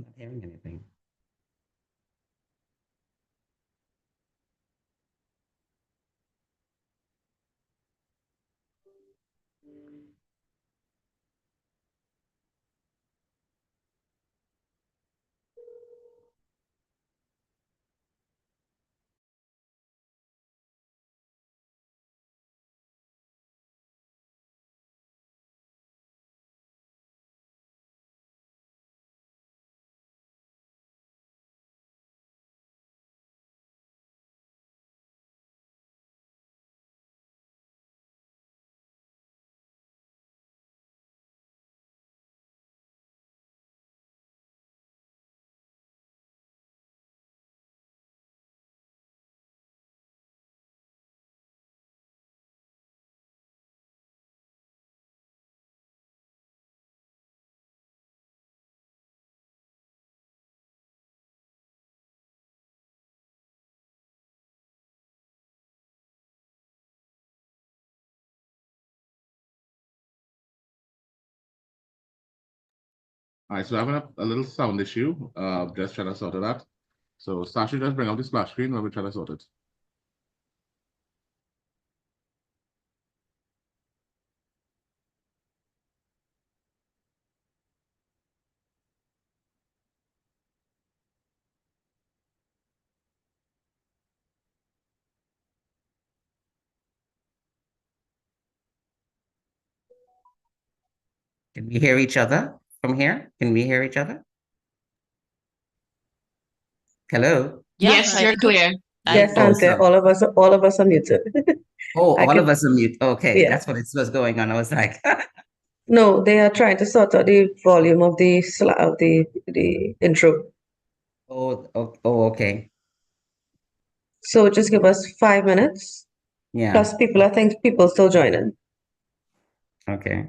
Not hearing anything. All right, so I'm having a little sound issue. Just trying to sort it out. So Sasha, just bring up the splash screen when we try to sort it. Can we hear each other from here? Can we hear each other? Hello? Yes, you're clear. Yes, I'm clear. Awesome. All of us are muted. Oh, I all could- of us are mute. Okay, Yeah. that's what was going on. I was like, No, they are trying to sort out the volume of the intro. okay. So just give us 5 minutes. Yeah. Plus I think people still joining. Okay.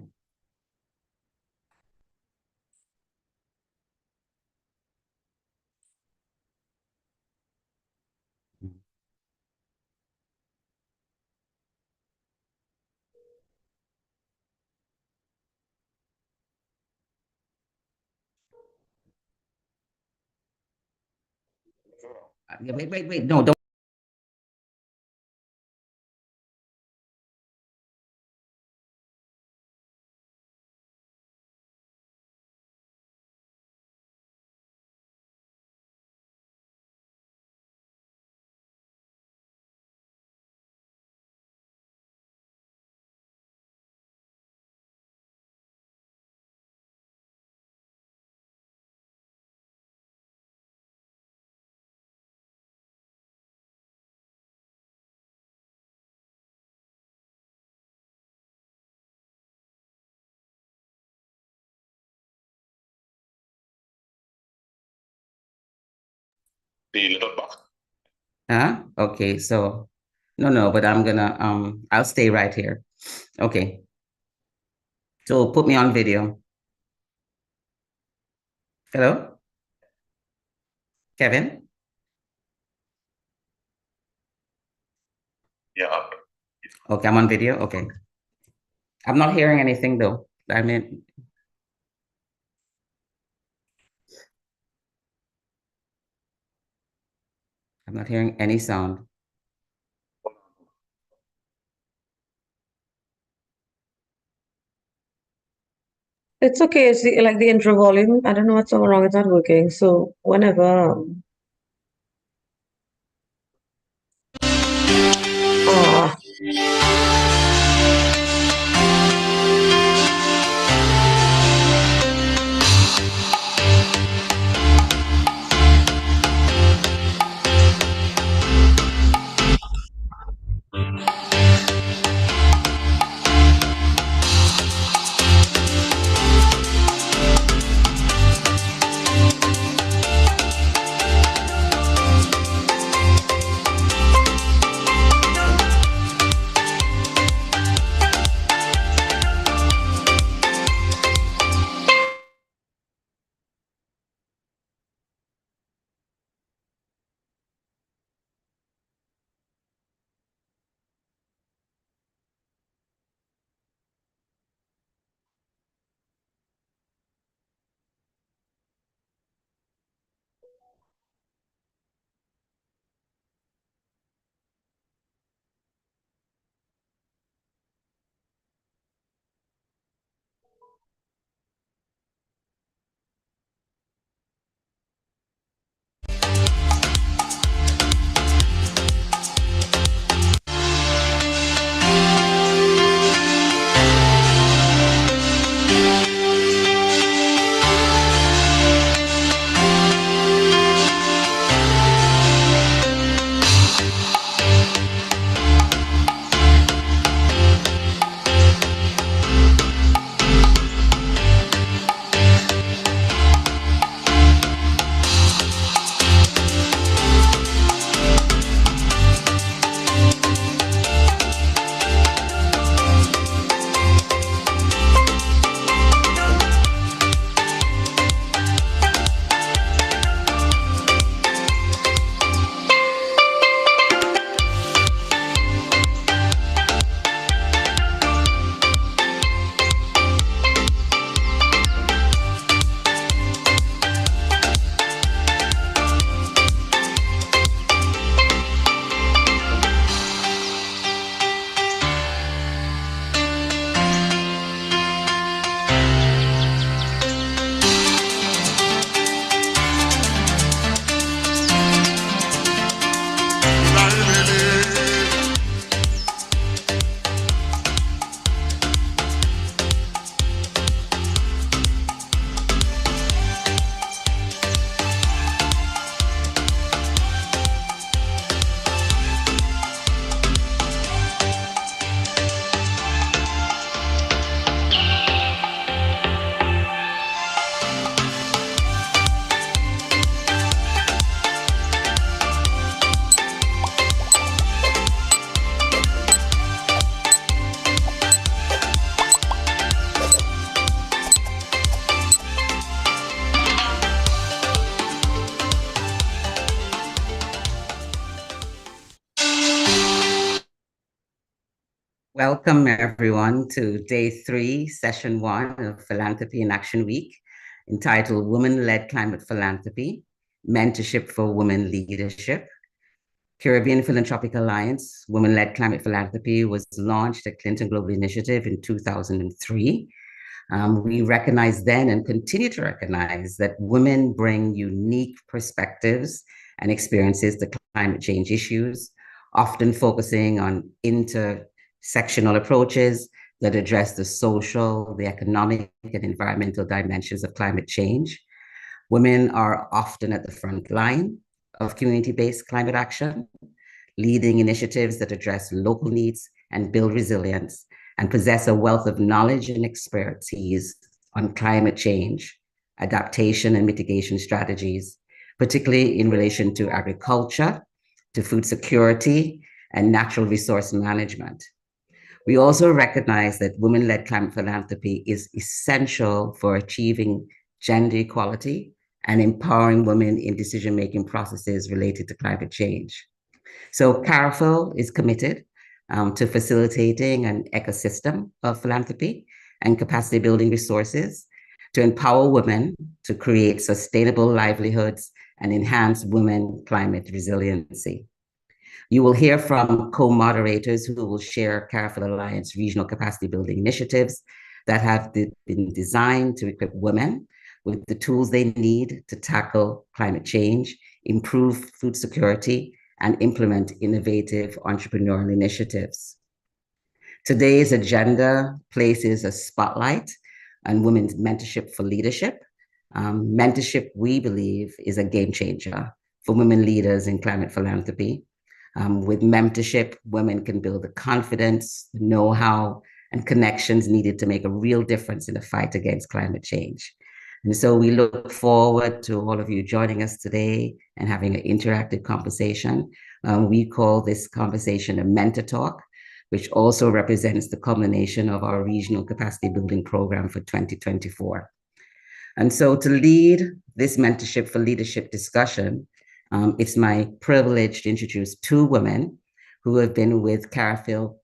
Wait. No, don't. The little box. Huh? Okay, so no, but I'm gonna I'll stay right here. Okay. So put me on video. Hello? Kevin? Yeah. Okay, I'm on video. Okay. I'm not hearing anything though. I mean, I'm not hearing any sound. It's okay. It's like the intro volume. I don't know what's wrong. It's not working. So whenever. Welcome everyone to day 3, session 1 of Philanthropy in Action Week, entitled Women-Led Climate Philanthropy, Mentorship for Women Leadership. Caribbean Philanthropic Alliance, Women-Led Climate Philanthropy was launched at Clinton Global Initiative in 2003. We recognize then and continue to recognize that women bring unique perspectives and experiences to climate change issues, often focusing on intersectional approaches that address the social, the economic, and environmental dimensions of climate change. Women are often at the front line of community-based climate action, leading initiatives that address local needs and build resilience, and possess a wealth of knowledge and expertise on climate change, adaptation and mitigation strategies, particularly in relation to agriculture, to food security, and natural resource management. We also recognize that women-led climate philanthropy is essential for achieving gender equality and empowering women in decision-making processes related to climate change. So CARAPHIL is committed to facilitating an ecosystem of philanthropy and capacity building resources to empower women to create sustainable livelihoods and enhance women climate resiliency. You will hear from co-moderators who will share CARAPHIL Alliance regional capacity building initiatives that have been designed to equip women with the tools they need to tackle climate change, improve food security, and implement innovative entrepreneurial initiatives. Today's agenda places a spotlight on women's mentorship for leadership. Mentorship, we believe, is a game changer for women leaders in climate philanthropy. With mentorship, women can build the confidence, know-how, and connections needed to make a real difference in the fight against climate change. And so we look forward to all of you joining us today and having an interactive conversation. We call this conversation a mentor talk, which also represents the culmination of our regional capacity building program for 2024. And so to lead this mentorship for leadership discussion, it's my privilege to introduce 2 women who have been with CARAPHIL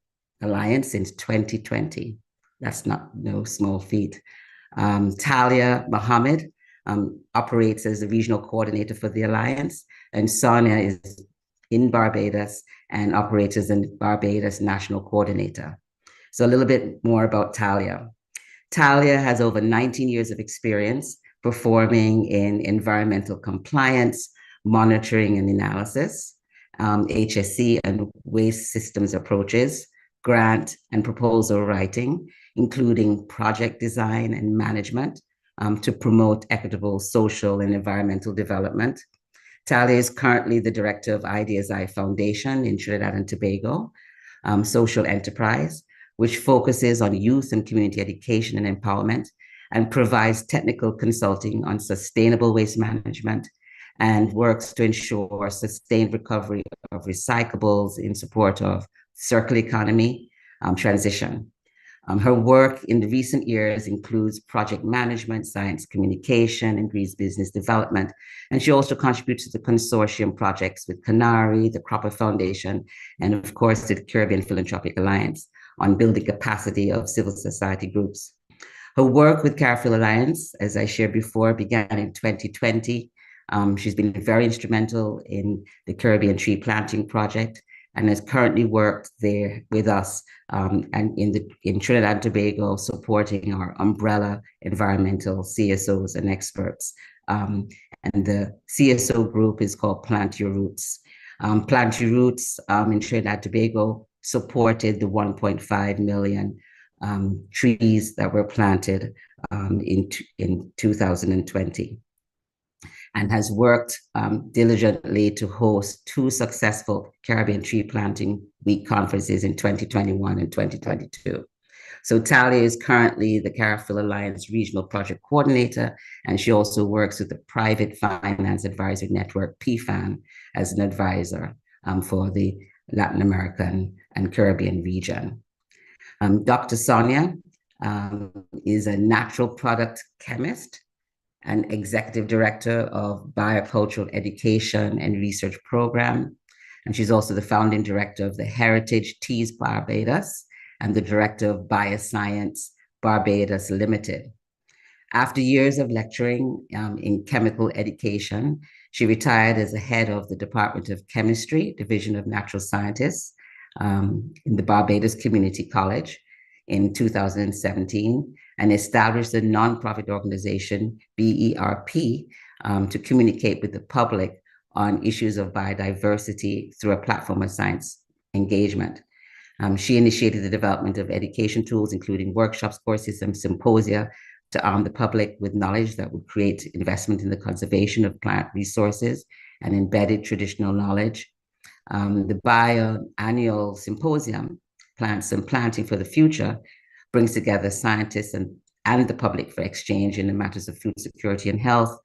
Alliance since 2020. That's no small feat. Talia Mohammed operates as the regional coordinator for the Alliance, and Sonia is in Barbados and operates as the Barbados National Coordinator. So a little bit more about Talia. Talia has over 19 years of experience performing in environmental compliance, monitoring and analysis, HSC and waste systems approaches, grant and proposal writing, including project design and management to promote equitable social and environmental development. Talia is currently the director of IDSI Foundation in Trinidad and Tobago, social enterprise, which focuses on youth and community education and empowerment and provides technical consulting on sustainable waste management and works to ensure sustained recovery of recyclables in support of circular economy transition. Her work in the recent years includes project management, science communication, and green business development. And she also contributes to the consortium projects with Canary, the Cropper Foundation, and of course, the Caribbean Philanthropic Alliance on building capacity of civil society groups. Her work with CARAPHIL Alliance, as I shared before, began in 2020. She's been very instrumental in the Caribbean Tree Planting Project and has currently worked there with us and in Trinidad and Tobago, supporting our umbrella environmental CSOs and experts. And the CSO group is called Plant Your Roots. Plant Your Roots in Trinidad and Tobago supported the 1.5 million trees that were planted in 2020. And has worked diligently to host 2 successful Caribbean Tree Planting Week conferences in 2021 and 2022. So Talia is currently the CARAPHIL Alliance Regional Project Coordinator, and she also works with the Private Finance Advisory Network, PFAN, as an advisor for the Latin American and Caribbean region. Dr. Sonia is a natural product chemist and executive director of Biocultural Education and Research Program. And she's also the founding director of the Heritage Teas Barbados and the director of Bioscience Barbados Limited. After years of lecturing in chemical education, she retired as the head of the Department of Chemistry, Division of Natural Scientists, in the Barbados Community College in 2017, and established a nonprofit organization, BERP, to communicate with the public on issues of biodiversity through a platform of science engagement. She initiated the development of education tools, including workshops, courses, and symposia to arm the public with knowledge that would create investment in the conservation of plant resources and embedded traditional knowledge. The biannual symposium, Plants and Planting for the Future, brings together scientists and the public for exchange in the matters of food security and health.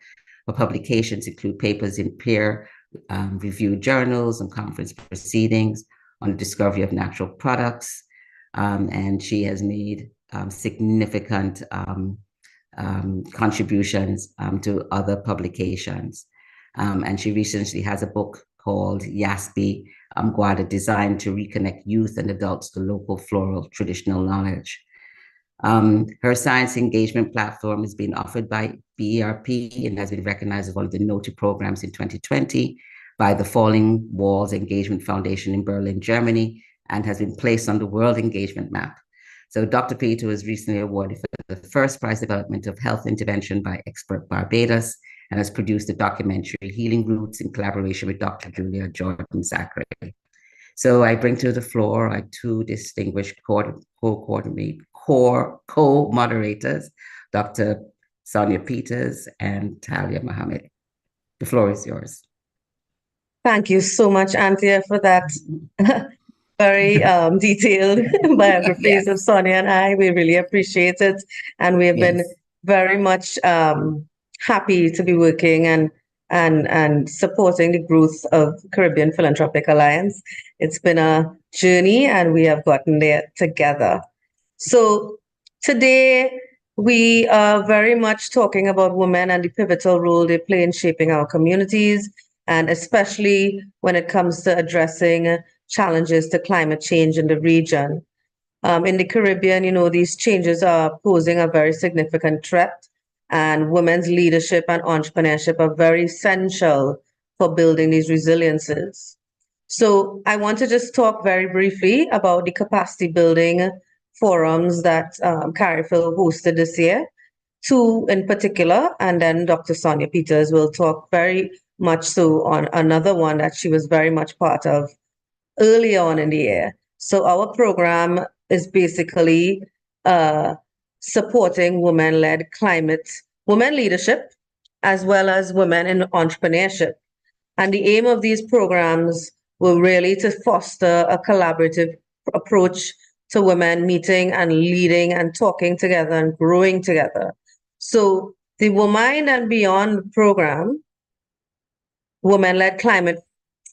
Her publications include papers in peer-reviewed journals and conference proceedings on the discovery of natural products, and she has made significant contributions to other publications. And she recently has a book called Yaspi Guada, designed to reconnect youth and adults to local floral traditional knowledge. Her science engagement platform has been offered by BERP and has been recognized as one of the noted programs in 2020 by the Falling Walls Engagement Foundation in Berlin, Germany, and has been placed on the World Engagement Map. So Dr. Peter was recently awarded for the first prize development of health intervention by Expert Barbados, and has produced a documentary, Healing Roots, in collaboration with Dr. Julia Jordan Zachary. So I bring to the floor our two distinguished co-moderators, Dr. Sonia Peters and Talia Mohammed. The floor is yours. Thank you so much, Anthea, for that very detailed biographies of Sonia and I. We really appreciate it. And we have been very much happy to be working and supporting the growth of Caribbean Philanthropic Alliance. It's been a journey and we have gotten there together. So today we are very much talking about women and the pivotal role they play in shaping our communities, and especially when it comes to addressing challenges to climate change in the region. In the Caribbean, these changes are posing a very significant threat, and women's leadership and entrepreneurship are very essential for building these resiliences. So I want to just talk very briefly about the capacity building forums that CARIPHIL hosted this year, two in particular, and then Dr. Sonia Peters will talk very much so on another one that she was very much part of early on in the year. So our program is basically supporting women-led women leadership, as well as women in entrepreneurship. And the aim of these programs were really to foster a collaborative approach to women meeting and leading and talking together and growing together. So the Women and Beyond program, women-led climate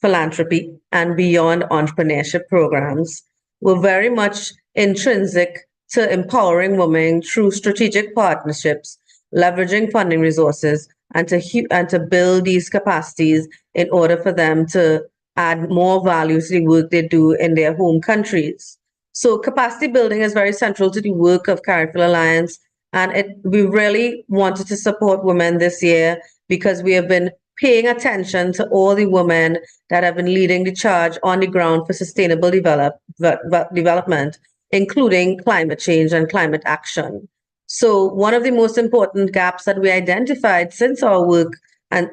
philanthropy and beyond entrepreneurship programs, were very much intrinsic to empowering women through strategic partnerships, leveraging funding resources, and to build these capacities in order for them to add more value to the work they do in their home countries. So capacity building is very central to the work of CARIPHIL Alliance, and we really wanted to support women this year because we have been paying attention to all the women that have been leading the charge on the ground for sustainable development, including climate change and climate action. So one of the most important gaps that we identified since our work and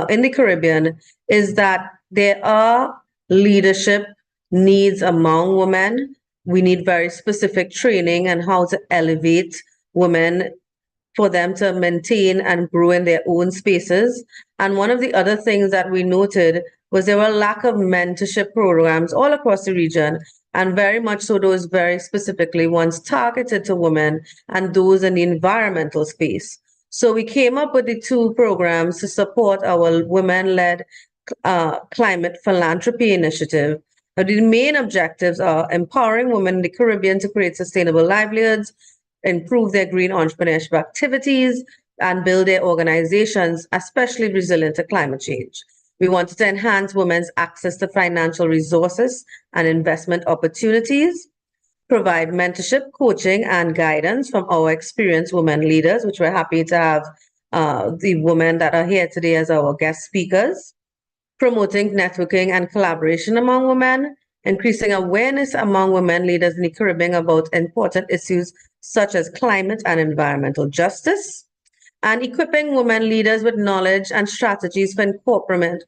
in the Caribbean is that there are leadership needs among women. We need very specific training on how to elevate women for them to maintain and grow in their own spaces. And one of the other things that we noted was there were a lack of mentorship programs all across the region, and very much so those very specifically ones targeted to women and those in the environmental space. So we came up with the two programs to support our women-led climate philanthropy initiative. Now, the main objectives are empowering women in the Caribbean to create sustainable livelihoods, improve their green entrepreneurship activities, and build their organizations, especially resilient to climate change. We wanted to enhance women's access to financial resources and investment opportunities. provide mentorship, coaching, and guidance from our experienced women leaders, which we're happy to have the women that are here today as our guest speakers, promoting networking and collaboration among women, increasing awareness among women leaders in the Caribbean about important issues such as climate and environmental justice, and equipping women leaders with knowledge and strategies for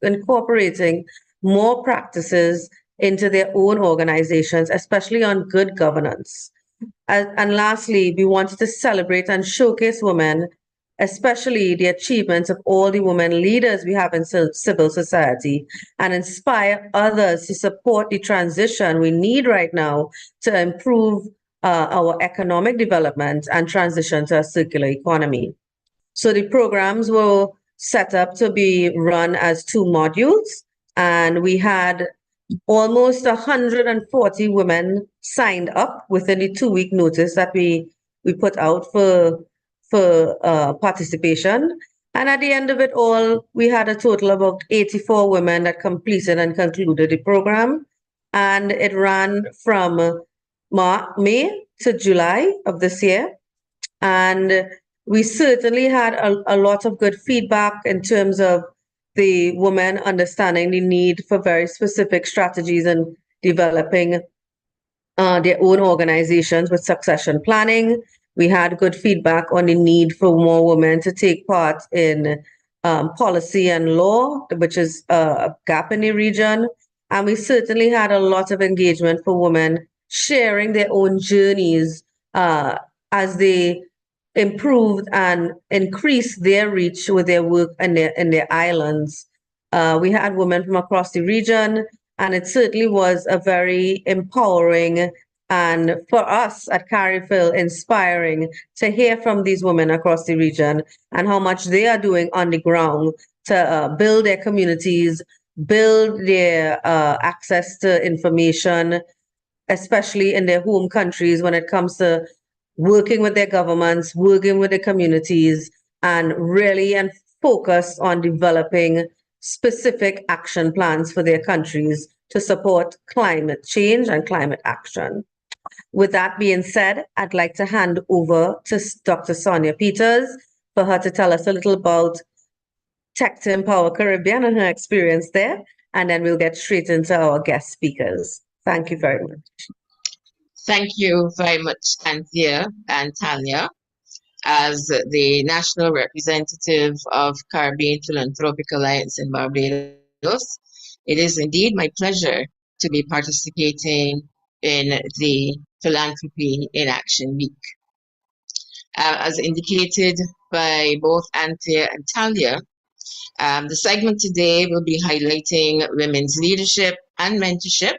incorporating more practices into their own organizations, especially on good governance. And lastly, we wanted to celebrate and showcase women, especially the achievements of all the women leaders we have in civil society, and inspire others to support the transition we need right now to improve our economic development and transition to a circular economy. So the programs were set up to be run as 2 modules, and we had almost 140 women signed up within the 2-week notice that we put out for participation. And at the end of it all, we had a total of about 84 women that completed and concluded the program. And it ran from May to July of this year. And we certainly had a lot of good feedback in terms of the women understanding the need for very specific strategies and developing their own organizations with succession planning. We had good feedback on the need for more women to take part in policy and law, which is a gap in the region. And we certainly had a lot of engagement for women sharing their own journeys as they improved and increased their reach with their work in their islands. We had women from across the region, and it certainly was a very empowering and, for us at Carriphil, inspiring to hear from these women across the region and how much they are doing on the ground to build their communities, build their access to information, especially in their home countries when it comes to working with their governments, working with the communities, and really focus on developing specific action plans for their countries to support climate change and climate action. With that being said, I'd like to hand over to Dr. Sonia Peters for her to tell us a little about Tech to Empower Caribbean and her experience there, and then we'll get straight into our guest speakers. Thank you very much. Thank you very much, Anthea and Tanya. As the national representative of Caribbean Philanthropic Alliance in Barbados, it is indeed my pleasure to be participating in the Philanthropy in Action Week. As indicated by both Anthea and Talia, the segment today will be highlighting women's leadership and mentorship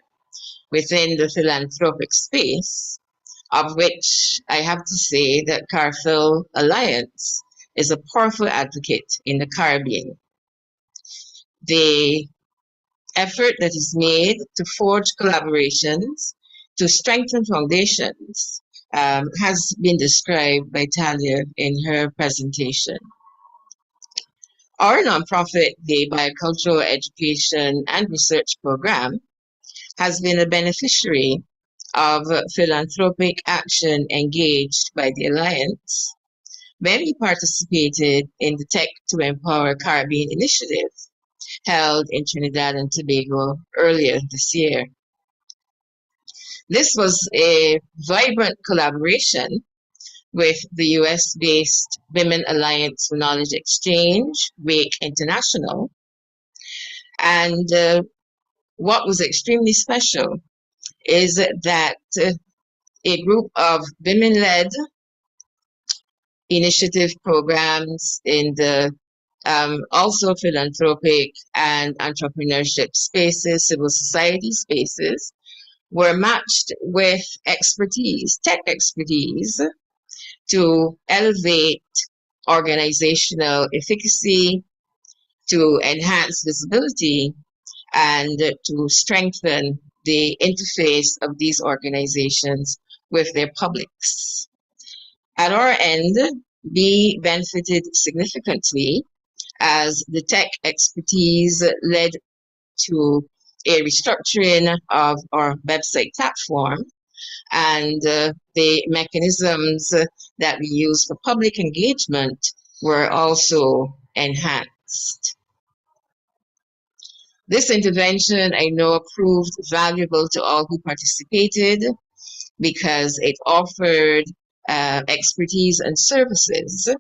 within the philanthropic space, of which I have to say that Carphil Alliance is a powerful advocate in the Caribbean. The effort that is made to forge collaborations to strengthen foundations has been described by Talia in her presentation. Our nonprofit, the Biocultural Education and Research Program, has been a beneficiary of philanthropic action engaged by the Alliance when we participated in the Tech to Empower Caribbean initiative held in Trinidad and Tobago earlier this year. This was a vibrant collaboration with the US-based Women Alliance for Knowledge Exchange, WAKE International, and what was extremely special is that a group of women-led initiative programs in the also philanthropic and entrepreneurship spaces, civil society spaces, were matched with expertise, tech expertise, to elevate organizational efficacy, to enhance visibility, and to strengthen the interface of these organizations with their publics. At our end, we benefited significantly as the tech expertise led to a restructuring of our website platform and the mechanisms that we use for public engagement were also enhanced. This intervention, I know, proved valuable to all who participated because it offered expertise and services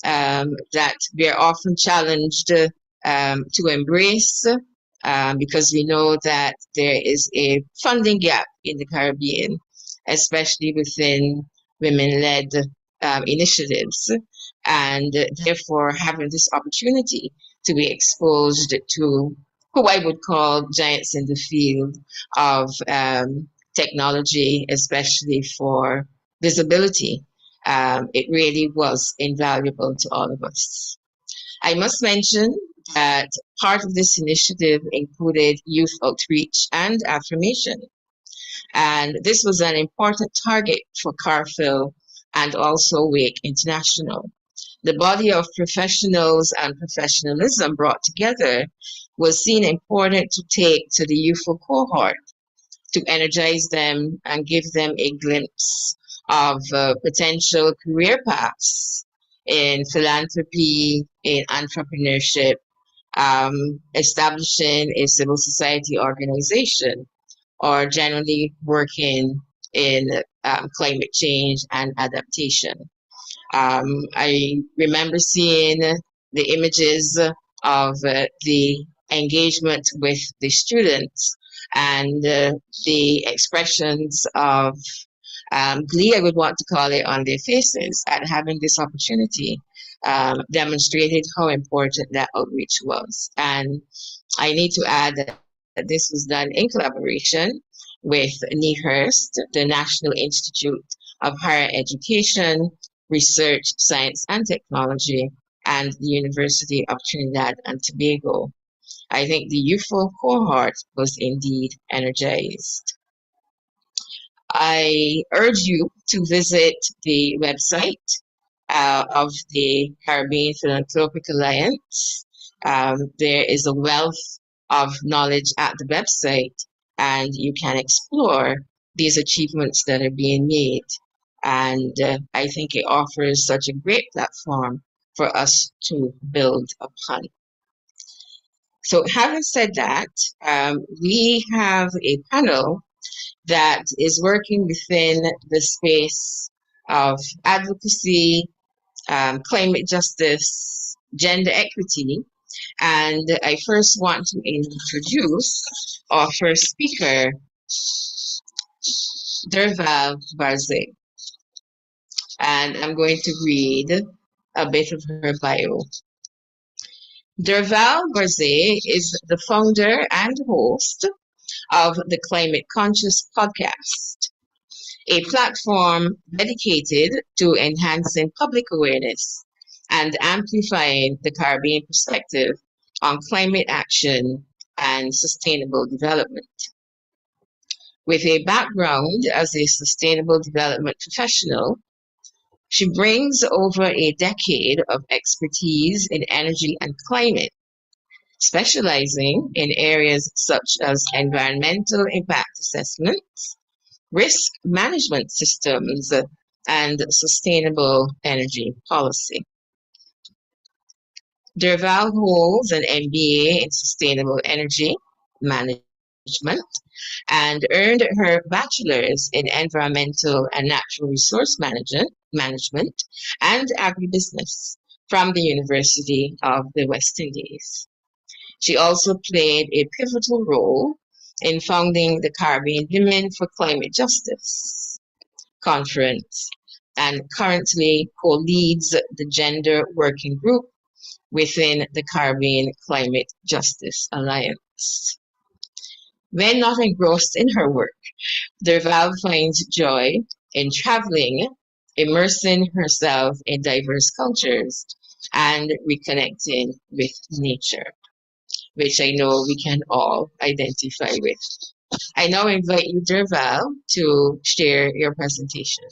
that we are often challenged to embrace because we know that there is a funding gap in the Caribbean, especially within women-led initiatives. And therefore, having this opportunity to be exposed to who I would call giants in the field of technology, especially for visibility, it really was invaluable to all of us. I must mention that part of this initiative included youth outreach and affirmation. And this was an important target for CARPHIL and also Wake International. The body of professionals and professionalism brought together was seen important to take to the youthful cohort to energize them and give them a glimpse of potential career paths in philanthropy, in entrepreneurship, establishing a civil society organization, or generally working in climate change and adaptation. I remember seeing the images of the engagement with the students and the expressions of glee, I would want to call it, on their faces at having this opportunity demonstrated how important that outreach was. And I need to add that this was done in collaboration with NEHRST, the National Institute of Higher Education, Research, Science and Technology, and the University of Trinidad and Tobago. I think the youthful cohort was indeed energized. I urge you to visit the website of the Caribbean Philanthropic Alliance. There is a wealth of knowledge at the website, and you can explore these achievements that are being made. And I think it offers such a great platform for us to build upon. So having said that, we have a panel that is working within the space of advocacy, climate justice, gender equity. And I first want to introduce our first speaker, Derval Barzeh. And I'm going to read a bit of her bio. Derval Barzeh is the founder and host of the Climate Conscious podcast, a platform dedicated to enhancing public awareness and amplifying the Caribbean perspective on climate action and sustainable development. With a background as a sustainable development professional, she brings over a decade of expertise in energy and climate, specializing in areas such as environmental impact assessments, risk management systems, and sustainable energy policy. Derval holds an MBA in sustainable energy management and earned her bachelor's in environmental and natural resource management and agribusiness from the University of the West Indies. She also played a pivotal role in founding the Caribbean Women for Climate Justice conference and currently co-leads the Gender Working Group within the Caribbean Climate Justice Alliance. When not engrossed in her work, Derval finds joy in traveling, immersing herself in diverse cultures, and reconnecting with nature, which I know we can all identify with. I now invite you, Derval, to share your presentation.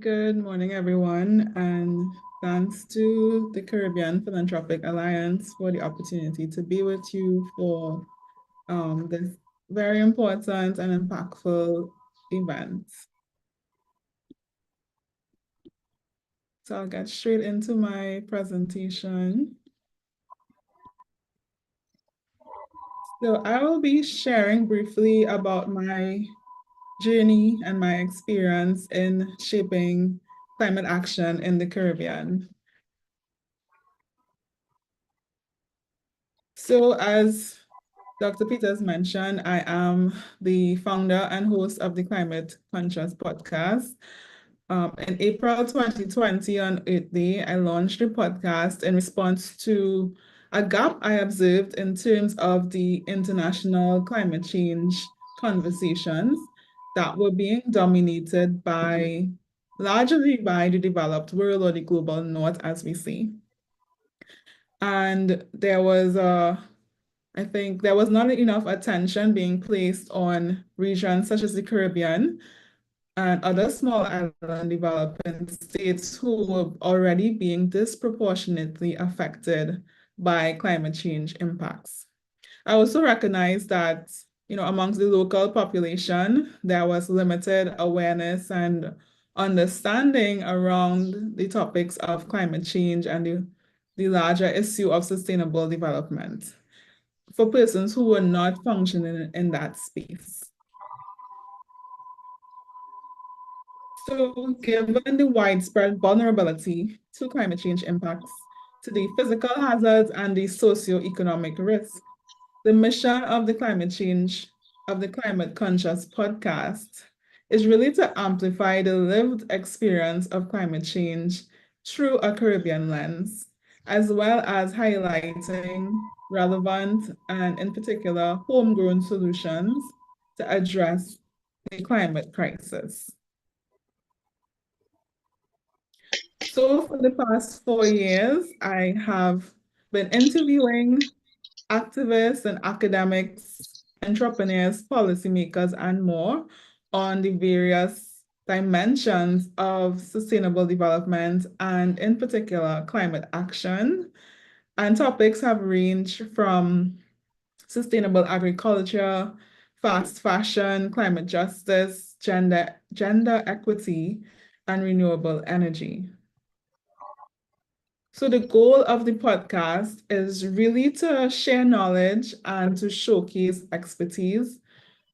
Good morning, everyone, and thanks to the Caribbean Philanthropic Alliance for the opportunity to be with you for this very important and impactful event. So I'll get straight into my presentation. So I will be sharing briefly about my journey and my experience in shaping climate action in the Caribbean. So as Dr. Peters mentioned, I am the founder and host of the Climate Conscious podcast. In April 2020, on Earth Day, I launched the podcast in response to a gap I observed in terms of the international climate change conversations that were being dominated largely by the developed world or the global north, as we see. And I think there was not enough attention being placed on regions such as the Caribbean and other small island developing states who were already being disproportionately affected by climate change impacts. I also recognize that, amongst the local population, there was limited awareness and understanding around the topics of climate change and the larger issue of sustainable development for persons who were not functioning in that space. So given the widespread vulnerability to climate change impacts, to the physical hazards and the socio-economic risk, the mission of the Climate Conscious podcast is really to amplify the lived experience of climate change through a Caribbean lens, as well as highlighting relevant and, in particular, homegrown solutions to address the climate crisis. So for the past 4 years, I have been interviewing activists and academics, entrepreneurs, policymakers, and more on the various dimensions of sustainable development and, in particular, climate action. And topics have ranged from sustainable agriculture, fast fashion, climate justice, gender equity, and renewable energy. So the goal of the podcast is really to share knowledge and to showcase expertise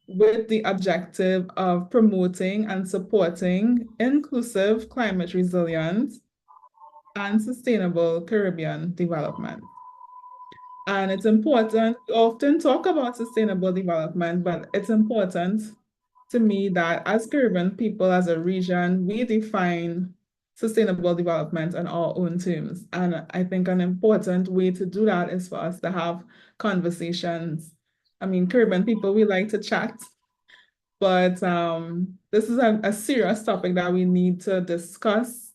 with the objective of promoting and supporting inclusive climate resilience and sustainable Caribbean development. And it's important, we often talk about sustainable development, but it's important to me that as Caribbean people, as a region, we define sustainable development on our own terms. And I think an important way to do that is for us to have conversations. I mean, Caribbean people, we like to chat, but this is a serious topic that we need to discuss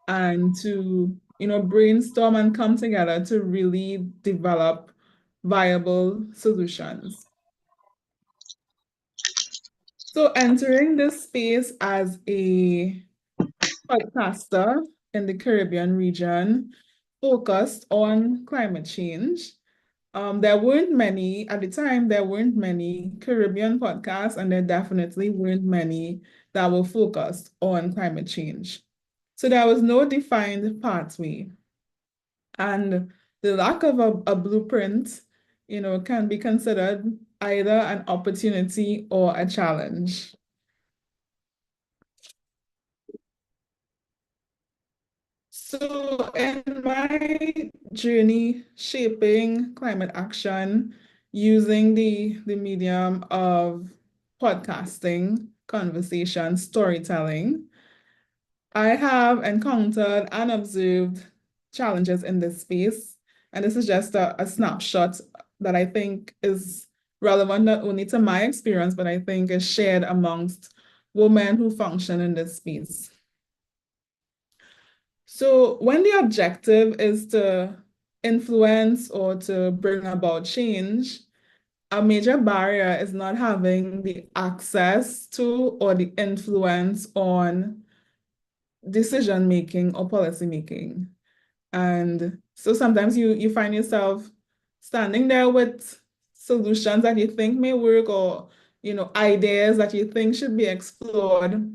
and to, brainstorm and come together to really develop viable solutions. So entering this space as a podcaster in the Caribbean region focused on climate change. There weren't many, at the time, there weren't many Caribbean podcasts, and there definitely weren't many that were focused on climate change. So there was no defined pathway. And the lack of a blueprint, can be considered either an opportunity or a challenge. So in my journey shaping climate action using the medium of podcasting, conversation, storytelling, I have encountered and observed challenges in this space. And this is just a snapshot that I think is relevant not only to my experience, but I think is shared amongst women who function in this space. So when the objective is to influence or to bring about change, a major barrier is not having the access to or the influence on decision-making or policy-making. And so sometimes you find yourself standing there with solutions that you think may work, or ideas that you think should be explored,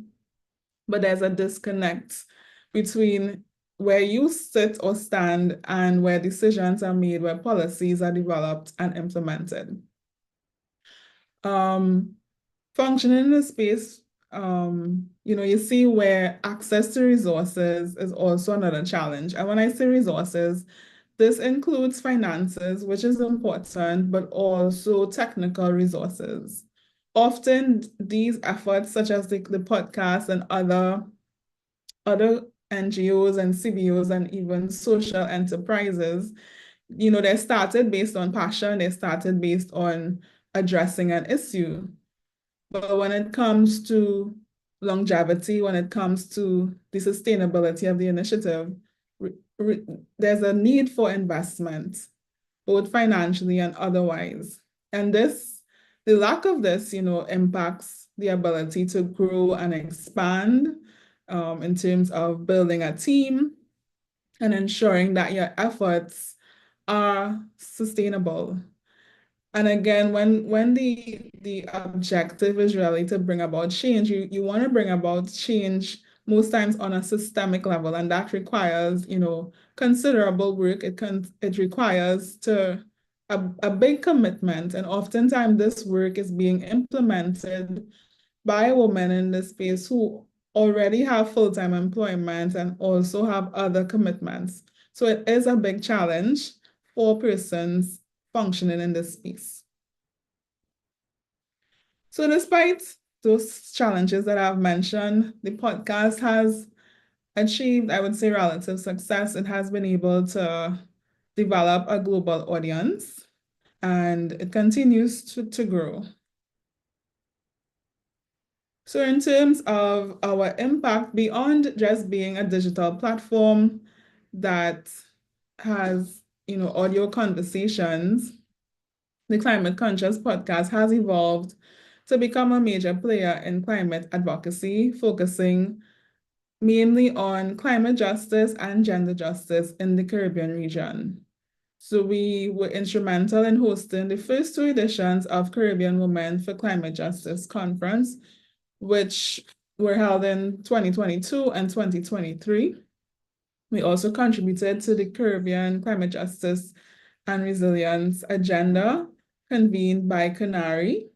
but there's a disconnect between where you sit or stand and where decisions are made, where policies are developed and implemented. Functioning in the space, you see where access to resources is also another challenge. And when I say resources, this includes finances, which is important, but also technical resources. Often these efforts, such as the podcast and other NGOs and CBOs and even social enterprises, they started based on passion, they started based on addressing an issue. But when it comes to longevity, when it comes to the sustainability of the initiative, there's a need for investment, both financially and otherwise. And the lack of this, impacts the ability to grow and expand in terms of building a team and ensuring that your efforts are sustainable. And again, when the objective is really to bring about change, you want to bring about change most times on a systemic level, and that requires, considerable work. It requires a big commitment, and oftentimes this work is being implemented by women in this space who already have full-time employment and also have other commitments. So it is a big challenge for persons functioning in this space. So despite those challenges that I've mentioned, the podcast has achieved, I would say, relative success. It has been able to develop a global audience, and it continues to grow. So in terms of our impact, beyond just being a digital platform that has, audio conversations, the Climate Conscious podcast has evolved to become a major player in climate advocacy, focusing mainly on climate justice and gender justice in the Caribbean region. So we were instrumental in hosting the first 2 editions of Caribbean Women for Climate Justice Conference, which were held in 2022 and 2023. We also contributed to the Caribbean Climate Justice and Resilience Agenda convened by CANARI.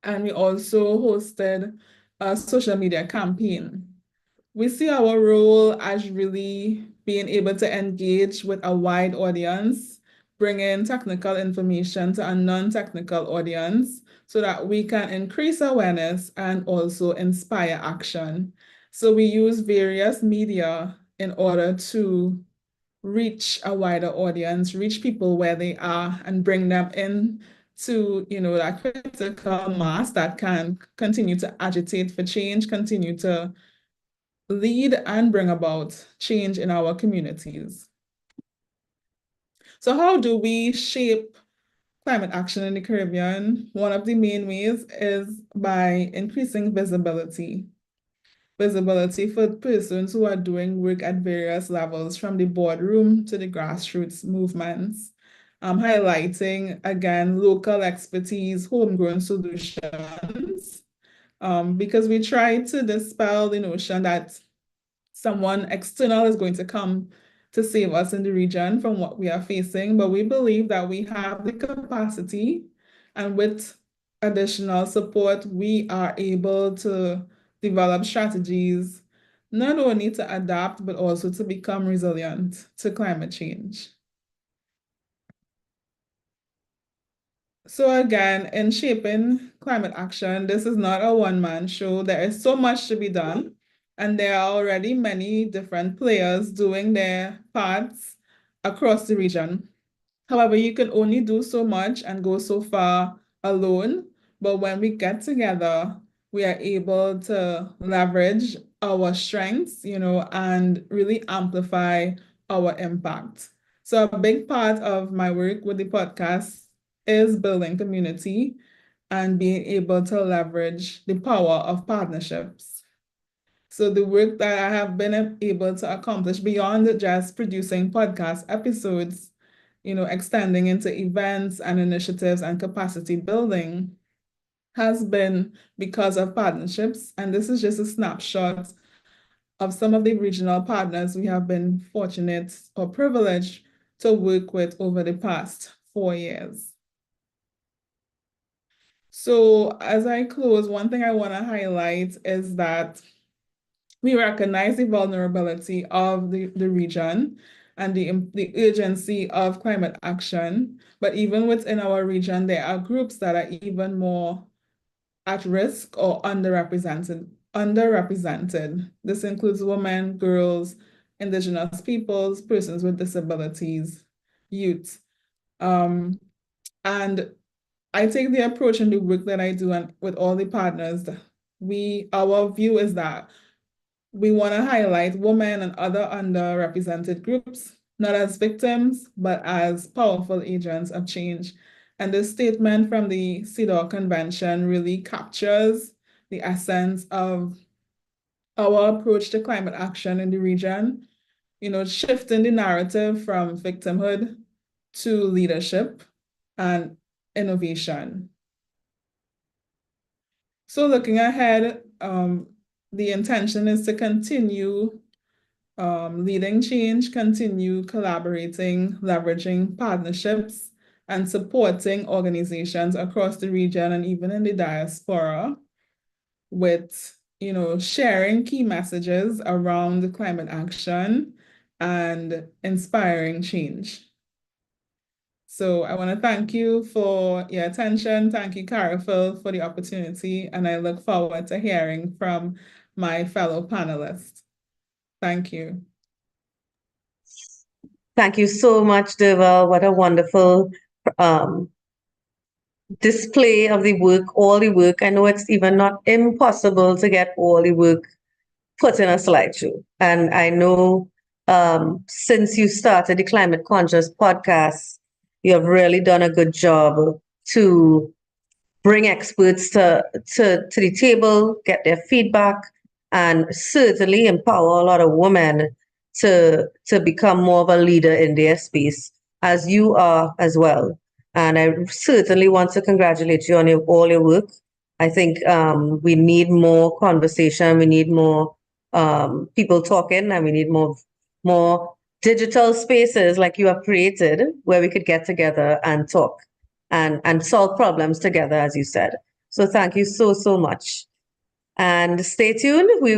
And we also hosted a social media campaign. We see our role as really being able to engage with a wide audience, bring in technical information to a non-technical audience so that we can increase awareness and also inspire action. So we use various media in order to reach a wider audience, reach people where they are, and bring them in to, that critical mass that can continue to agitate for change, continue to lead and bring about change in our communities. So how do we shape climate action in the Caribbean? One of the main ways is by increasing visibility. Visibility for persons who are doing work at various levels, from the boardroom to the grassroots movements, highlighting, again, local expertise, homegrown solutions, because we try to dispel the notion that someone external is going to come to save us in the region from what we are facing, but we believe that we have the capacity, and with additional support, we are able to develop strategies not only to adapt, but also to become resilient to climate change. So again, in shaping climate action, this is not a one-man show. There is so much to be done, and there are already many different players doing their parts across the region. However, you can only do so much and go so far alone, but when we get together, we are able to leverage our strengths, and really amplify our impact. So a big part of my work with the podcast is building community and being able to leverage the power of partnerships. So the work that I have been able to accomplish beyond just producing podcast episodes extending into events and initiatives and capacity building has been because of partnerships. And this is just a snapshot of some of the regional partners we have been fortunate or privileged to work with over the past 4 years. So as I close, one thing I want to highlight is that we recognize the vulnerability of the region and the urgency of climate action. But even within our region, there are groups that are even more at risk or underrepresented. This includes women, girls, Indigenous peoples, persons with disabilities, youth. And I take the approach in the work that I do and with all the partners, our view is that we want to highlight women and other underrepresented groups, not as victims, but as powerful agents of change. And this statement from the CEDAW Convention really captures the essence of our approach to climate action in the region, shifting the narrative from victimhood to leadership and innovation. So looking ahead, the intention is to continue leading change, continue collaborating, leveraging partnerships, and supporting organizations across the region and even in the diaspora with, sharing key messages around climate action and inspiring change. So I want to thank you for your attention. Thank you, Carifil, for the opportunity, and I look forward to hearing from my fellow panelists. Thank you. Thank you so much, Deva. What a wonderful display of the work, all the work. I know it's even not impossible to get all the work put in a slideshow. And I know since you started the Climate Conscious podcast, you have really done a good job to bring experts to the table, get their feedback, and certainly empower a lot of women to become more of a leader in their space, as you are as well. And I certainly want to congratulate you on all your work. I think we need more conversation. We need more people talking, and we need more digital spaces like you have created where we could get together and talk and solve problems together, as you said. So thank you so much. And stay tuned. We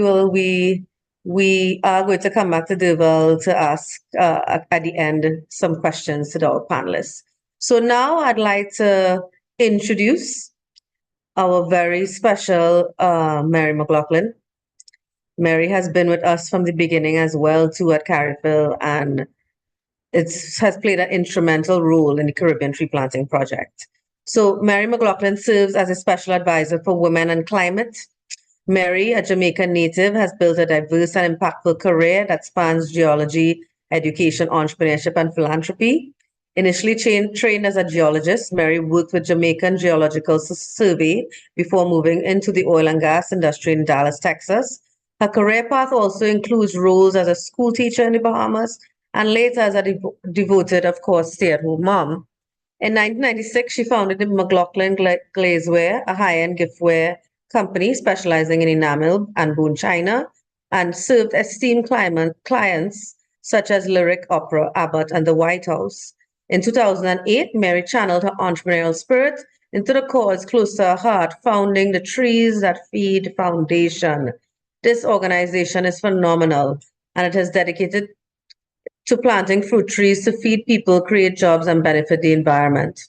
are going to come back to Deval to ask at the end some questions to our panelists. So now I'd like to introduce our very special Mary McLaughlin. Mary has been with us from the beginning as well too at Carifil, and has played an instrumental role in the Caribbean Tree Planting Project. So Mary McLaughlin serves as a special advisor for women and climate. Mary, a Jamaican native, has built a diverse and impactful career that spans geology, education, entrepreneurship, and philanthropy. Initially trained as a geologist, Mary worked with Jamaican Geological Survey before moving into the oil and gas industry in Dallas, Texas. Her career path also includes roles as a school teacher in the Bahamas and later as a devoted, of course, stay-at-home mom. In 1996, she founded the McLaughlin Glazeware, a high-end giftware company specializing in enamel and bone china, and served esteemed clients such as Lyric Opera, Abbott, and the White House. In 2008, Mary channeled her entrepreneurial spirit into the cause close to her heart, founding the Trees That Feed Foundation. This organization is phenomenal, and it is dedicated to planting fruit trees to feed people, create jobs, and benefit the environment.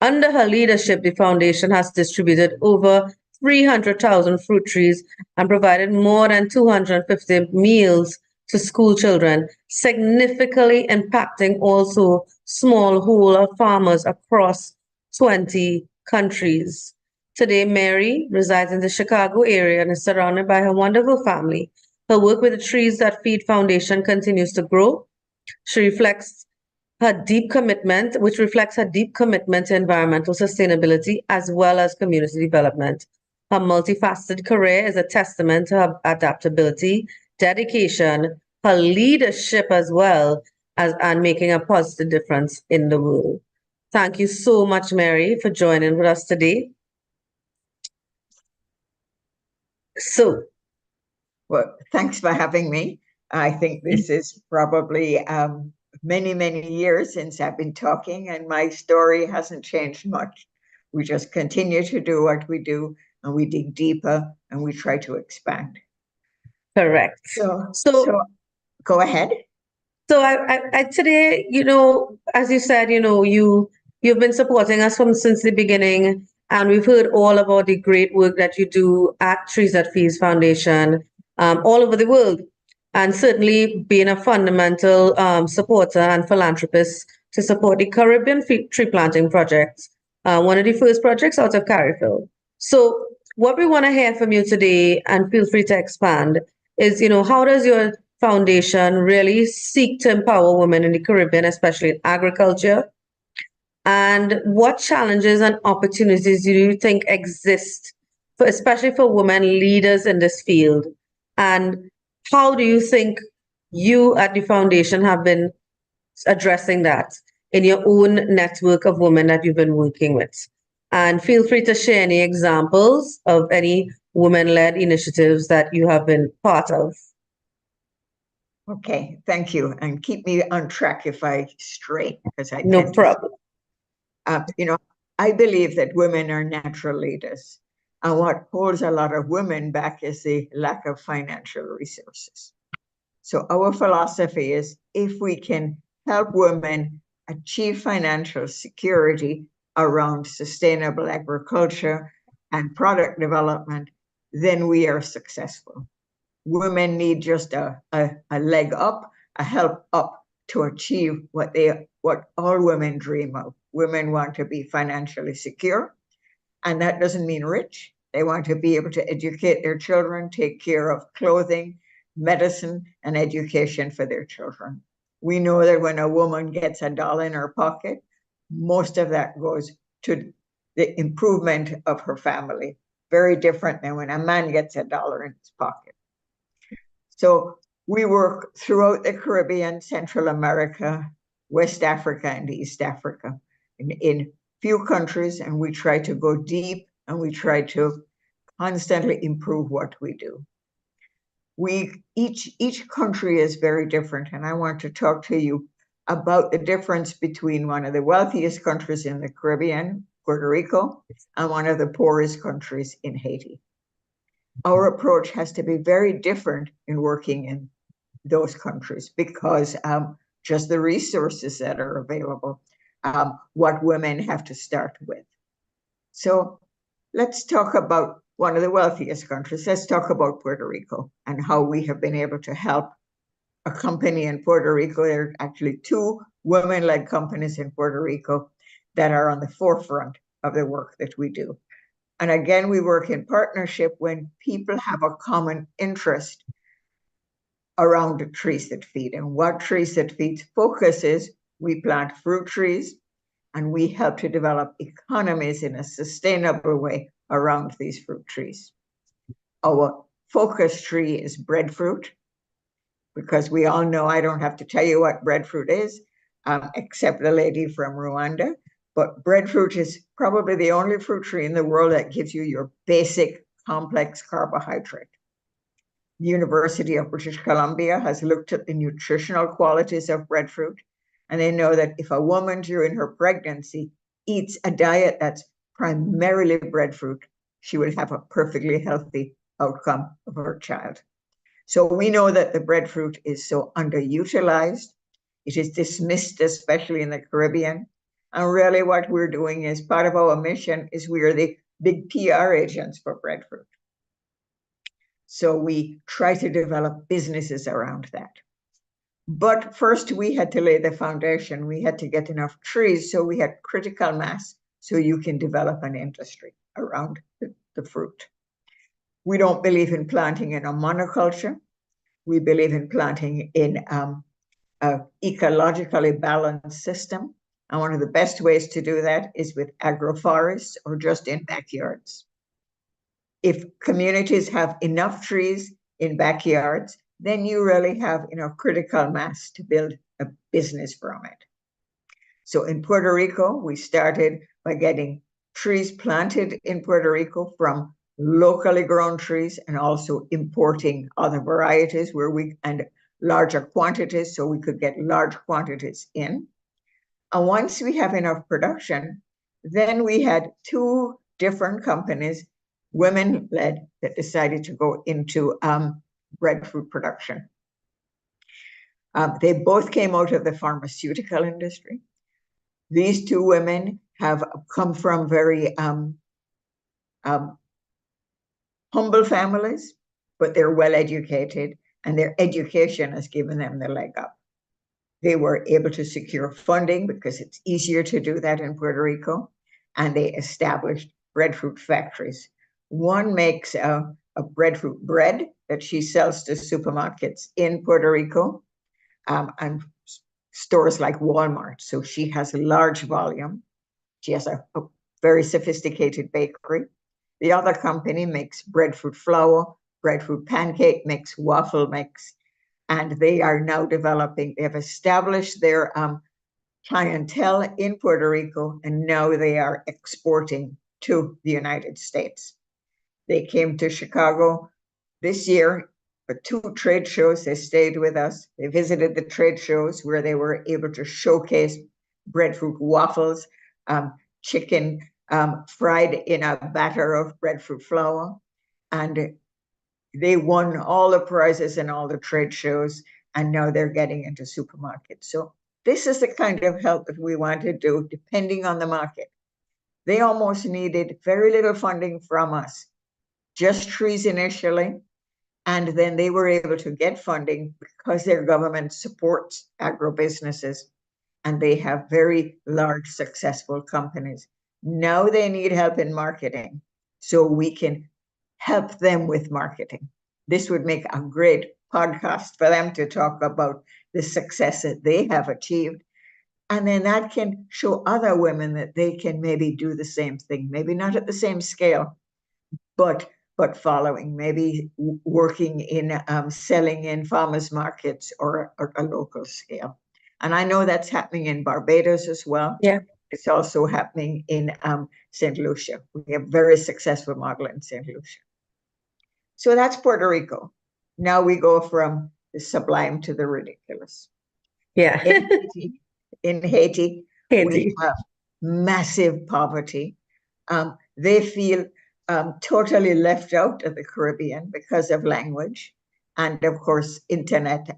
Under her leadership, the foundation has distributed over 300,000 fruit trees and provided more than 250 meals to school children, significantly impacting also smallholder farmers across 20 countries. Today, Mary resides in the Chicago area and is surrounded by her wonderful family. Her work with the Trees That Feed Foundation continues to grow. She reflects her deep commitment to environmental sustainability as well as community development. Her multifaceted career is a testament to her adaptability, dedication, her leadership as well, and making a positive difference in the world. Thank you so much, Mary, for joining with us today. So, well, thanks for having me. I think this is probably many, many years since I've been talking, and my story hasn't changed much. We just continue to do what we do, and we dig deeper, and we try to expand. correct. So go ahead. So I today, as you said, you've been supporting us since the beginning, and we've heard all about the great work that you do at Trees That Feeds Foundation, all over the world, and certainly being a fundamental supporter and philanthropist to support the Caribbean tree planting project, one of the first projects out of Carrickville. So what we want to hear from you today, and feel free to expand, is how does your foundation really seek to empower women in the Caribbean, especially in agriculture? And what challenges and opportunities do you think exist, especially for women leaders in this field? And how do you think you at the foundation have been addressing that in your own network of women that you've been working with? And feel free to share any examples of any women-led initiatives that you have been part of. Okay, thank you. And keep me on track if I stray, because I No problem. I believe that women are natural leaders. And what holds a lot of women back is the lack of financial resources. So our philosophy is if we can help women achieve financial security around sustainable agriculture and product development, then we are successful. Women need just a leg up, a help up to achieve what all women dream of. Women want to be financially secure, and that doesn't mean rich. They want to be able to educate their children, take care of clothing, medicine, and education for their children. We know that when a woman gets $1 in her pocket, most of that goes to the improvement of her family. Very different than when a man gets $1 in his pocket. So we work throughout the Caribbean, Central America, West Africa, and East Africa in few countries, and we try to go deep, and we try to constantly improve what we do. Each country is very different, and I want to talk to you about the difference between one of the wealthiest countries in the Caribbean, Puerto Rico, and one of the poorest countries in Haiti. Our approach has to be very different in working in those countries because just the resources that are available, what women have to start with. So let's talk about one of the wealthiest countries. Let's talk about Puerto Rico and how we have been able to help a company in Puerto Rico. There are actually 2 women-led companies in Puerto Rico that are on the forefront of the work that we do. And again, we work in partnership when people have a common interest around the Trees That Feed. And what Trees That Feed's focus is, we plant fruit trees and we help to develop economies in a sustainable way around these fruit trees. Our focus tree is breadfruit, because we all know, I don't have to tell you what breadfruit is, except the lady from Rwanda. But breadfruit is probably the only fruit tree in the world that gives you your basic complex carbohydrate. The University of British Columbia has looked at the nutritional qualities of breadfruit, and they know that if a woman during her pregnancy eats a diet that's primarily breadfruit, she will have a perfectly healthy outcome of her child. So we know that the breadfruit is so underutilized. It is dismissed, especially in the Caribbean. And really what we're doing is part of our mission is we are the big PR agents for breadfruit. So we try to develop businesses around that. But first we had to lay the foundation. We had to get enough trees, so we had critical mass so you can develop an industry around the fruit. We don't believe in planting in a monoculture. We believe in planting in an ecologically balanced system. And one of the best ways to do that is with agroforests or just in backyards. If communities have enough trees in backyards, then you really have critical mass to build a business from it. So in Puerto Rico, we started by getting trees planted in Puerto Rico from locally grown trees and also importing other varieties and larger quantities so we could get large quantities in. And once we have enough production, then we had 2 different companies, women-led, that decided to go into breadfruit production. They both came out of the pharmaceutical industry. These 2 women have come from very humble families, but they're well educated, and their education has given them the leg up. They were able to secure funding because it's easier to do that in Puerto Rico, and they established breadfruit factories. One makes a breadfruit bread that she sells to supermarkets in Puerto Rico and stores like Walmart. So she has a large volume. She has a very sophisticated bakery. The other company makes breadfruit flour, breadfruit pancake mix, waffle mix, and they are now developing, they have established their clientele in Puerto Rico, and now they are exporting to the United States. They came to Chicago this year for 2 trade shows. They stayed with us. They visited the trade shows where they were able to showcase breadfruit waffles, chicken fried in a batter of breadfruit flour. And they won all the prizes in all the trade shows, and now they're getting into supermarkets. So this is the kind of help that we want to do depending on the market. They almost needed very little funding from us, just trees initially, and then they were able to get funding because their government supports agro-businesses, and they have very large, successful companies. Now they need help in marketing, so we can help them with marketing. This would make a great podcast for them to talk about the success that they have achieved. And then that can show other women that they can maybe do the same thing, maybe not at the same scale, but following, maybe working in selling in farmers markets or a local scale. And I know that's happening in Barbados as well. Yeah. It's also happening in St. Lucia. We have a very successful model in St. Lucia. So that's Puerto Rico. Now we go from the sublime to the ridiculous. Yeah. In Haiti, Haiti. we have massive poverty. They feel totally left out of the Caribbean because of language and, of course, internet.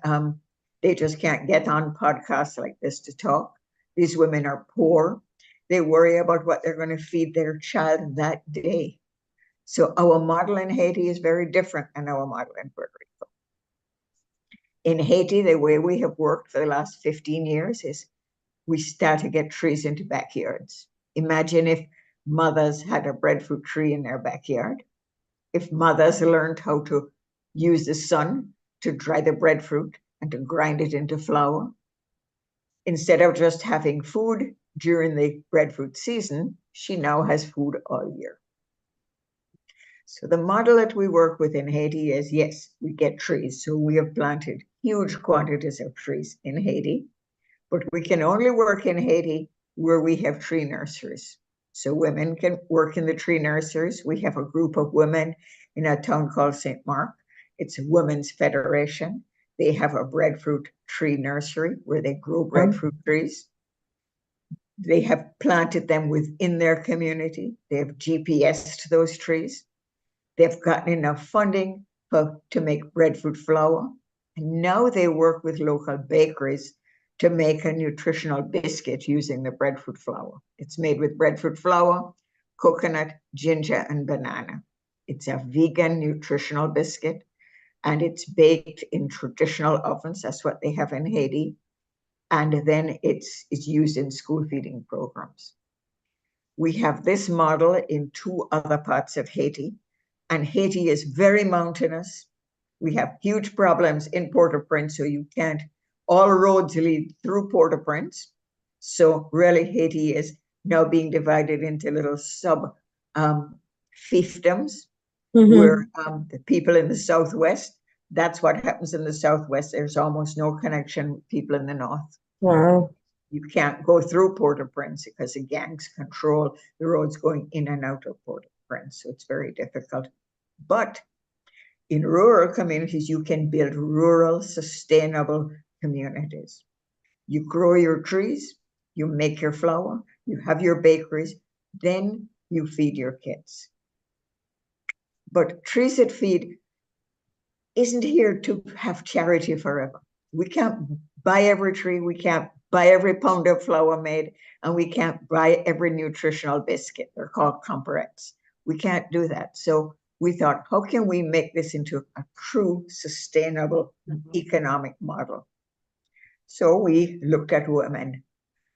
They just can't get on podcasts like this to talk. These women are poor. They worry about what they're going to feed their child that day. So our model in Haiti is very different than our model in Puerto Rico. In Haiti, the way we have worked for the last 15 years is we start to get trees into backyards. Imagine if mothers had a breadfruit tree in their backyard. If mothers learned how to use the sun to dry the breadfruit and to grind it into flour, instead of just having food during the breadfruit season, she now has food all year. So the model that we work with in Haiti is, yes, we get trees. So we have planted huge quantities of trees in Haiti, but we can only work in Haiti where we have tree nurseries. So women can work in the tree nurseries. We have a group of women in a town called St. Mark. It's a women's federation. They have a breadfruit tree nursery where they grow breadfruit trees. They have planted them within their community. They have GPSed those trees. They've gotten enough funding to make breadfruit flour. And now they work with local bakeries to make a nutritional biscuit using the breadfruit flour. It's made with breadfruit flour, coconut, ginger, and banana. It's a vegan nutritional biscuit, and it's baked in traditional ovens. That's what they have in Haiti. And then it's used in school feeding programs. We have this model in 2 other parts of Haiti, and Haiti is very mountainous. We have huge problems in Port-au-Prince, so you can't, all roads lead through Port-au-Prince. So really Haiti is now being divided into little fiefdoms, where the people in the southwest That's what happens in the Southwest. There's almost no connection with people in the North. Wow. You can't go through Port-au-Prince because the gangs control the roads going in and out of Port-au-Prince. So it's very difficult. But in rural communities, you can build rural, sustainable communities. You grow your trees, you make your flour, you have your bakeries, then you feed your kids. But Trees That Feed isn't here to have charity forever. We can't buy every tree, we can't buy every pound of flour made, and we can't buy every nutritional biscuit. They're called comparettes. We can't do that. So we thought, how can we make this into a true sustainable economic model? So we looked at women.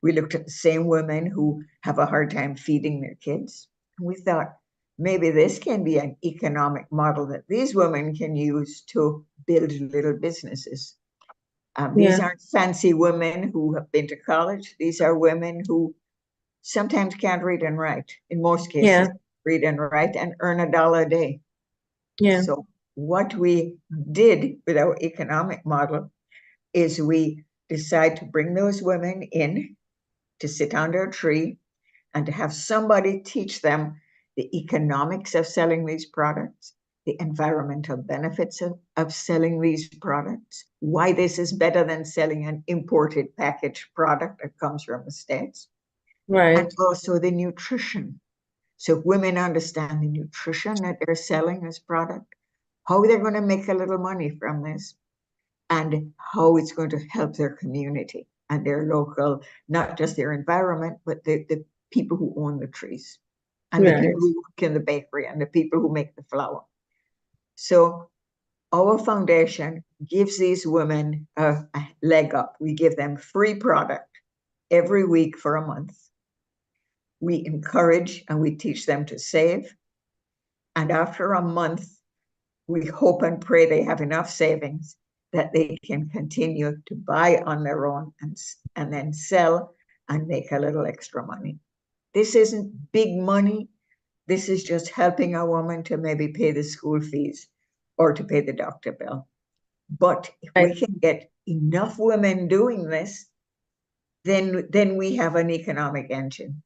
We looked at the same women who have a hard time feeding their kids. And we thought, maybe this can be an economic model that these women can use to build little businesses. These aren't fancy women who have been to college. These are women who sometimes can't read and write. In most cases, read and write and earn $1 a day. Yeah. So what we did with our economic model is we decide to bring those women in to sit under a tree and to have somebody teach them the economics of selling these products, the environmental benefits of selling these products, why this is better than selling an imported packaged product that comes from the States, Right. and also the nutrition. So if women understand the nutrition that they're selling as product, how they're going to make a little money from this, and how it's going to help their community and their local, not just their environment, but the people who own the trees and the people who work in the bakery and the people who make the flour. So our foundation gives these women a leg up. We give them free product every week for a month. We encourage and we teach them to save. And after a month, we hope and pray they have enough savings that they can continue to buy on their own and then sell and make a little extra money. This isn't big money. This is just helping a woman to maybe pay the school fees or to pay the doctor bill. But if we can get enough women doing this, then we have an economic engine.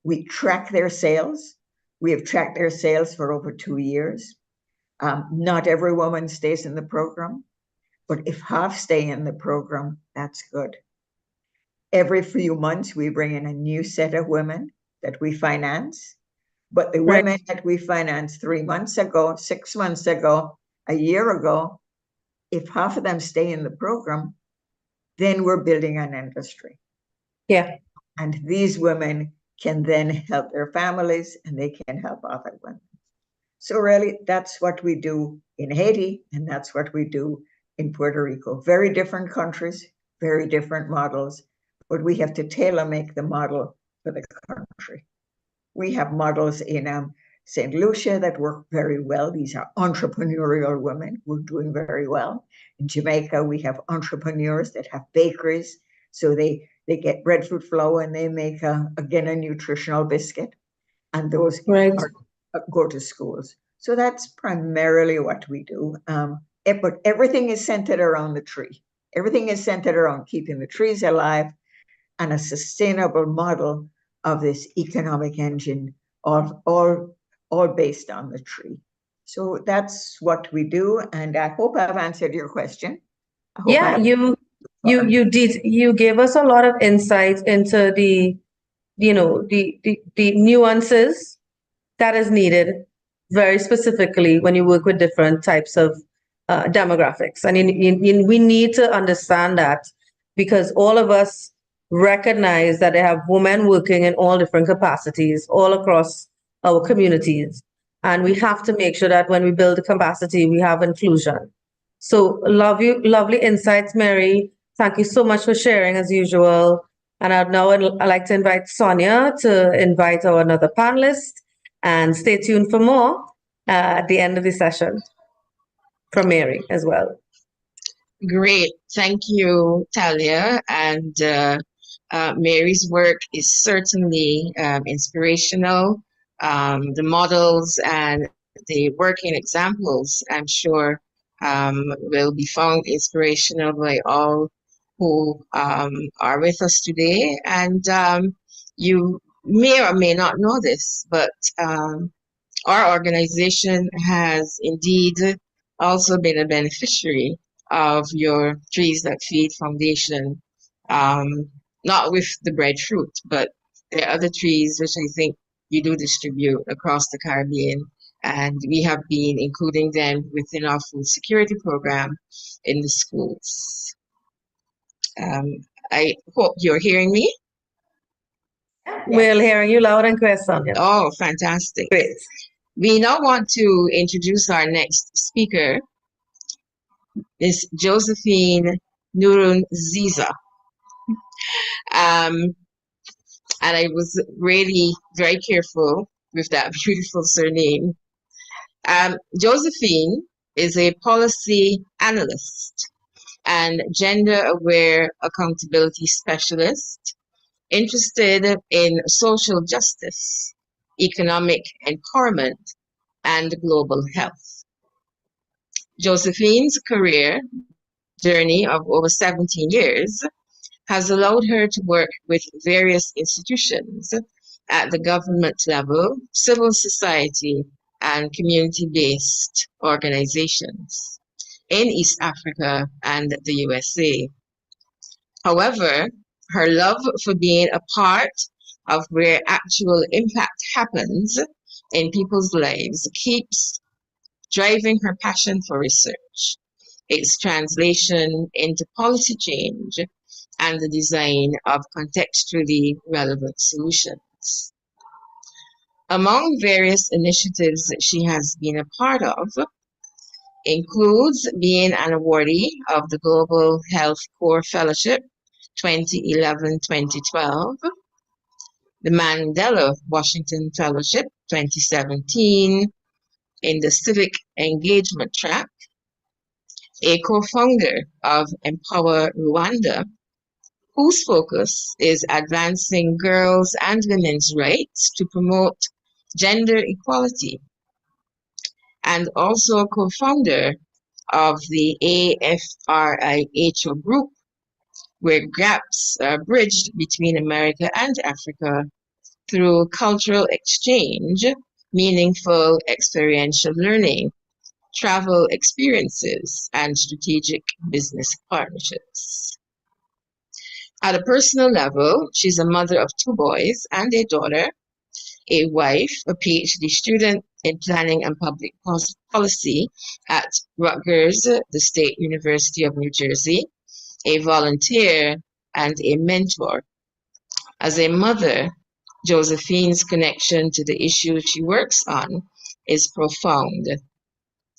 We track their sales. We have tracked their sales for over 2 years. Not every woman stays in the program, but if half stay in the program, that's good. Every few months, we bring in a new set of women that we finance. But the women that we financed 3 months ago, 6 months ago, a year ago, if half of them stay in the program, then we're building an industry. Yeah. And these women can then help their families and they can help other women. So really, that's what we do in Haiti, and that's what we do in Puerto Rico. Very different countries, very different models, but we have to tailor make the model for the country. We have models in St. Lucia that work very well. These are entrepreneurial women who are doing very well. In Jamaica, we have entrepreneurs that have bakeries. So they get breadfruit flour and they make, again, a nutritional biscuit. And those go to schools. So that's primarily what we do. But everything is centered around the tree. Everything is centered around keeping the trees alive and a sustainable model of this economic engine, all based on the tree. So that's what we do. And I hope I've answered your question. Yeah, you did. You gave us a lot of insight into the nuances that is needed very specifically when you work with different types of demographics. And we need to understand that because all of us recognize that they have women working in all different capacities all across our communities. And we have to make sure that when we build the capacity, we have inclusion. So lovely insights, Mary. Thank you so much for sharing as usual. And I'd like to invite Sonia to invite our another panelist. And stay tuned for more at the end of the session from Mary as well. Great. Thank you, Talia. And Mary's work is certainly inspirational. The models and the working examples, I'm sure, will be found inspirational by all who are with us today. And you may or may not know this, but our organization has indeed also been a beneficiary of your Trees That Feed Foundation, not with the breadfruit, but there are other trees which I think you do distribute across the Caribbean, and we have been including them within our food security program in the schools. I hope you're hearing me. We're hearing you loud and clear, Sonia. Oh, fantastic. Great. We now want to introduce our next speaker, Miss Josephine Nurunziza. And I was really very careful with that beautiful surname. Josephine is a policy analyst and gender-aware accountability specialist interested in social justice, economic empowerment, and global health. Josephine's career journey of over 17 years has allowed her to work with various institutions at the government level, civil society, and community-based organizations in East Africa and the USA. However, her love for being a part of where actual impact happens in people's lives keeps driving her passion for research, its translation into policy change, and the design of contextually relevant solutions. Among various initiatives that she has been a part of includes being an awardee of the Global Health Core Fellowship 2011-2012, the Mandela Washington Fellowship 2017 in the Civic Engagement track, a co-founder of Empower Rwanda, whose focus is advancing girls' and women's rights to promote gender equality, and also a co-founder of the AFRIHO group, where gaps are bridged between America and Africa through cultural exchange, meaningful experiential learning, travel experiences, and strategic business partnerships. At a personal level, she's a mother of 2 boys and a daughter, a wife, a PhD student in planning and public policy at Rutgers, the State University of New Jersey, a volunteer, and a mentor. As a mother, Josephine's connection to the issues she works on is profound.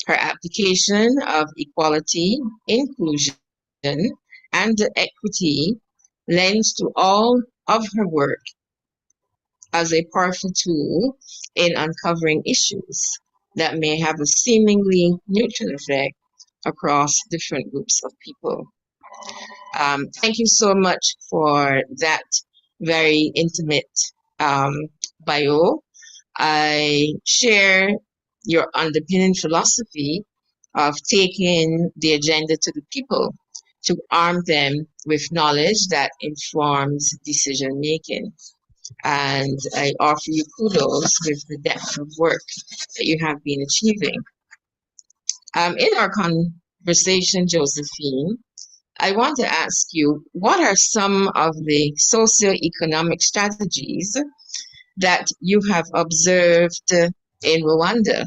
Her application of equality, inclusion, and equity lends to all of her work as a powerful tool in uncovering issues that may have a seemingly neutral effect across different groups of people. Thank you so much for that very intimate bio. I share your underpinning philosophy of taking the agenda to the people to arm them with knowledge that informs decision making. And I offer you kudos with the depth of work that you have been achieving. In our conversation, Josephine, I want to ask you, what are some of the socioeconomic strategies that you have observed in Rwanda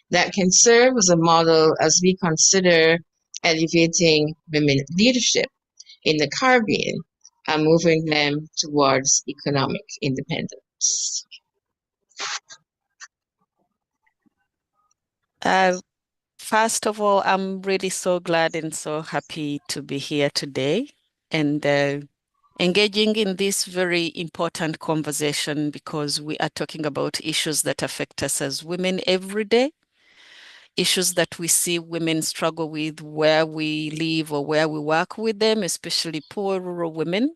that can serve as a model as we consider elevating women leadership in the Caribbean and moving them towards economic independence? First of all, I'm really so glad and so happy to be here today and engaging in this very important conversation, because we are talking about issues that affect us as women every day, issues that we see women struggle with where we live or where we work with them, especially poor rural women.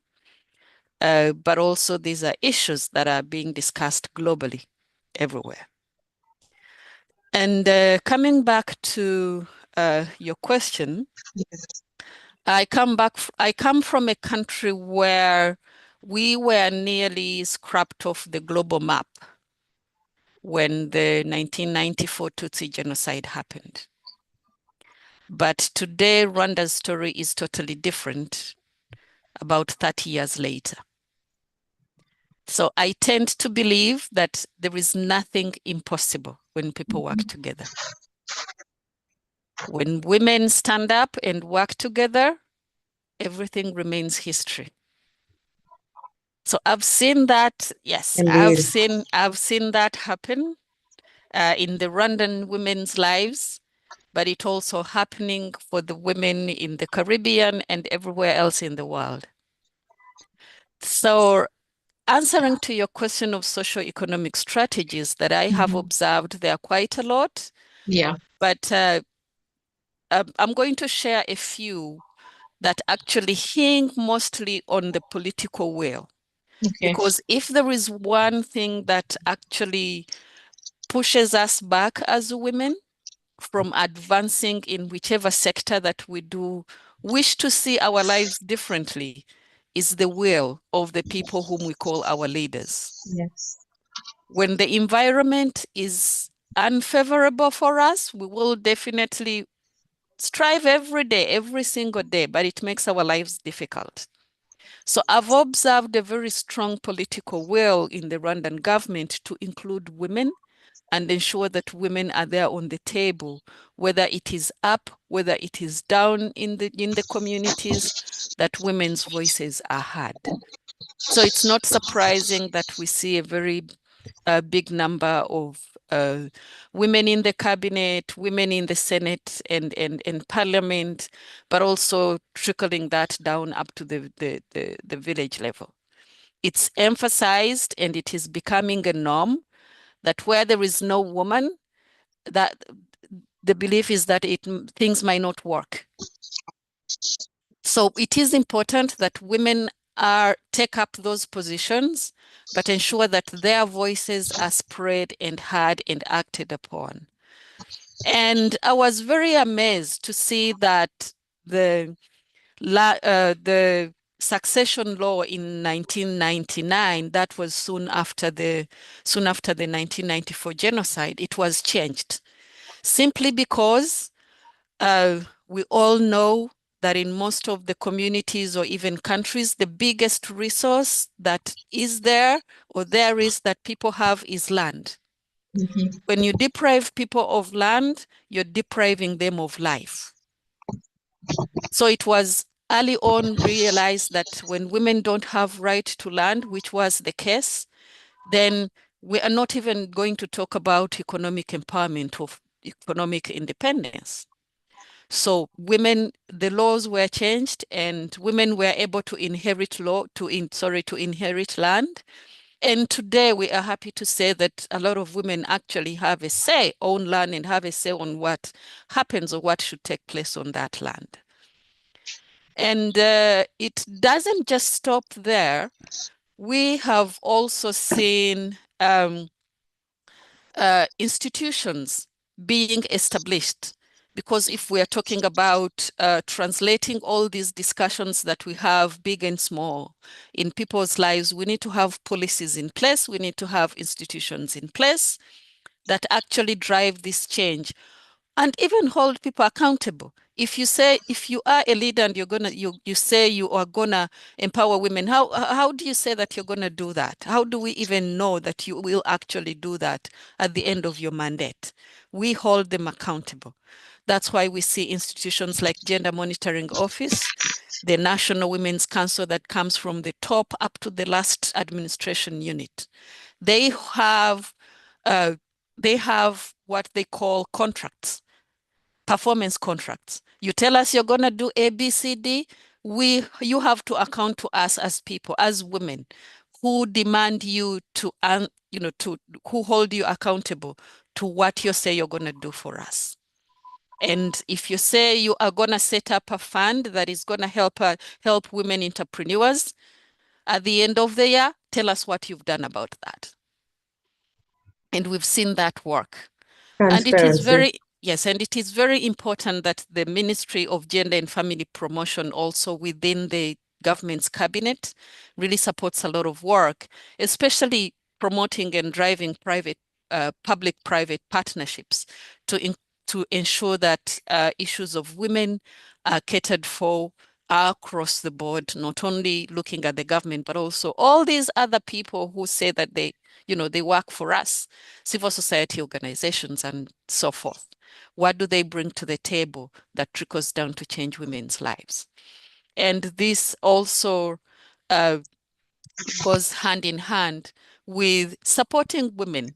But also these are issues that are being discussed globally everywhere. And coming back to your question. Yes. I come from a country where we were nearly scrapped off the global map when the 1994 Tutsi genocide happened. But today, Rwanda's story is totally different about 30 years later. So I tend to believe that there is nothing impossible when people work together. When women stand up and work together, everything remains history. So I've seen that, yes, I've seen that happen in the Rwandan women's lives, but it's also happening for the women in the Caribbean and everywhere else in the world. So answering to your question of socio-economic strategies that I have observed, there are quite a lot. Yeah. But I'm going to share a few that actually hang mostly on the political will. Okay. Because if there is one thing that actually pushes us back as women from advancing in whichever sector that we do wish to see our lives differently, is the will of the people whom we call our leaders. Yes. When the environment is unfavorable for us, we will definitely strive every day, every single day, but it makes our lives difficult. So I've observed a very strong political will in the Rwandan government to include women and ensure that women are there on the table, whether it is up, whether it is down in the communities, that women's voices are heard. So it's not surprising that we see a very big number of women in the cabinet, women in the Senate and Parliament, but also trickling that down up to the village level. It's emphasized and it is becoming a norm that where there is no woman, that the belief is that things might not work. So it is important that women take up those positions, but ensure that their voices are spread and heard and acted upon. And I was very amazed to see that the succession law in 1999, that was soon after the 1994 genocide, it was changed simply because we all know that in most of the communities or even countries, the biggest resource that is there or there is that people have is land. When you deprive people of land, you're depriving them of life. So it was early on realized that when women don't have right to land, which was the case, then we are not even going to talk about economic empowerment or economic independence. So the laws were changed and women were able to inherit land. And today we are happy to say that a lot of women actually have a say, own land and have a say on what happens or what should take place on that land. And it doesn't just stop there. We have also seen institutions being established, because if we are talking about translating all these discussions that we have, big and small, in people's lives, we need to have policies in place. We need to have institutions in place that actually drive this change and even hold people accountable. If you are a leader and you say you are gonna empower women, how do you say that you're gonna do that? How do we even know that you will actually do that at the end of your mandate? We hold them accountable. That's why we see institutions like Gender Monitoring Office, the National Women's Council that comes from the top up to the last administration unit. They have what they call contracts. Performance contracts. You tell us you're going to do A, B, C, D. You have to account to us as people, as women, who demand you who hold you accountable to what you say you're going to do for us. And if you say you are going to set up a fund that is going to help women entrepreneurs, at the end of the year, tell us what you've done about that. And we've seen that work. And it is Yes, and it is very important that the Ministry of Gender and Family Promotion also within the government's cabinet really supports a lot of work, especially promoting and driving public-private partnerships to ensure that issues of women are catered for across the board, not only looking at the government, but also all these other people who say that they work for us, civil society organizations and so forth. What do they bring to the table that trickles down to change women's lives? And this also goes hand in hand with supporting women.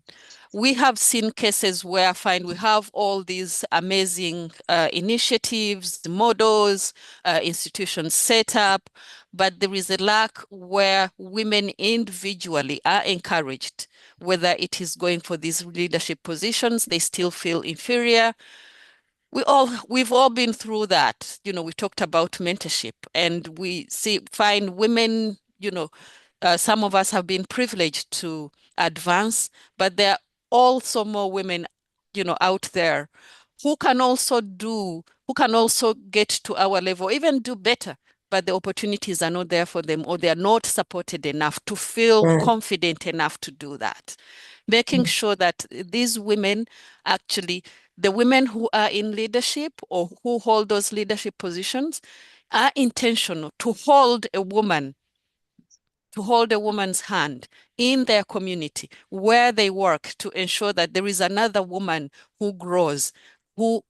We have seen cases where we have all these amazing initiatives, models, institutions set up, but there is a lack where women individually are encouraged, whether it is going for these leadership positions, they still feel inferior. We've all been through that. We talked about mentorship, and we find women, some of us have been privileged to advance, but there are also more women, out there who can also get to our level, even do better, but the opportunities are not there for them, or they are not supported enough to feel confident enough to do that. Making sure that these women, actually, the women who are in leadership or who hold those leadership positions, are intentional to hold a woman's hand in their community where they work, to ensure that there is another woman who grows, who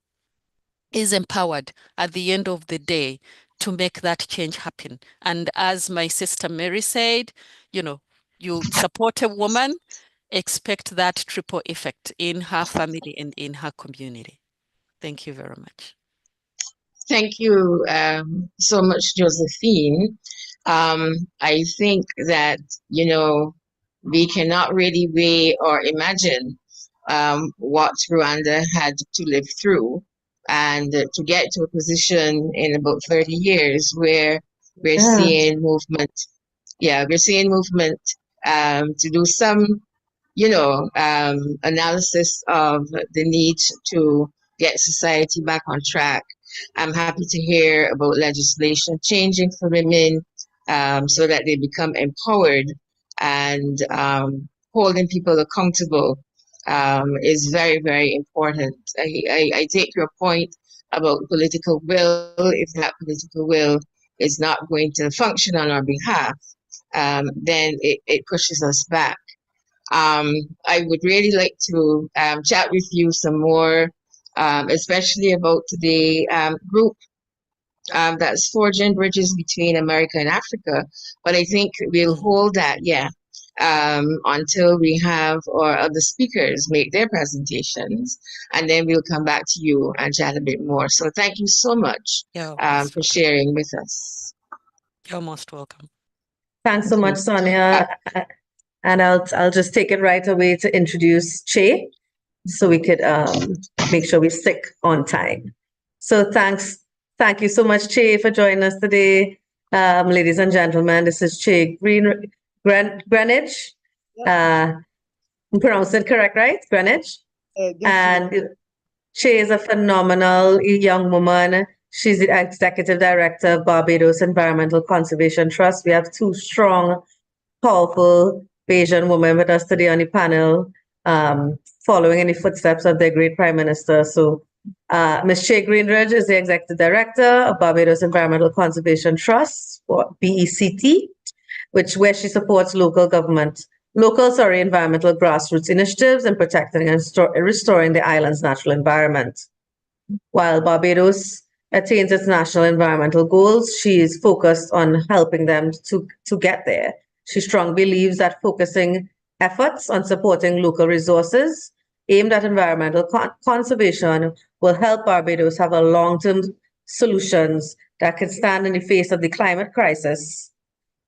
is empowered at the end of the day to make that change happen. And as my sister Mary said, you support a woman, expect that triple effect in her family and in her community. Thank you very much. Thank you so much, Josephine. I think that, we cannot really weigh or imagine what Rwanda had to live through, and to get to a position in about 30 years where we're seeing movement. Yeah, we're seeing movement to do some analysis of the need to get society back on track. I'm happy to hear about legislation changing for women so that they become empowered, and holding people accountable is very, very important. I take your point about political will. If that political will is not going to function on our behalf, then it pushes us back. I would really like to chat with you some more, especially about the group that's forging bridges between America and Africa. But I think we'll hold that, until we have our other speakers make their presentations, and then we'll come back to you and chat a bit more. So thank you so much for sharing with us. You're most welcome. Thanks so much, Sonia. And I'll just take it right away to introduce Che, so we could make sure we stick on time. So thank you so much, Che, for joining us today. Ladies and gentlemen, this is Che Greenidge. I'm pronouncing it correct, right? Greenidge. And Che is a phenomenal young woman. She's the executive director of Barbados Environmental Conservation Trust. We have two strong, powerful Asian women with us today on the panel, following in the footsteps of their great Prime Minister. So Ms. Che Greenidge is the Executive Director of Barbados Environmental Conservation Trust, or BECT, where she supports environmental grassroots initiatives in protecting and restoring the island's natural environment. While Barbados attains its national environmental goals, she is focused on helping them to get there. She strongly believes that focusing efforts on supporting local resources aimed at environmental conservation will help Barbados have a long-term solutions that can stand in the face of the climate crisis,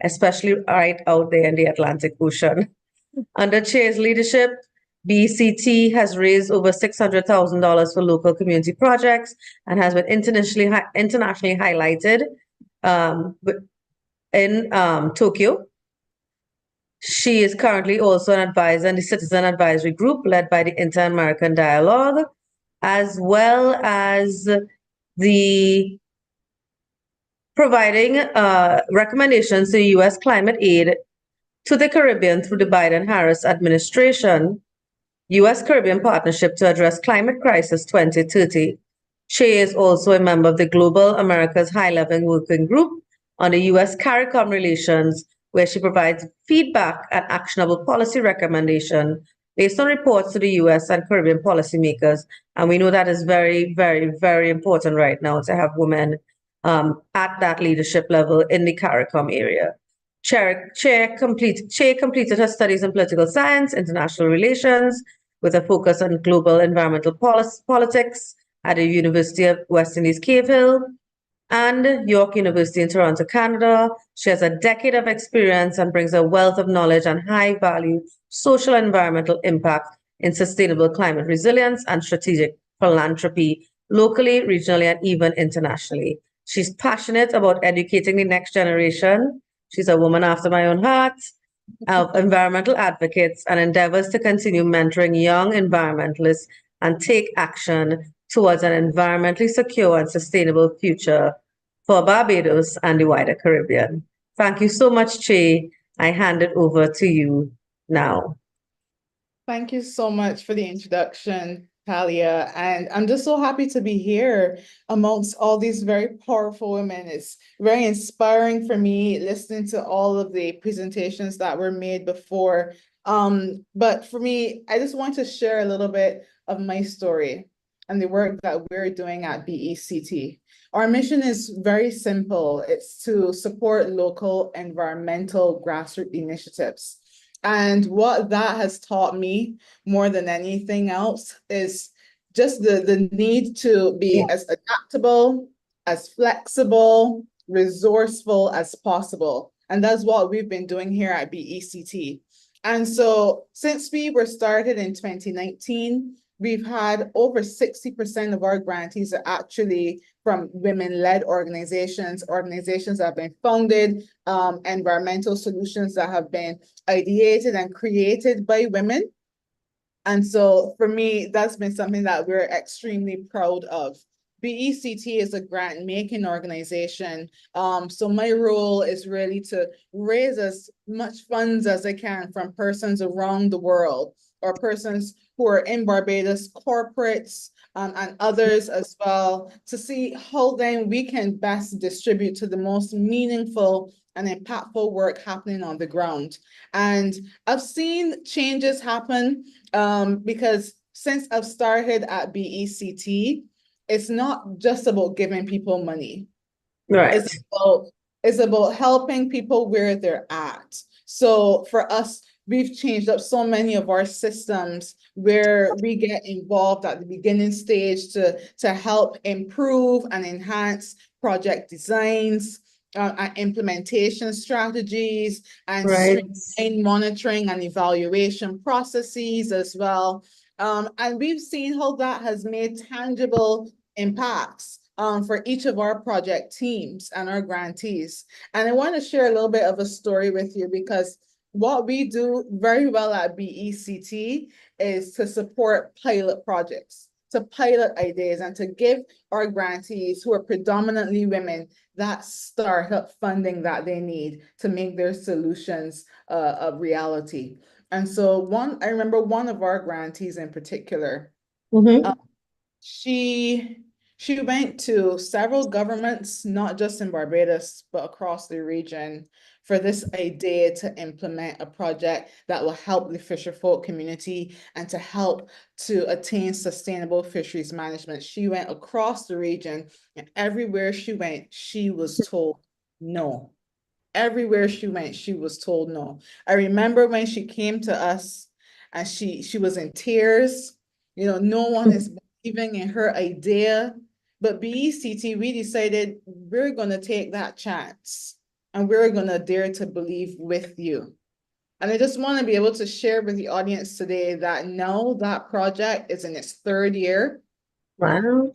especially right out there in the Atlantic Ocean. Under Che's leadership, BCT has raised over $600,000 for local community projects and has been internationally highlighted in Tokyo. She is currently also an advisor in the Citizen Advisory Group led by the Inter-American Dialogue, as well as the providing recommendations to U.S. climate aid to the Caribbean through the Biden-Harris administration, U.S. Caribbean Partnership to Address Climate Crisis 2030. She is also a member of the Global America's High-Level Working Group on the U.S. CARICOM relations, where she provides feedback and actionable policy recommendation based on reports to the U.S. and Caribbean policymakers. And we know that is very, very, very important right now to have women at that leadership level in the CARICOM area. Chair completed her studies in political science, international relations, with a focus on global environmental politics at the University of West Indies Cave Hill and York University in Toronto, Canada. She has a decade of experience and brings a wealth of knowledge and high-value social and environmental impact in sustainable climate resilience and strategic philanthropy, locally, regionally, and even internationally. She's passionate about educating the next generation. She's a woman after my own heart, of environmental advocates, and endeavors to continue mentoring young environmentalists and take action towards an environmentally secure and sustainable future for Barbados and the wider Caribbean. Thank you so much, Che. I hand it over to you now. Thank you so much for the introduction, Talia. And I'm just so happy to be here amongst all these very powerful women. It's very inspiring for me listening to all of the presentations that were made before. But for me, I just want to share a little bit of my story and the work that we're doing at BECT. Our mission is very simple. It's to support local environmental grassroots initiatives. And what that has taught me more than anything else is just the need to be as adaptable, as flexible, resourceful as possible. And that's what we've been doing here at BECT. And so since we were started in 2019, we've had over 60% of our grantees are actually from women-led organizations that have been founded, environmental solutions that have been ideated and created by women. And so for me, that's been something that we're extremely proud of. BECT is a grant-making organization. So my role is really to raise as much funds as I can from persons around the world or persons who are in Barbados, corporates, and others as well, to see how then we can best distribute to the most meaningful and impactful work happening on the ground. And I've seen changes happen because since I've started at BECT, it's not just about giving people money. Right. It's about helping people where they're at. So for us, we've changed up so many of our systems where we get involved at the beginning stage to help improve and enhance project designs, and implementation strategies, and streamline monitoring and evaluation processes as well. And we've seen how that has made tangible impacts for each of our project teams and our grantees. And I want to share a little bit of a story with you, because what we do very well at BECT is to support pilot projects, to pilot ideas, and to give our grantees, who are predominantly women, that startup funding that they need to make their solutions a reality. And so I remember one of our grantees in particular, she went to several governments, not just in Barbados, but across the region, for this idea to implement a project that will help the fisherfolk community and to help to attain sustainable fisheries management. She went across the region, and everywhere she went, she was told no. Everywhere she went, she was told no. I remember when she came to us and she was in tears. You know, no one is believing in her idea. But BECT, we decided we're going to take that chance and we're going to dare to believe with you. And I just want to be able to share with the audience today that now that project is in its third year. Wow.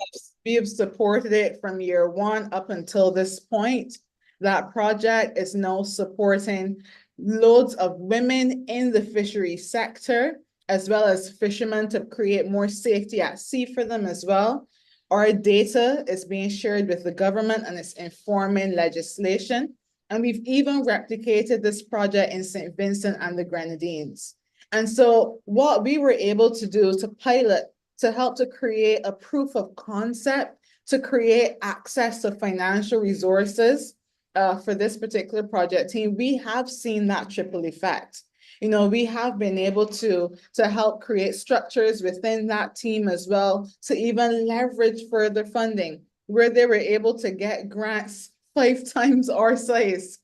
We have supported it from year one up until this point. That project is now supporting loads of women in the fishery sector as well as fishermen to create more safety at sea for them as well. Our data is being shared with the government and it's informing legislation. And we've even replicated this project in St. Vincent and the Grenadines. And so what we were able to do to pilot, to help to create a proof of concept, to create access to financial resources for this particular project team, we have seen that triple effect. You know, we have been able to help create structures within that team as well, to even leverage further funding, where they were able to get grants 5 times our size,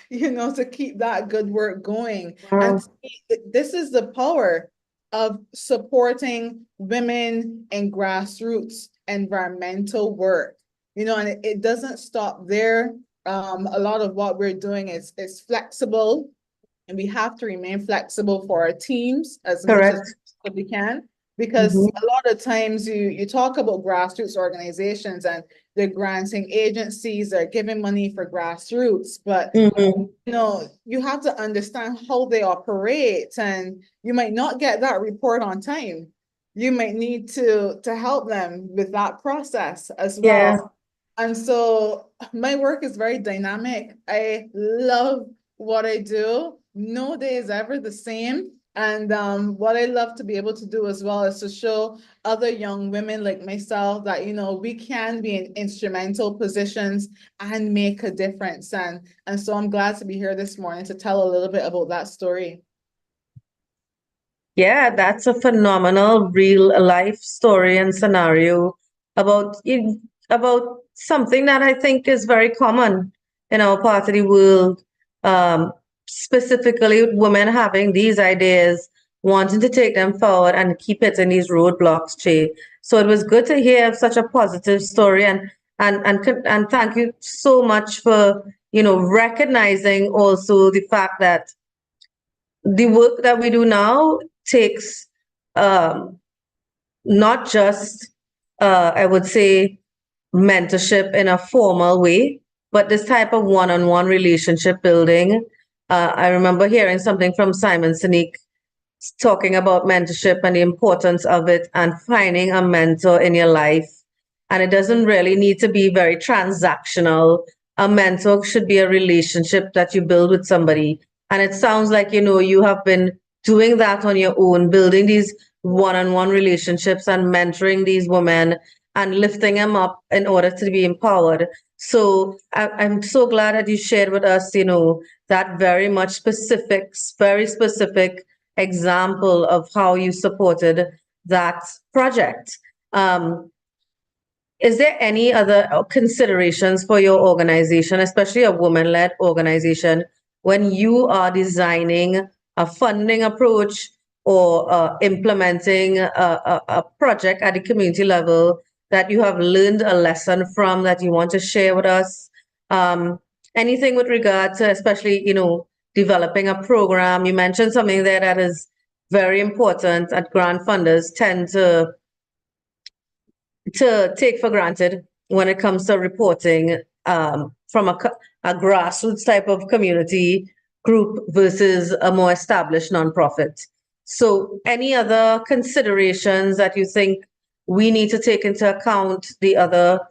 you know, to keep that good work going. Wow. And this is the power of supporting women in grassroots environmental work, you know, and it doesn't stop there. A lot of what we're doing is flexible, and we have to remain flexible for our teams as much as we can, because a lot of times you talk about grassroots organizations and they're granting agencies, they're giving money for grassroots, but you know, you have to understand how they operate, and you might not get that report on time. You might need to help them with that process as well. Yeah. And so my work is very dynamic. I love what I do. No day is ever the same. And what I love to be able to do as well is to show other young women like myself that, you know, we can be in instrumental positions and make a difference. And so I'm glad to be here this morning to tell a little bit about that story. Yeah, that's a phenomenal real life story and scenario about about something that I think is very common in our part of the world, specifically with women having these ideas, wanting to take them forward and keep hitting these roadblocks, Che. So it was good to hear such a positive story, and thank you so much for, you know, recognizing also the fact that the work that we do now takes not just, I would say, mentorship in a formal way, but this type of one-on-one relationship building. I remember hearing something from Simon Sinek talking about mentorship and the importance of it and finding a mentor in your life. And it doesn't really need to be very transactional. A mentor should be a relationship that you build with somebody. And it sounds like, you know, you have been doing that on your own, building these one-on-one relationships and mentoring these women and lifting them up in order to be empowered. So I'm so glad that you shared with us, you know, that very much specific, very specific example of how you supported that project. Is there any other considerations for your organization, especially a woman-led organization, when you are designing a funding approach or implementing a project at the community level that you have learned a lesson from that you want to share with us? Anything with regard to, especially, you know, developing a program? You mentioned something there that is very important that grant funders tend to take for granted when it comes to reporting from a grassroots type of community group versus a more established nonprofit. So any other considerations that you think we need to take into account, the other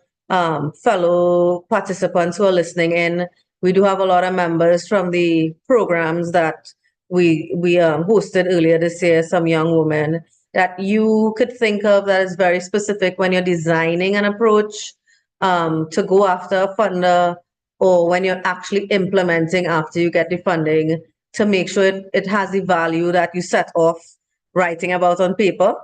fellow participants who are listening in? We do have a lot of members from the programs that we hosted earlier this year, some young women that you could think of that is very specific when you're designing an approach to go after a funder, or when you're actually implementing after you get the funding, to make sure it has the value that you set off writing about on paper?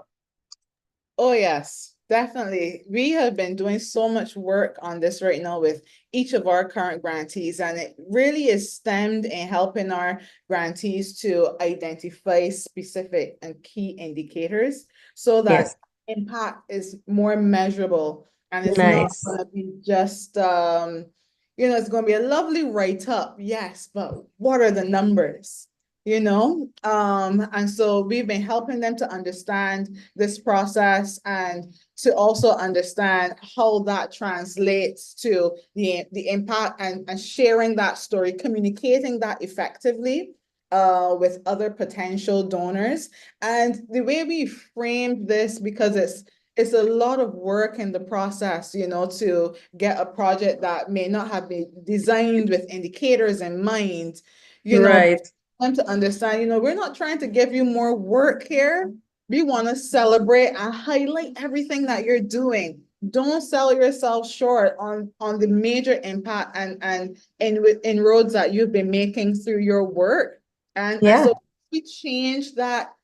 Oh, yes, definitely. We have been doing so much work on this right now with each of our current grantees, and it really is stemmed in helping our grantees to identify specific and key indicators so that Yes. impact is more measurable, and it's Nice. not going to be just, you know, it's going to be a lovely write-up, yes, but what are the numbers? You know, and so we've been helping them to understand this process and to also understand how that translates to the impact, and sharing that story, communicating that effectively with other potential donors. And the way we framed this, because it's a lot of work in the process, to get a project that may not have been designed with indicators in mind, Right. them to understand, we're not trying to give you more work here. We want to celebrate and highlight everything that you're doing. Don't sell yourself short on the major impact and inroads that you've been making through your work. And so we change that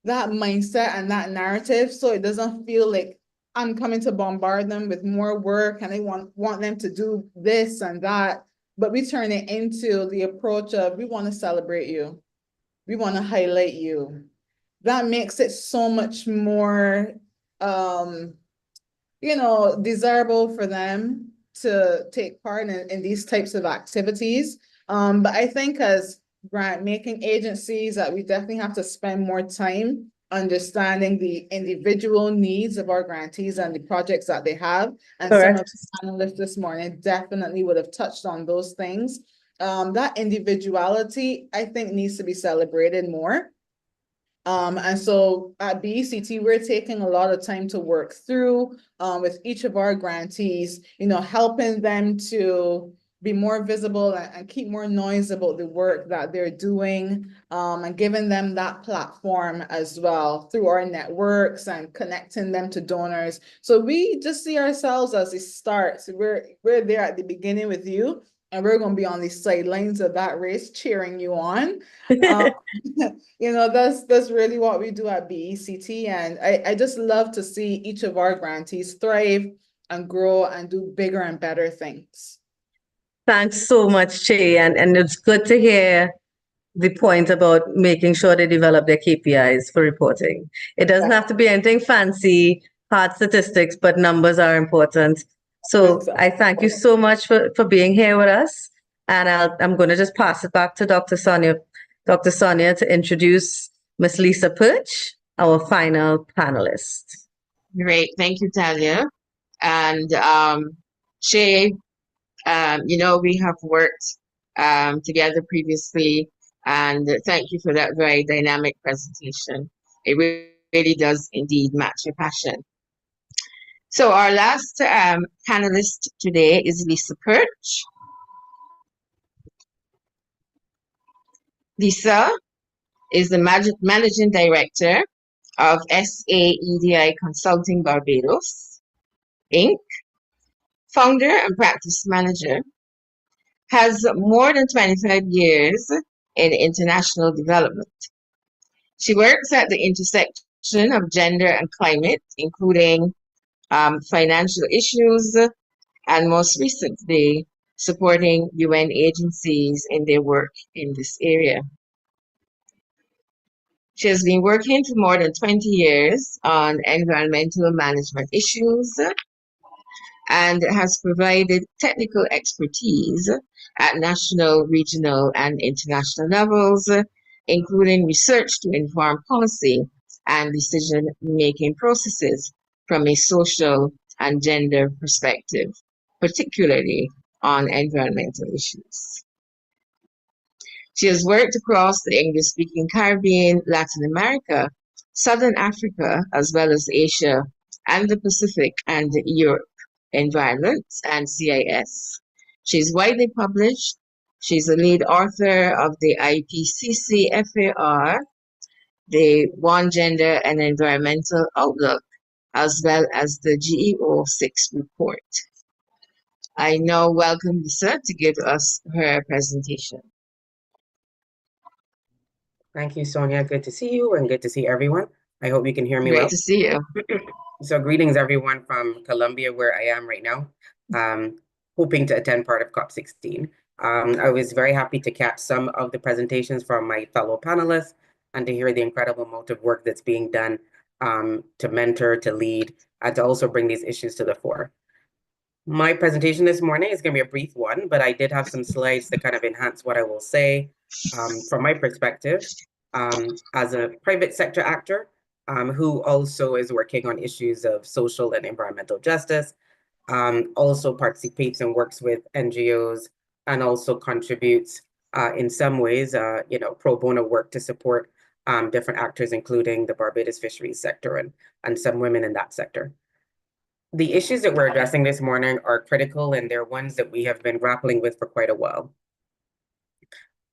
mindset and that narrative, so it doesn't feel like I'm coming to bombard them with more work and I want them to do this and that. But we turn it into the approach of, we want to celebrate you. We want to highlight you. That makes it so much more, desirable for them to take part in these types of activities. But I think as grant making agencies that we definitely have to spend more time understanding the individual needs of our grantees and the projects that they have. And some of the panelists this morning definitely would have touched on those things. That individuality, I think, needs to be celebrated more. And so at BECT, we're taking a lot of time to work through with each of our grantees, helping them to be more visible and keep more noise about the work that they're doing, and giving them that platform as well through our networks and connecting them to donors. So we just see ourselves as a start. So we're there at the beginning with you, and we're going to be on the sidelines of that race cheering you on. That's really what we do at BECT. And I just love to see each of our grantees thrive and grow and do bigger and better things. Thanks so much, Che. And it's good to hear the point about making sure they develop their KPIs for reporting. It doesn't have to be anything fancy, hard statistics, but numbers are important. So I thank you so much for being here with us. And I'm going to just pass it back to Dr. Sonia to introduce Ms. Lisa Perch, our final panelist. Great. Thank you, Talia. And Shay, we have worked together previously, and thank you for that very dynamic presentation. It really does indeed match your passion. So our last panelist today is Lisa Perch. Lisa is the Managing Director of SAEDI Consulting Barbados, Inc., founder and practice manager, has more than 25 years in international development. She works at the intersection of gender and climate, including financial issues, and most recently, supporting UN agencies in their work in this area. She has been working for more than 20 years on environmental management issues and has provided technical expertise at national, regional, and international levels, including research to inform policy and decision-making processes from a social and gender perspective, particularly on environmental issues. She has worked across the English-speaking Caribbean, Latin America, Southern Africa, as well as Asia and the Pacific and Europe environments and CIS. She's widely published. She's a lead author of the IPCC FAR, the One Gender and Environmental Outlook, as well as the GEO6 report. I now welcome Lisa to give us her presentation. Thank you, Sonia. Good to see you and good to see everyone. I hope you can hear me well. Great to see you. So greetings, everyone from Colombia, where I am right now, hoping to attend part of COP16. I was very happy to catch some of the presentations from my fellow panelists and to hear the incredible amount of work that's being done to mentor, to lead, and to also bring these issues to the fore. My presentation this morning is going to be a brief one, but I did have some slides to kind of enhance what I will say from my perspective as a private sector actor who also is working on issues of social and environmental justice, also participates and works with NGOs, and also contributes in some ways, pro bono work to support different actors, including the Barbados fisheries sector and some women in that sector. The issues that we're addressing this morning are critical, and they're ones that we have been grappling with for quite a while.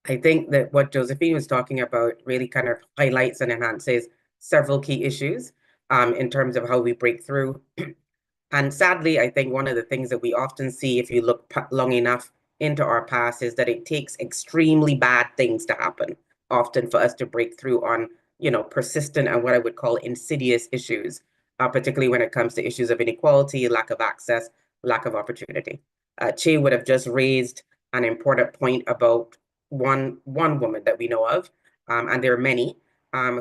I think that what Josephine was talking about really kind of highlights and enhances several key issues in terms of how we break through. And sadly, I think one of the things that we often see if you look long enough into our past is that it takes extremely bad things to happen, often for us to break through on, persistent and what I would call insidious issues, particularly when it comes to issues of inequality, lack of access, lack of opportunity. Che would have just raised an important point about one woman that we know of, and there are many,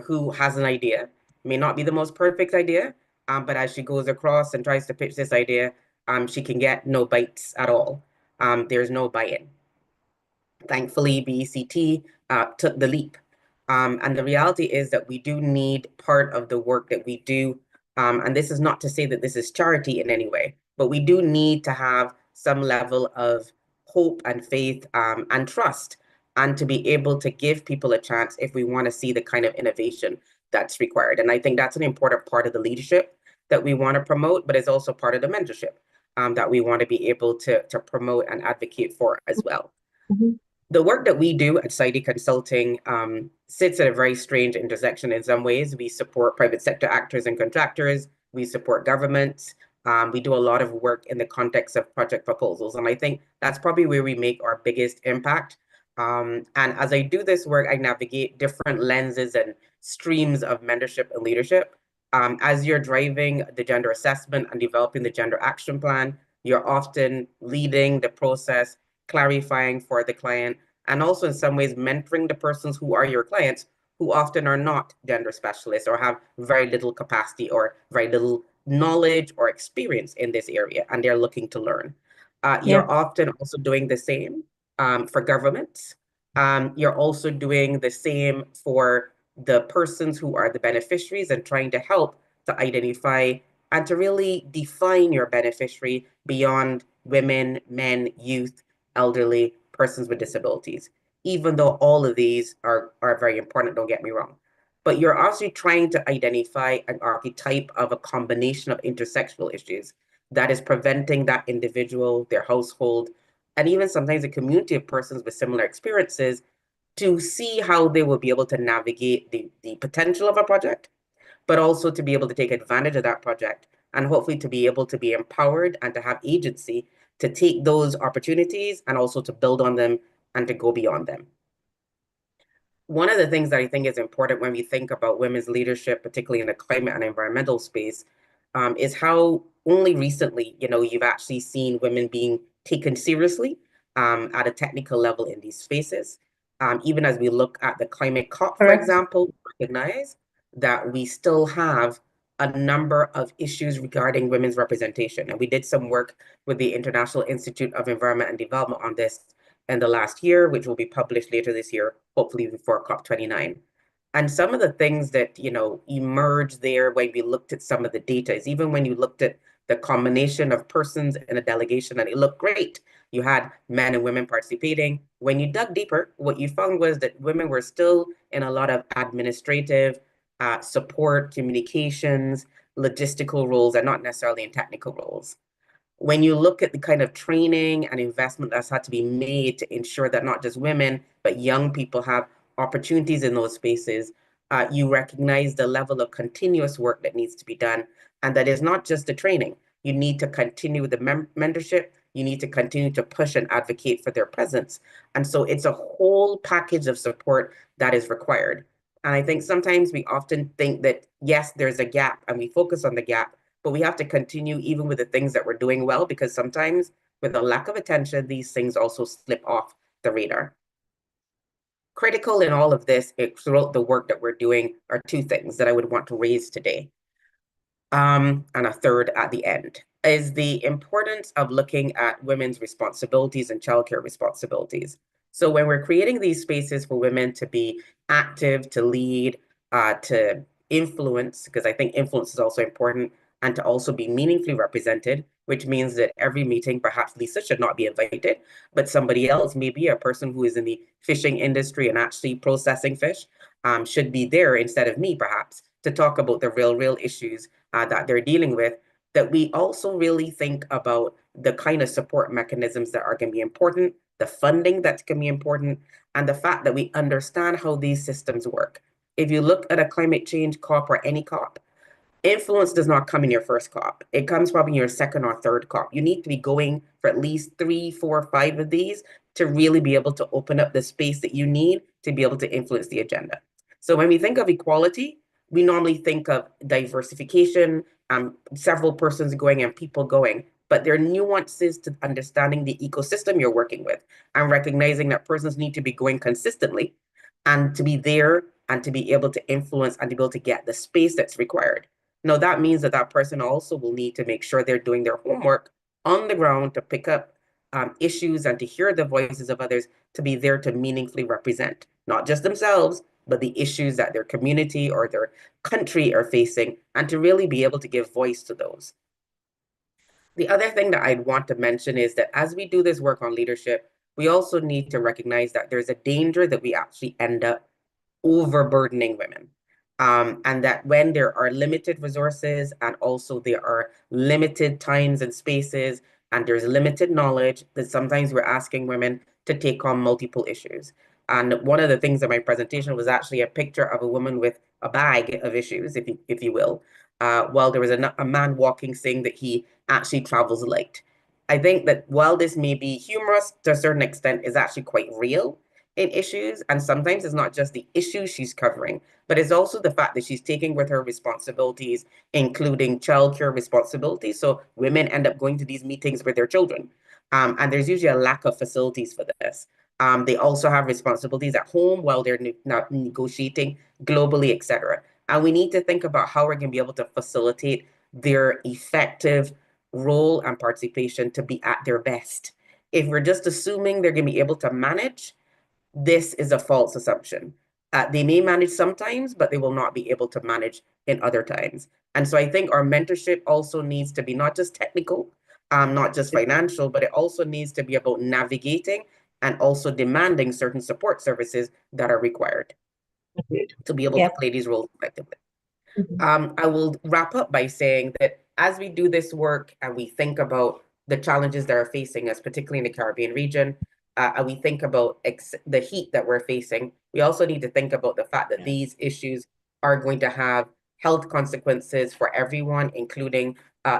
who has an idea, may not be the most perfect idea, but as she goes across and tries to pitch this idea, she can get no bites at all. There's no buy-in. Thankfully, BECT took the leap. And the reality is that we do need part of the work that we do. And this is not to say that this is charity in any way, but we do need to have some level of hope and faith and trust, and to be able to give people a chance if we want to see the kind of innovation that's required. And I think that's an important part of the leadership that we want to promote, but it's also part of the mentorship that we want to be able to promote and advocate for as well. Mm-hmm. The work that we do at Saidi Consulting sits at a very strange intersection in some ways. We support private sector actors and contractors. We support governments. We do a lot of work in the context of project proposals. And I think that's probably where we make our biggest impact. And as I do this work, I navigate different lenses and streams of mentorship and leadership. As you're driving the gender assessment and developing the gender action plan, you're often leading the process, clarifying for the client, and also in some ways mentoring the persons who are your clients, who often are not gender specialists or have very little capacity or very little knowledge or experience in this area, and they're looking to learn. You're often also doing the same for governments. You're also doing the same for the persons who are the beneficiaries and trying to help to identify and to really define your beneficiary beyond women, men, youth, elderly, persons with disabilities, even though all of these are very important, don't get me wrong. But you're also trying to identify an archetype of a combination of intersectional issues that is preventing that individual, their household, and even sometimes a community of persons with similar experiences to see how they will be able to navigate the potential of a project, but also to be able to take advantage of that project and hopefully to be able to be empowered and to have agency to take those opportunities and also to build on them and to go beyond them. One of the things that I think is important when we think about women's leadership, particularly in the climate and environmental space, is how only recently, you've actually seen women being taken seriously at a technical level in these spaces. Even as we look at the climate COP, for example, recognize that we still have a number of issues regarding women's representation. And we did some work with the International Institute of Environment and Development on this in the last year, which will be published later this year, hopefully before COP29. And some of the things that, emerged there when we looked at some of the data is even when you looked at the combination of persons in a delegation, and it looked great. You had men and women participating. When you dug deeper, what you found was that women were still in a lot of administrative support, communications, logistical roles, and not necessarily in technical roles. When you look at the kind of training and investment that's had to be made to ensure that not just women, but young people have opportunities in those spaces, you recognize the level of continuous work that needs to be done. And that is not just the training. You need to continue the mentorship. You need to continue to push and advocate for their presence. And so it's a whole package of support that is required. And I think sometimes we often think that, yes, there's a gap and we focus on the gap, but we have to continue even with the things that we're doing well, because sometimes with a lack of attention, these things also slip off the radar. Critical in all of this, throughout the work that we're doing, are two things that I would want to raise today. And a third at the end, is the importance of looking at women's responsibilities and childcare responsibilities. So when we're creating these spaces for women to be active, to lead, to influence, because I think influence is also important, and to also be meaningfully represented, which means that every meeting, perhaps Lisa should not be invited, but somebody else, maybe a person who is in the fishing industry and actually processing fish, should be there instead of me, perhaps, to talk about the real issues that they're dealing with. That we also really think about the kind of support mechanisms that are going to be important, the funding that's going to be important, and the fact that we understand how these systems work. If you look at a climate change COP or any COP, influence does not come in your first COP. It comes probably in your second or third COP. You need to be going for at least 3, 4, 5 of these to really be able to open up the space that you need to be able to influence the agenda. So when we think of equality, we normally think of diversification, several persons going and people going, but there are nuances to understanding the ecosystem you're working with and recognizing that persons need to be going consistently and to be there and to be able to influence and to be able to get the space that's required. Now, that means that that person also will need to make sure they're doing their homework on the ground to pick up issues and to hear the voices of others, to be there to meaningfully represent, not just themselves, but the issues that their community or their country are facing, and to really be able to give voice to those. The other thing that I'd want to mention is that as we do this work on leadership, we also need to recognize that there's a danger that we actually end up overburdening women. And that when there are limited resources and also there are limited times and spaces and there's limited knowledge, that sometimes we're asking women to take on multiple issues. And one of the things in my presentation was actually a picture of a woman with a bag of issues, if you will, while there was a man walking saying that he actually travels light. I think that while this may be humorous to a certain extent, is actually quite real in issues. And sometimes it's not just the issues she's covering, but it's also the fact that she's taking with her responsibilities, including childcare responsibilities. So women end up going to these meetings with their children. And there's usually a lack of facilities for this. They also have responsibilities at home while they're not negotiating globally, etc. And we need to think about how we're going to be able to facilitate their effective role and participation to be at their best. If we're just assuming they're going to be able to manage, this is a false assumption. They may manage sometimes, but they will not be able to manage in other times. And so I think our mentorship also needs to be not just technical, not just financial, but it also needs to be about navigating and also demanding certain support services that are required to be able to play these roles effectively. I will wrap up by saying that as we do this work and we think about the challenges that are facing us, particularly in the Caribbean region, and we think about the heat that we're facing, we also need to think about the fact that these issues are going to have health consequences for everyone, including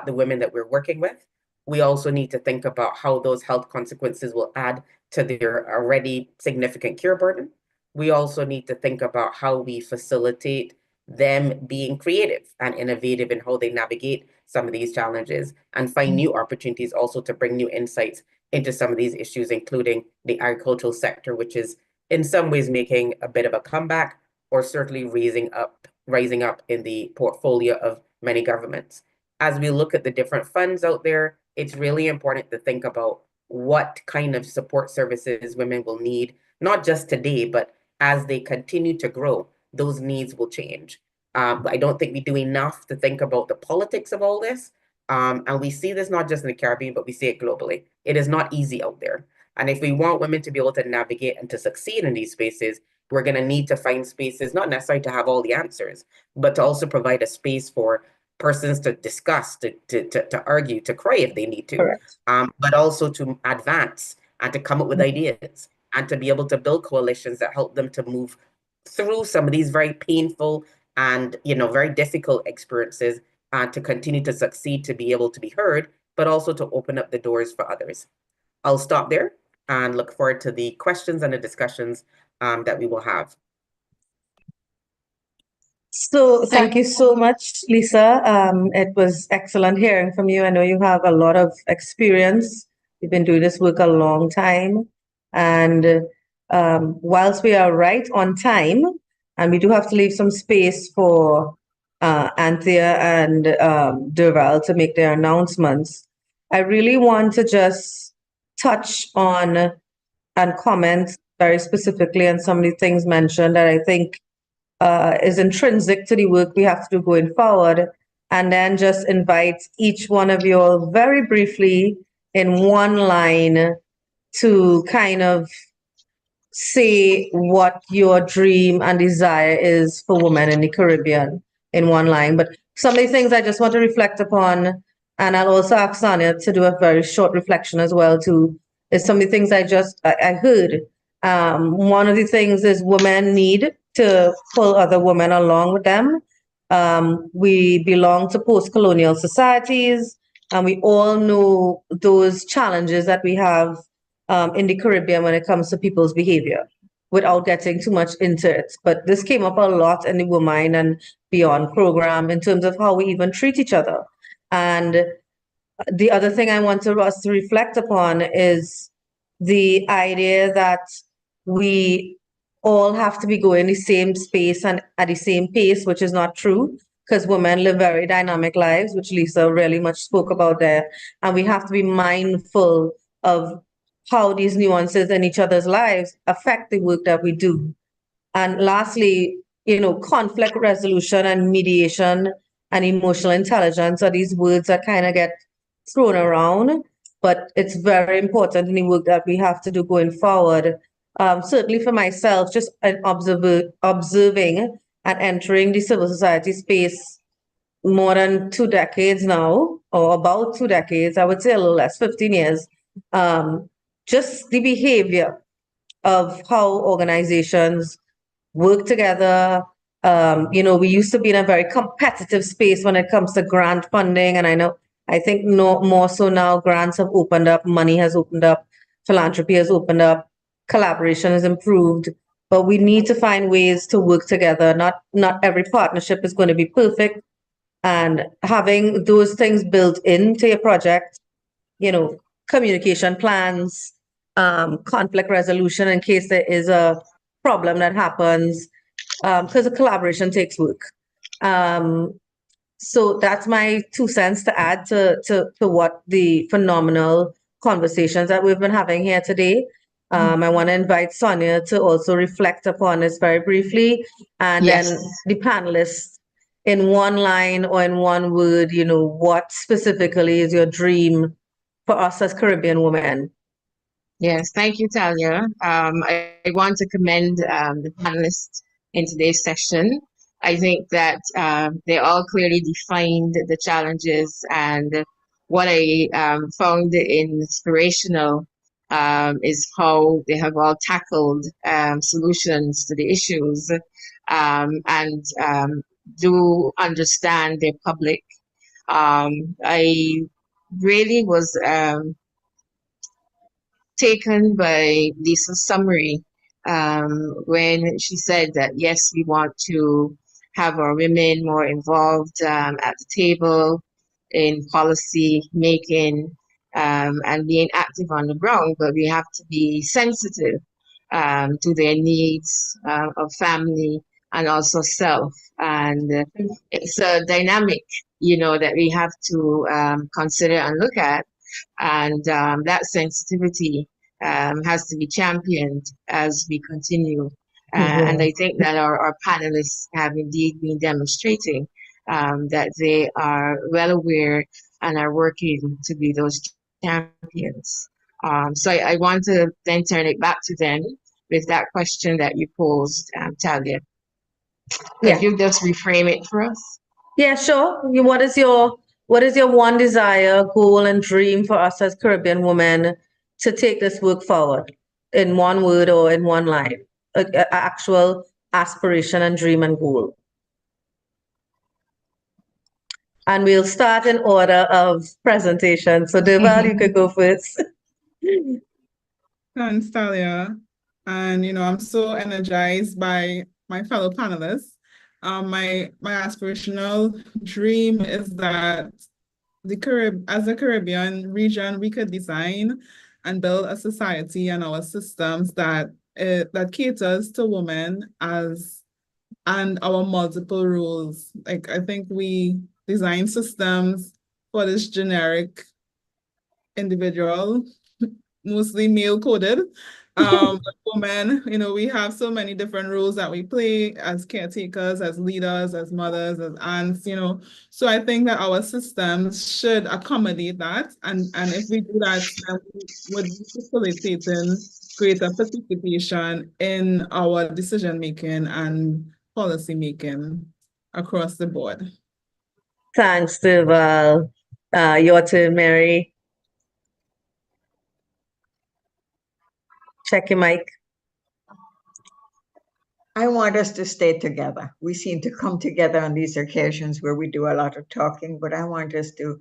the women that we're working with. We also need to think about how those health consequences will add to their already significant care burden. We also need to think about how we facilitate them being creative and innovative in how they navigate some of these challenges and find new opportunities also to bring new insights into some of these issues, including the agricultural sector, which is in some ways making a bit of a comeback or certainly rising up in the portfolio of many governments. As we look at the different funds out there, it's really important to think about what kind of support services women will need, not just today, but as they continue to grow, those needs will change. I don't think we do enough to think about the politics of all this. And we see this not just in the Caribbean, but we see it globally. It is not easy out there. And if we want women to be able to navigate and to succeed in these spaces, we're going to need to find spaces, not necessarily to have all the answers, but to also provide a space for persons to discuss, to argue, to cry if they need to, but also to advance and to come up with ideas and to be able to build coalitions that help them to move through some of these very painful and very difficult experiences to continue to succeed, to be able to be heard, but also to open up the doors for others. I'll stop there and look forward to the questions and the discussions that we will have. So thank you so much, Lisa. It was excellent hearing from you. I know you have a lot of experience. You've been doing this work a long time. And whilst we are right on time, and we do have to leave some space for Anthea and Durval to make their announcements, I really want to just touch on and comment very specifically on some of the things mentioned that I think is intrinsic to the work we have to do going forward, and then just invite each one of you all very briefly in one line to kind of say what your dream and desire is for women in the Caribbean in one line. But some of the things I just want to reflect upon, and I'll also ask Sonia to do a very short reflection as well too, is some of the things I heard. One of the things is women need to pull other women along with them. We belong to post-colonial societies, and we all know those challenges that we have in the Caribbean when it comes to people's behavior, without getting too much into it. But this came up a lot in the Women and Beyond program in terms of how we even treat each other. And the other thing I want us to reflect upon is the idea that we all have to be going the same space and at the same pace, which is not true, because women live very dynamic lives, which Lisa really much spoke about there. And we have to be mindful of how these nuances in each other's lives affect the work that we do. And lastly, conflict resolution and mediation and emotional intelligence are these words that kind of get thrown around, but it's very important in the work that we have to do going forward. Certainly for myself, just observing and entering the civil society space more than 2 decades now, or about 2 decades, I would say a little less, 15 years. Just the behavior of how organizations work together. We used to be in a very competitive space when it comes to grant funding, and I think no more so now. Grants have opened up, money has opened up, philanthropy has opened up, collaboration has improved, but we need to find ways to work together. Not every partnership is going to be perfect, and having those things built into your project, communication plans, conflict resolution in case there is a problem that happens, because a collaboration takes work. So that's my 2 cents to add to what the phenomenal conversations that we've been having here today. I want to invite Sonia to also reflect upon this very briefly, and then the panelists in one line or in one word, what specifically is your dream for us as Caribbean women? Yes, thank you, Talia. I want to commend the panelists in today's session. I think that they all clearly defined the challenges, and what I found inspirational is how they have all tackled solutions to the issues, and do understand their public. I really was taken by Lisa's summary when she said that, yes, we want to have our women more involved at the table in policy making and being active on the ground, but we have to be sensitive to their needs of family and also self. And it's a dynamic, that we have to consider and look at. And that sensitivity has to be championed as we continue. And I think that our panelists have indeed been demonstrating that they are well aware and are working to be those champions. So I want to then turn it back to them with that question that you posed, Talia. Could you just reframe it for us? Yeah, sure. What is your one desire, goal, and dream for us as Caribbean women to take this work forward in one word or in one line? Actual aspiration and dream and goal. And we'll start in order of presentation. So Deval, you could go first. Thanks, Talia. And I'm so energized by my fellow panelists. My aspirational dream is that as a Caribbean region, we could design and build a society and our systems that caters to women and our multiple roles. Like, I think we design systems for this generic individual, mostly male coded, But women, we have so many different roles that we play as caretakers, as leaders, as mothers, as aunts, So I think that our systems should accommodate that. And if we do that, then we would be facilitating greater participation in our decision making and policy making across the board. Thanks, Deval. Your turn, Mary. Check your mic. I want us to stay together. We seem to come together on these occasions where we do a lot of talking, but I want us to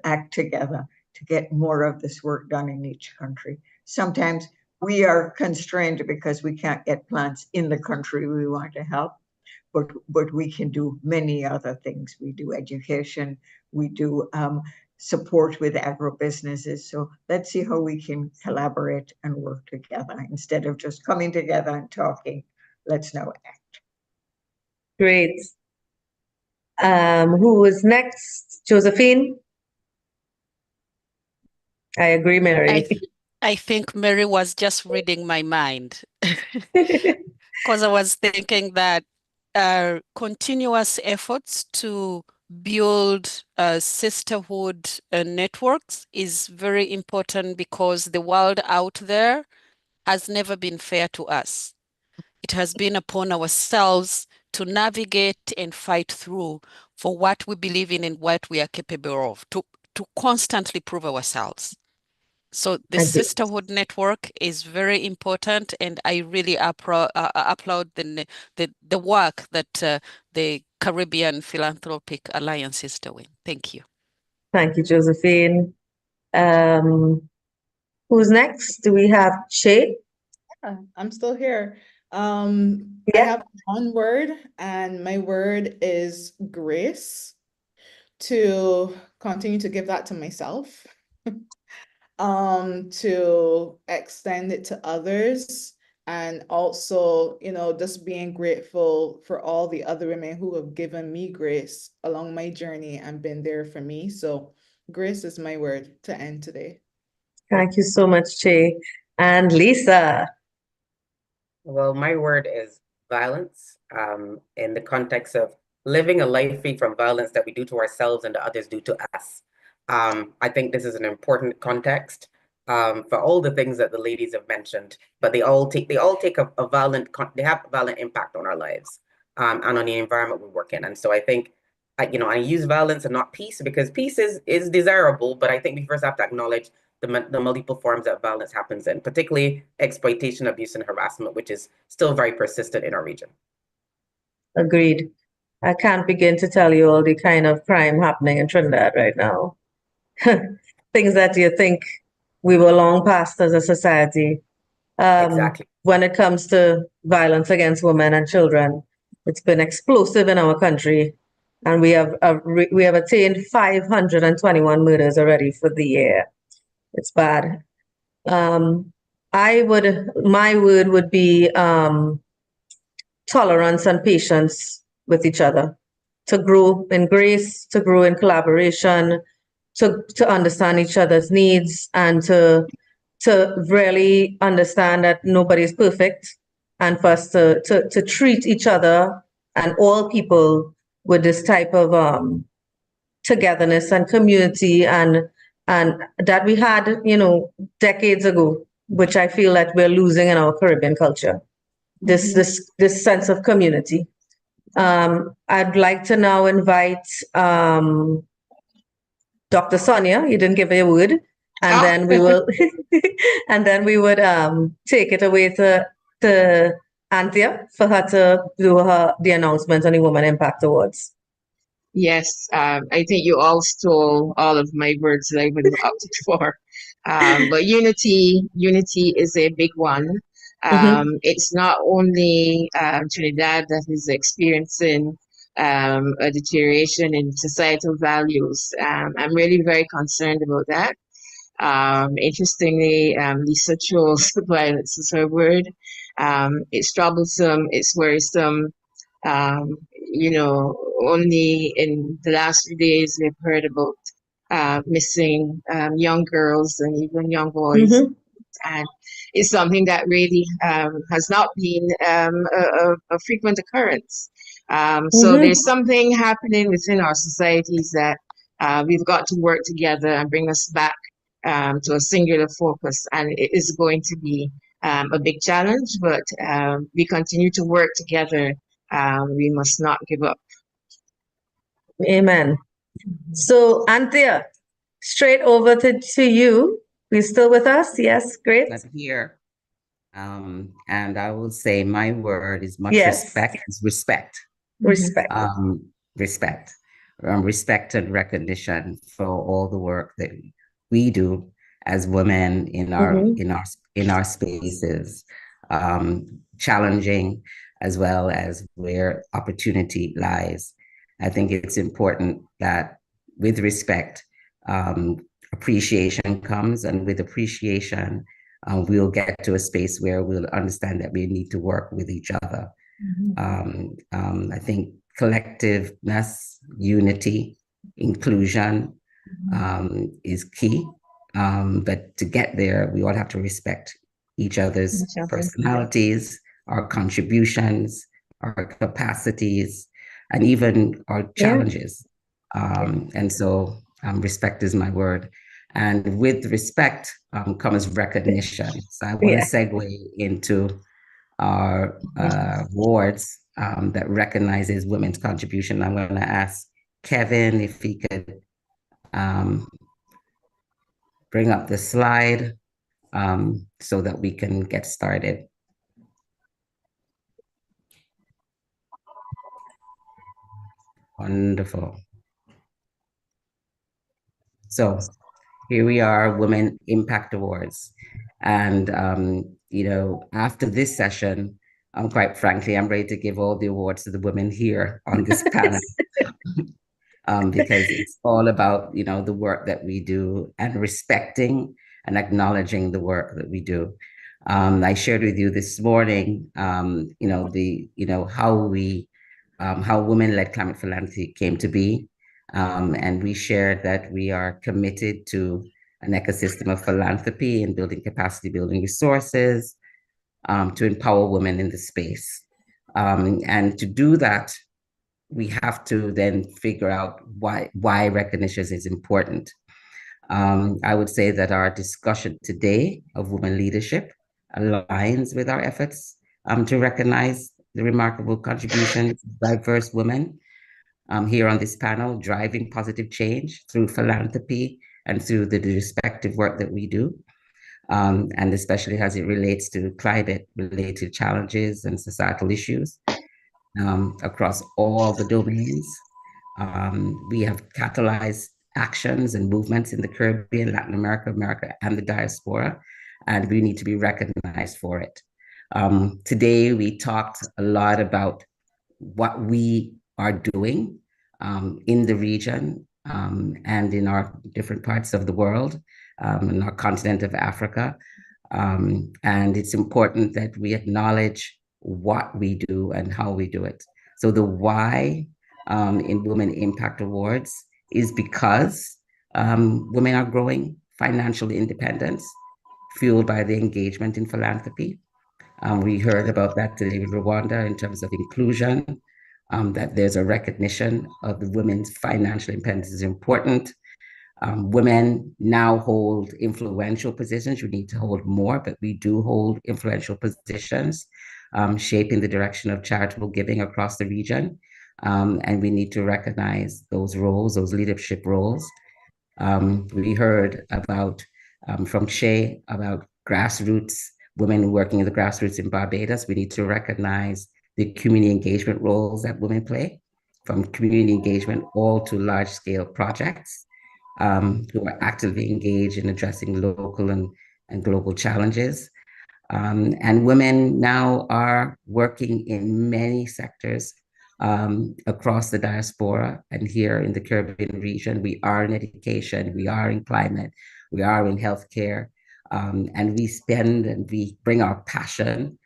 act together to get more of this work done in each country. Sometimes we are constrained because we can't get plants in the country we want to help, but we can do many other things. We do education, we do support with agro-businesses. So let's see how we can collaborate and work together instead of just coming together and talking. Let's now act. Great. Who is next? Josephine? I agree, Mary. I think Mary was just reading my mind because I was thinking that continuous efforts to build sisterhood networks is very important because the world out there has never been fair to us. It has been upon ourselves to navigate and fight through for what we believe in and what we are capable of, to constantly prove ourselves. So the sisterhood network is very important, and I really applaud the work that the Caribbean Philanthropic Alliance is doing. Thank you. Thank you, Josephine. Who's next? Do we have Shay? Yeah, I'm still here. I have one word, and my word is grace. To continue to give that to myself, to extend it to others, and also, just being grateful for all the other women who have given me grace along my journey and been there for me. So grace is my word to end today. Thank you so much, Shay. And Lisa? Well, my word is violence, in the context of living a life free from violence that we do to ourselves and that others do to us. I think this is an important context for all the things that the ladies have mentioned, but they all take a violent impact on our lives and on the environment we work in. And so I think, I use violence and not peace because peace is desirable, but I think we first have to acknowledge the multiple forms that violence happens in, particularly exploitation, abuse, and harassment, which is still very persistent in our region. Agreed. I can't begin to tell you all the kind of crime happening in Trinidad right now. Things that you think we were long past as a society. Exactly. When it comes to violence against women and children, it's been explosive in our country, and we have attained 521 murders already for the year. It's bad. My word would be tolerance and patience with each other, to grow in grace, to grow in collaboration, to understand each other's needs, and to really understand that nobody's perfect, and for us to treat each other and all people with this type of togetherness and community and that we had, decades ago, which I feel that we're losing in our Caribbean culture. This sense of community. I'd like to now invite Dr. Sonia. You didn't give a word, and then we will, and then we would take it away to Anthea for her to do the announcement on the Women Impact Awards. Yes, I think you all stole all of my words that I would have opted for. But unity is a big one. It's not only Trinidad that is experiencing a deterioration in societal values. I'm really very concerned about that. Interestingly, Lisa chose violence as her word. It's troublesome, it's worrisome. Only in the last few days we've heard about missing young girls and even young boys And it's something that really has not been a frequent occurrence. So there's something happening within our societies that we've got to work together and bring us back to a singular focus. And it is going to be a big challenge, but we continue to work together. We must not give up. Amen. So, Anthea, straight over to you. You still with us? Yes, great. I'm here. And I will say my word is much Yes. respect is respect. Respect. Respect. Respect and recognition for all the work that we do as women in our spaces, challenging as well as where opportunity lies. I think it's important that with respect, appreciation comes, and with appreciation, we'll get to a space where we'll understand that we need to work with each other. I think collectiveness, unity, inclusion is key. But to get there, we all have to respect each other's personalities, our contributions, our capacities, and even our challenges. And so respect is my word. And with respect comes recognition. So I want to segue into our awards that recognizes women's contribution. I'm going to ask Kevin if he could bring up the slide so that we can get started. Wonderful. So here we are, Women Impact Awards. And, after this session, quite frankly, I'm ready to give all the awards to the women here on this panel. Because it's all about, the work that we do and respecting and acknowledging the work that we do. I shared with you this morning, how women-led climate philanthropy came to be. And we shared that we are committed to an ecosystem of philanthropy and building capacity, building resources to empower women in the space. And to do that, we have to then figure out why recognition is important. I would say that our discussion today of women leadership aligns with our efforts to recognize the remarkable contributions of diverse women here on this panel, driving positive change through philanthropy and through the respective work that we do, and especially as it relates to climate-related challenges and societal issues across all the domains. We have catalyzed actions and movements in the Caribbean, Latin America, and the diaspora, and we need to be recognized for it. Today, we talked a lot about what we are doing in the region and in our different parts of the world, in our continent of Africa. And it's important that we acknowledge what we do and how we do it. So the why in Women Impact Awards is because women are growing financial independence, fueled by the engagement in philanthropy. We heard about that today in Rwanda in terms of inclusion, that there's a recognition of the women's financial independence is important. Women now hold influential positions. We need to hold more, but we do hold influential positions, shaping the direction of charitable giving across the region. And we need to recognize those roles, those leadership roles. We heard about from Shay about grassroots, women working in the grassroots in Barbados. We need to recognize the community engagement roles that women play, from community engagement all to large scale projects, who are actively engaged in addressing local and global challenges. And women now are working in many sectors across the diaspora and here in the Caribbean region. We are in education, we are in climate, we are in healthcare, and we spend and we bring our passion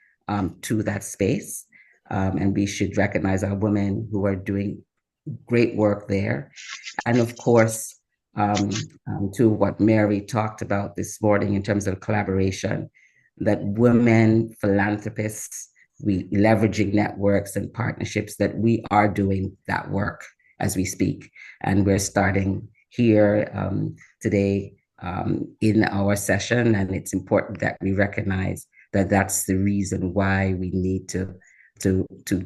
to that space. And we should recognize our women who are doing great work there. And of course, to what Mary talked about this morning in terms of collaboration, that women philanthropists, we leveraging networks and partnerships, that we are doing that work as we speak. And we're starting here today in our session, and it's important that we recognize that that's the reason why we need to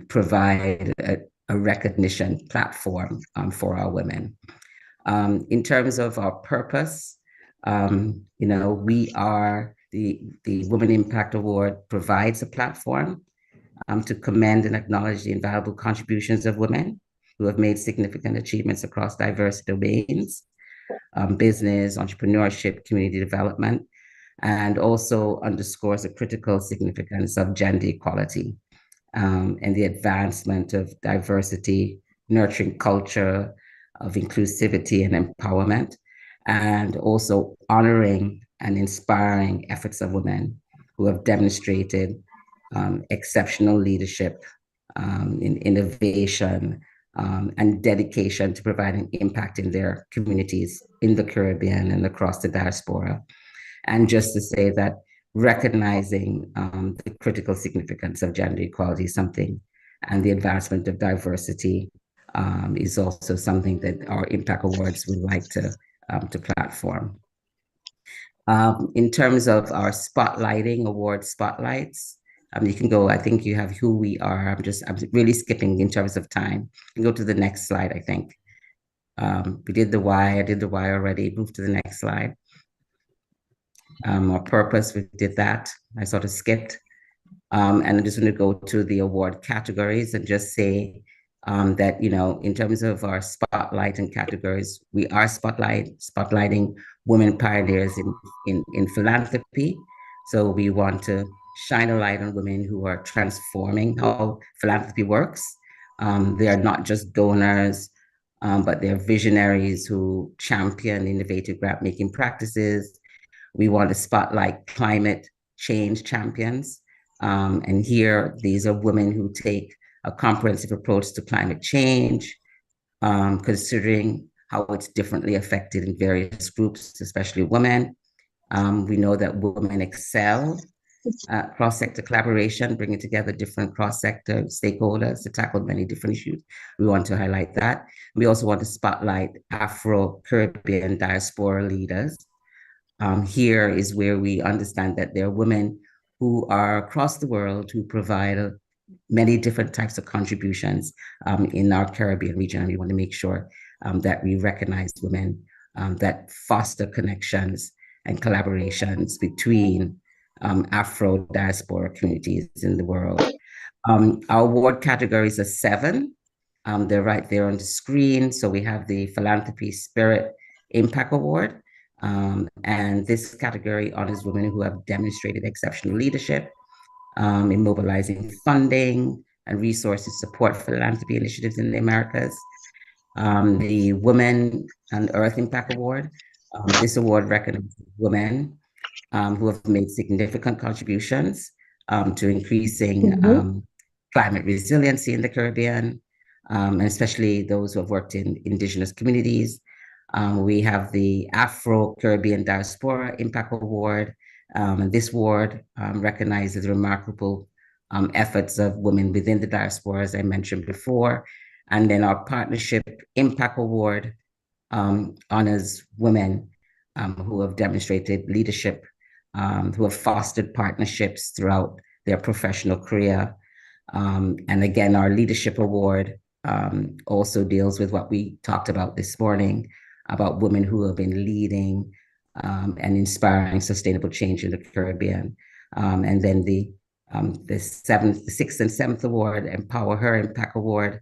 provide a recognition platform for our women. In terms of our purpose, we are the Women Impact Award provides a platform to commend and acknowledge the invaluable contributions of women who have made significant achievements across diverse domains, business, entrepreneurship, community development, and also underscores the critical significance of gender equality and the advancement of diversity, nurturing culture of inclusivity and empowerment, and also honoring and inspiring efforts of women who have demonstrated exceptional leadership in innovation and dedication to providing impact in their communities in the Caribbean and across the diaspora. And just to say that recognizing the critical significance of gender equality is something, and the advancement of diversity is also something that our Impact Awards would like to platform. In terms of our spotlighting, award spotlights, you can go, I think you have who we are. I'm really skipping in terms of time. You can go to the next slide, I think. We did the why, I did the why already. Move to the next slide. Our purpose, we did that. I sort of skipped. And I'm just going to go to the award categories and just say that, in terms of our spotlight and categories, we are spotlighting women pioneers in philanthropy. So we want to shine a light on women who are transforming how philanthropy works. They are not just donors, but they're visionaries who champion innovative grant-making practices. We want to spotlight climate change champions. And here, these are women who take a comprehensive approach to climate change, considering how it's differently affected in various groups, especially women. We know that women excel at cross-sector collaboration, bringing together different cross-sector stakeholders to tackle many different issues. We want to highlight that. We also want to spotlight Afro-Caribbean diaspora leaders. Here is where we understand that there are women who are across the world who provide many different types of contributions in our Caribbean region. And we want to make sure that we recognize women that foster connections and collaborations between Afro diaspora communities in the world. Our award categories are 7. They're right there on the screen. So we have the Philanthropy Spirit Impact Award. And this category honors women who have demonstrated exceptional leadership in mobilizing funding and resources to support philanthropy initiatives in the Americas. The Women and Earth Impact Award. This award recognizes women who have made significant contributions to increasing climate resiliency in the Caribbean, and especially those who have worked in indigenous communities. We have the Afro-Caribbean Diaspora Impact Award. And this award recognizes remarkable efforts of women within the diaspora, as I mentioned before. And then our Partnership Impact Award honors women who have demonstrated leadership, who have fostered partnerships throughout their professional career. And again, our Leadership Award also deals with what we talked about this morning, about women who have been leading and inspiring sustainable change in the Caribbean. And then the 6th and 7th award, Empower Her Impact Award,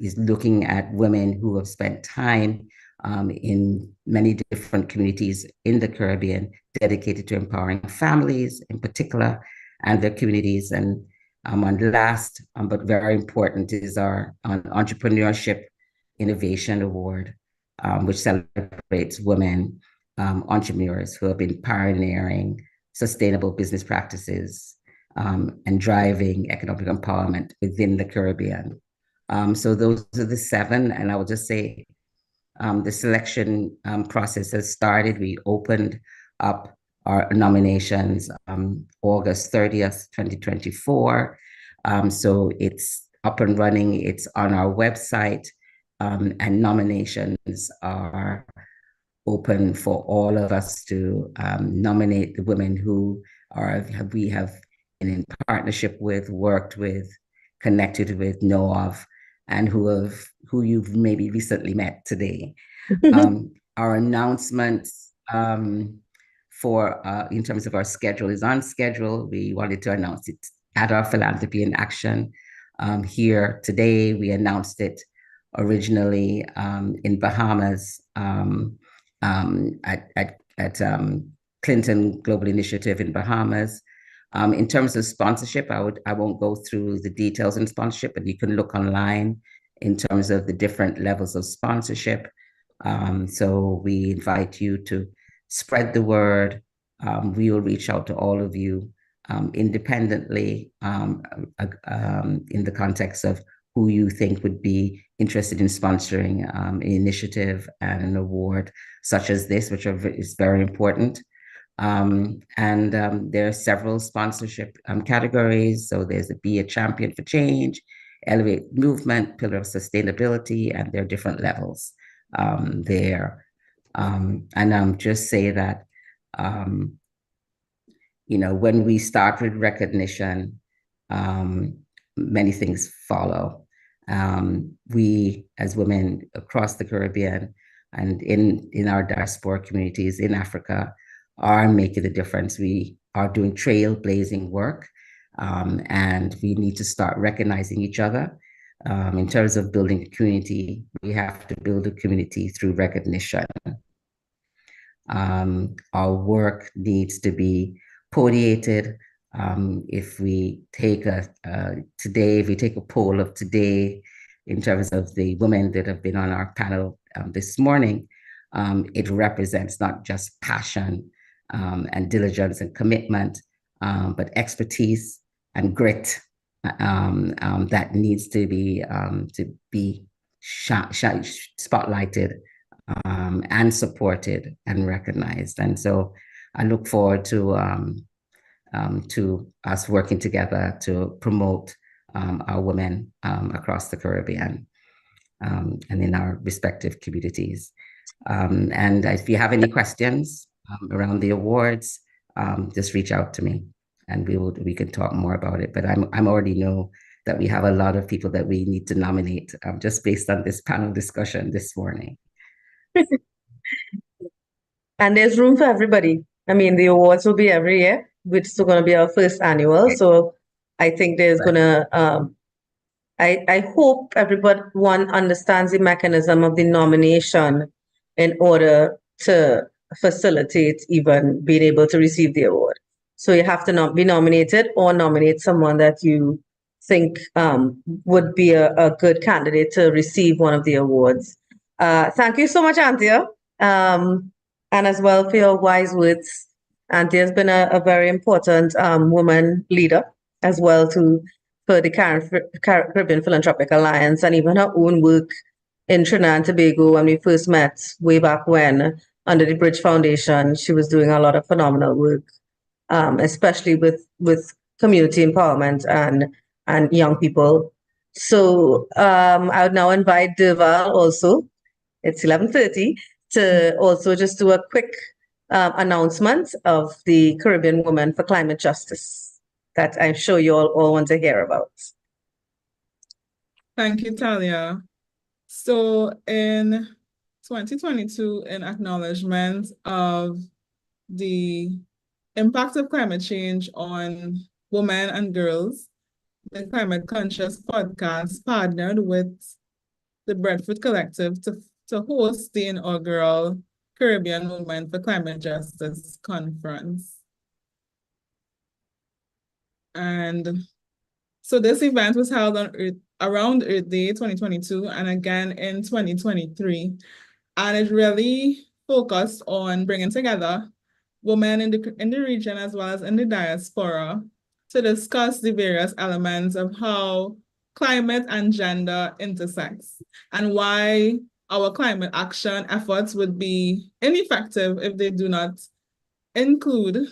is looking at women who have spent time in many different communities in the Caribbean, dedicated to empowering families in particular and their communities. And last, but very important, is our Entrepreneurship Innovation Award, which celebrates women entrepreneurs who have been pioneering sustainable business practices and driving economic empowerment within the Caribbean. So those are the 7, and I will just say The selection process has started. We opened up our nominations August 30th, 2024. So it's up and running. It's on our website, and nominations are open for all of us to nominate the women who we have been in partnership with, worked with, connected with, know of, and who you've maybe recently met today. Our announcements for in terms of our schedule is on schedule. We wanted to announce it at our Philanthropy in Action here today. We announced it originally in Bahamas at Clinton Global Initiative in Bahamas. In terms of sponsorship, I won't go through the details in sponsorship, but you can look online in terms of the different levels of sponsorship. So we invite you to spread the word. We will reach out to all of you independently in the context of who you think would be interested in sponsoring an initiative and an award such as this, which is very important. There are several sponsorship categories. So there's a Be a Champion for Change, Elevate Movement, Pillar of Sustainability, and there are different levels there. Just say that, when we start with recognition, many things follow. We, as women across the Caribbean and in our diaspora communities in Africa, are making a difference. We are doing trailblazing work, and we need to start recognizing each other. In terms of building a community, we have to build a community through recognition. Our work needs to be podiated. If we take a poll of today in terms of the women that have been on our panel this morning, it represents not just passion and diligence and commitment, but expertise and grit that needs to be spotlighted and supported and recognized. And so I look forward to us working together to promote our women across the Caribbean and in our respective communities. And if you have any questions around the awards, just reach out to me and we can talk more about it. But I'm already know that we have a lot of people that we need to nominate just based on this panel discussion this morning. And there's room for everybody. I mean, the awards will be every year, which is going to be our first annual. Right. So I think there's going to, I hope everyone understands the mechanism of the nomination in order to facilitate even being able to receive the award. So you have to not be nominated or nominate someone that you think would be a good candidate to receive one of the awards. Thank you so much, Anthea. And as well for your wise words. Anthea has been a very important woman leader as well for the Caribbean Philanthropic Alliance, and even her own work in Trinidad and Tobago. When we first met way back when under the Bridge Foundation, she was doing a lot of phenomenal work, especially with community empowerment and young people. So I would now invite Derval also. It's 11:30 to also just do a quick announcement of the Caribbean Women for Climate Justice that I'm sure you all want to hear about. Thank you, Talia. So in 2022, in acknowledgement of the impact of climate change on women and girls, the Climate Conscious podcast partnered with the Breadfruit Collective to host the inaugural Caribbean Women for Climate Justice Conference. And so this event was held on around Earth Day 2022 and again in 2023. And it really focused on bringing together women in the region as well as in the diaspora to discuss the various elements of how climate and gender intersects and why our climate action efforts would be ineffective if they do not include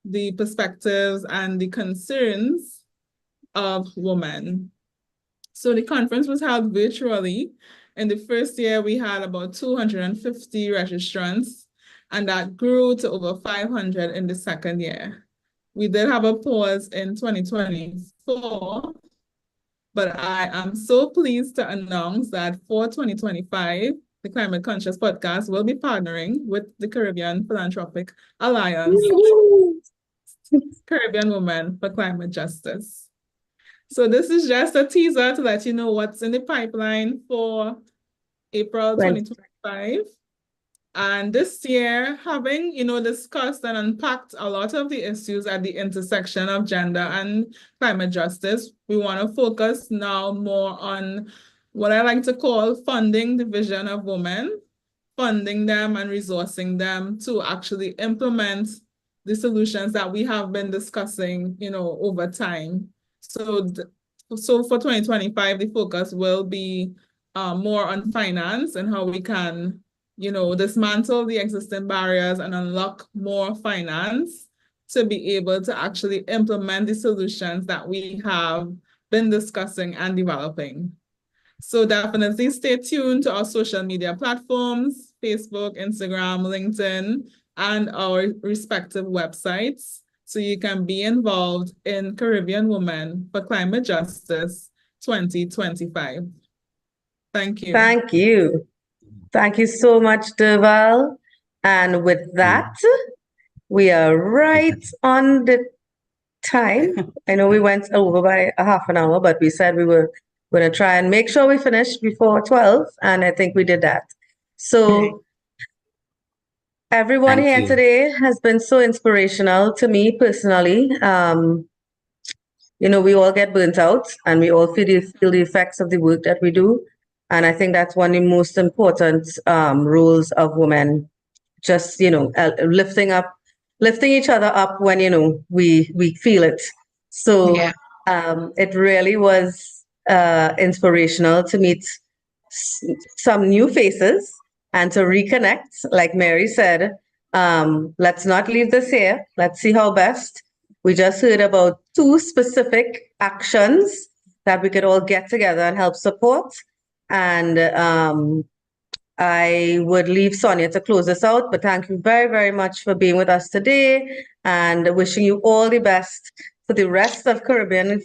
the perspectives and the concerns of women. So the conference was held virtually. In the first year, we had about 250 registrants, and that grew to over 500 in the second year. We did have a pause in 2024, but I am so pleased to announce that for 2025, the Climate Conscious Podcast will be partnering with the Caribbean Philanthropic Alliance, Caribbean Women for Climate Justice. So this is just a teaser to let you know what's in the pipeline for April 2025. And this year, having, discussed and unpacked a lot of the issues at the intersection of gender and climate justice, we want to focus now more on what I like to call funding the vision of women, funding them and resourcing them to actually implement the solutions that we have been discussing, over time. So for 2025, the focus will be more on finance and how we can dismantle the existing barriers and unlock more finance to be able to actually implement the solutions that we have been discussing and developing. So definitely stay tuned to our social media platforms, Facebook, Instagram, LinkedIn, and our respective websites, so you can be involved in Caribbean Women for Climate Justice 2025. Thank you. Thank you. Thank you so much, Durval. And with that, we are right on the time. I know we went over by a half an hour, but we said we were going to try and make sure we finished before 12, and I think we did that. So everyone here today has been so inspirational to me personally. We all get burnt out and we all feel the effects of the work that we do. And I think that's one of the most important roles of women, just, lifting each other up when, we feel it. So it really was inspirational to meet some new faces and to reconnect. Like Mary said, let's not leave this here. Let's see how best. We just heard about 2 specific actions that we could all get together and help support. And I would leave Sonia to close this out, but thank you very, very much for being with us today and wishing you all the best for the rest of Caribbean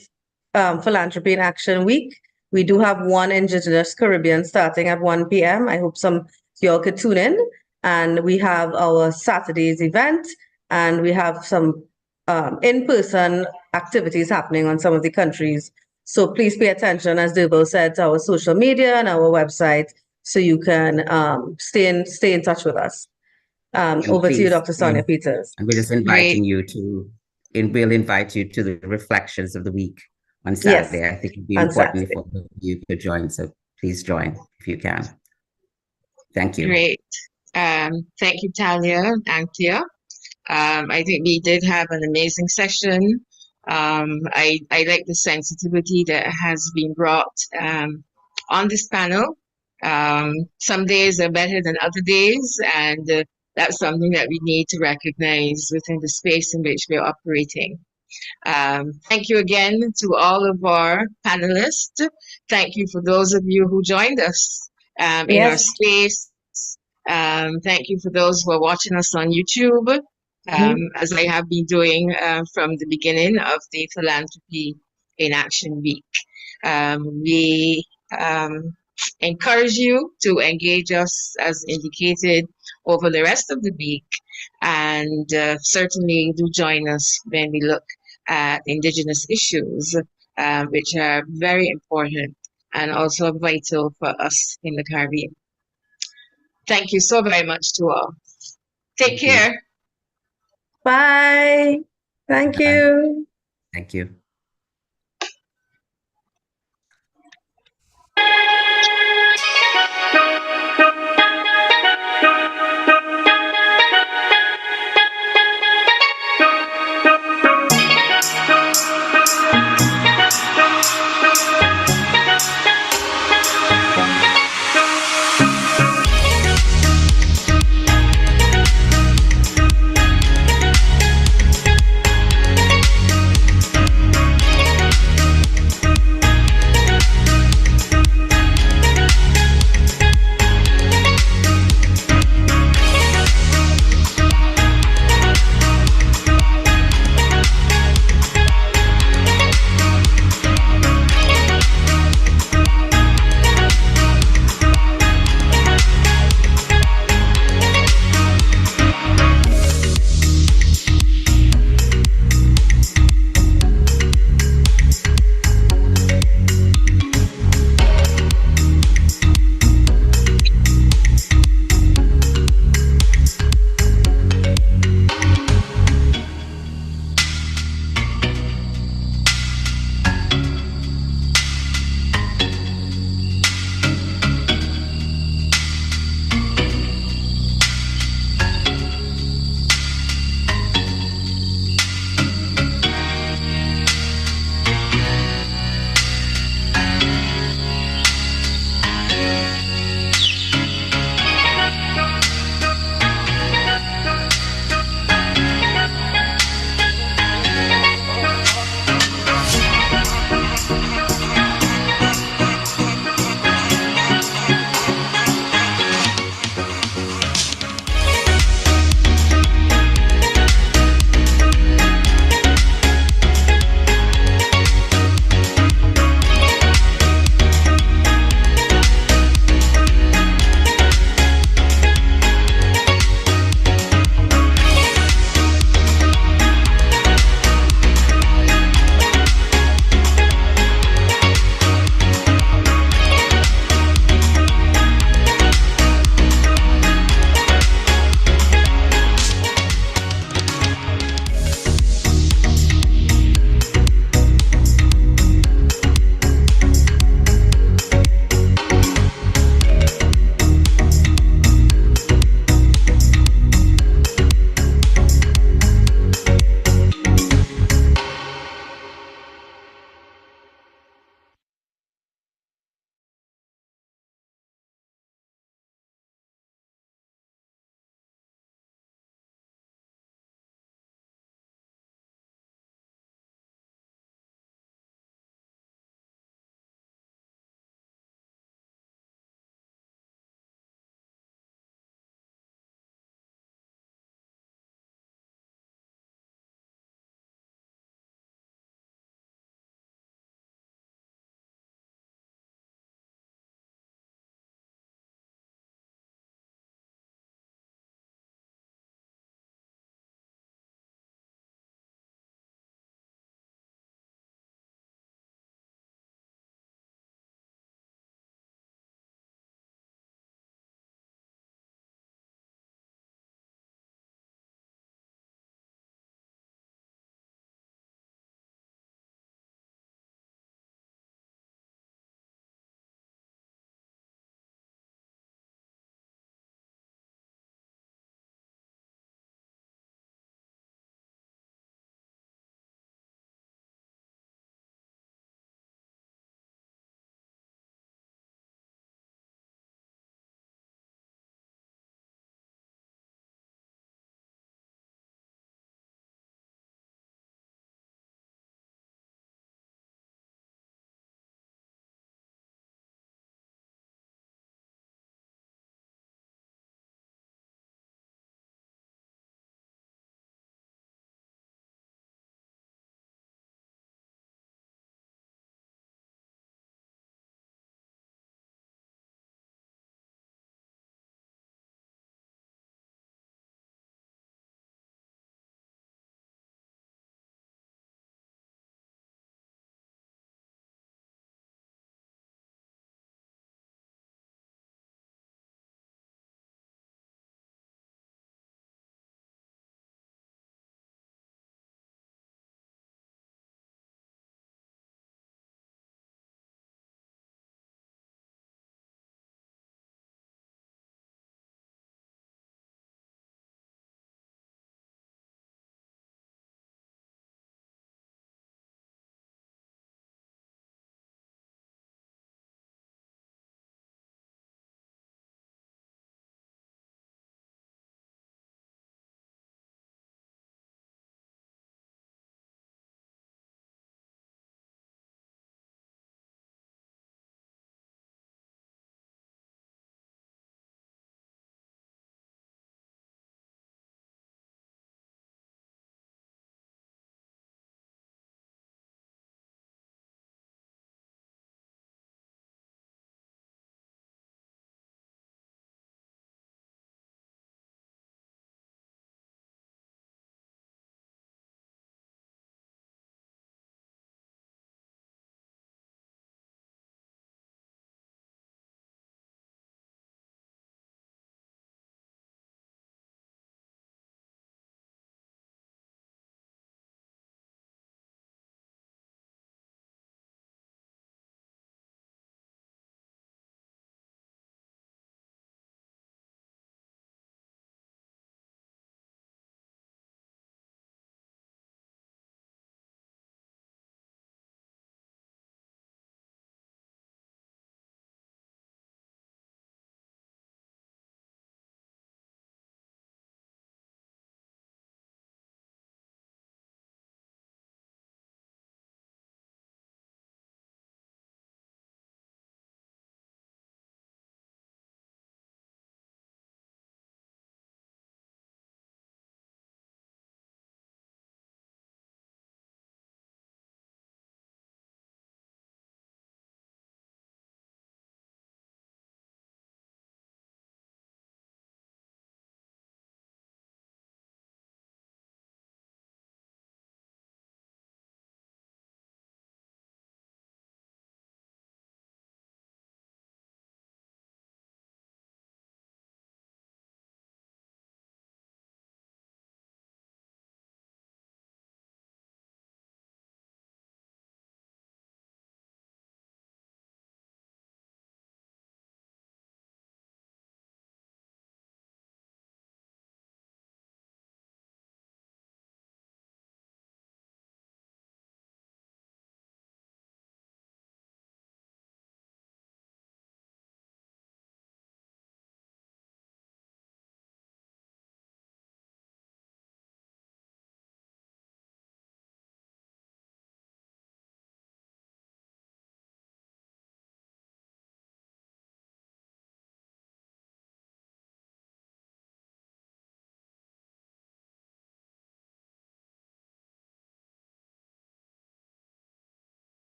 Philanthropy in Action Week. We do have one Indigenous Caribbean starting at 1 p.m. I hope some of y'all could tune in. And we have our Saturday's event, and we have some in-person activities happening on some of the countries. So please pay attention, as Durval said, to our social media and our website, so you can stay in touch with us. Over to you, Dr. Sonia Peters. And we're just inviting you to, and we'll invite you to the reflections of the week on Saturday. Yes, I think it'd be important for you to join. So please join if you can. Thank you. Great. Thank you, Talia and Anthea. I think we did have an amazing session. I like the sensitivity that has been brought on this panel. Some days are better than other days, and that's something that we need to recognize within the space in which we're operating. Thank you again to all of our panelists. Thank you for those of you who joined us in our space. Thank you for those who are watching us on YouTube, as I have been doing from the beginning of the Philanthropy in Action Week. We encourage you to engage us as indicated over the rest of the week, and certainly do join us when we look at Indigenous issues, which are very important and also vital for us in the Caribbean. Thank you so very much to all. Take care. Bye. Thank you. Thank you.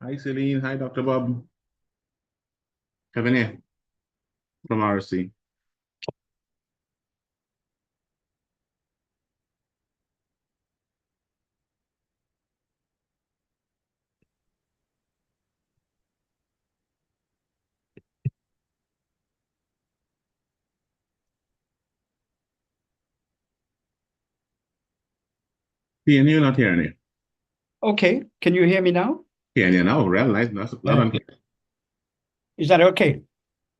Hi, Celine. Hi, Dr. Bob. Kevin here from RC. Seeing you, not hearing you. Okay, can you hear me now? Hearing you now, real nice. Loud and clear. Is that okay?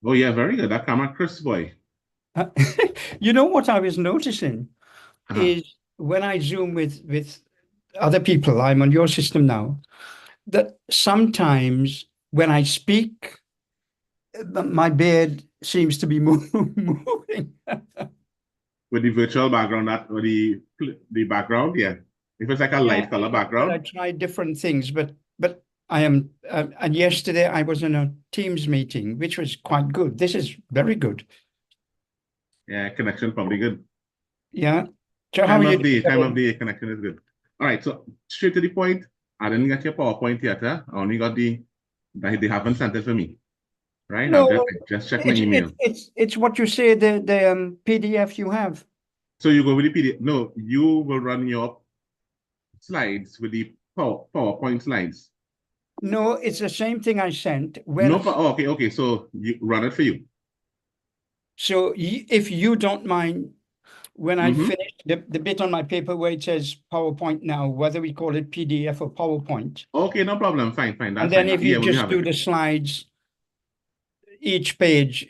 Oh, yeah, very good. That camera, Chris boy. You know what I was noticing is when I Zoom with other people, I'm on your system now, that sometimes when I speak, my beard seems to be moving. With the virtual background, that or the background, yeah. If it's like a light color I background. tried different things, but I am, and yesterday I was in a Teams meeting, which was quite good. This is very good. Yeah, connection probably good. Yeah. So how Time are you of day, doing? time of day connection is good. All right, so straight to the point. I didn't get your PowerPoint yet. I only got they haven't sent it for me. Right? No, I'll just check my email. it's what you say, the PDF you have. So you go with the PDF. No, you will run your slides with the PowerPoint slides. No, it's the same thing I sent. No, okay. So you run it for you. So if you don't mind, when I finish the bit on my paper where it says PowerPoint now, whether we call it PDF or PowerPoint. Okay, no problem. Fine. That's and then fine. if you just do the slides, each page,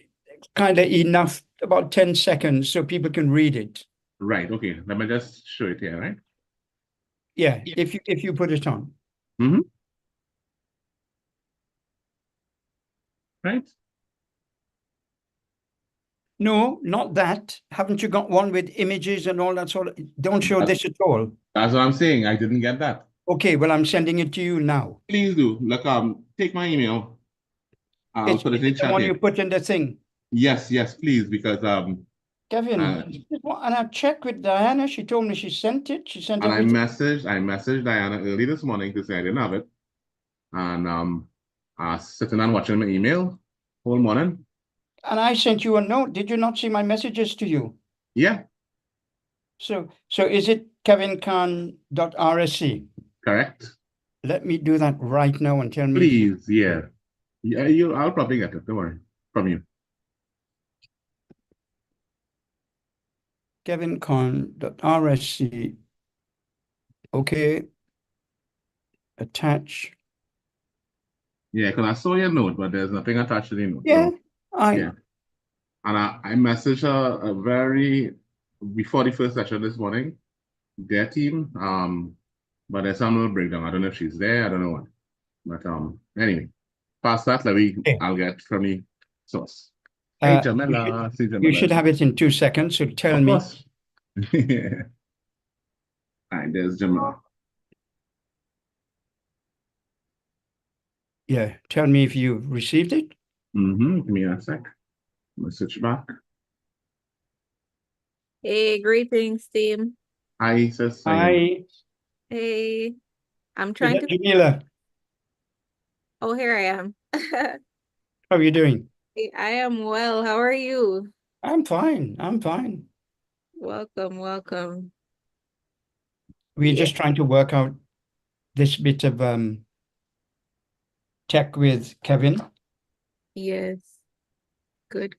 kind of enough, about 10 seconds, so people can read it. Right. Okay. Let me just show it here. Right. Yeah. If you put it on. Right. No, not that. Haven't you got one with images and all that sort of? Don't show this at all. That's what I'm saying. I didn't get that. Okay, well, I'm sending it to you now. Please do. Look, take my email. I'll put it in the chat one here. you put in the thing. Yes, please, because Kevin, and I checked with Diana. She told me she sent it. She sent everything. I messaged Diana early this morning to say I didn't have it. And I was sitting and watching my email whole morning. And I sent you a note. Did you not see my messages to you? Yeah. So is it kevinkhan.rsc? Correct. Let me do that right now and tell me. Please, yeah. I'll probably get it. Don't worry. From you. kevinkhan.rsc. Okay. Attach. Yeah, because I saw your note, but there's nothing attached to the note. Yeah. So, yeah. And I messaged her before the first session this morning, their team. But there's some little breakdown. I don't know if she's there. I don't know what. But anyway, past that, I'll get from the source. Hey, Jamila. You should have it in 2 seconds. So tell me. Of course. All right, there's Jamila. Yeah, tell me if you've received it. Give me a sec. Message back. Hey, greetings, team. Hi, sis. Hi. Hey, I'm trying to. Jamila, Oh, here I am. how are you doing? I am well. How are you? I'm fine. Welcome. We're just trying to work out this bit of tech with Kevin. Yes. Good.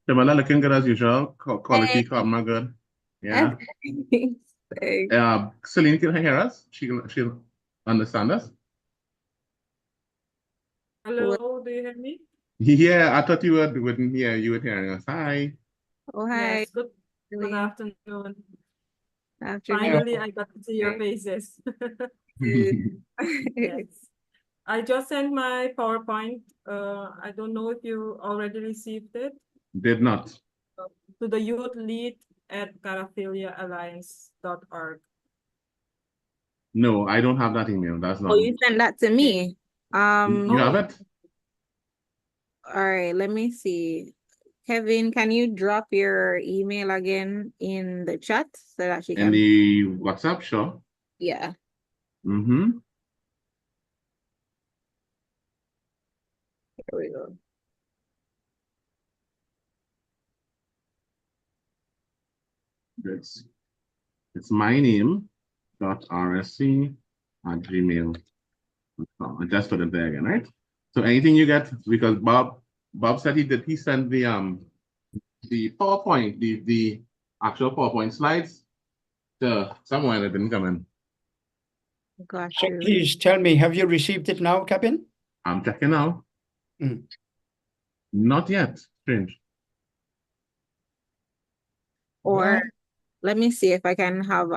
Jamila looking good as usual. Quality, camera good. Yeah. Thanks. Celine, can hear us? She'll understand us. Hello, do you hear me? Yeah, I thought you wouldn't hear. You were hearing us. Hi. Oh, hi. Yes, good afternoon. Afternoon. Finally, I got to see your faces. Yes. I just sent my PowerPoint. I don't know if you already received it. Did not. To the youth lead at paraphiliaalliance.org. No, I don't have that email. That's not. Oh, you sent that to me. You have it? All right, let me see. Kevin, can you drop your email again in the chat so that she can? In the WhatsApp, sure. Yeah. Here we go. It's my name dot rsc at gmail.com. I just put it there again, right? So anything you get, because Bob said he sent the PowerPoint, the actual PowerPoint slides to somewhere that didn't come in. Got So you. please tell me, have you received it now, Kevin? I'm checking now. Not yet. Strange. Or Well, let me see if I can have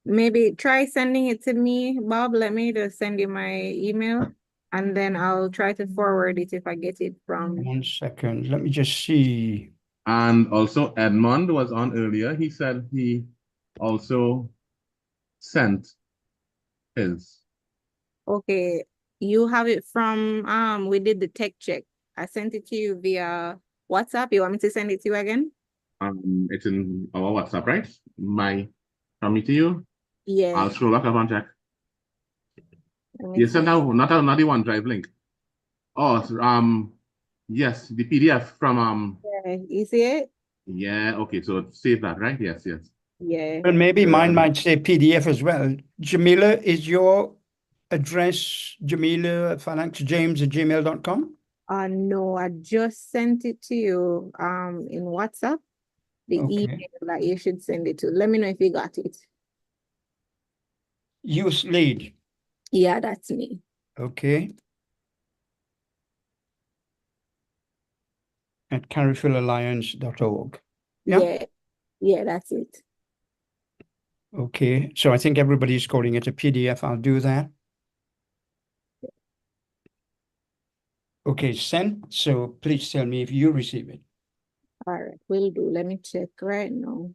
maybe try sending it to me, Bob. Let me just send you my email and then I'll try to forward it if I get it from. 1 second. Let me just see. And also Edmond was on earlier. He said he also sent his. Okay, you have it from we did the tech check. I sent it to you via WhatsApp. You want me to send it to you again? It's in our WhatsApp, right? From me to you. Yeah. I'll scroll back up and check. Let me You sent see. out not the OneDrive link. Oh, yes, the PDF from Yeah, you see it? Yeah, okay, so save that, right? Yes. Yeah. Well, maybe mine might say PDF as well. Jamila, is your address Jamila financialjames@gmail.com? No, I just sent it to you in WhatsApp, the Okay. email that you should send it to. Let me know if you got it. Use lead. Yeah, that's me. Okay. At carryfilalliance.org. Yeah, that's it. Okay. So I think everybody's calling it a PDF. I'll do that. Okay, sent. So please tell me if you receive it. All right, will do. Let me check right now.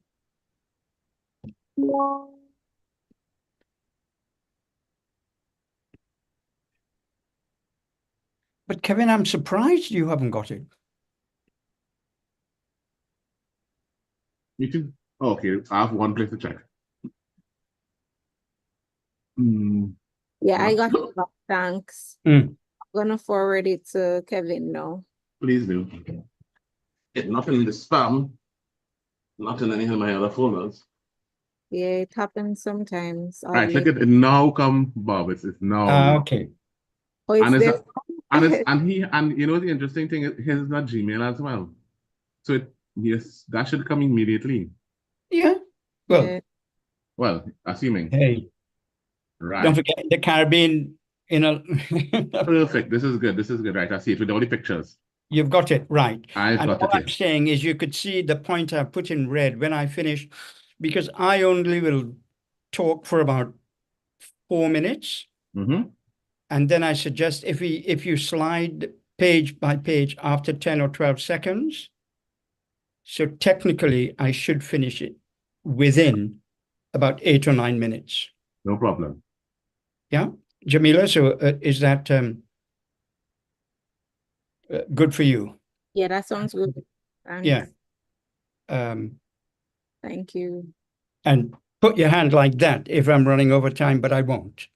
But Kevin, I'm surprised you haven't got it. Me too. Oh, okay, I have one place to check. Yeah, I got it. Thanks. I'm gonna forward it to Kevin now. Please do. It's not in the spam, not in any of my other folders. Yeah, it happens sometimes. Right, look at it now come, Bob. It's now. Okay. Oh, it's And there. and you know the interesting thing is his is not Gmail as well. So yes, that should come immediately. Yeah. Well, Yeah. Well, assuming. hey, Right. don't forget the Caribbean in a Perfect. This is good. This is good. Right. I see it with all the pictures. You've got it right. I've And got all it. I'm saying is you could see the point I put in red when I finish, because I only will talk for about 4 minutes. And then I suggest if you slide page by page after 10 or 12 seconds, so technically I should finish it within about 8 or 9 minutes. No problem. Yeah, Jamila, so is that good for you? Yeah, that sounds good. Thanks. Yeah. Thank you. And put your hand like that if I'm running over time, but I won't.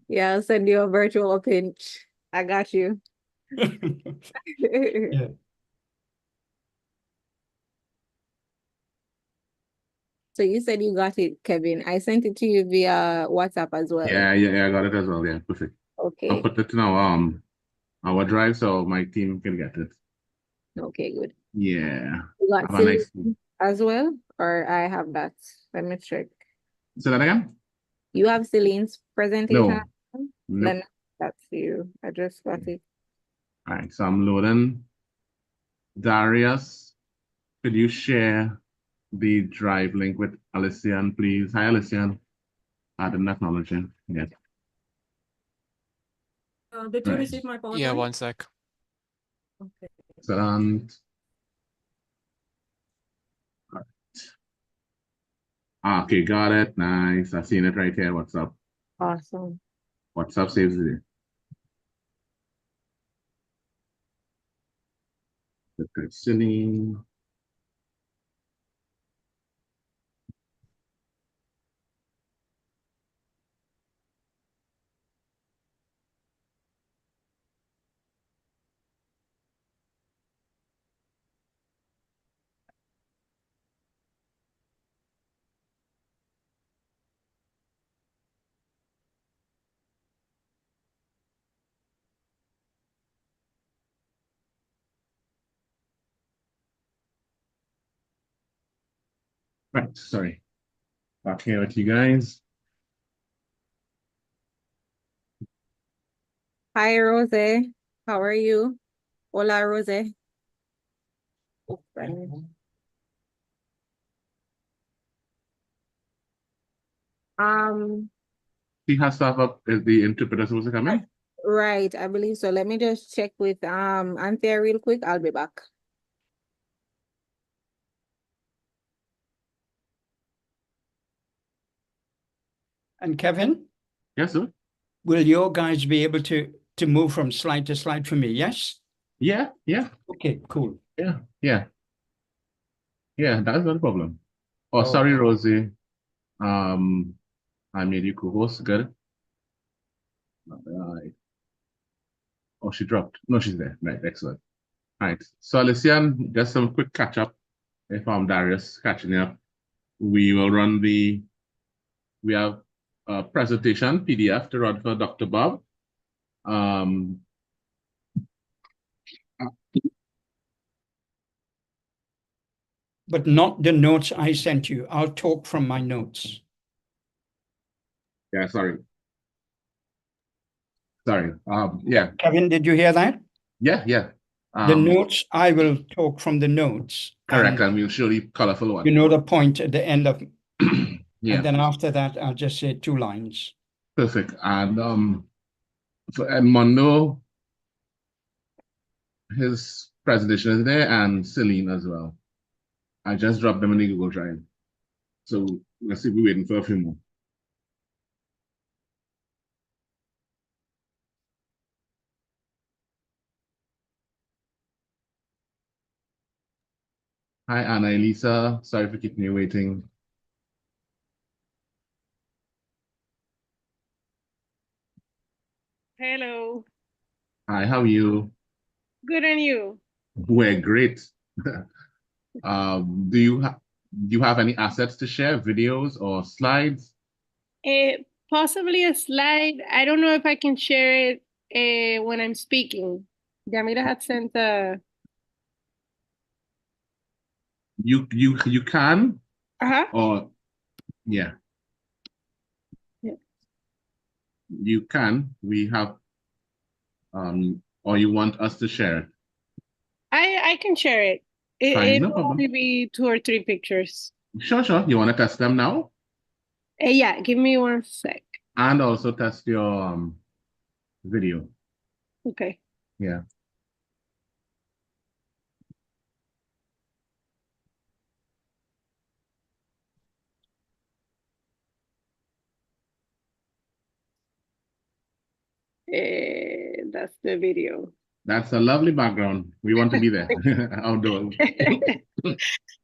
Yeah, I'll send you a virtual pinch. I got you. Yeah. So you said you got it, Kevin. I sent it to you via WhatsApp as well. Yeah, I got it as well. Yeah, perfect. Okay. I'll put it in our drive so my team can get it. Okay, good. Yeah. You got Have a nice Celine as well, or I have that. Let me check. Say that again? You have Celine's presentation? No. Let me that's you. I just got it. All right, so I'm loading. Darius, could you share the drive link with Alician, please? Hi, Alician. I didn't acknowledge you yet. Did you receive my PowerPoint? Yeah, 1 sec. Okay. Excellent. Okay, got it. Nice. I've seen it right here. What's up? Awesome. What's up saves it. Silly. Right, sorry. Back here with you guys. Hi, Rose. How are you? Hola, Rose. Um, She has stuff up. Is the interpreter supposed to come in? right, I believe so. Let me just check with Anthea real quick. I'll be back. And Kevin, Yes, sir. will your guys be able to move from slide to slide for me? Yes? Yeah, yeah, Okay, cool. yeah, yeah. Yeah, that's not a problem. Oh, Oh. sorry, Rosie. I made you co-host. Good. Right. Oh, she dropped. No, she's there. Right, excellent. All right. So, Alicia, just some quick catch up. If I'm Darius catching up, we will run we have a presentation PDF to run for Dr. Bob. But not the notes I sent you. I'll talk from my notes. Yeah, sorry. Sorry. Yeah. Kevin, did you hear that? Yeah, yeah. The notes, I will talk from the notes. Correct, and we'll show you colorful one. You know the point at the end of, yeah. And then after that, I'll just say 2 lines. Perfect. And for Edmondo, his presentation is there, and Celine as well. I just dropped them in the Google Drive. So let's see, we're waiting for a few more. Hi, Anna Elisa. Sorry for keeping you waiting. Hello. Hi, how are you? Good, and you? We're great. Do you have any assets to share, videos or slides? Possibly a slide. I don't know if I can share it when I'm speaking. Yamira had sent a. You can. Or yeah. Yeah. You can. We have or you want us to share it? I can share it. Fine, no It'll problem. only be 2 or 3 pictures. Sure. You want to test them now? Yeah, give me 1 sec. And also test your video. Okay. Yeah. That's the video. That's a lovely background. We want to be there outdoors.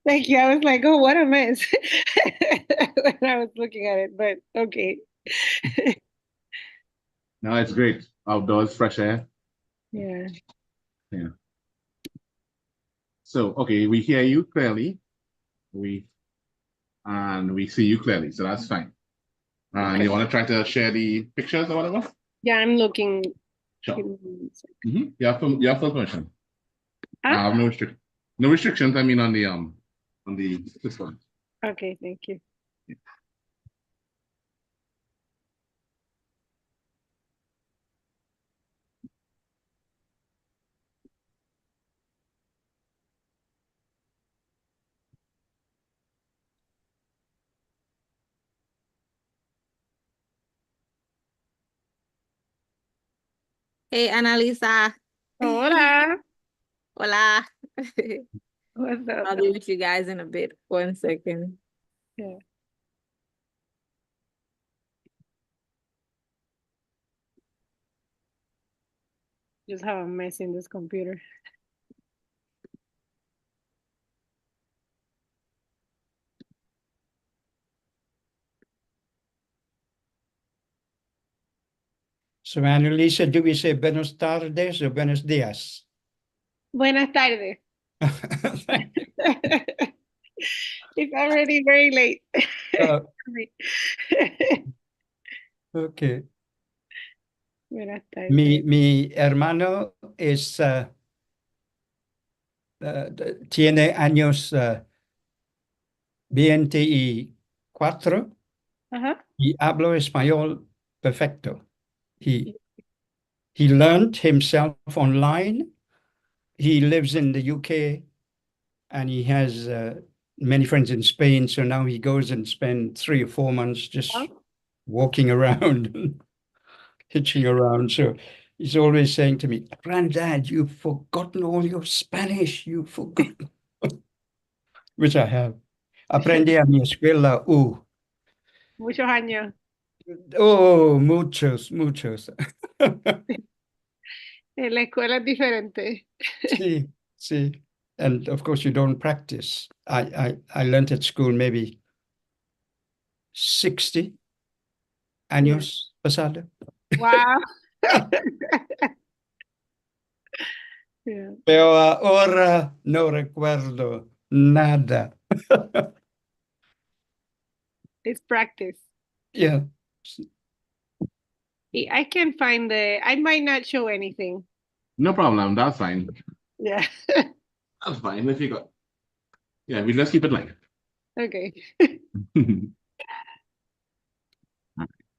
Thank you. I was like, oh, what a mess when I was looking at it, but okay. No, it's great. Outdoors, fresh air. Yeah. Yeah. So, okay, we hear you clearly. We see you clearly, so that's fine. And Okay. you want to try to share the pictures or whatever? Yeah, I'm looking. Sure. You have full permission. I have no restrictions. I mean, on the system. Okay, thank you. Hey, Annalisa. Hola. Hola. What's up? I'll be with you guys in a bit. 1 second. Yeah. Just have a mess in this computer. So, Annalisa, do we say buenos tardes or buenos dias? Buenas tardes. It's already very late. Okay. Buenas tardes. Mi hermano tiene años BNTI 4. Y hablo español perfecto. He learned himself online. He lives in the UK and he has many friends in Spain. So now he goes and spends 3 or 4 months just walking around, hitching around. So he's always saying to me, "Granddad, you've forgotten all your Spanish. You've forgotten," which I have. Aprendí a mi escuela. Muchos años. Oh, muchos, muchos. En la escuela es diferente. Sí, sí. And of course, you don't practice. I learned at school maybe 60 años pasado. Wow. Yeah. Pero ahora no recuerdo nada. It's practice. Yeah. I can't find I might not show anything. No problem. That's fine. Yeah. That's fine. If you got, yeah, we just keep it light. Okay.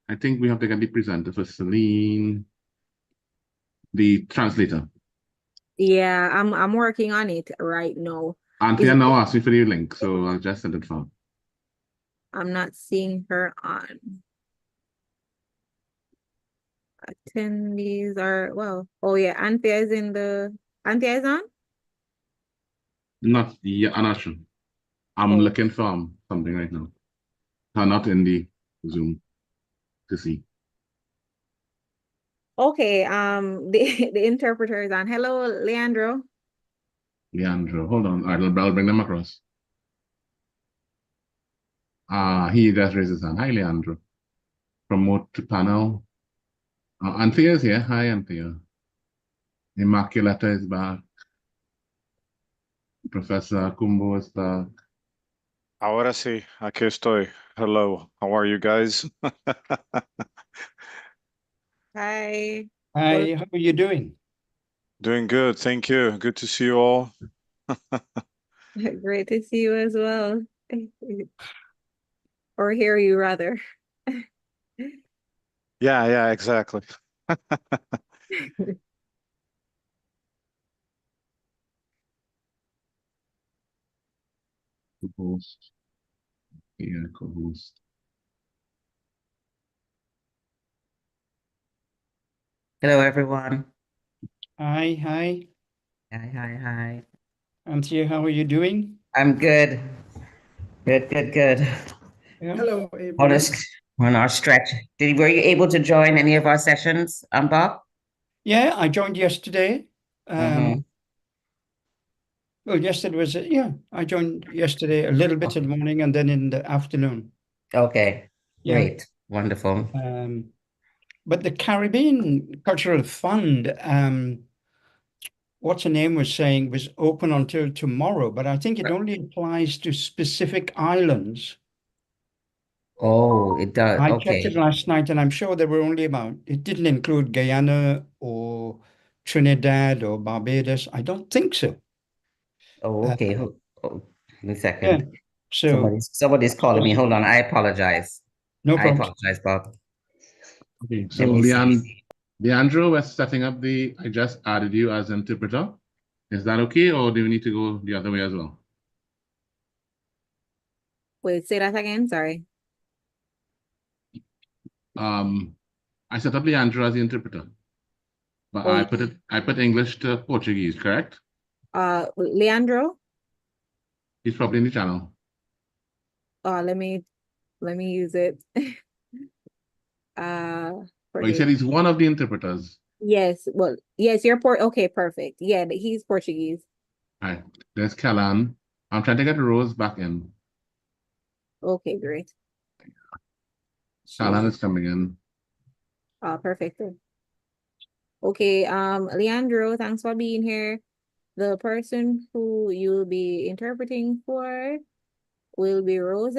I think we have to get the presenter for Celine, the translator. Yeah, I'm working on it right now. Anthea now asked me for the link, so I'll just send it for her. I'm not seeing her on. Attendees are, well, oh yeah, Anthea is Anthea is on? Not the I'm not sure. I'm looking for something right now. Not in the Zoom to see. Okay, the interpreter is on. Hello, Leandro. Leandro, hold on. I'll bring them across. He just raised his hand. Hi, Leandro. Promote to panel. Anthea is here. Hi, Anthea. Immaculata is back. Professor Kumbo is back. Ahora sí, aquí estoy. Hello, how are you guys? Hi. Hi, how are you doing? Doing good, thank you. Good to see you all. Great to see you as well. Or hear you rather. Yeah, exactly. Co-host. Yeah, co-host. Hello, everyone. Hi. Hi. Anthea, how are you doing? I'm good. Good. Yeah. Hello, On our stretch. Were you able to join any of our sessions, Bob? Yeah, I joined yesterday. Mhm. Well, yesterday was, I joined yesterday a little bit in the morning and then in the afternoon. Okay, Yeah. great, wonderful. But the Caribbean Cultural Fund, what's her name was saying, was open until tomorrow, but I think it only applies to specific islands. Oh, it does. I checked it Okay. last night and I'm sure there were only it didn't include Guyana or Trinidad or Barbados. I don't think so. Oh, okay. Give me a second. Yeah. So somebody's calling me. Hold on. I apologize. No I problem. apologize, Bob. Okay, so Leandro, we're setting up I just added you as interpreter. Is that okay, or do we need to go the other way as well? Wait, say that again, sorry. I set up Leandro as the interpreter, but I put English to Portuguese, correct? Leandro? He's probably in the channel. Let me use it. But he said he's one of the interpreters. Yes, well, yes, you're okay, perfect. Yeah, he's Portuguese. All right, there's Kellan. I'm trying to get Rose back in. Okay, great. Kellan is coming in. Perfect. Okay, Leandro, thanks for being here. The person who you'll be interpreting for will be Rose,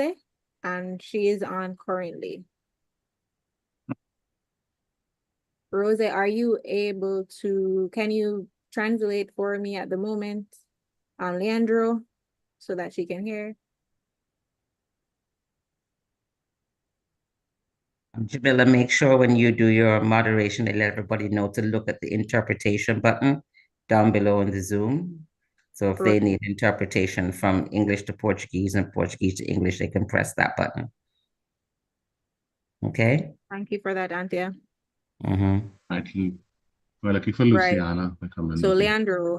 and she is on currently. Rose, are you able can you translate for me at the moment, Leandro, so that she can hear? Jamila, make sure when you do your moderation, they let everybody know to look at the interpretation button down below in the Zoom. So if they need interpretation from English to Portuguese and Portuguese to English, they can press that button. Okay? Thank you for that, Anthea. Actually, we're looking for Right. Luciana. So Leandro,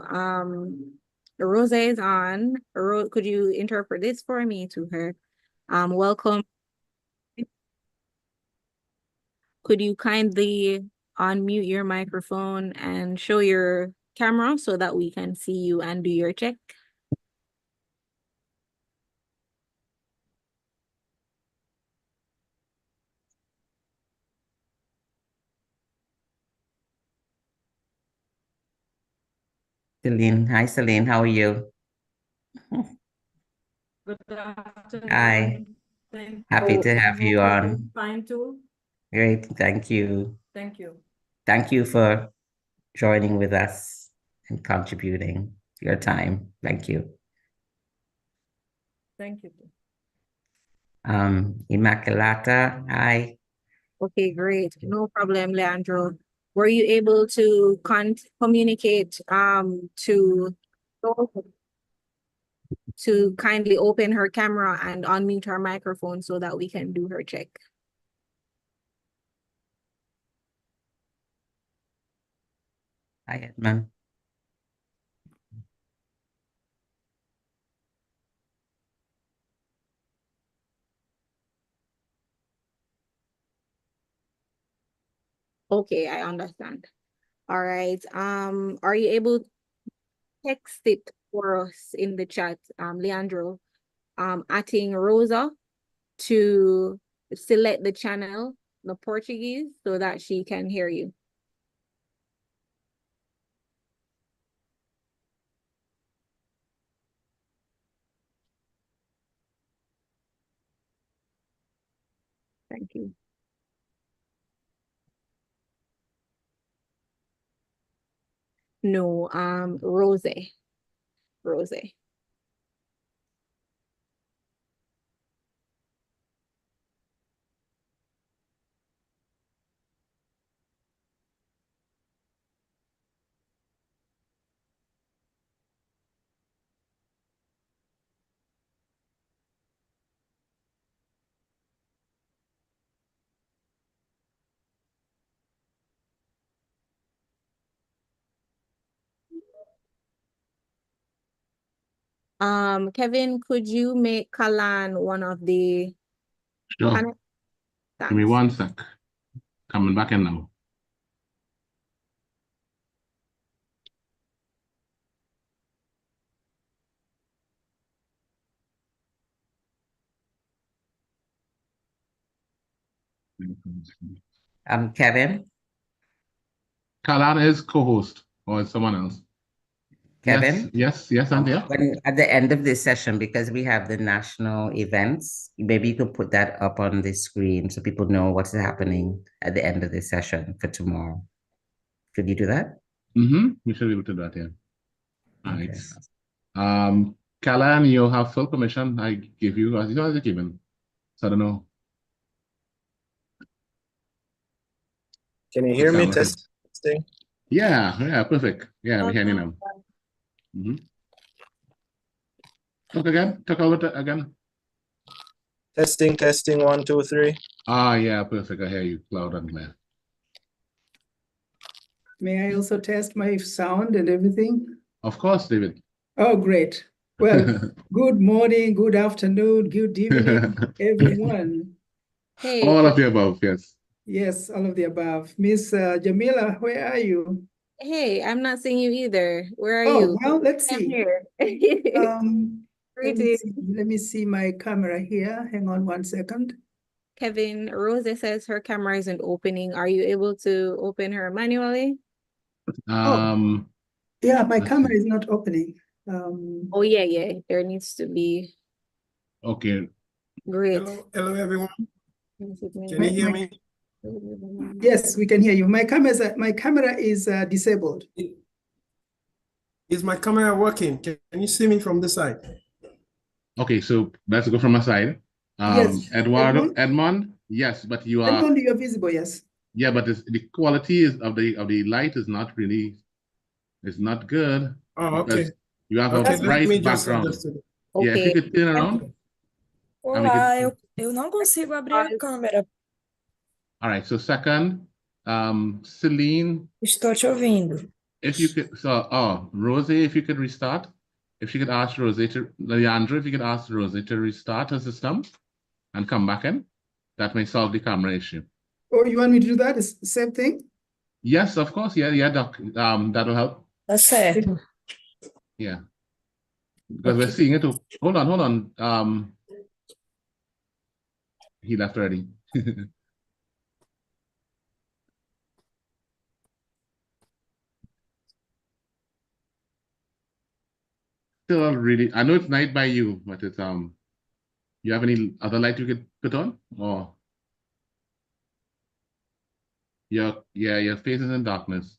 Rose is on. Could you interpret this for me to her? Welcome. Could you kindly unmute your microphone and show your camera so that we can see you and do your check? Celine. Hi, Celine. How are you? Good afternoon. Hi. Thank Happy you. to have I you hope you're on. fine too. Great. Thank you. Thank you. Thank you for joining with us and contributing your time. Thank you. Thank you. Immaculata, hi. Okay, great. No problem, Leandro. Were you able to communicate to kindly open her camera and unmute her microphone so that we can do her check? Hi, Edmund. Okay, I understand. All right. Are you able to text it for us in the chat, Leandro? Adding Rosa to select the channel, the Portuguese, so that she can hear you. Thank you. No, Rose. Rose. Kevin, could you make Kalan one of the Sure. Give me 1 sec. Coming back in now. Kevin? Kalan is co-host or is someone else? Kevin? Yes, Anthea. At the end of this session, because we have the national events, maybe you could put that up on the screen so people know what's happening at the end of this session for tomorrow. Could you do that? We should be able to do that, yeah. All right. Kalan, you have full permission. I give you as you as given. So I don't know. Can you hear me? Testing. Yeah, perfect. Yeah, we hear you now. Talk again. Talk over again. Testing, 1, 2, 3. Yeah, perfect. I hear you loud and clear. May I also test my sound and everything? Of course, David. Oh, great. Well, good morning, good afternoon, good evening, everyone. Hey. All of the above, yes. Yes, all of the above. Miss Jamila, where are you? Hey, I'm not seeing you either. Where are Oh, you? well, let's see. I'm here. Let me see my camera here. Hang on 1 second. Kevin, Rose says her camera isn't opening. Are you able to open her manually? Yeah, my camera is not opening. Oh, yeah. There needs to be. Okay. Great. Hello, everyone. Can you hear me? Yes, we can hear you. My camera is disabled. Is my camera working? Can you see me from the side? Okay, so let's go from my side. Yes, Edmond, yes, but you are. Edmond, you are visible, yes. Yeah, but the quality of the light is not really, it's not good. Oh, okay. You have Okay, a bright background. Yeah, if you could turn around. Olá, eu não consigo abrir a câmera. All right, so second, Celine. Estou te ouvindo. If you could, Rose, if you could restart. If she could ask Rose Leandro, if you could ask Rose to restart her system and come back in, that may solve the camera issue. Oh, you want me to do that? It's the same thing? Yes, of course. Yeah, Doc. That'll help. Tá certo. Yeah. Because we're seeing it. Hold on. He left already. Still really, I know it's night by you, but it's you have any other light you could put on? Or your face is in darkness.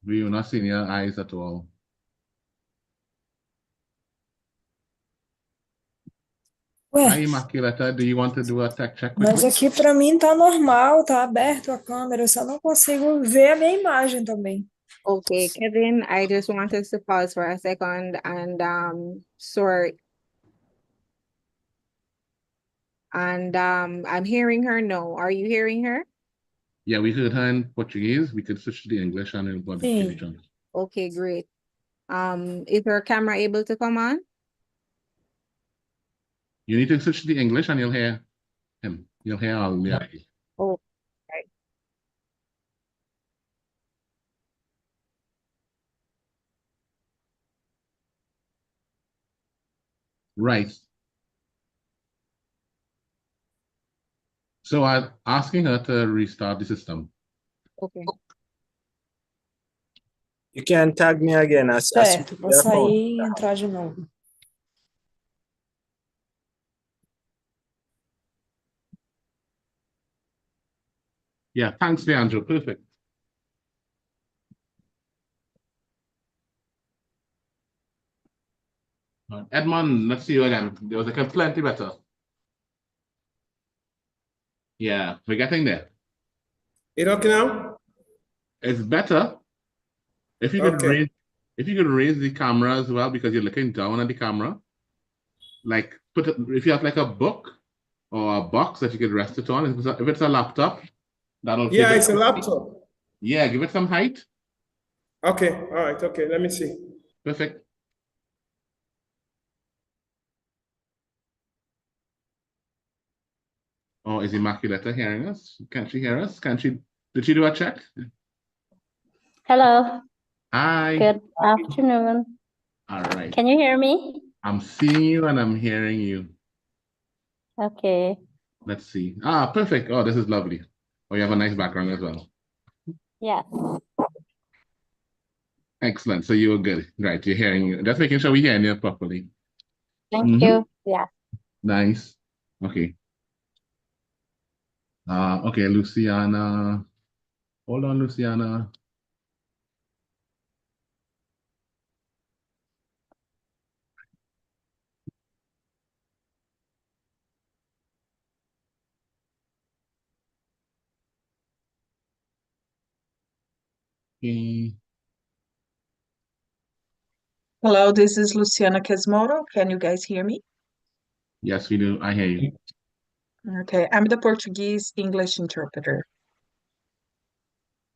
We are not seeing your eyes at all. Ué, Hi, Immaculata, do you want to do a tech check quickly? mas aqui para mim tá normal, tá aberto a câmera, eu só não consigo ver a minha imagem também. Okay, Kevin, I just want us to pause for a second and sort. And I'm hearing her no. Are you hearing her? Yeah, we heard her in Portuguese. We could switch to the English and it'll give you Okay, great. Is her camera able to come on? You need to switch to the English and you'll hear him. You'll hear all the Oh, right. Right. So I'm asking her to restart the system. Okay. You can tag me again. Certo, vou sair e entrar de novo. Yeah, thanks, Leandro. Perfect. Edmond, let's see you again. There was like plenty better. Yeah, we're getting there. It okay now? It's better. If you could raise the camera as well, because you're looking down at the camera. Like if you have like a book or a box that you could rest it on. If it's a laptop, that'll Yeah, it's a laptop. Yeah, give it some height. Okay, all right, okay, let me see. Perfect. Oh, is Immaculata hearing us? Can she hear us? Did she do a check? Hello. Hi. Good afternoon. All right. Can you hear me? I'm seeing you and I'm hearing you. Okay. Let's see. Ah, perfect. Oh, this is lovely. Oh, you have a nice background as well. Yes. Excellent. So you're good. Right. You're hearing you. Just making sure we're hearing you properly. Thank you. Yeah. Nice. Okay. Okay, Luciana. Hold on, Luciana. Okay. Hello, this is Luciana Quezmoro. Can you guys hear me? Yes, we do. I hear you. Okay, I'm the Portuguese English interpreter.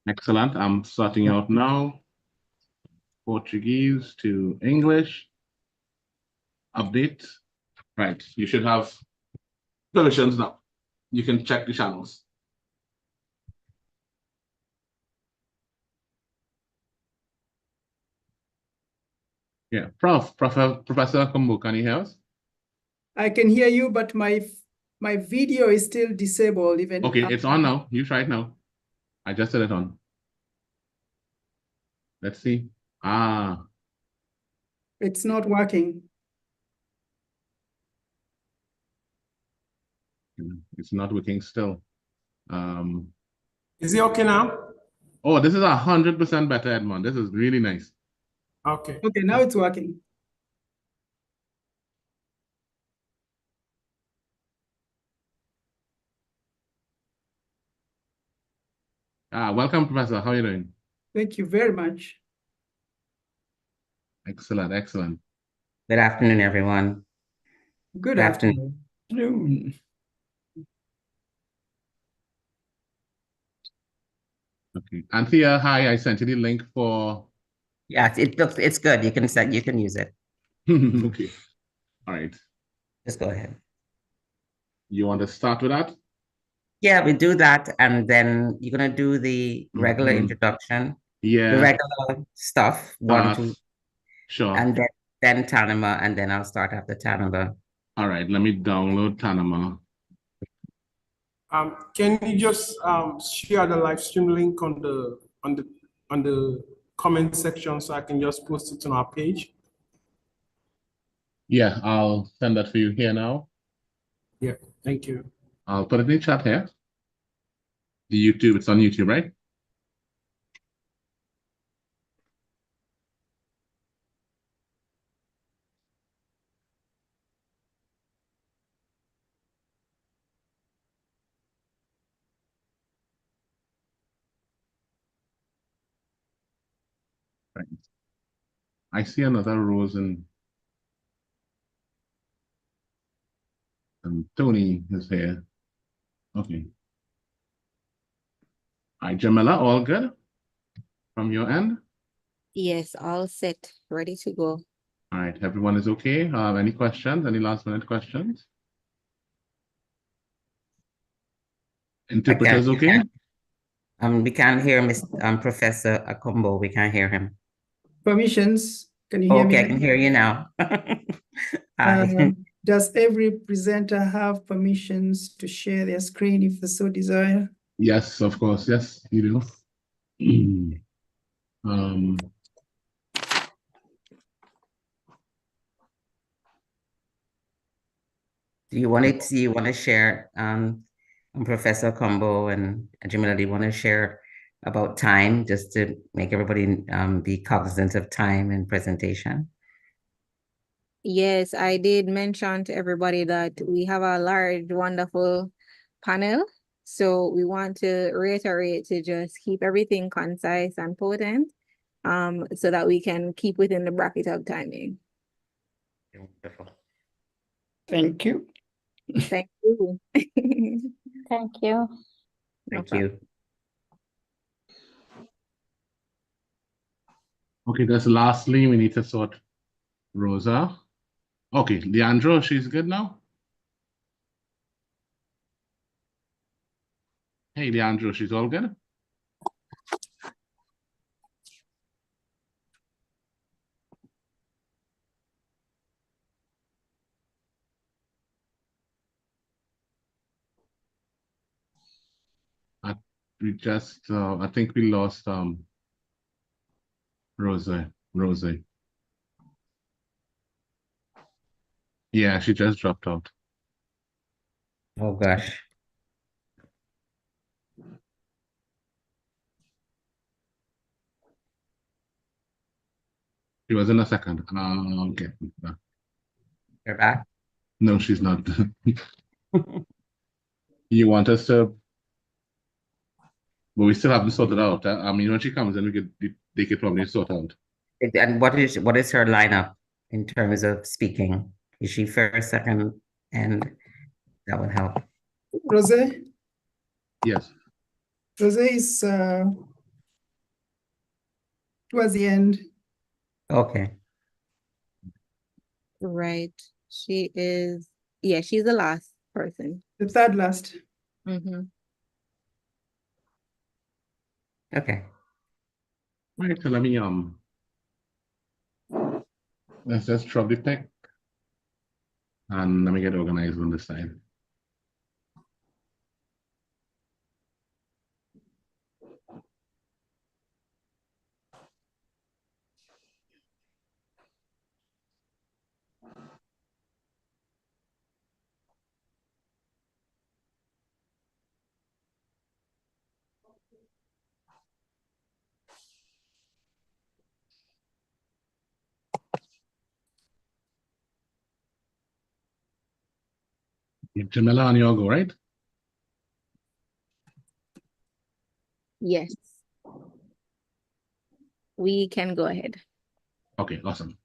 Excellent. I'm starting out now. Portuguese to English. Update. Right. You should have permissions now. You can check the channels. Yeah, Professor Kumbu, can you hear us? I can hear you, but my video is still disabled. Even okay, it's on now. You try it now. I just set it on. Let's see. Ah, it's not working. It's not working still. Is it okay now? Oh, this is 100% better, Edmond. This is really nice. Okay. Okay, now it's working. Welcome, Professor. How are you doing? Thank you very much. Excellent, excellent. Good afternoon, everyone. Good afternoon. Okay. Anthea, hi. I sent you the link for. Yeah, it's good. You can use it. Okay. All right. Just go ahead. You want to start with that? Yeah, we do that, and then you're gonna do the regular introduction. Yeah. The regular stuff, one, two. Sure. And then Tanima, and then I'll start after Tanima. All right, let me download Tanima. Can you just share the live stream link on the comment section so I can just post it on our page? Yeah, I'll send that for you here now. Yeah, thank you. I'll put it in the chat here. The YouTube, it's on YouTube, right? Right. I see another Rose and Tony is here. Okay. All right, Jamila, all good from your end? Yes, all set, ready to go. All right, everyone is okay. Any questions? Any last minute questions? Interpreters okay? We can't hear Professor Akombo. We can't hear him. Permissions, can you hear me? Okay, I can hear you now. Hi. Does every presenter have permissions to share their screen if they so desire? Yes, of course. Yes, you do. Do you want to share Professor Combo and Jamila, do you want to share about time just to make everybody be cognizant of time and presentation? Yes, I did mention to everybody that we have a large, wonderful panel. So we want to reiterate to just keep everything concise and potent, so that we can keep within the bracket of timing. Wonderful. Thank you. Thank you. Thank you. Thank you. Okay, that's lastly, we need to sort Rosa. Okay, Leandro, she's good now? Hey, Leandro, she's all good? I think we lost Rosa. Yeah, she just dropped out. Oh gosh. She was in a second. Okay. You're back? No, she's not. You want us to? But we still haven't sorted out. I mean, when she comes in, they could probably sort out. And what is her lineup in terms of speaking? Is she first, second, and that would help. Rose? Yes. Rose is towards the end. Okay. Right. She is, yeah, she's the last person. The third last. Mm-hmm. Okay. All right, so let me let's just drop the pick and let me get organized on this side. Jamila, on your go, right? Yes. We can go ahead. Okay, awesome.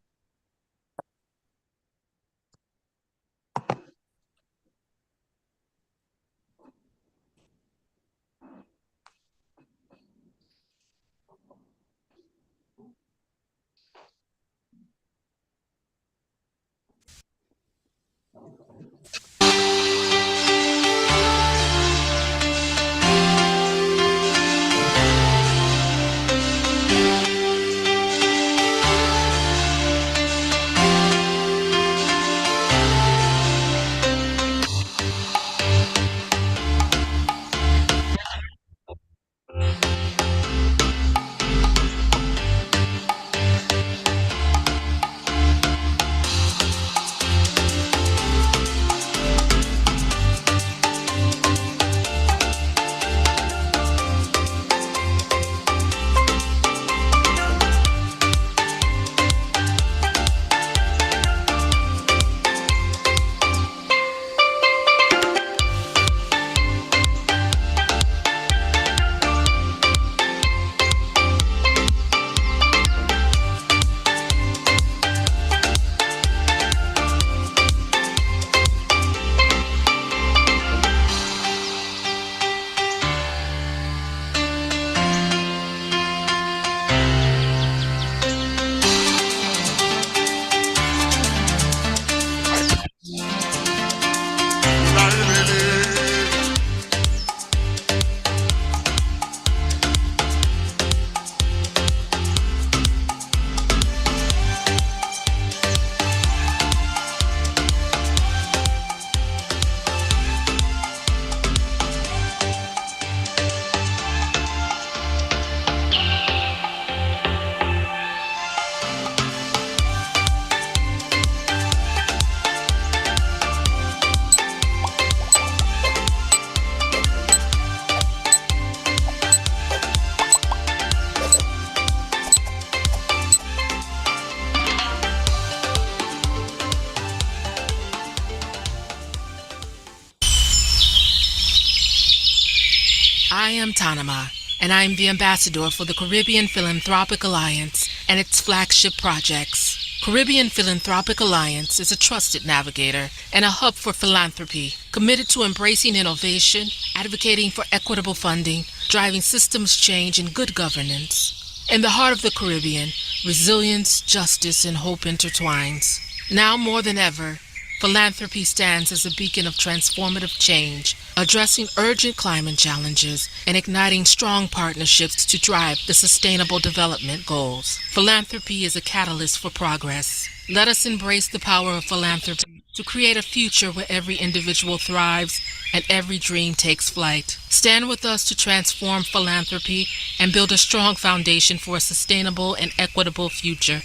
I am Tanama, and I am the ambassador for the Caribbean Philanthropic Alliance and its flagship projects. Caribbean Philanthropic Alliance is a trusted navigator and a hub for philanthropy, committed to embracing innovation, advocating for equitable funding, driving systems change and good governance. In the heart of the Caribbean, resilience, justice, and hope intertwines. Now more than ever, philanthropy stands as a beacon of transformative change, addressing urgent climate challenges and igniting strong partnerships to drive the Sustainable Development Goals. Philanthropy is a catalyst for progress. Let us embrace the power of philanthropy to create a future where every individual thrives and every dream takes flight. Stand with us to transform philanthropy and build a strong foundation for a sustainable and equitable future.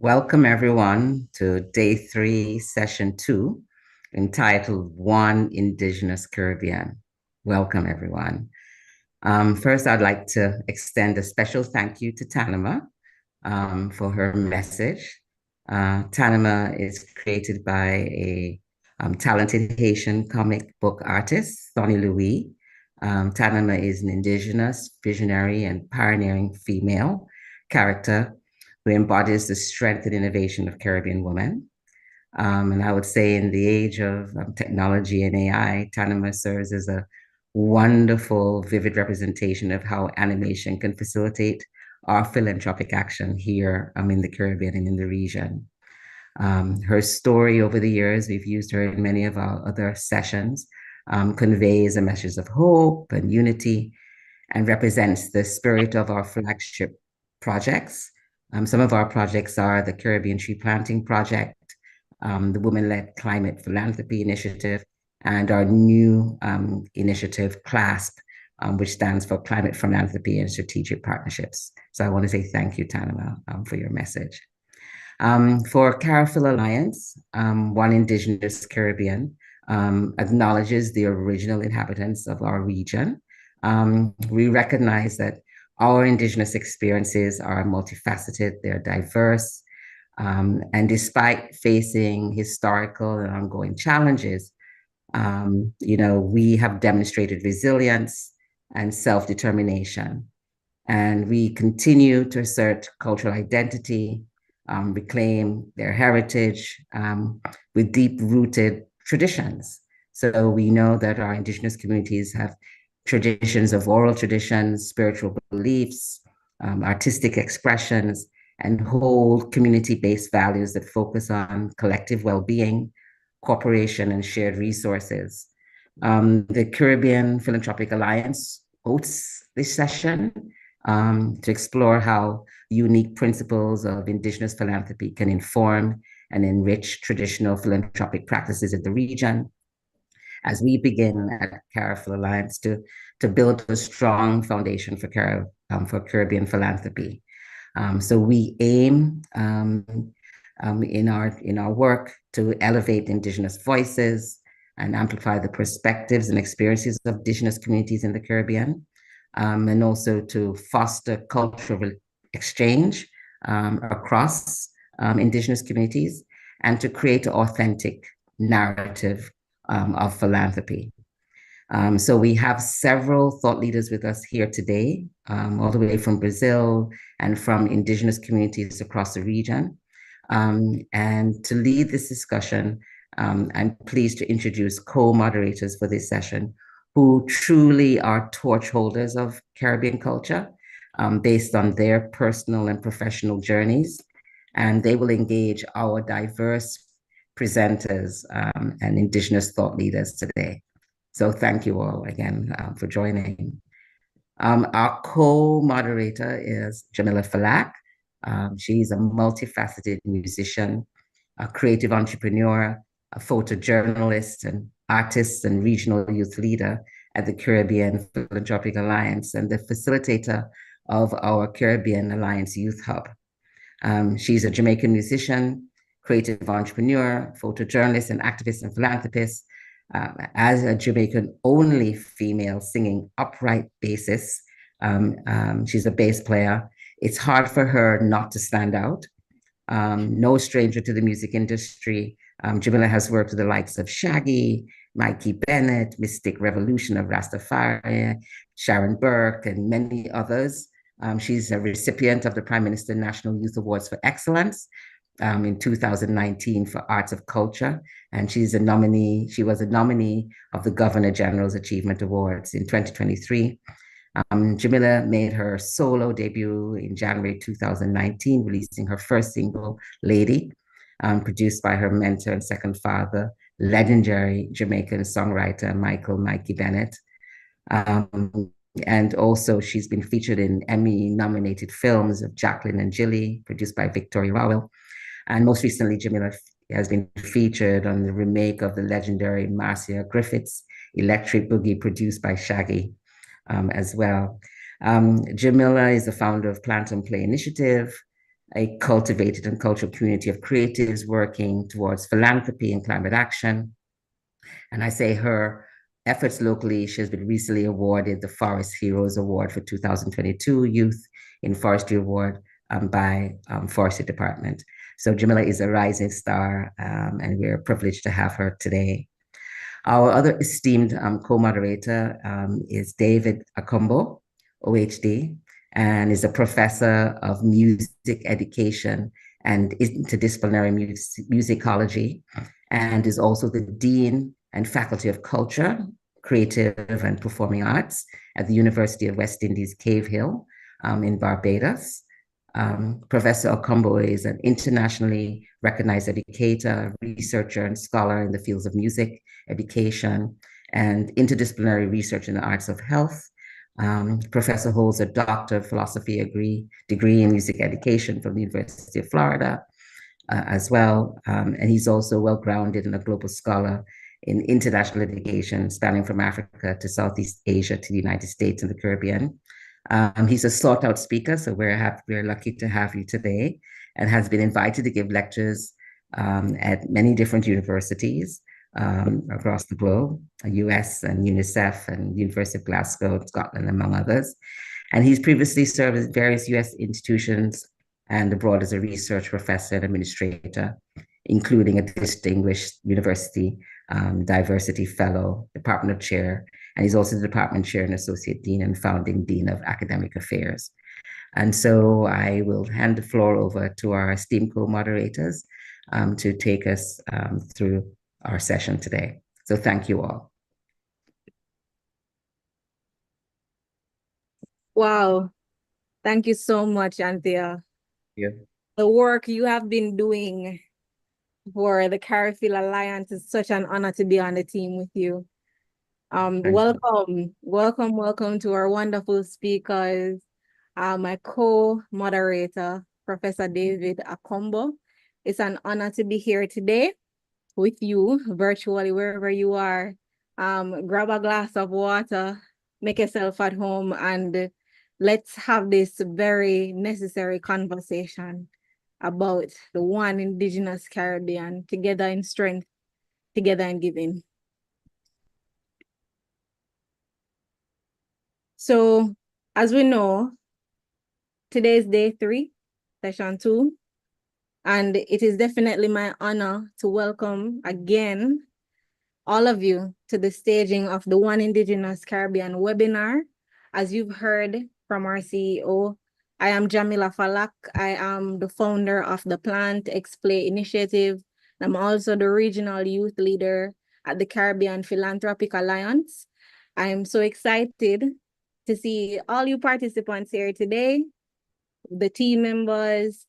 Welcome everyone to Day 3, Session 2, entitled One Indigenous Caribbean. Welcome everyone. First, I'd like to extend a special thank you to Tanama for her message. Tanama is created by a talented Haitian comic book artist, Sonny Louis. Tanama is an indigenous, visionary, and pioneering female character who embodies the strength and innovation of Caribbean women. And I would say in the age of technology and AI, Tanama serves as a wonderful, vivid representation of how animation can facilitate our philanthropic action here in the Caribbean and in the region. Her story over the years, we've used her in many of our other sessions, conveys a message of hope and unity and represents the spirit of our flagship projects. Some of our projects are the Caribbean Tree Planting Project, the Women-Led Climate Philanthropy Initiative, and our new initiative, CLASP, which stands for Climate Philanthropy and Strategic Partnerships. So I want to say thank you, Tanama, for your message. For CARIPHIL Alliance, One Indigenous Caribbean acknowledges the original inhabitants of our region. We recognize that our Indigenous experiences are multifaceted, they're diverse, And despite facing historical and ongoing challenges, we have demonstrated resilience and self-determination. And we continue to assert cultural identity, reclaim their heritage with deep-rooted traditions. So we know that our Indigenous communities have traditions of oral traditions, spiritual beliefs, artistic expressions, and whole community-based values that focus on collective well-being, cooperation, and shared resources. The Caribbean Philanthropic Alliance hosts this session to explore how unique principles of Indigenous philanthropy can inform and enrich traditional philanthropic practices in the region, as we begin at CARIPHIL Alliance to build a strong foundation for Caribbean philanthropy. So we aim in our work to elevate Indigenous voices and amplify the perspectives and experiences of Indigenous communities in the Caribbean, and also to foster cultural exchange across Indigenous communities, and to create an authentic narrative of philanthropy. So we have several thought leaders with us here today, all the way from Brazil and from Indigenous communities across the region. And to lead this discussion, I'm pleased to introduce co-moderators for this session, who truly are torch holders of Caribbean culture based on their personal and professional journeys. And they will engage our diverse presenters and Indigenous thought leaders today. So thank you all again for joining. Our co-moderator is Jamila Falak. She's a multifaceted musician, a creative entrepreneur, a photojournalist, and artist and regional youth leader at the Caribbean Philanthropic Alliance and the facilitator of our Caribbean Alliance Youth Hub. She's a Jamaican musician, creative entrepreneur, photojournalist, and activist and philanthropist. As a Jamaican-only female singing upright bassist, she's a bass player. It's hard for her not to stand out. No stranger to the music industry, Jamila has worked with the likes of Shaggy, Mikey Bennett, Mystic Revolution of Rastafari, Sharon Burke, and many others. She's a recipient of the Prime Minister National Youth Awards for Excellence in 2019 for Arts of Culture. And she was a nominee of the Governor General's Achievement Awards in 2023. Jamila made her solo debut in January 2019, releasing her first single, Lady, produced by her mentor and second father, legendary Jamaican songwriter, Mikey Bennett. And also she's been featured in Emmy-nominated films of Jacqueline and Jilly, produced by Victoria Rowell. And most recently, Jamila has been featured on the remake of the legendary Marcia Griffiths' Electric Boogie, produced by Shaggy as well. Jamila is the founder of Plant and Play Initiative, a cultivated and cultural community of creatives working towards philanthropy and climate action. And I say her efforts locally, she has been recently awarded the Forest Heroes Award for 2022 Youth in Forestry Award by Forestry Department. So Jamila is a rising star, and we're privileged to have her today. Our other esteemed co-moderator is David Akombo, OHD, and is a professor of music education and interdisciplinary musicology, and is also the Dean and Faculty of Culture, Creative and Performing Arts at the University of West Indies, Cave Hill in Barbados. Professor Akombo is an internationally recognized educator, researcher, and scholar in the fields of music, education, and interdisciplinary research in the arts of health. Professor holds a Doctor of Philosophy degree in music education from the University of Florida as well. And he's also well-grounded and a global scholar in international litigation, spanning from Africa to Southeast Asia to the United States and the Caribbean. He's a sought-out speaker, so we're lucky to have you today, and has been invited to give lectures at many different universities across the globe, US and UNICEF and University of Glasgow, Scotland, among others. And he's previously served at various US institutions and abroad as a research professor and administrator, including a distinguished university diversity fellow, department chair, and he's also the department chair and associate dean and founding dean of academic affairs. And so I will hand the floor over to our esteemed co-moderators to take us through our session today. So thank you all. Wow. Thank you so much, Anthea. Yeah. The work you have been doing for the CARIFIL Alliance is such an honor to be on the team with you. Welcome to our wonderful speakers. My co-moderator, Professor David Akombo. It's an honor to be here today with you virtually, wherever you are. Grab a glass of water, make yourself at home, and let's have this very necessary conversation about the one Indigenous Caribbean, together in strength, together in giving. So, as we know, today is day 3, session 2, and it is definitely my honor to welcome again all of you to the staging of the One Indigenous Caribbean webinar. As you've heard from our CEO, I am Jamila Falak. I am the founder of the Plant Explay Initiative. I'm also the regional youth leader at the Caribbean Philanthropic Alliance. I am so excited to see all you participants here today, the team members,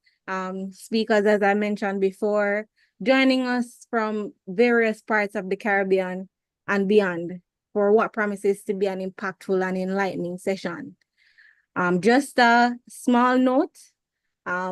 speakers, as I mentioned before, joining us from various parts of the Caribbean and beyond for what promises to be an impactful and enlightening session. Just a small note,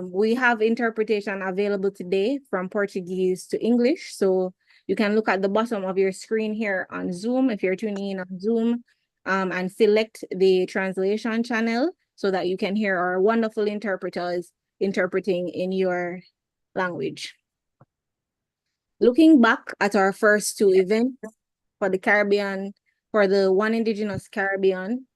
we have interpretation available today from Portuguese to English. So you can look at the bottom of your screen here on Zoom, if you're tuning in on Zoom, and select the translation channel so that you can hear our wonderful interpreters interpreting in your language. Looking back at our first 2 events for the Caribbean, for the One Indigenous Caribbean,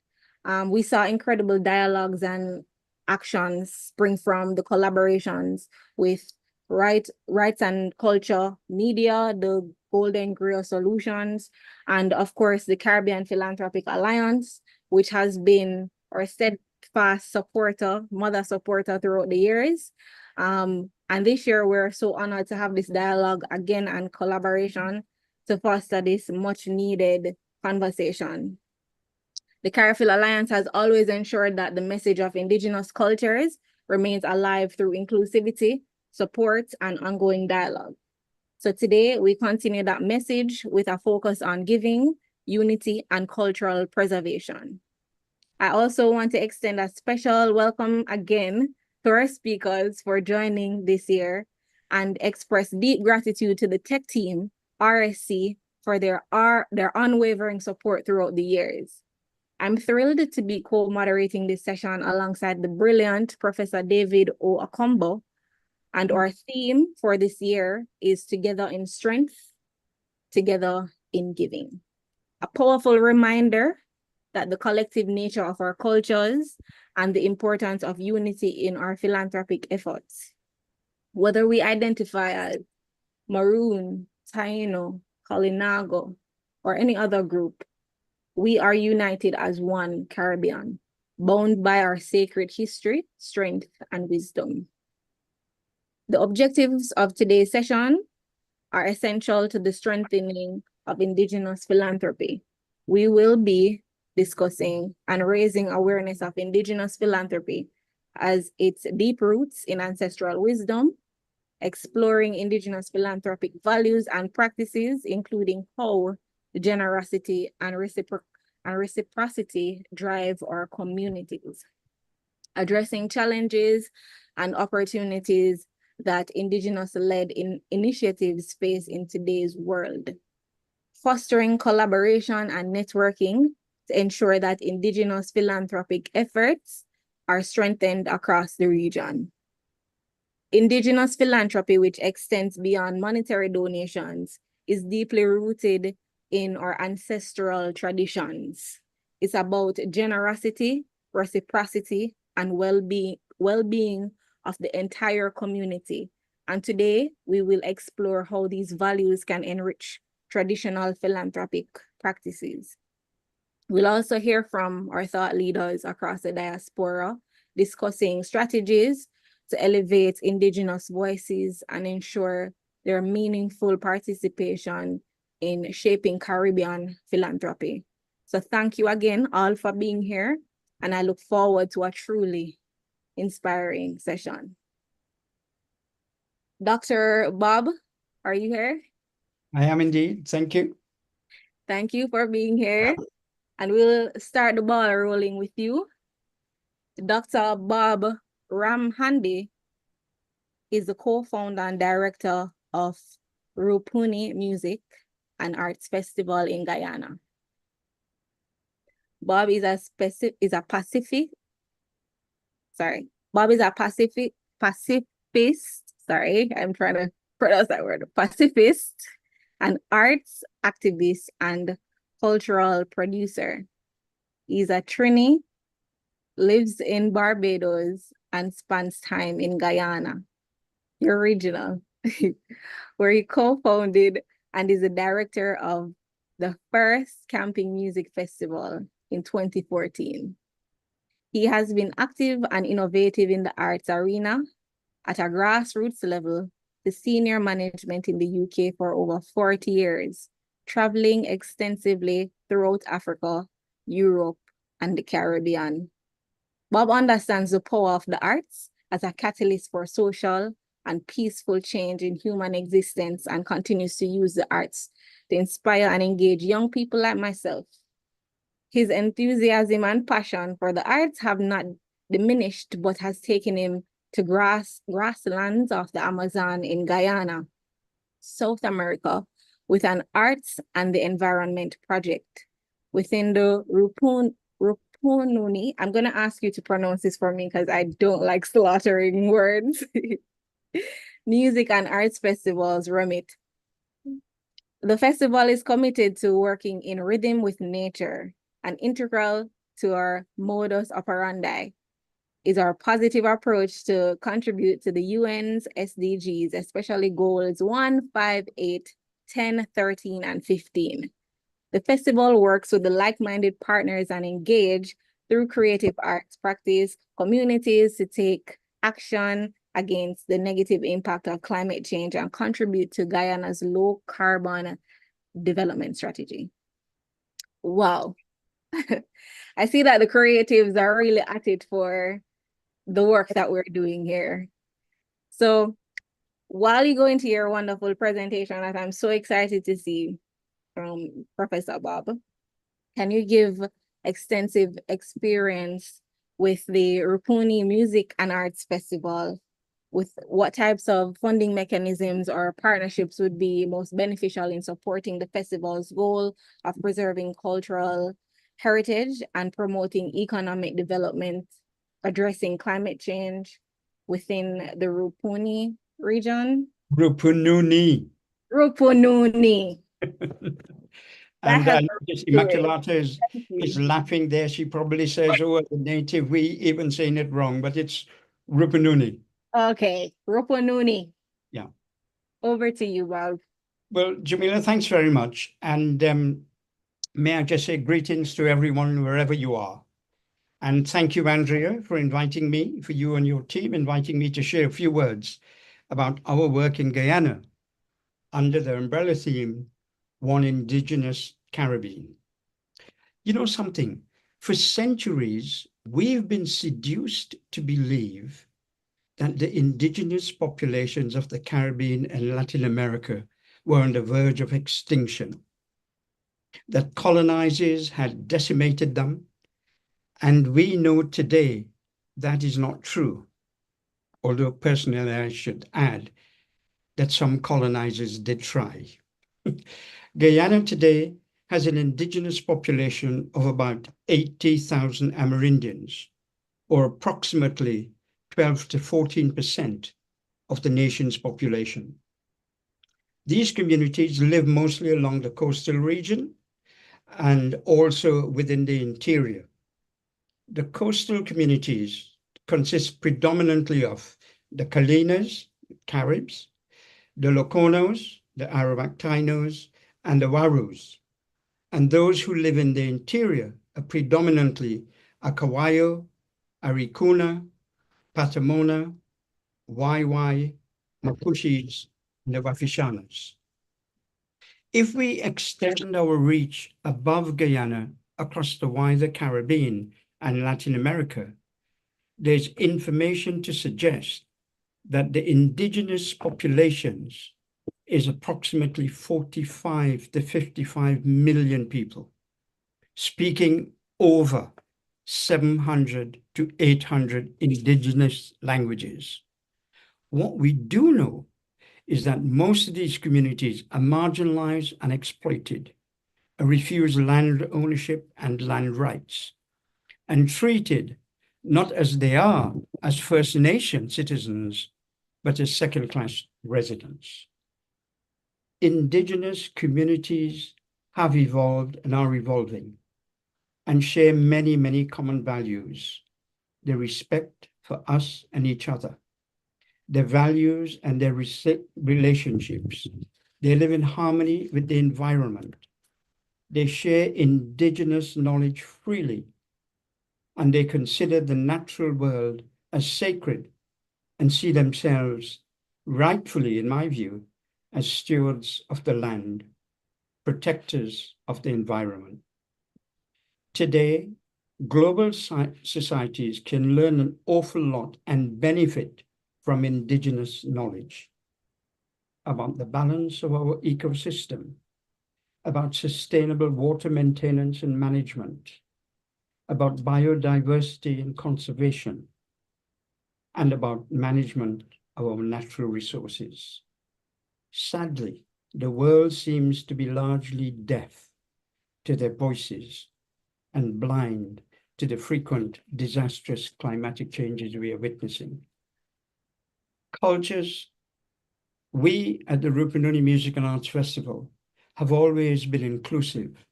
we saw incredible dialogues and actions spring from the collaborations with Rights and Culture Media, the Golden Griot Solutions, and of course the Caribbean Philanthropic Alliance, which has been our steadfast supporter, mother supporter throughout the years. And this year we're so honored to have this dialogue again and collaboration to foster this much needed conversation. The CARIFIL Alliance has always ensured that the message of Indigenous cultures remains alive through inclusivity, support, and ongoing dialogue. So today we continue that message with a focus on giving, unity, and cultural preservation. I also want to extend a special welcome again to our speakers for joining this year and express deep gratitude to the tech team, RSC, for their unwavering support throughout the years. I'm thrilled to be co-moderating this session alongside the brilliant Professor David O. Akombo, and our theme for this year is Together in Strength, Together in Giving. A powerful reminder that the collective nature of our cultures and the importance of unity in our philanthropic efforts. Whether we identify as Maroon, Taino, Kalinago, or any other group, we are united as one Caribbean, bound by our sacred history, strength, and wisdom. The objectives of today's session are essential to the strengthening of Indigenous philanthropy. We will be discussing and raising awareness of Indigenous philanthropy as its deep roots in ancestral wisdom, exploring Indigenous philanthropic values and practices, including how generosity and reciprocity drive our communities, addressing challenges and opportunities that Indigenous-led initiatives face in today's world, fostering collaboration and networking to ensure that Indigenous philanthropic efforts are strengthened across the region. Indigenous philanthropy, which extends beyond monetary donations, is deeply rooted in our ancestral traditions. It's about generosity, reciprocity, and well-being of the entire community. And today, we will explore how these values can enrich traditional philanthropic practices. We'll also hear from our thought leaders across the diaspora discussing strategies to elevate Indigenous voices and ensure their meaningful participation in shaping Caribbean philanthropy. So thank you again all for being here, and I look forward to a truly inspiring session. Dr. Bob, are you here? I am indeed. Thank you. Thank you for being here. And we'll start the ball rolling with you. Dr. Bob Ramhandi is the co-founder and director of Rupuni Music and Arts Festival in Guyana. Bob is a pacifist. Sorry, I'm trying to pronounce that word. Pacifist, an arts activist and cultural producer. He's a Trini, lives in Barbados, and spends time in Guyana, the original, where he co-founded and is the director of the first Camping Music Festival in 2014. He has been active and innovative in the arts arena at a grassroots level to senior management in the UK for over 40 years, traveling extensively throughout Africa, Europe, and the Caribbean. Bob understands the power of the arts as a catalyst for social and peaceful change in human existence and continues to use the arts to inspire and engage young people like myself. His enthusiasm and passion for the arts have not diminished, but has taken him to grasslands of the Amazon in Guyana, South America, with an arts and the environment project. Within the Rupununi, I'm going to ask you to pronounce this for me because I don't like slaughtering words. Music and Arts Festivals, REMIT. The festival is committed to working in rhythm with nature, and integral to our modus operandi is our positive approach to contribute to the UN's SDGs, especially goals 1, 5, 8, 10, 13, and 15. The festival works with the like-minded partners and engage through creative arts practice communities to take action against the negative impact of climate change and contribute to Guyana's low carbon development strategy. Wow. I see that the creatives are really at it for the work that we're doing here. So while you go into your wonderful presentation that I'm so excited to see from Professor Bob, can you give extensive experience with the Rupuni Music and Arts Festival, with what types of funding mechanisms or partnerships would be most beneficial in supporting the festival's goal of preserving cultural heritage and promoting economic development, addressing climate change within the Rupuni region? Rupununi. Rupununi. And Immaculata is laughing there. She probably says, oh, the native, we even saying it wrong, but it's Rupununi. Okay, Rupununi. Yeah. Over to you, Bob. Well, Jamila, thanks very much. And may I just say greetings to everyone, wherever you are. And thank you, Andrea, for inviting me, for you and your team, inviting me to share a few words about our work in Guyana under the umbrella theme, One Indigenous Caribbean. You know something? For centuries, we've been seduced to believe that the indigenous populations of the Caribbean and Latin America were on the verge of extinction, that colonizers had decimated them, and we know today that is not true. Although personally, I should add that some colonizers did try. Guyana today has an indigenous population of about 80,000 Amerindians, or approximately 12 to 14% of the nation's population. These communities live mostly along the coastal region and also within the interior. The coastal communities consist predominantly of the Kalinas, Caribs, the Loconos, the Arawak Tainos, and the Warus. And those who live in the interior are predominantly Akawayo, Arikuna, Patamona, Waiwai, Mapuches, and the Wafishanas. If we extend our reach above Guyana across the wider Caribbean and Latin America, there's information to suggest that the indigenous populations is approximately 45 to 55 million people, speaking over 700 to 800 indigenous languages. What we do know is that most of these communities are marginalized and exploited, refuse land ownership and land rights, and treated not as they are as First Nation citizens, but as second-class residents. Indigenous communities have evolved and are evolving and share many, many common values. The respect for us and each other, their values and their relationships. They live in harmony with the environment. They share indigenous knowledge freely, and they consider the natural world as sacred and see themselves, rightfully in my view, as stewards of the land, protectors of the environment. Today, global societies can learn an awful lot and benefit from indigenous knowledge about the balance of our ecosystem, about sustainable water maintenance and management, about biodiversity and conservation, and about management of our natural resources. Sadly, the world seems to be largely deaf to their voices and blind to the frequent disastrous climatic changes we are witnessing. Cultures, we at the Rupununi Music and Arts Festival have always been inclusive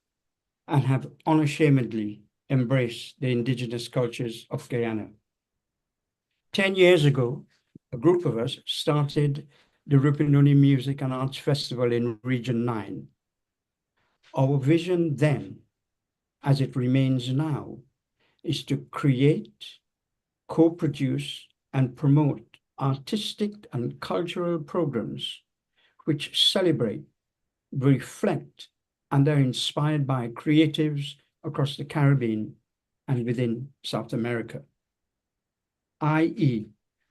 and have unashamedly embraced the indigenous cultures of Guyana. 10 years ago, a group of us started the Rupununi Music and Arts Festival in Region 9. Our vision then, as it remains now, is to create, co-produce, and promote artistic and cultural programs which celebrate, reflect, and are inspired by creatives across the Caribbean and within South America. i.e.,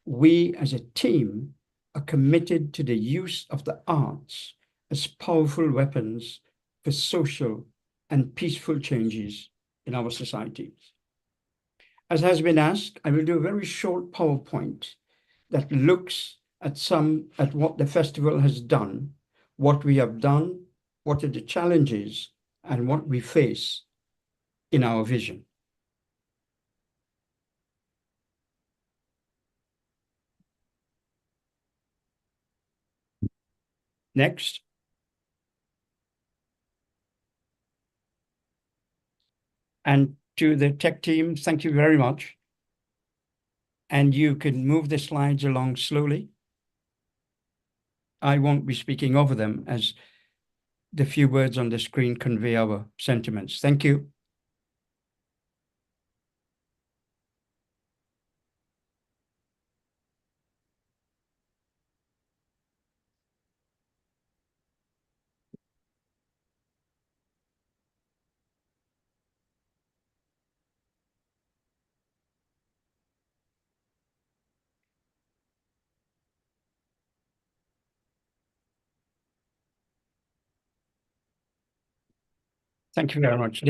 we as a team are committed to the use of the arts as powerful weapons for social and peaceful changes in our societies. As has been asked, I will do a very short PowerPoint that looks at what the festival has done, what we have done, what are the challenges, and what we face in our vision. Next. And to the tech team, thank you very much. And you can move the slides along slowly. I won't be speaking over them as the few words on the screen convey our sentiments. Thank you. Thank you very much.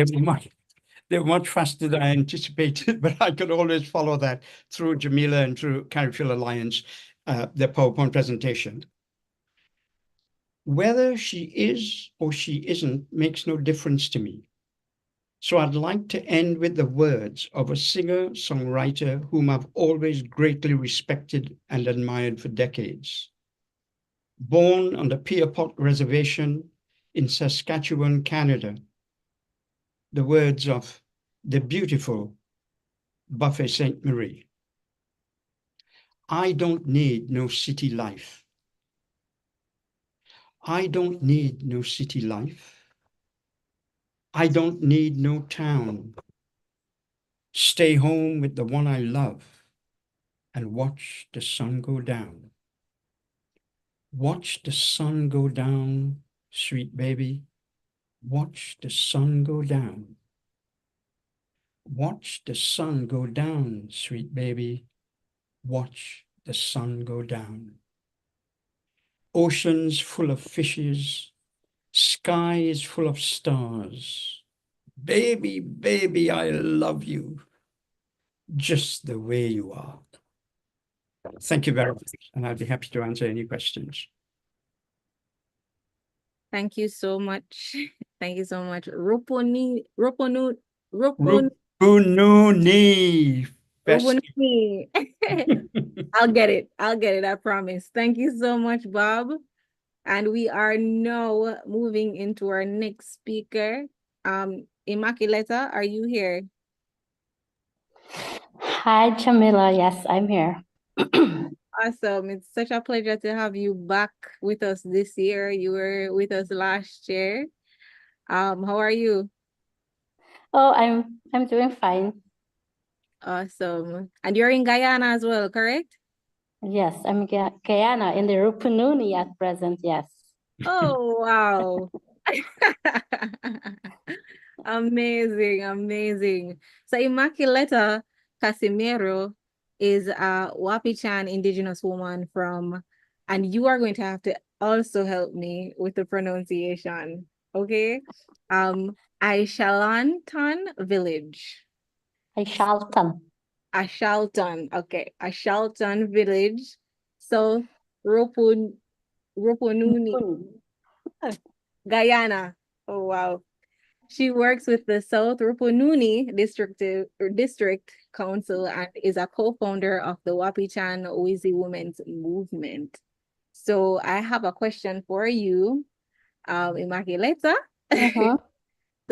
They were much faster than I anticipated, but I could always follow that through Jamila and through Caribbean Alliance, the PowerPoint presentation. Whether she is or she isn't makes no difference to me. So I'd like to end with the words of a singer-songwriter whom I've always greatly respected and admired for decades. Born on the Pierpont Reservation in Saskatchewan, Canada, the words of the beautiful Buffet Sainte Marie. I don't need no city life. I don't need no city life. I don't need no town. Stay home with the one I love and watch the sun go down. Watch the sun go down, sweet baby. Watch the sun go down. Watch the sun go down, sweet baby. Watch the sun go down. Oceans full of fishes, skies full of stars. Baby, baby, I love you just the way you are. Thank you very much, and I'll be happy to answer any questions. Thank you so much. Thank you so much. Rupununi. I'll get it. I promise. Thank you so much, Bob. And we are now moving into our next speaker. Immaculata, are you here? Hi, Jamila. Yes, I'm here. Awesome. It's such a pleasure to have you back with us this year. You were with us last year. How are you? Oh, I'm doing fine. Awesome. And you're in Guyana as well, correct? Yes, I'm in Guyana in the Rupununi at present, yes. Oh, wow. Amazing, amazing. So Immaculata Casimiro is a Wapichan indigenous woman from, and you are going to have to also help me with the pronunciation, okay? Aishalantan village. Aishaltan. Ashaltan, okay. Ashaltan village. So Rupununi, Guyana. Oh, wow. She works with the South Rupununi District Council and is a co-founder of the Wapichan Wizi Women's Movement. So I have a question for you, Immaculata, to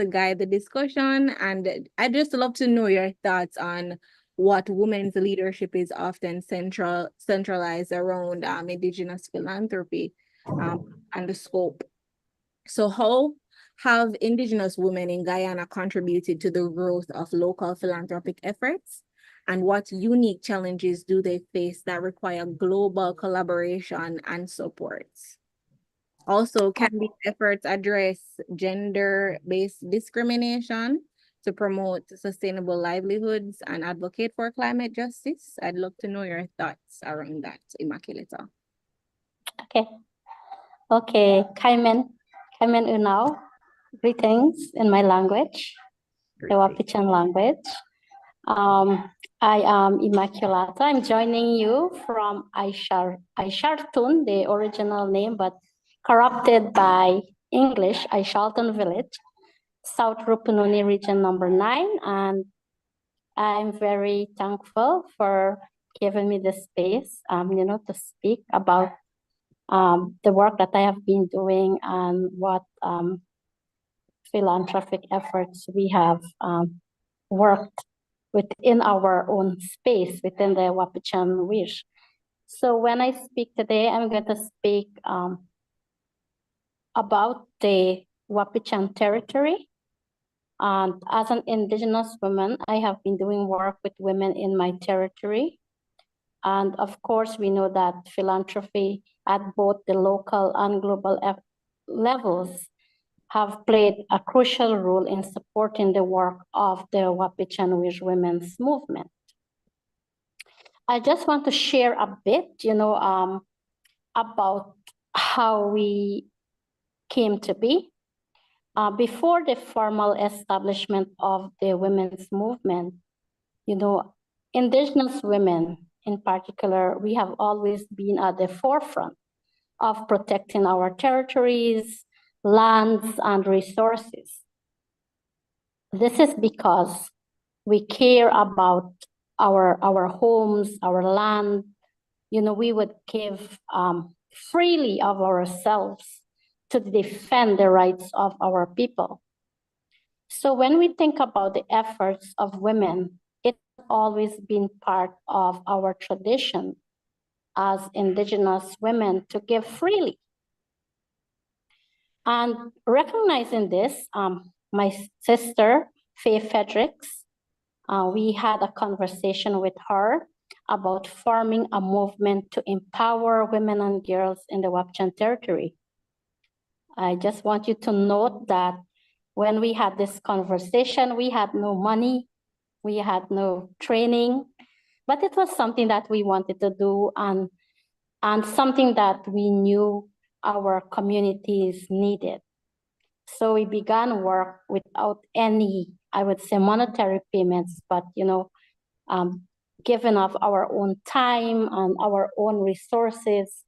guide the discussion. And I'd just love to know your thoughts on what women's leadership is often centralized around indigenous philanthropy and the scope. So how have indigenous women in Guyana contributed to the growth of local philanthropic efforts? And what unique challenges do they face that require global collaboration and support? Also, can these efforts address gender-based discrimination to promote sustainable livelihoods and advocate for climate justice? I'd love to know your thoughts around that, Immaculata. Okay, Kaimen Unau. Greetings in my language, the Wapichan language. I am Immaculata. I'm joining you from Aishartun, the original name, but corrupted by English, Aishalton Village, South Rupununi region number 9. And I'm very thankful for giving me the space, to speak about the work that I have been doing and what philanthropic efforts we have worked within our own space, within the Wapichan Wish. So when I speak today, I'm going to speak about the Wapichan territory. And as an indigenous woman, I have been doing work with women in my territory. And of course, we know that philanthropy at both the local and global levels have played a crucial role in supporting the work of the Wapichan Wish Women's Movement. I just want to share a bit, about how we came to be. Before the formal establishment of the women's movement, indigenous women in particular, we have always been at the forefront of protecting our territories, lands, and resources. This is because we care about our homes, our land. We would give freely of ourselves to defend the rights of our people. So when we think about the efforts of women, it's always been part of our tradition as Indigenous women to give freely. And recognizing this, my sister, Faye Fredericks, we had a conversation with her about forming a movement to empower women and girls in the Wapchan territory. I just want you to note that when we had this conversation, we had no money, we had no training, but it was something that we wanted to do and something that we knew our communities needed. So we began work without any, I would say, monetary payments, but giving of our own time and our own resources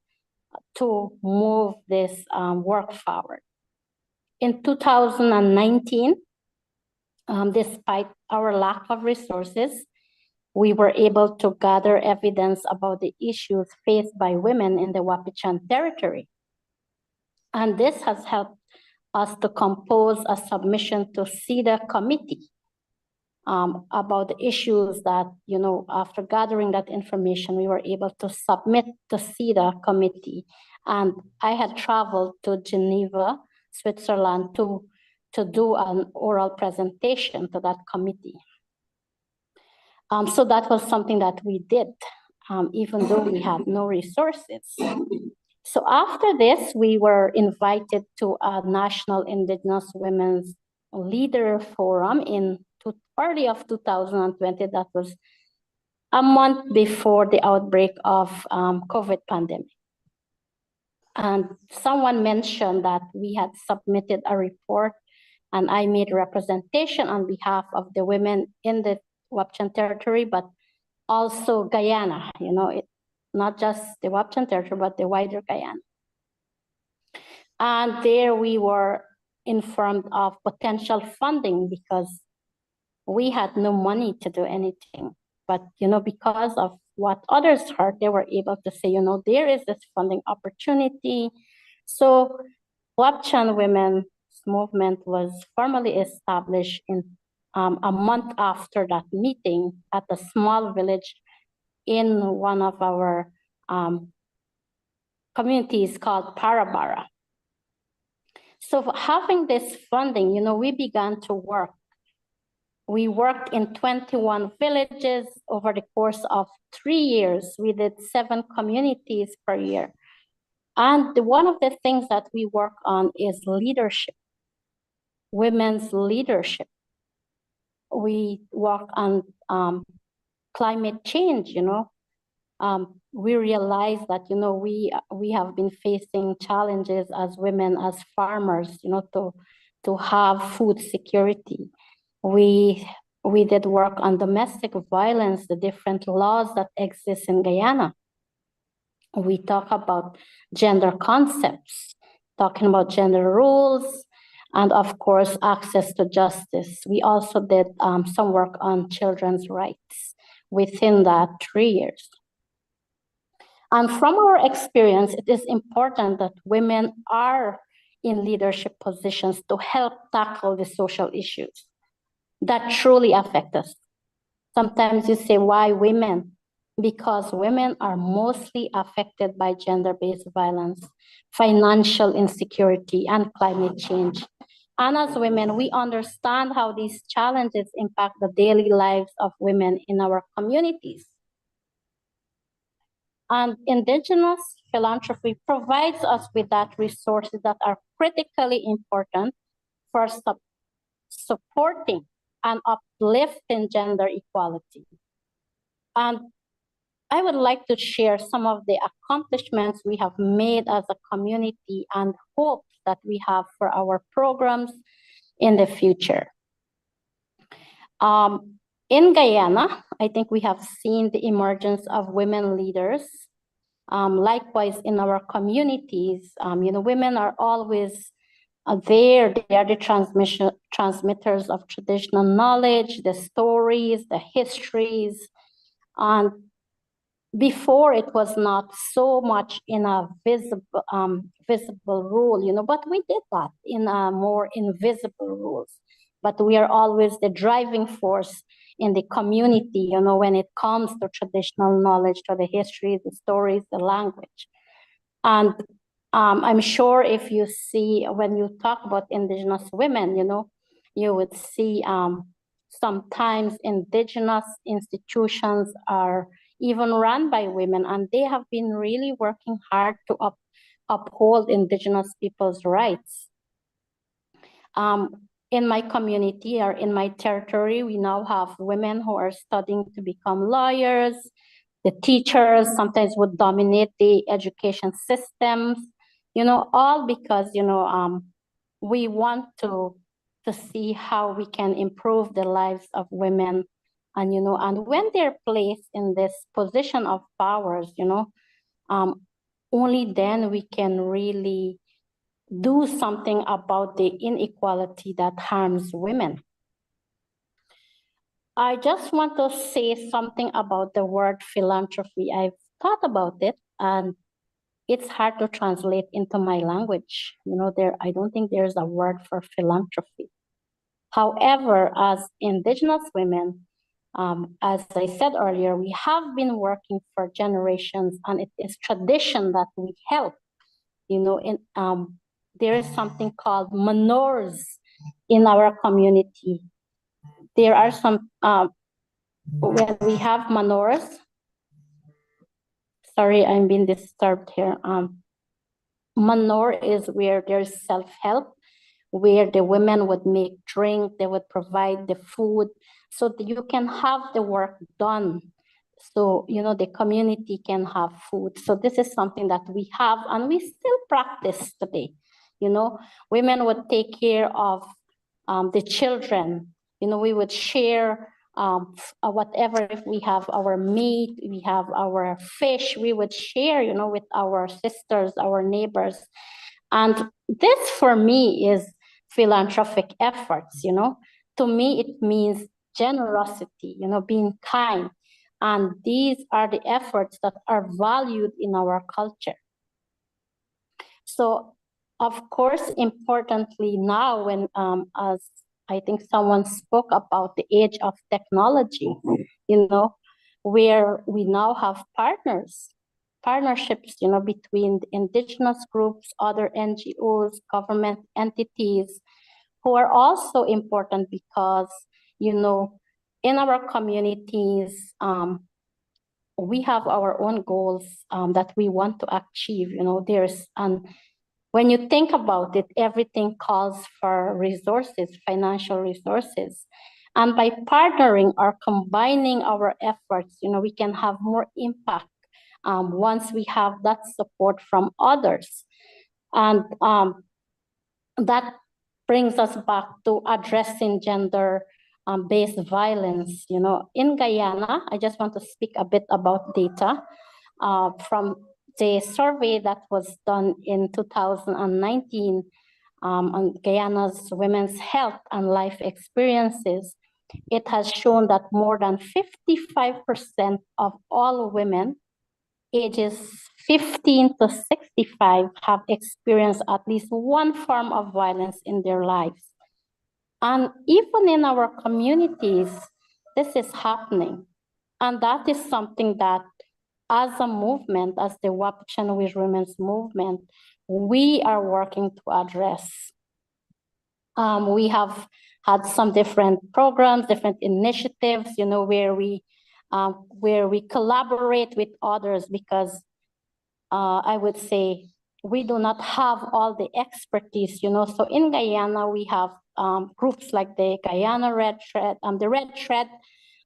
to move this work forward. In 2019, despite our lack of resources, we were able to gather evidence about the issues faced by women in the Wapichan territory. And this has helped us to compose a submission to CEDA committee about the issues that, after gathering that information, we were able to submit to CEDA committee. And I had traveled to Geneva, Switzerland to do an oral presentation to that committee. So that was something that we did, even though we had no resources. So after this, we were invited to a National Indigenous Women's Leader Forum in early of 2020. That was a month before the outbreak of COVID pandemic. And someone mentioned that we had submitted a report and I made representation on behalf of the women in the Wapchan territory, but also Guyana, not just the Wapchan territory, but the wider Guyana. And there we were informed of potential funding because we had no money to do anything. But, because of what others heard, they were able to say, there is this funding opportunity. So Wapchan Women's Movement was formally established in a month after that meeting at a small village in one of our communities called Parabara. So having this funding, we began to work. We worked in 21 villages over the course of 3 years. We did 7 communities per year. And one of the things that we work on is leadership, women's leadership. We work on climate change, we realize that, we have been facing challenges as women, as farmers, to have food security. We did work on domestic violence, the different laws that exist in Guyana. We talk about gender concepts, talking about gender rules, and of course, access to justice. We also did some work on children's rights within that 3 years. And from our experience, it is important that women are in leadership positions to help tackle the social issues that truly affect us. Sometimes you say, why women? Because women are mostly affected by gender-based violence, financial insecurity, and climate change. And as women, we understand how these challenges impact the daily lives of women in our communities. And Indigenous philanthropy provides us with that resources that are critically important for supporting and uplifting gender equality. And I would like to share some of the accomplishments we have made as a community and hopes that we have for our programs in the future. In Guyana, I think we have seen the emergence of women leaders. Likewise, in our communities, women are always there. They are the transmitters of traditional knowledge, the stories, the histories. And before, it was not so much in a visible role, but we did that in a more invisible roles. but we are always the driving force in the community, when it comes to traditional knowledge, to the history, the stories, the language. And I'm sure if you see, when you talk about Indigenous women, you would see sometimes Indigenous institutions are even run by women, and they have been really working hard to uphold Indigenous people's rights. In my community or in my territory, we now have women who are studying to become lawyers. The teachers sometimes would dominate the education systems, all because, we want to see how we can improve the lives of women. And, and when they're placed in this position of powers, only then we can really do something about the inequality that harms women. I just want to say something about the word philanthropy. I've thought about it, and it's hard to translate into my language. I don't think there's a word for philanthropy. However, as Indigenous women, as I said earlier, we have been working for generations, and it is tradition that we help. There is something called manors in our community. There are some, when we have manors, sorry, I'm being disturbed here. Manor is where there's self-help, where the women would make drink, they would provide the food, so that you can have the work done. So, the community can have food. So this is something that we have, and we still practice today. Women would take care of the children. We would share whatever. If we have our meat, we have our fish, we would share, with our sisters, our neighbors. And this for me is philanthropic efforts, To me, it means generosity, being kind. And these are the efforts that are valued in our culture. So, of course, importantly now, when as I think someone spoke about the age of technology, where we now have partnerships, between Indigenous groups, other NGOs, government entities, who are also important because, in our communities, we have our own goals that we want to achieve. When you think about it, everything calls for resources, financial resources. And by partnering or combining our efforts, we can have more impact once we have that support from others. And that brings us back to addressing gender-based violence. In Guyana, I just want to speak a bit about data from the survey that was done in 2019 on Guyana's women's health and life experiences. It has shown that more than 55% of all women ages 15 to 65 have experienced at least one form of violence in their lives. And even in our communities, this is happening. And that is something that, as a movement, as the Wapichanawis Women's Movement, we are working to address. We have had some different programs, different initiatives, where we collaborate with others, because I would say we do not have all the expertise, So in Guyana, we have groups like the Guyana Red Thread, the Red Thread,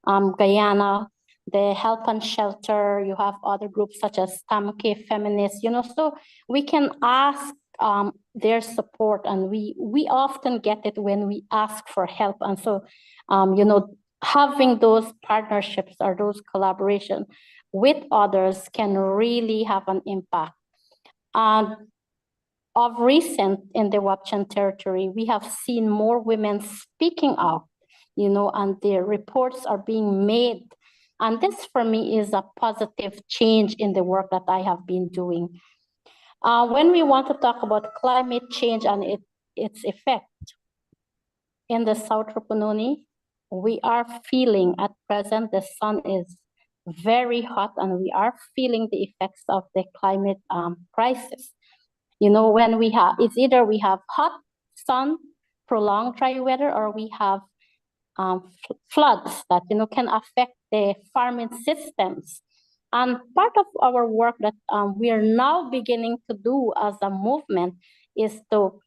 Guyana, the Help and Shelter. You have other groups such as Tamake Feminists, so we can ask their support, and we often get it when we ask for help. And so, having those partnerships or those collaborations with others can really have an impact. And of recent, in the Wapichan territory, we have seen more women speaking out, and their reports are being made. And this for me is a positive change in the work that I have been doing. When we want to talk about climate change and its effect, in the South Rupununi, we are feeling at present the sun is very hot and we are feeling the effects of the climate crisis. You know, when we have, it's either we have hot sun, prolonged dry weather, or we have floods that, you know, can affect the farming systems. And part of our work that we are now beginning to do as a movement is to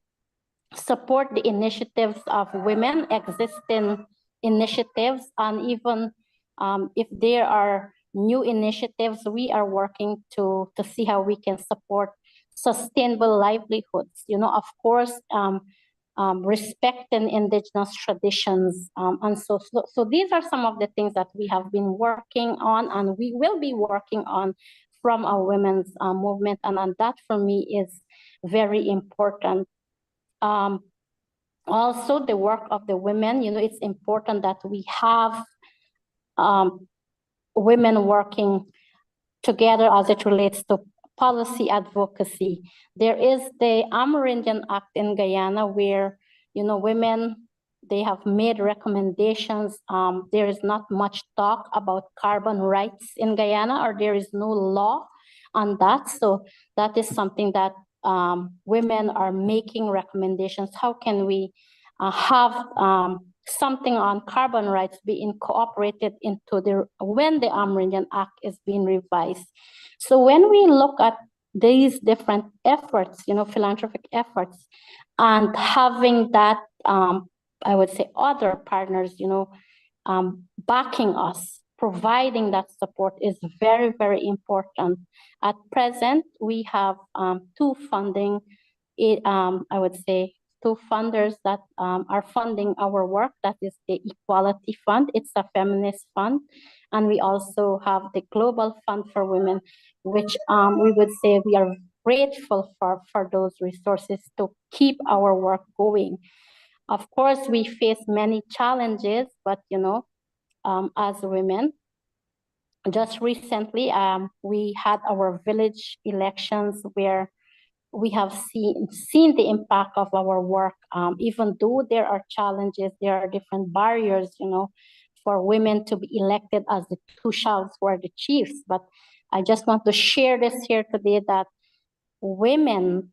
support the initiatives of women, existing initiatives, and even if there are new initiatives, we are working to see how we can support sustainable livelihoods. You know, of course, respecting indigenous traditions. And so these are some of the things that we have been working on and we will be working on from our women's movement. And that for me is very important. Also the work of the women, you know, it's important that we have women working together as it relates to policy advocacy. There is the Amerindian Act in Guyana where, you know, women, they have made recommendations. There is not much talk about carbon rights in Guyana, or there is no law on that. So that is something that women are making recommendations. How can we have something on carbon rights be incorporated into when the Amerindian Act is being revised? So when we look at these different efforts, you know, philanthropic efforts, and having that, I would say other partners, you know, backing us, providing that support is very, very important. At present, we have two funding, I would say, two funders that are funding our work. That is the Equality Fund. It's a feminist fund. And we also have the Global Fund for Women, which we would say we are grateful for those resources to keep our work going. Of course, we face many challenges, but, you know, as women, just recently, we had our village elections where we have seen the impact of our work. Even though there are challenges, there are different barriers, you know, for women to be elected as the two shouts were the chiefs. But I just want to share this here today that women,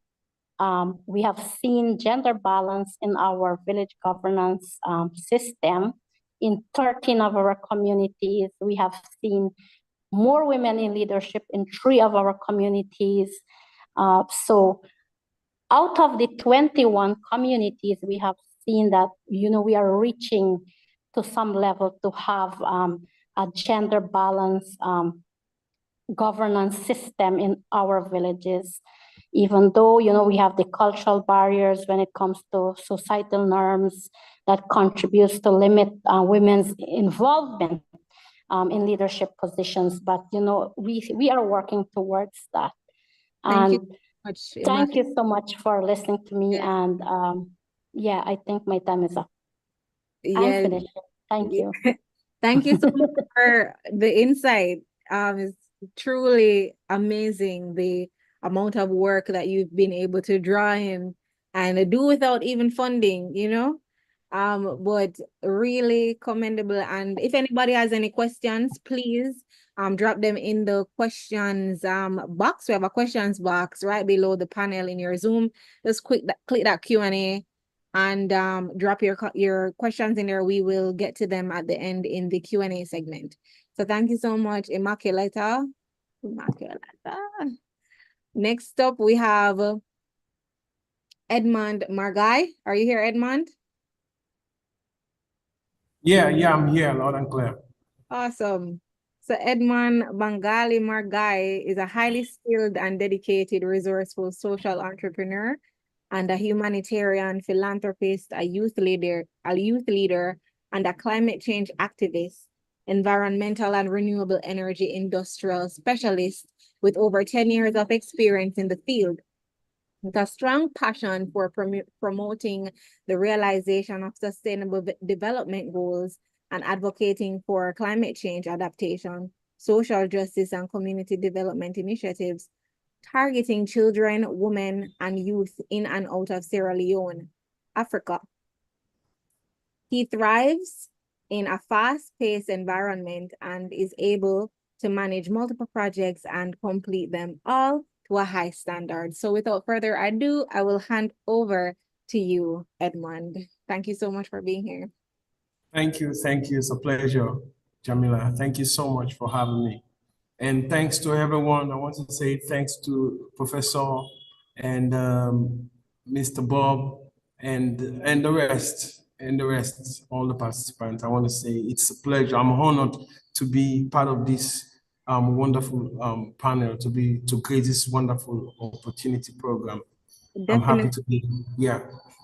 we have seen gender balance in our village governance system. In 13 of our communities, we have seen more women in leadership in 3 of our communities. So out of the 21 communities, we have seen that, you know, we are reaching to some level to have a gender balance governance system in our villages. Even though, you know, we have the cultural barriers when it comes to societal norms that contributes to limit women's involvement in leadership positions. But, you know, we are working towards that. Thank you And so much. thank you so much for listening to me. Yeah. And yeah, I think my time is up. I'm Yeah. finished. Thank you. Thank you so much for the insight. It's truly amazing the amount of work that you've been able to draw in and do without even funding, you know. But really commendable. And if anybody has any questions, please drop them in the questions box. We have a questions box right below the panel in your Zoom. Just click that Q&A and drop your questions in there. We will get to them at the end in the Q&A segment. So thank you so much, Immaculata. Next up, we have Edmond Margai. Are you here, Edmond? Yeah, I'm here, loud and clear. Awesome. So Edmond Bangali Margai is a highly skilled and dedicated, resourceful social entrepreneur and a humanitarian philanthropist, a youth leader, and a climate change activist, environmental and renewable energy industrial specialist with over 10 years of experience in the field, with a strong passion for promoting the realization of sustainable development goals and advocating for climate change adaptation, social justice, and community development initiatives targeting children, women, and youth in and out of Sierra Leone, Africa. He thrives in a fast-paced environment and is able to manage multiple projects and complete them all to a high standard. So without further ado, I will hand over to you, Edmund. Thank you so much for being here. Thank you. Thank you. It's a pleasure, Jamila. Thank you so much for having me. And thanks to everyone. I want to say thanks to Professor and Mr. Bob and the rest, all the participants. I want to say it's a pleasure. I'm honored to be part of this wonderful panel, to create this wonderful opportunity program. Definitely. I'm happy to be here. Yeah,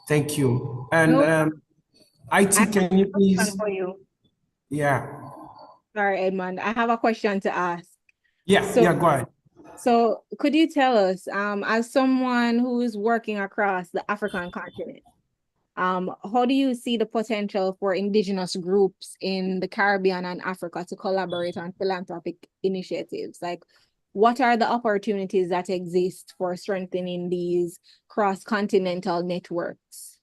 thank you. And IT, can you please? For you. Yeah. Sorry, Edmund. I have a question to ask. Yeah, So, go ahead. So could you tell us, as someone who is working across the African continent, how do you see the potential for indigenous groups in the Caribbean and Africa to collaborate on philanthropic initiatives? Like, what are the opportunities that exist for strengthening these cross-continental networks?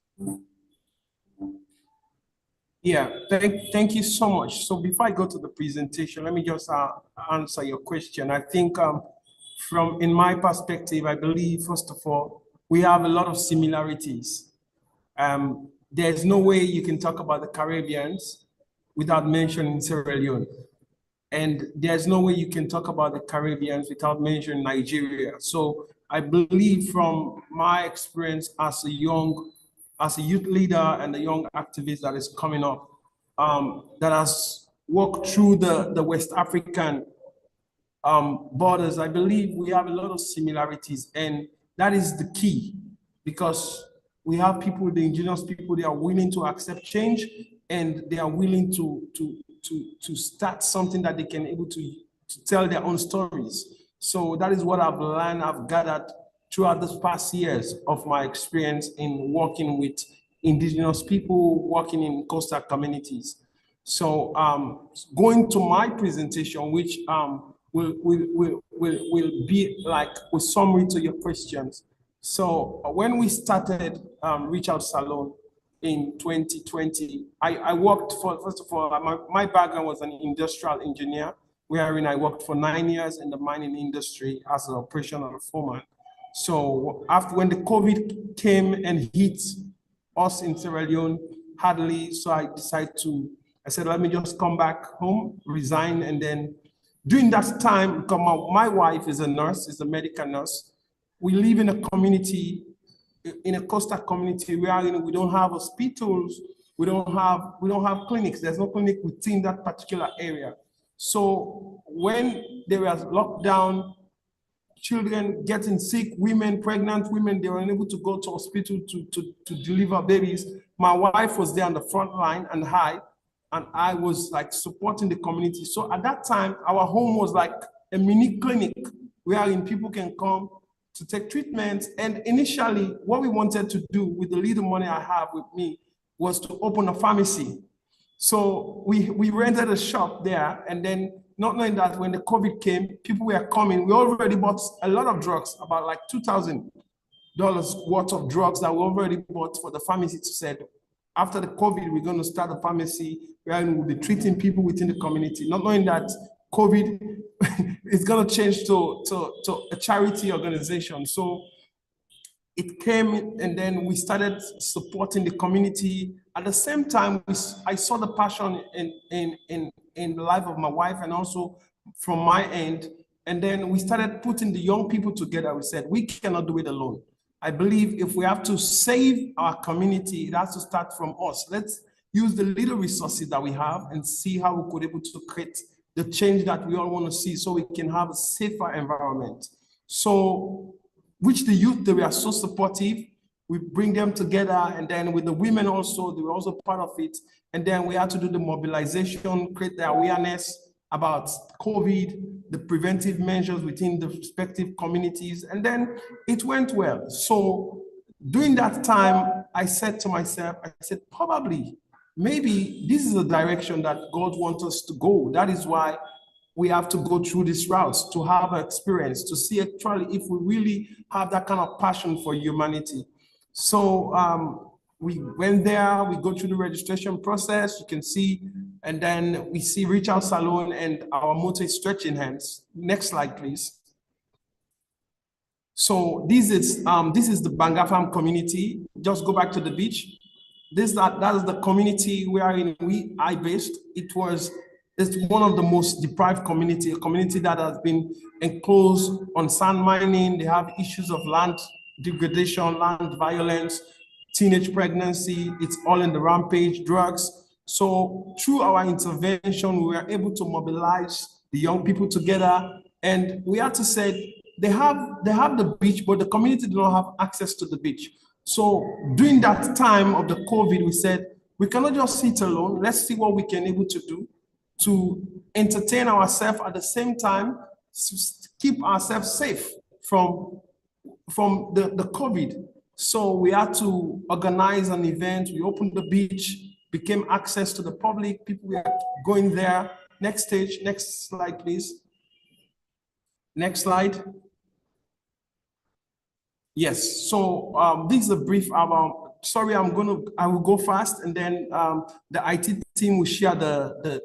Yeah, thank you so much. So before I go to the presentation, let me just answer your question. I think in my perspective, I believe, first of all, we have a lot of similarities. There's no way you can talk about the Caribbeans without mentioning Sierra Leone. And there's no way you can talk about the Caribbeans without mentioning Nigeria. So I believe from my experience as a youth leader and a young activist that is coming up, that has walked through the West African borders, I believe we have a lot of similarities, and that is the key, because we have people, the indigenous people, they are willing to accept change, and they are willing to start something that they can able to tell their own stories. So that is what I've learned, I've gathered throughout the past years of my experience in working with indigenous people, working in coastal communities. So going to my presentation, which will be like a summary to your questions. So when we started Reach Out Salon in 2020, I worked for, first of all, my background was an industrial engineer, wherein I worked for 9 years in the mining industry as an operational foreman. So when the COVID came and hit us in Sierra Leone hardly, so I said, let me just come back home, resign, and then during that time, because my wife is a nurse, is a medical nurse. We live in a community, in a coastal community where we don't have hospitals, we don't have clinics. There's no clinic within that particular area. So when there was lockdown, children getting sick, women, pregnant women, they were unable to go to hospital to deliver babies. My wife was there on the front line and I was like supporting the community. So at that time, our home was like a mini clinic wherein people can come to take treatments. And initially, what we wanted to do with the little money I have with me was to open a pharmacy. So we rented a shop there, and then not knowing that when the COVID came, people were coming. We already bought a lot of drugs, about like $2,000 worth of drugs that we already bought for the pharmacy to sell. After the COVID, we're going to start a pharmacy where we'll be treating people within the community, not knowing that COVID is going to change to a charity organization. So it came, and then we started supporting the community. At the same time, I saw the passion in the life of my wife and also from my end. And then we started putting the young people together. We said, we cannot do it alone. I believe if we have to save our community, it has to start from us. Let's use the little resources that we have and see how we could able to create the change that we all want to see so we can have a safer environment. So, which the youth, they were so supportive. We bring them together, and then with the women also, they were also part of it. And then we had to do the mobilization, create the awareness about COVID, the preventive measures within the respective communities, and then it went well. So during that time, I said to myself, probably, maybe this is the direction that God wants us to go. That is why we have to go through these routes, to have an experience, to see actually if we really have that kind of passion for humanity. So we went there, we go through the registration process, you can see, and then we see Reach Out Salon and our motto is stretching hands. Next slide, please. So this is the Bangafam community. Just go back to the beach. That is the community wherein I based. It's one of the most deprived community, a community that has been enclosed on sand mining. They have issues of land degradation, land violence, teenage pregnancy. It's all in the rampage, drugs. So through our intervention, we were able to mobilize the young people together, and we had to say they have the beach, but the community do not have access to the beach. So during that time of the COVID, we said, we cannot just sit alone. Let's see what we can able to do to entertain ourselves at the same time, keep ourselves safe from the COVID. So we had to organize an event. We opened the beach, became access to the public. People were going there. Next stage, next slide, please. Next slide. Yes, so this is a brief about, sorry, I will go fast, and then the IT team will share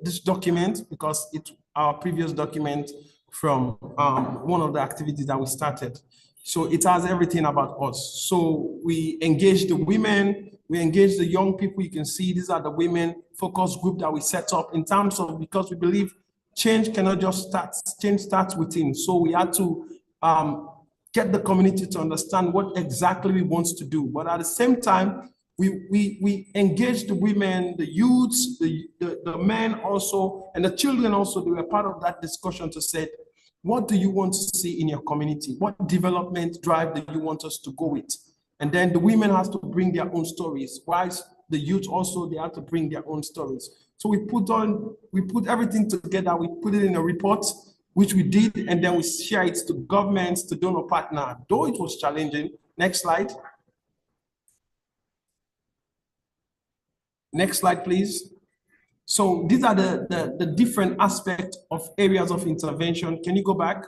this document because it's our previous document from one of the activities that we started. So it has everything about us. So we engage the women, we engage the young people. You can see these are the women focus group that we set up in terms of, because we believe change cannot just start, change starts within. So we had to get the community to understand what exactly we want to do. But at the same time, we engage the women, the youths, the men also, and the children also. They were part of that discussion to say, what do you want to see in your community? What development drive do you want us to go with? And then the women have to bring their own stories. Whilst the youth also, they have to bring their own stories. So we put everything together, we put it in a report, which we did, and then we share it to governments, to donor partner, though it was challenging. Next slide. Next slide, please. So these are the different aspects of areas of intervention. Can you go back?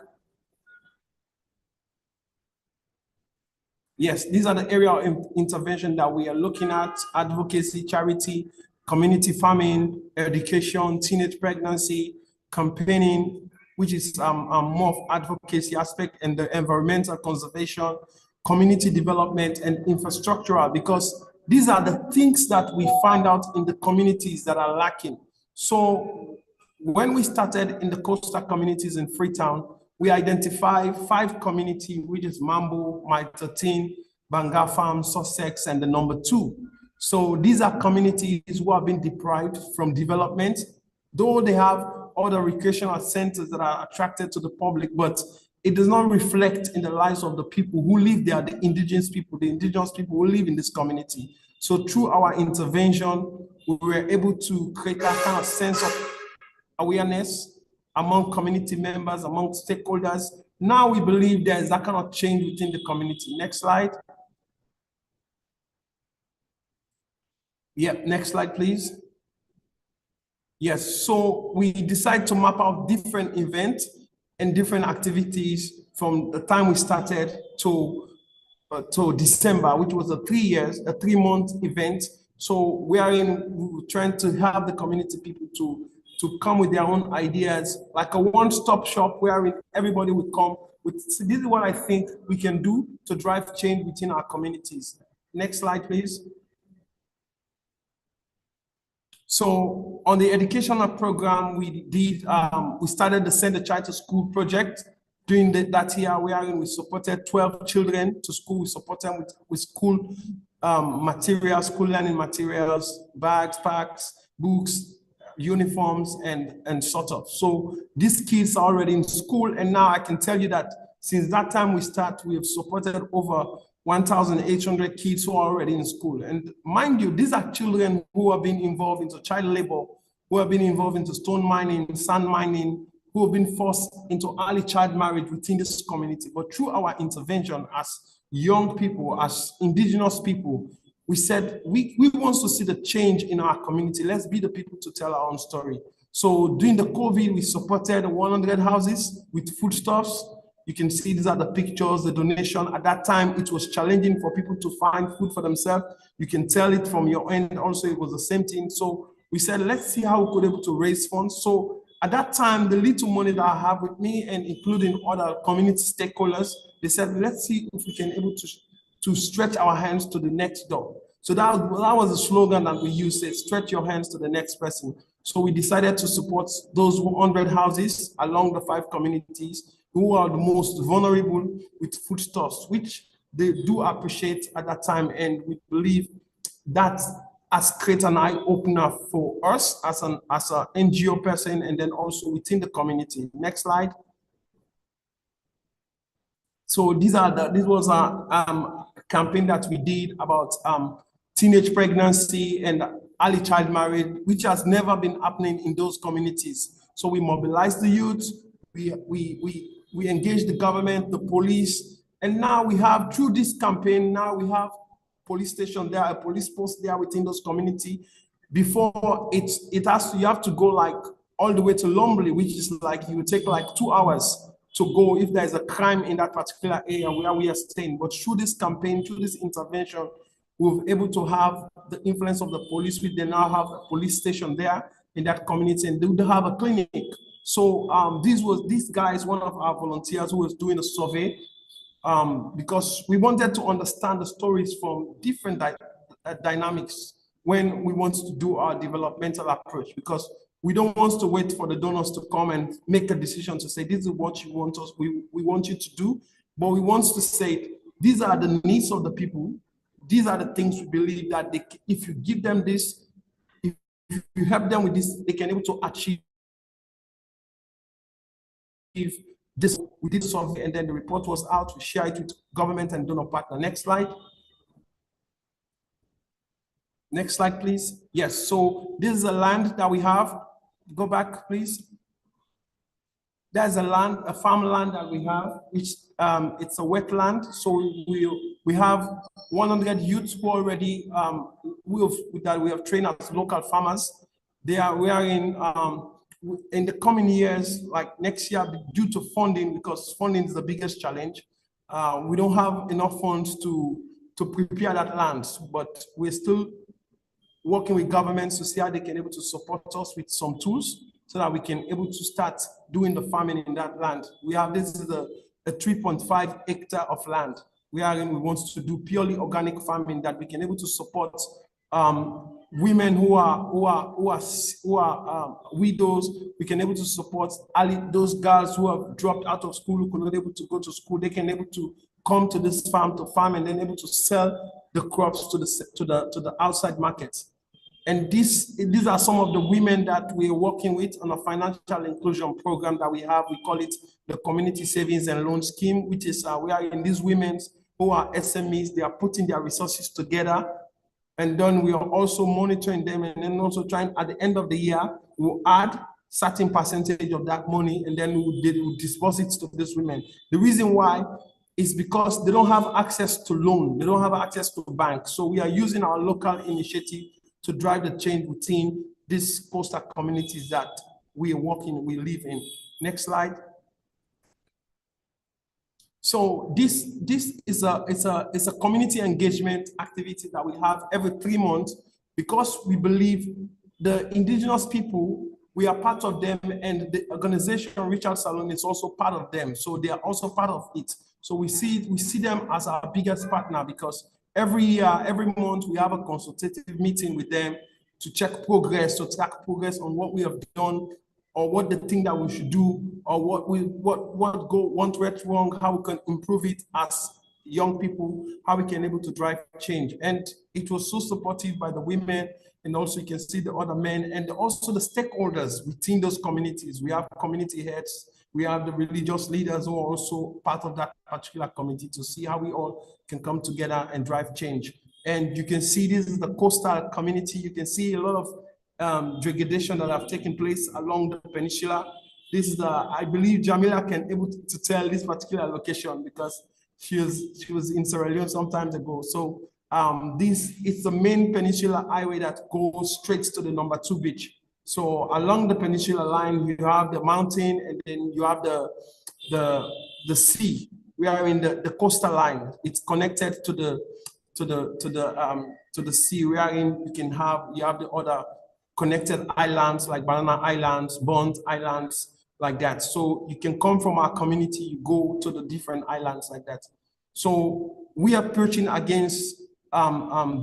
Yes, these are the area of intervention that we are looking at: advocacy, charity, community farming, education, teenage pregnancy, campaigning, which is more of advocacy aspect, and the environmental conservation, community development, and infrastructural, because these are the things that we find out in the communities that are lacking. So when we started in the coastal communities in Freetown, we identified 5 communities, which is Mambo, My 13, Bangafam, Sussex, and the number 2. So these are communities who have been deprived from development, though they have other recreational centers that are attracted to the public, but it does not reflect in the lives of the people who live there, the indigenous people who live in this community. So through our intervention, we were able to create that kind of sense of awareness among community members, among stakeholders. Now we believe there is that kind of change within the community. Next slide. Yeah, next slide, please. Yes, so we decided to map out different events and different activities from the time we started to December, which was a 3-month event. So we're trying to have the community people to come with their own ideas, like a one-stop shop where everybody would come with, this is what I think we can do to drive change within our communities. Next slide, please. So on the educational program, we started the Send a Child to School project. During that year, we supported 12 children to school. We support them with school materials, school learning materials, bags, packs, books, uniforms, and sort of. So these kids are already in school, and now I can tell you that since that time we have supported over 1,800 kids who are already in school. And mind you, these are children who have been involved into child labor, who have been involved into stone mining, sand mining, who have been forced into early child marriage within this community. But through our intervention as young people, as indigenous people, we said, we want to see the change in our community. Let's be the people to tell our own story. So during the COVID, we supported 100 houses with foodstuffs. You can see these are the pictures, the donation. At that time, it was challenging for people to find food for themselves. You can tell it from your end. Also, it was the same thing. So we said, let's see how we could able to raise funds. So at that time, the little money that I have with me and including other community stakeholders, they said, let's see if we can able to stretch our hands to the next door. So that was the slogan that we used, stretch your hands to the next person. So we decided to support those 100 houses along the 5 communities who are the most vulnerable with foodstuffs, which they do appreciate at that time. And we believe that has created an eye-opener for us as an NGO person and then also within the community. Next slide. So this was a campaign that we did about teenage pregnancy and early child marriage, which has never been happening in those communities. So we mobilized the youth, we engaged the government, the police, and now we have, through this campaign, now we have police station there, a police post there within those community. Before you have to go like all the way to Lombly, which is like, you would take like 2 hours to go if there's a crime in that particular area where we are staying. But through this campaign, through this intervention, we've able to have the influence of the police, which they now have a police station there in that community, and they do have a clinic. So this guy is one of our volunteers who was doing a survey because we wanted to understand the stories from different dynamics when we want to do our developmental approach, because we don't want to wait for the donors to come and make a decision to say, this is what you want us, we want you to do, but we want to say, these are the needs of the people. These are the things we believe that if you give them this, if you help them with this, they can able to achieve this. We did survey and then the report was out. We share it with government and donor partner. Next slide. Next slide, please. Yes, so this is a land that we have. Go back, please. There's a farmland that we have, which it's a wetland. So we have 100 youths who already that we have trained as local farmers. We are in the coming years, like next year, due to funding, because funding is the biggest challenge. We don't have enough funds to prepare that land, but we're still working with governments to see how they can able to support us with some tools so that we can able to start doing the farming in that land. This is a 3.5 hectare of land. We want to do purely organic farming that we can able to support women who are widows. We can able to support those girls who have dropped out of school, who could not able to go to school. They can able to come to this farm to farm and then able to sell the crops to the outside markets. And these are some of the women that we're working with on a financial inclusion program that we have. We call it the Community Savings and Loan Scheme, which is we are in these women who are SMEs. They are putting their resources together. And then we are also monitoring them and then also trying at the end of the year, we'll add certain percentage of that money and then we'll disperse it to these women. The reason why is because they don't have access to loan. They don't have access to banks. So we are using our local initiative to drive the change within these coastal communities that we live in. Next slide. So this is a community engagement activity that we have every 3 months because we believe the indigenous people, we are part of them, and the organization Richard Salon is also part of them. So they are also part of it. So we see them as our biggest partner because every year, every month, we have a consultative meeting with them to check progress, to track progress on what we have done, or what the thing that we should do, or what went wrong, how we can improve it as young people, how we can able to drive change. And it was so supportive by the women, and also you can see the other men, and also the stakeholders within those communities. We have community heads, we have the religious leaders who are also part of that particular community to see how we all can come together and drive change. And you can see this is the coastal community. You can see a lot of degradation that have taken place along the peninsula. This is I believe Jamila can able to tell this particular location because she was in Sierra Leone some time ago. So this is the main peninsula highway that goes straight to the number 2 beach. So along the peninsula line, you have the mountain, and then you have the sea. We are in the coastal line. It's connected to the sea. We are in. You have the other connected islands like Banana Islands, Bond Islands, like that. So you can come from our community, you go to the different islands like that. So we are preaching against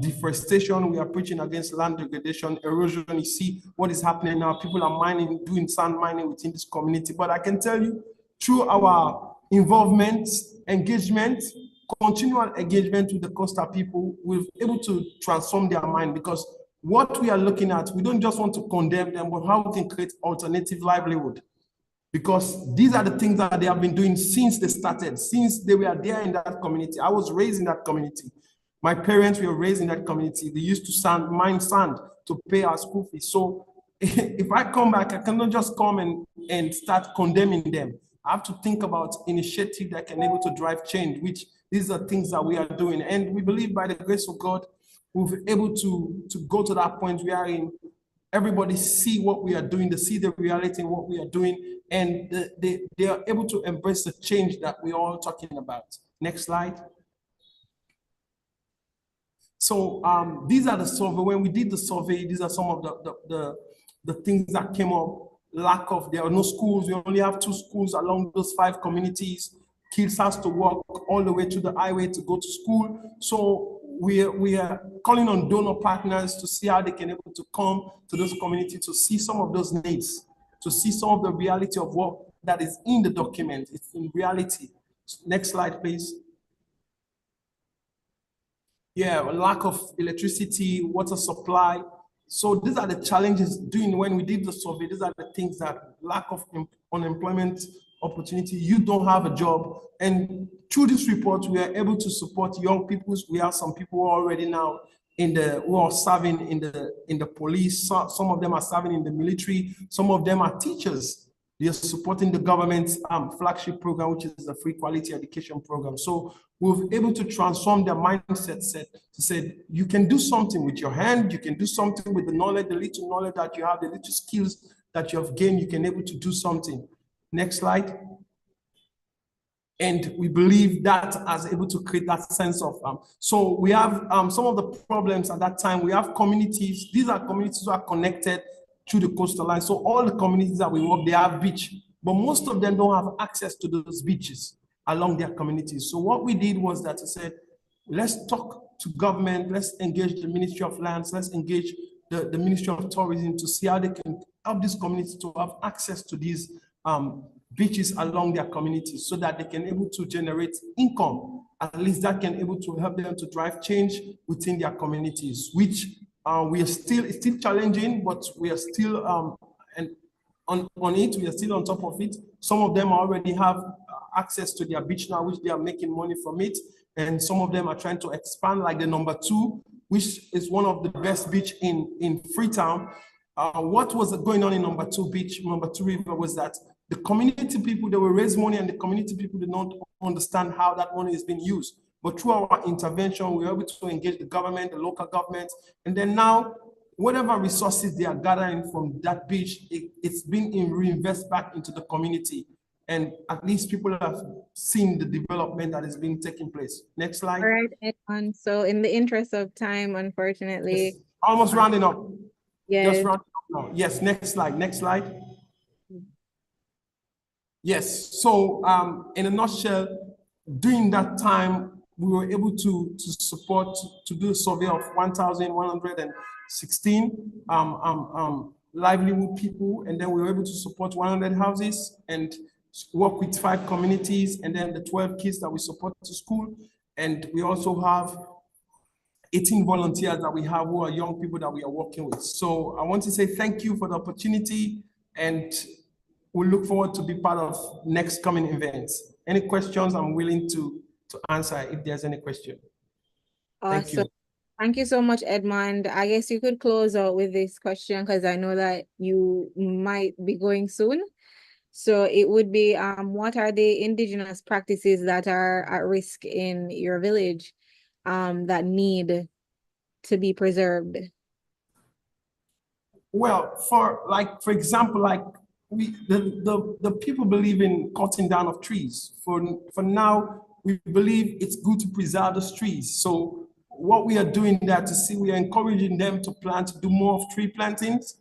deforestation. We are preaching against land degradation, erosion. You see what is happening now. People are mining, doing sand mining within this community. But I can tell you, through our involvement, engagement, continual engagement with the coastal people, we're able to transform their mind, because what we are looking at, we don't just want to condemn them, but how we can create alternative livelihood. Because these are the things that they have been doing since they started, since they were there in that community. I was raised in that community. My parents were raised in that community. They used to mine sand to pay our school fees. So if I come back, I cannot just come and start condemning them. I have to think about initiative that can able to drive change, which these are things that we are doing. And we believe by the grace of God, we'll be able to go to that point we are in. Everybody see what we are doing, they see the reality in what we are doing, and they are able to embrace the change that we're all talking about. Next slide. So these are the survey. When we did the survey, these are some of the things that came up. There are no schools. We only have 2 schools along those 5 communities. Kids has to walk all the way to the highway to go to school. So we are calling on donor partners to see how they can able to come to those communities to see some of those needs, to see some of the reality of what that is in the document. It's in reality. Next slide, please. Yeah, lack of electricity, water supply. So these are the challenges when we did the survey. These are the things that lack of unemployment opportunity, you don't have a job. And through this report, we are able to support young people. We have some people who are already now who are serving in the police. Some of them are serving in the military. Some of them are teachers. They are supporting the government's flagship program, which is the free quality education program. So we're able to transform their mindset to say, you can do something with your hand, you can do something with the knowledge, the little knowledge that you have, the little skills that you have gained, you can able to do something. Next slide. And we believe that as able to create that sense of, so we have some of the problems at that time. We have communities, these are communities who are connected to the coastal line. So all the communities that we work, they have beach, but most of them don't have access to those beaches along their communities. So what we did was that we said, let's talk to government, let's engage the Ministry of Lands, let's engage the Ministry of Tourism to see how they can help these communities to have access to these beaches along their communities so that they can able to generate income. At least that can able to help them to drive change within their communities, which it's still challenging, but we are still on it. We are still on top of it. Some of them already have access to their beach now, which they are making money from it. And some of them are trying to expand, like the number 2, which is one of the best beach in Freetown. What was going on in number 2 beach, number 2 river, was that the community people, they will raise money, and the community people did not understand how that money is being used. But through our intervention, we were able to engage the government, the local government, and then now, whatever resources they are gathering from that beach, it's being reinvested back into the community. And at least people have seen the development that is being taking place. Next slide. All right, Edmond. So in the interest of time, unfortunately. Yes. Almost rounding up. Yes. Just rounding up now. Yes, next slide, next slide. Yes, so in a nutshell, during that time, we were able to support, to do a survey of 1,116 livelihood people, and then we were able to support 100 houses and work with 5 communities, and then the 12 kids that we support to school. And we also have 18 volunteers that we have who are young people that we are working with. So I want to say thank you for the opportunity, and we look forward to be part of next coming events. Any questions, I'm willing to answer if there's any question. Thank you. Thank you so much, Edmond. I guess you could close out with this question because I know that you might be going soon. So it would be, what are the indigenous practices that are at risk in your village that need to be preserved? Well, for example, like the people believe in cutting down of trees. For now, we believe it's good to preserve those trees. So what we are doing there to see, we are encouraging them to do more of tree plantings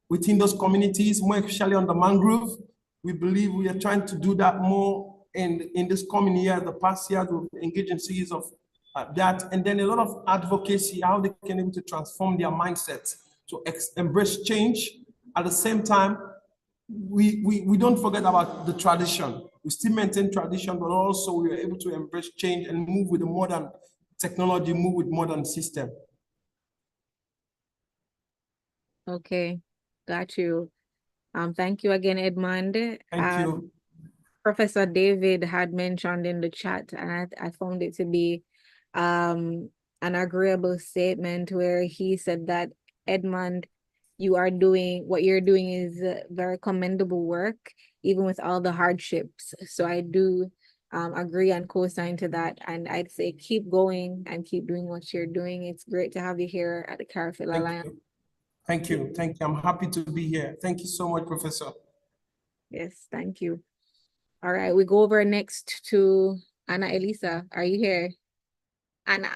within those communities, more especially on the mangrove. We believe we are trying to do that more in this coming year, the past years, we've engaged in series of that, and then a lot of advocacy, how they can able to transform their mindset to embrace change. At the same time, we don't forget about the tradition. We still maintain tradition, but also we are able to embrace change and move with the modern technology, move with modern system. Okay, got you. Thank you again, Edmund. Thank you. Professor David had mentioned in the chat, and I found it to be an agreeable statement where he said that, Edmund, what you're doing is very commendable work, even with all the hardships. So I do agree and co-sign to that. And I'd say keep going and keep doing what you're doing. It's great to have you here at the Carrefour Alliance. Thank you. Thank you. I'm happy to be here. Thank you so much, Professor. Yes, thank you. All right, we go over next to Anna Elisa. Are you here? Anna.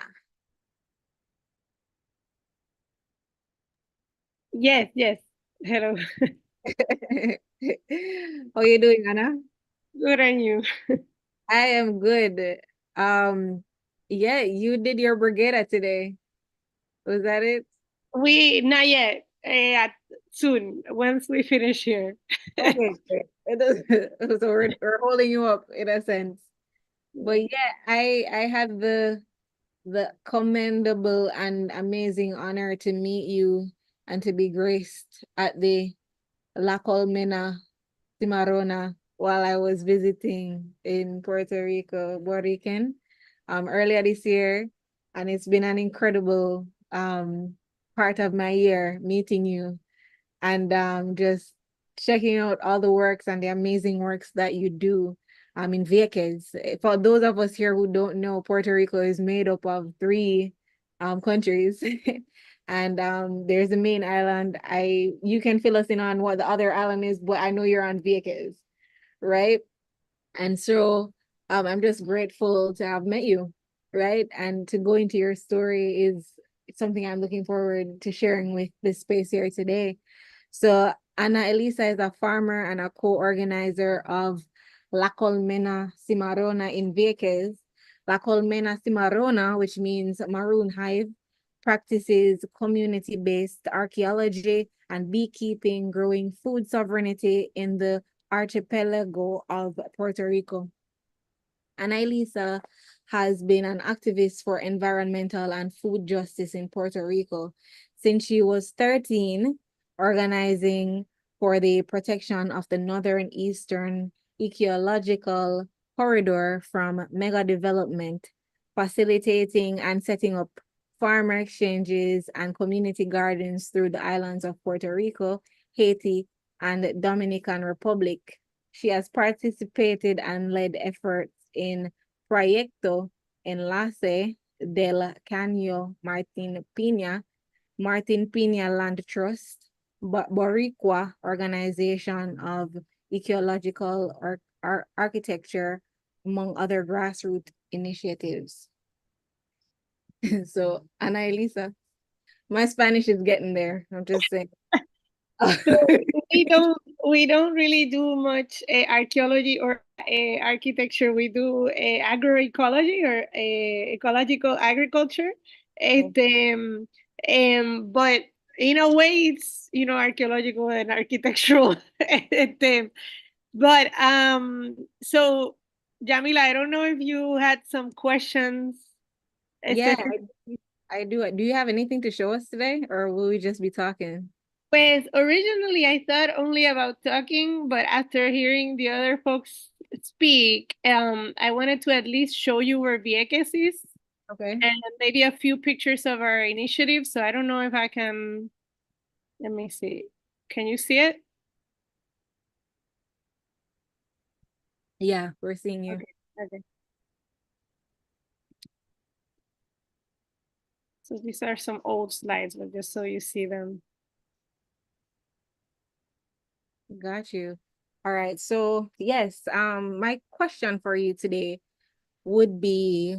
Yes, yes. Hello. How are you doing, Anna? Good, and you? I am good. Yeah, you did your brigada today. Was that it? Not yet. Soon, once we finish here. Okay, great. So we're holding you up in a sense. But yeah, I had the commendable and amazing honor to meet you and to be graced at the La Colmena Cimarrona while I was visiting in Puerto Rico, Borican, earlier this year. And it's been an incredible part of my year meeting you and just checking out all the works and the amazing works that you do in Vieques. For those of us here who don't know, Puerto Rico is made up of 3 countries. And there's the main island. You can fill us in on what the other island is, but I know you're on Vieques, right? And so I'm just grateful to have met you, right? And to go into your story is something I'm looking forward to sharing with this space here today. So Ana Elisa is a farmer and a co-organizer of La Colmena Cimarrona in Vieques. La Colmena Cimarrona, which means maroon hive, practices community-based archaeology and beekeeping, growing food sovereignty in the archipelago of Puerto Rico. Ana Elisa has been an activist for environmental and food justice in Puerto Rico since she was 13, organizing for the protection of the northern eastern ecological corridor from mega development, facilitating and setting up farmer exchanges and community gardens through the islands of Puerto Rico, Haiti, and Dominican Republic. She has participated and led efforts in Proyecto Enlace del Caño Martin Pina Land Trust, Boricua Organization of Ecological Architecture, among other grassroots initiatives. So, Ana Elisa, my Spanish is getting there. I'm just saying. So we don't really do much archaeology or architecture. We do agroecology or ecological agriculture. But in a way, it's archaeological and architectural. But so Jamila, I don't know if you had some questions. Yeah, I do. Do you have anything to show us today, or will we just be talking? Pues originally I thought only about talking, but after hearing the other folks speak, I wanted to at least show you where Vieques is. Okay. And maybe a few pictures of our initiative. So I don't know if I can, let me see. Can you see it? Yeah, we're seeing you. Okay. So these are some old slides, but just so you see them. Got you. All right. So yes, my question for you today would be,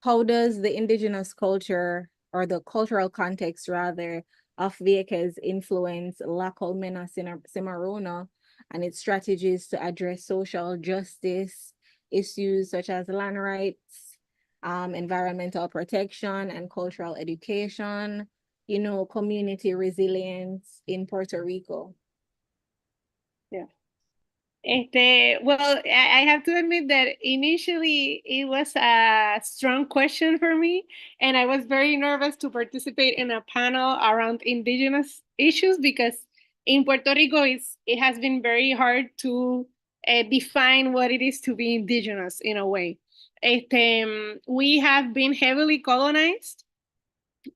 how does the indigenous culture, or the cultural context rather, of Vieques influence La Colmena Cimarrona and its strategies to address social justice issues such as land rights, environmental protection, and cultural education, community resilience in Puerto Rico? Yeah. Well, I have to admit that initially it was a strong question for me, and I was very nervous to participate in a panel around indigenous issues because in Puerto Rico it has been very hard to define what it is to be indigenous in a way. We have been heavily colonized.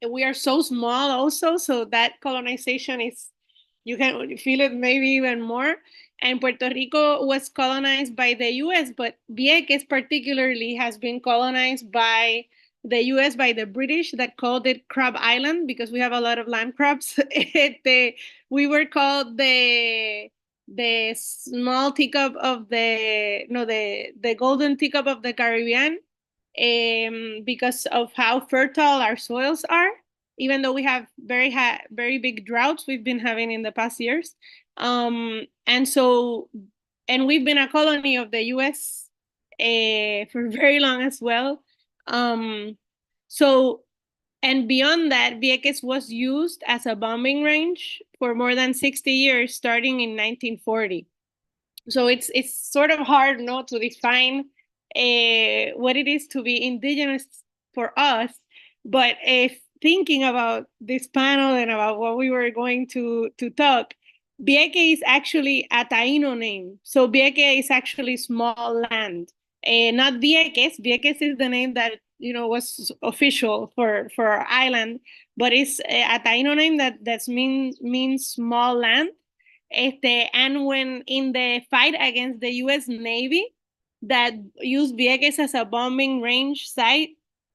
We are so small also, so that colonization is, you can feel it maybe even more. And Puerto Rico was colonized by the US, but Vieques particularly has been colonized by the US, by the British, that called it Crab Island because we have a lot of land crabs. We were called the small teacup of the golden teacup of the Caribbean, because of how fertile our soils are, even though we have very big droughts we've been having in the past years. And we've been a colony of the US for very long as well. And beyond that, Vieques was used as a bombing range for more than 60 years, starting in 1940. So it's sort of hard not to define what it is to be indigenous for us. But if thinking about this panel and about what we were going to talk, Vieque is actually a Taino name. So Vieque is actually small land. Not Vieques. Vieques is the name that was official for our island, but it's a Taino name that means small land. And when in the fight against the US Navy that used Vieques as a bombing range site,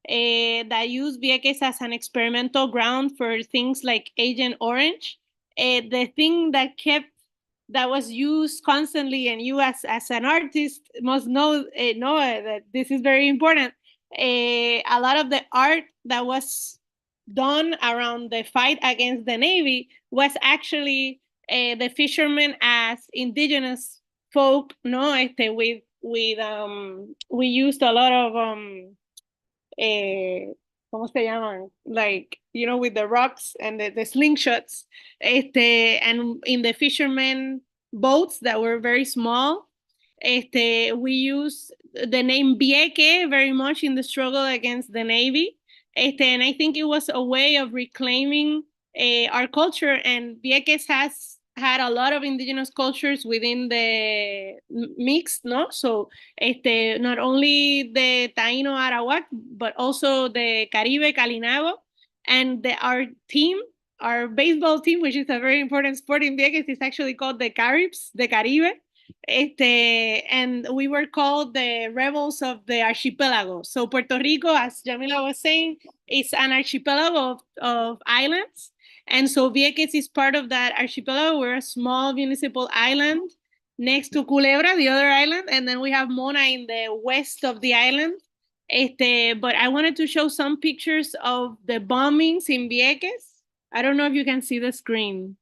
that used Vieques as an experimental ground for things like Agent Orange, the thing that was used constantly, and you as an artist must know that this is very important. A lot of the art that was done around the fight against the Navy was actually the fishermen as indigenous folk, no? We used a lot of ¿cómo se llaman? Like, with the rocks and the slingshots, and in the fishermen boats that were very small, we use the name Vieque very much in the struggle against the Navy. And I think it was a way of reclaiming our culture, and Vieques has had a lot of indigenous cultures within the mix, no? So not only the Taino Arawak, but also the Caribe Calinago, and our baseball team, which is a very important sport in Vieques, is actually called the Caribs, the Caribe. And we were called the rebels of the archipelago. So Puerto Rico, as Jamila was saying, is an archipelago of islands. And so Vieques is part of that archipelago. We're a small municipal island next to Culebra, the other island. And then we have Mona in the west of the island. But I wanted to show some pictures of the bombings in Vieques. I don't know if you can see the screen,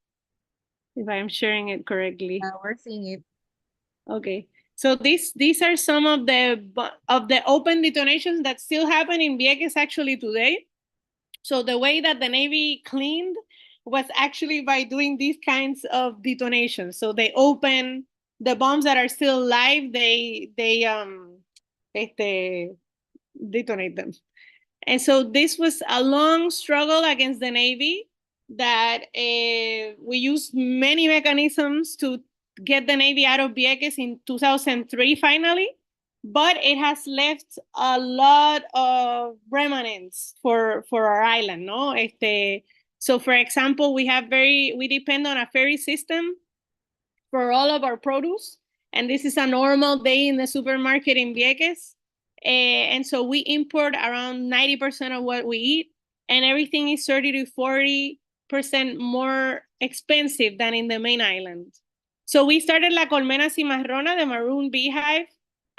if I'm sharing it correctly. We're seeing it. Okay, so these are some of the open detonations that still happen in Vieques actually today. So the way that the Navy cleaned was actually by doing these kinds of detonations. So they open the bombs that are still live. They detonate them. And so this was a long struggle against the Navy that we used many mechanisms to get the Navy out of Vieques in 2003 finally, but it has left a lot of remnants for our island, no? So for example, we depend on a ferry system for all of our produce, and this is a normal day in the supermarket in Vieques. And so we import around 90% of what we eat, and everything is 30 to 40% more expensive than in the main island. So we started La Colmena Cimarrona, the maroon beehive,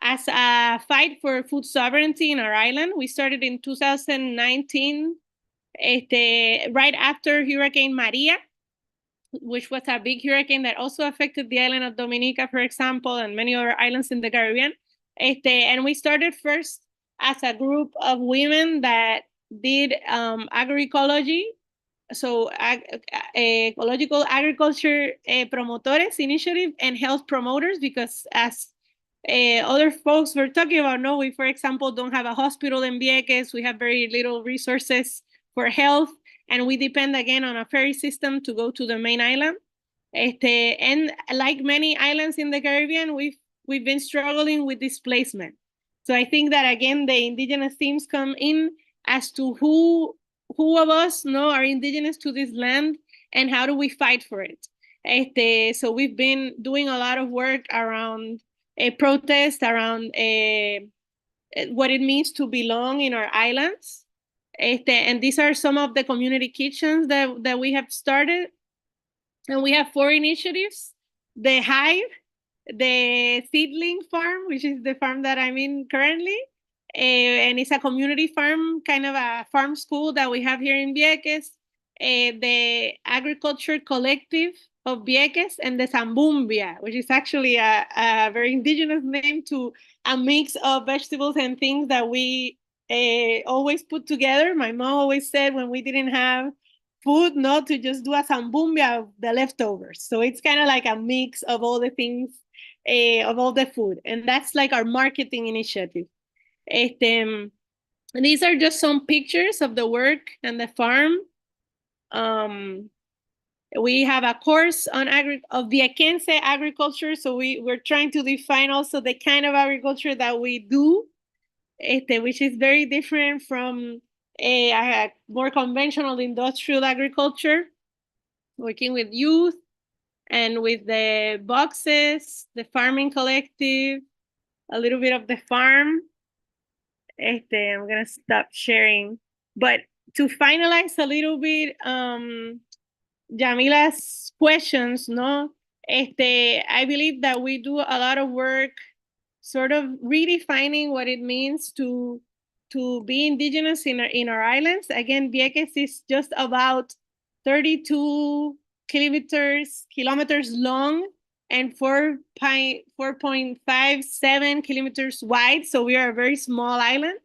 as a fight for food sovereignty in our island. We started in 2019, right after Hurricane Maria, which was a big hurricane that also affected the island of Dominica, for example, and many other islands in the Caribbean. And we started first as a group of women that did agroecology, so ecological agriculture promotores initiative and health promoters, because as other folks were talking about, no, we, for example, don't have a hospital in Vieques. We have very little resources for health, and we depend again on a ferry system to go to the main island. And like many islands in the Caribbean, we've been struggling with displacement. So I think that again, the indigenous themes come in as to who of us are indigenous to this land and how do we fight for it. So we've been doing a lot of work around a protest, around what it means to belong in our islands. And these are some of the community kitchens that we have started. And we have 4 initiatives: the Hive, the Seedling Farm, which is the farm that I'm in currently. And it's a community farm, kind of a farm school that we have here in Vieques. The Agriculture Collective of Vieques, and the Zambumbia, which is actually a very indigenous name to a mix of vegetables and things that we always put together. My mom always said when we didn't have food, not to just do a zambumbia of the leftovers. So it's kind of like a mix of all the things, of all the food. And that's like our marketing initiative. These are just some pictures of the work and the farm. We have a course on Viequense agriculture. So we're trying to define also the kind of agriculture that we do, which is very different from a more conventional industrial agriculture, working with youth and with the boxes, the farming collective, a little bit of the farm. I'm gonna stop sharing. But to finalize a little bit, Jamila's questions, I believe that we do a lot of work sort of redefining what it means to be indigenous in our islands. Again, Vieques is just about 32 kilometers long and 4.57 kilometers wide. So we are a very small island.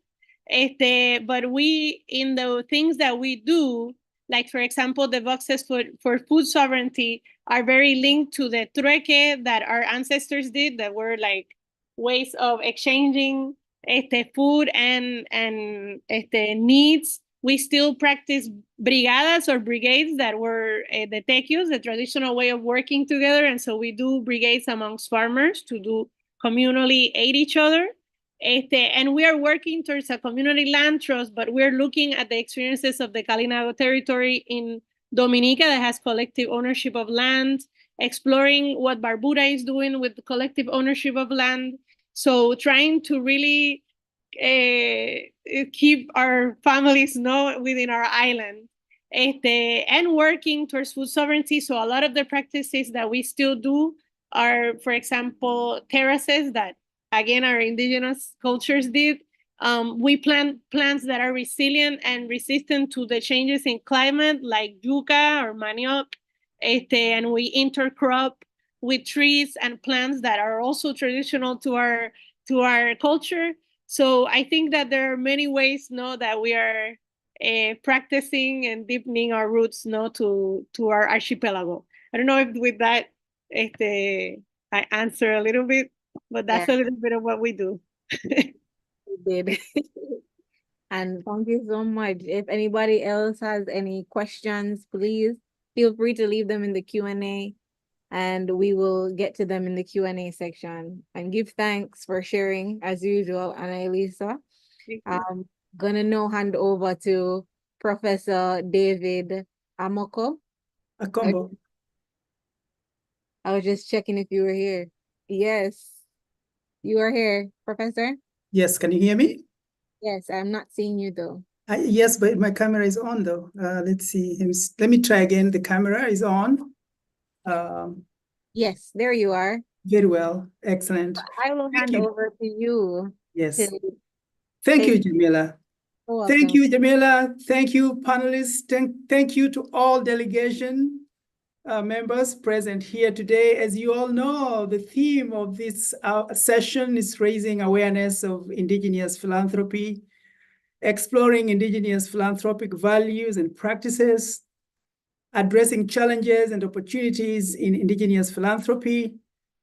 But we, in the things that we do, like for example, the boxes for food sovereignty are very linked to the trueque that our ancestors did, that were like ways of exchanging food and needs. We still practice brigadas or brigades that were the tequios, the traditional way of working together. And so we do brigades amongst farmers to do communally aid each other. And we are working towards a community land trust, but we're looking at the experiences of the Kalinago territory in Dominica that has collective ownership of land, exploring what Barbuda is doing with collective ownership of land. So trying to really keep our families within our island, and working towards food sovereignty. So a lot of the practices that we still do are, for example, terraces that, again, our indigenous cultures did. We plant plants that are resilient and resistant to the changes in climate, like yuca or manioc, and we intercrop with trees and plants that are also traditional to our culture. So I think that there are many ways that we are practicing and deepening our roots to our archipelago. I don't know if with that I answer a little bit, but that's a little bit of what we do. You did. And thank you so much. If anybody else has any questions, please feel free to leave them in the Q&A, and we will get to them in the Q&A section. And give thanks for sharing as usual, Ana Elisa. I'm gonna now hand over to Professor David Akombo. I was just checking if you were here. Yes, you are here, Professor. Yes, can you hear me? Yes, I'm not seeing you though. Yes, but my camera is on though. Let's see. Let me try again. The camera is on. Yes, there you are. Very well. Excellent. I will Thank hand you. over to you. Yes. to Thank you, take- Jamila. You're Thank welcome. you, Jamila. Thank you, panelists. Thank you to all delegation members present here today. As you all know, the theme of this session is raising awareness of indigenous philanthropy, exploring indigenous philanthropic values and practices, addressing challenges and opportunities in indigenous philanthropy,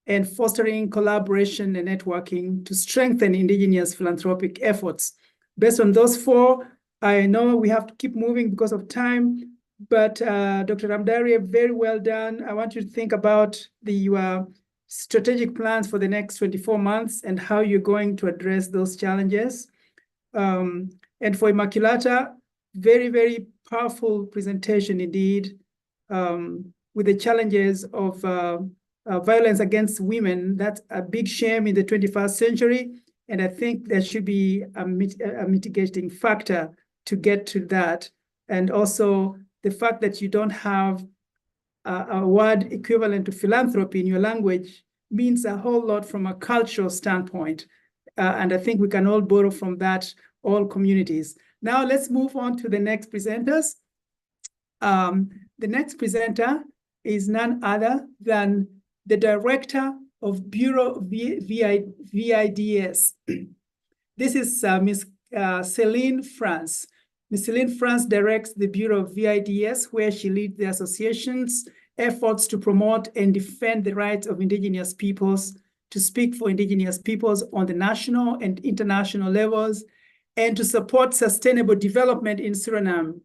and fostering collaboration and networking to strengthen indigenous philanthropic efforts. Based on those four, I know we have to keep moving because of time, but Dr. Ramdaria, very well done. I want you to think about the strategic plans for the next 24 months and how you're going to address those challenges. And for Immaculata, very, very powerful presentation indeed, with the challenges of violence against women. That's a big shame in the 21st century. And I think there should be a mitigating factor to get to that. And also the fact that you don't have a word equivalent to philanthropy in your language means a whole lot from a cultural standpoint. And I think we can all borrow from that, all communities. Now let's move on to the next presenters. The next presenter is none other than the Director of Bureau VIDS. This is Ms. Céline France. Ms. Céline France directs the Bureau of VIDS, where she leads the association's efforts to promote and defend the rights of indigenous peoples, to speak for indigenous peoples on the national and international levels, and to support sustainable development in Suriname.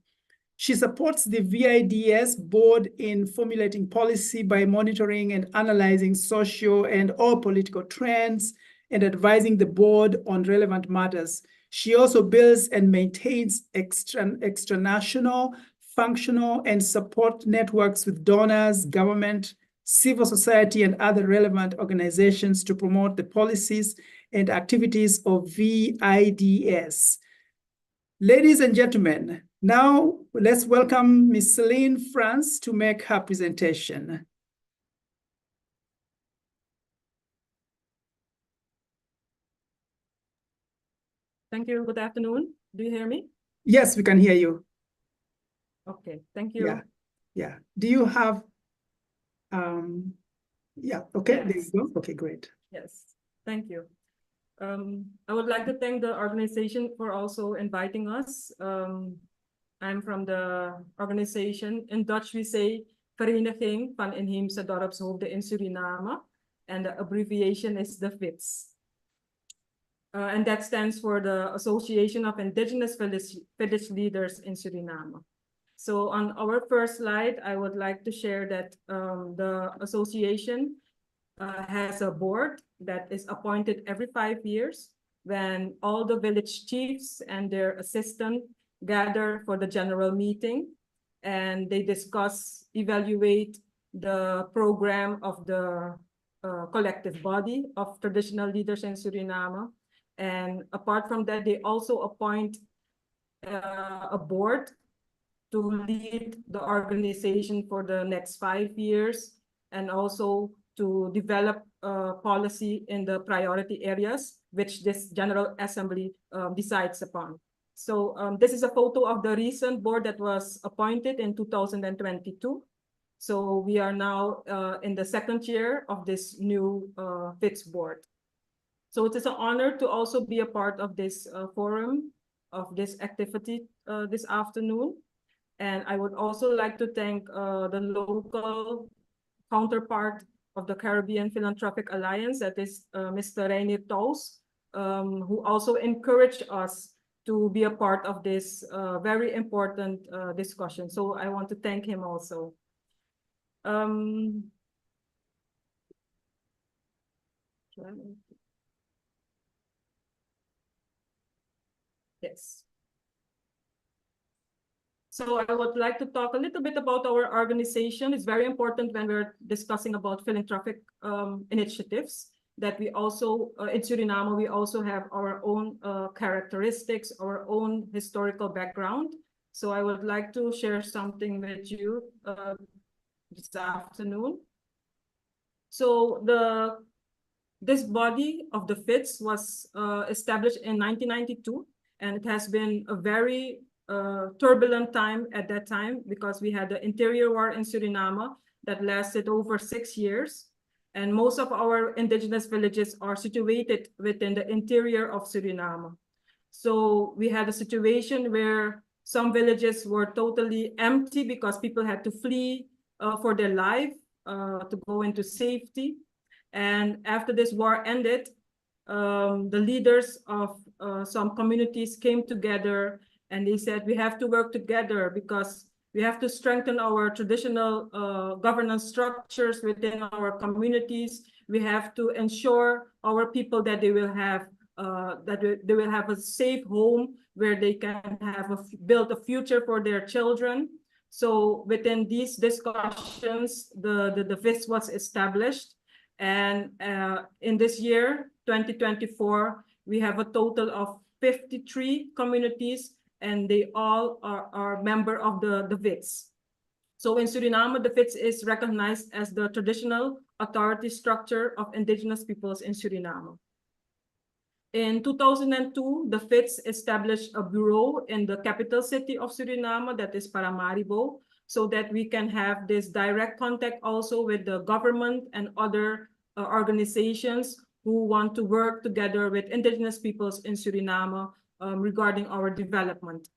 She supports the VIDS board in formulating policy by monitoring and analyzing social and all political trends and advising the board on relevant matters. She also builds and maintains extranational, functional, and support networks with donors, government, civil society, and other relevant organizations to promote the policies and activities of VIDS. Ladies and gentlemen, now let's welcome Ms. Céline France to make her presentation. Thank you. Good afternoon. Do you hear me? Yes, we can hear you. Okay, thank you. Yeah. Do you have, yeah, okay, Yes. there you go. Okay, great. Yes, thank you. I would like to thank the organization for also inviting us. I'm from the organization, in Dutch we say Vereniging van Inheemse Dorpshoofden in Suriname, and the abbreviation is the VIDS. And that stands for the Association of Indigenous Village Leaders in Suriname. So on our first slide, I would like to share that the association has a board that is appointed every 5 years, when all the village chiefs and their assistant gather for the general meeting, and they discuss, evaluate the program of the collective body of traditional leaders in Suriname. And apart from that, they also appoint a board to lead the organization for the next 5 years, and also to develop policy in the priority areas, which this General Assembly decides upon. So this is a photo of the recent board that was appointed in 2022. So we are now in the second year of this new VIDS board. So it is an honor to also be a part of this forum, of this activity this afternoon. And I would also like to thank the local counterpart of the Caribbean Philanthropic Alliance, that is Mr. Reinier Toos, who also encouraged us to be a part of this very important discussion. So I want to thank him also. Yes. So I would like to talk a little bit about our organization. It's very important when we're discussing about philanthropic initiatives, that we also, in Suriname, we also have our own characteristics, our own historical background. So I would like to share something with you this afternoon. So this body of the FITS was established in 1992, and it has been a very turbulent time at that time because we had the interior war in Suriname that lasted over 6 years. And most of our indigenous villages are situated within the interior of Suriname. So we had a situation where some villages were totally empty because people had to flee for their life to go into safety. And after this war ended, the leaders of some communities came together and they said, we have to work together because we have to strengthen our traditional governance structures within our communities. We have to ensure our people that they will have a safe home where they can build a future for their children. So within these discussions, the FITS was established. And in this year, 2024, we have a total of 53 communities, and they all are member of the FITS. So in Suriname, the FITS is recognized as the traditional authority structure of indigenous peoples in Suriname. In 2002, the FITS established a bureau in the capital city of Suriname, that is Paramaribo, so that we can have this direct contact also with the government and other organizations who want to work together with indigenous peoples in Suriname regarding our development.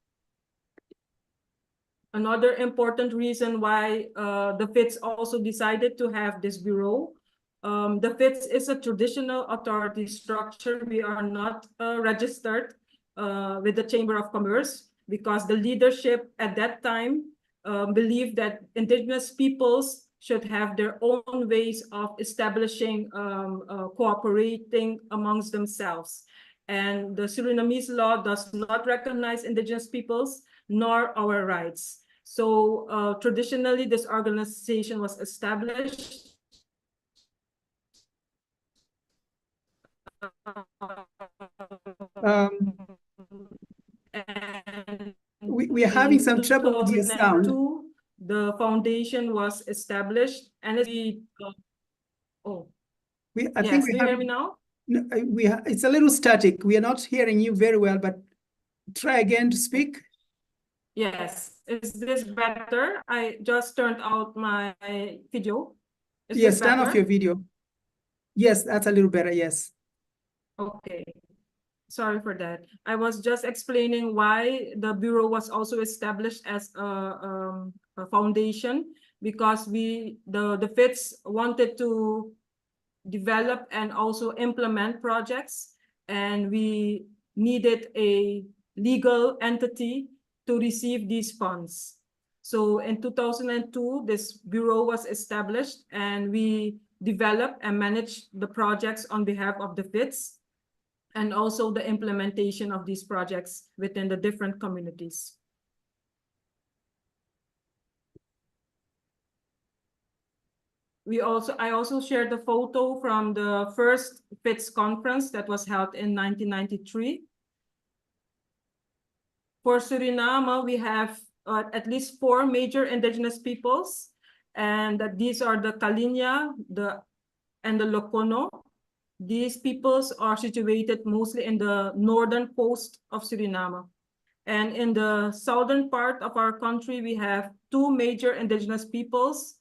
Another important reason why the FITS also decided to have this bureau, the FITS is a traditional authority structure. We are not registered with the Chamber of Commerce because the leadership at that time believed that indigenous peoples should have their own ways of establishing, cooperating amongst themselves. And the Surinamese law does not recognize indigenous peoples nor our rights. So traditionally, this organization was established. We are having some trouble with your sound. The foundation was established, and I think do you hear me now? No, it's a little static. We are not hearing you very well, but try again to speak. Yes. Is this better? I just turned out my video. Yes, turn off your video. Yes, that's a little better. Yes. Okay. Sorry for that. I was just explaining why the Bureau was also established as a foundation, because the FITS wanted to develop and also implement projects, and we needed a legal entity to receive these funds. So in 2002, this Bureau was established, and we developed and managed the projects on behalf of the FITS, and also the implementation of these projects within the different communities. I also shared the photo from the first FITS conference that was held in 1993. For Suriname, we have at least 4 major indigenous peoples, and these are the Kalinya, and the Lokono. These peoples are situated mostly in the northern coast of Suriname. And in the southern part of our country, we have 2 major indigenous peoples,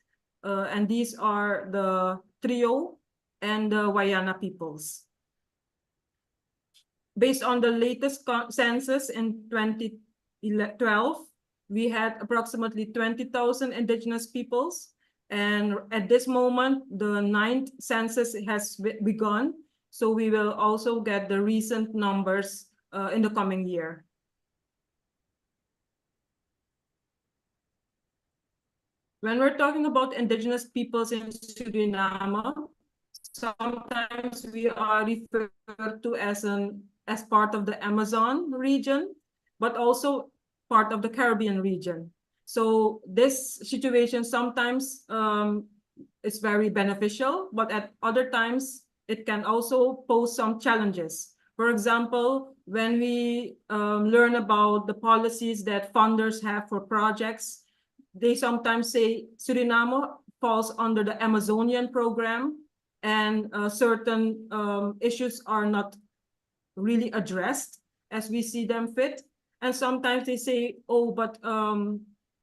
and these are the Trio and the Wayana peoples. Based on the latest census in 2012, we had approximately 20,000 indigenous peoples. And at this moment, the 9th census has begun. So we will also get the recent numbers in the coming year. When we're talking about indigenous peoples in Suriname, sometimes we are referred to as part of the Amazon region, but also part of the Caribbean region. So this situation sometimes is very beneficial, but at other times it can also pose some challenges. For example, when we learn about the policies that funders have for projects, they sometimes say Suriname falls under the Amazonian program, and certain issues are not really addressed as we see them fit. And sometimes they say, oh, but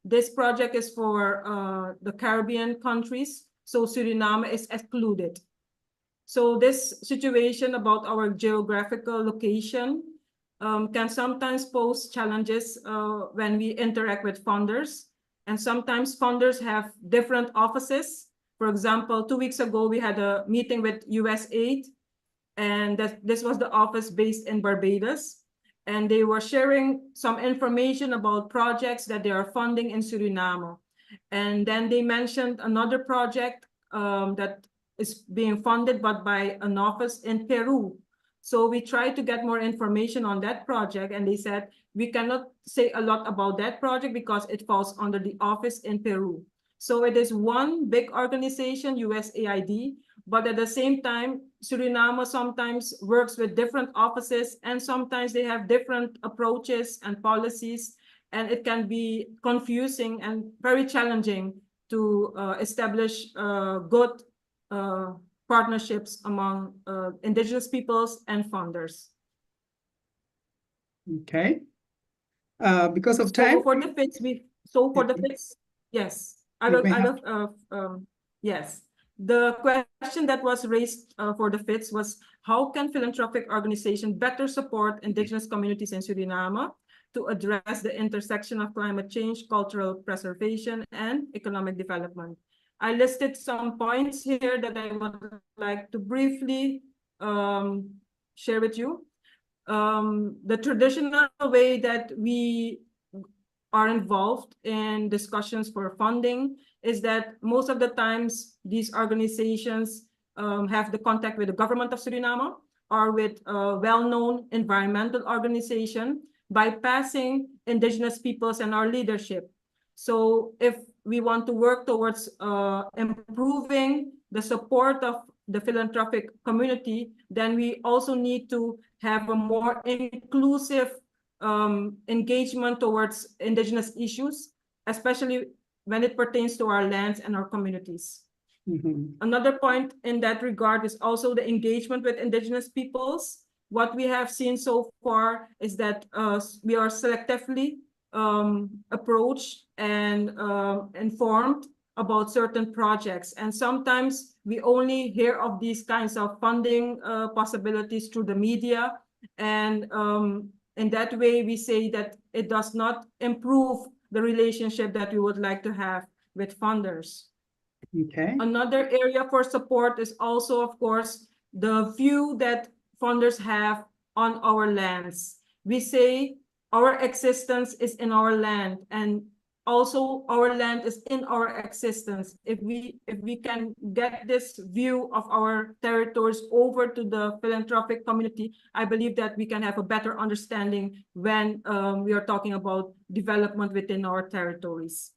this project is for the Caribbean countries, so Suriname is excluded. So this situation about our geographical location can sometimes pose challenges when we interact with funders. And sometimes funders have different offices. For example, 2 weeks ago, we had a meeting with USAID, and this was the office based in Barbados. And they were sharing some information about projects that they are funding in Suriname. And then they mentioned another project that is being funded, but by an office in Peru. So we tried to get more information on that project, and they said, we cannot say a lot about that project because it falls under the office in Peru. So it is one big organization, USAID, but at the same time, Suriname sometimes works with different offices, and sometimes they have different approaches and policies, and it can be confusing and very challenging to establish good partnerships among indigenous peoples and funders. Okay. Because of time. So for the FITs, yes, yes. The question that was raised for the FITs was, how can philanthropic organizations better support indigenous communities in Suriname to address the intersection of climate change, cultural preservation, and economic development? I listed some points here that I would like to briefly share with you. The traditional way that we are involved in discussions for funding is that most of the times these organizations have the contact with the government of Suriname or with a well-known environmental organization, bypassing indigenous peoples and our leadership. So if we want to work towards improving the support of the philanthropic community, then we also need to have a more inclusive engagement towards indigenous issues, especially when it pertains to our lands and our communities. Another point in that regard is also the engagement with indigenous peoples. What we have seen so far is that we are selectively approached and informed about certain projects. And sometimes we only hear of these kinds of funding possibilities through the media. And in that way, we say that it does not improve the relationship that we would like to have with funders. Okay. Another area for support is also, of course, the view that funders have on our lands. We say our existence is in our land, and also our land is in our existence. If we can get this view of our territories over to the philanthropic community, I believe that we can have a better understanding when we are talking about development within our territories.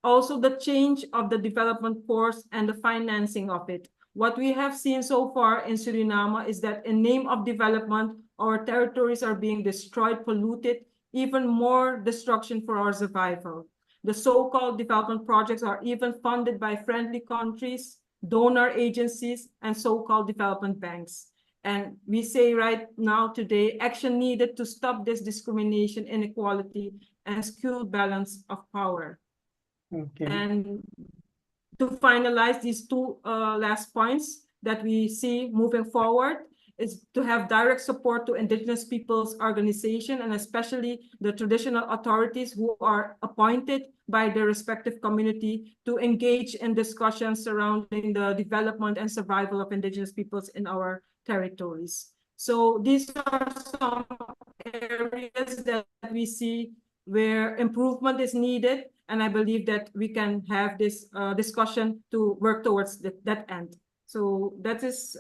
Also, the change of the development course and the financing of it. What we have seen so far in Suriname is that in name of development, our territories are being destroyed, polluted, even more destruction for our survival. The so-called development projects are even funded by friendly countries, donor agencies, and so-called development banks. And we say right now today, action needed to stop this discrimination, inequality, and skewed balance of power. Okay. And to finalize these two last points that we see moving forward is to have direct support to indigenous peoples' organization, and especially the traditional authorities who are appointed by their respective community to engage in discussions surrounding the development and survival of indigenous peoples in our territories. So these are some areas that we see where improvement is needed, and I believe that we can have this discussion to work towards that end. So that is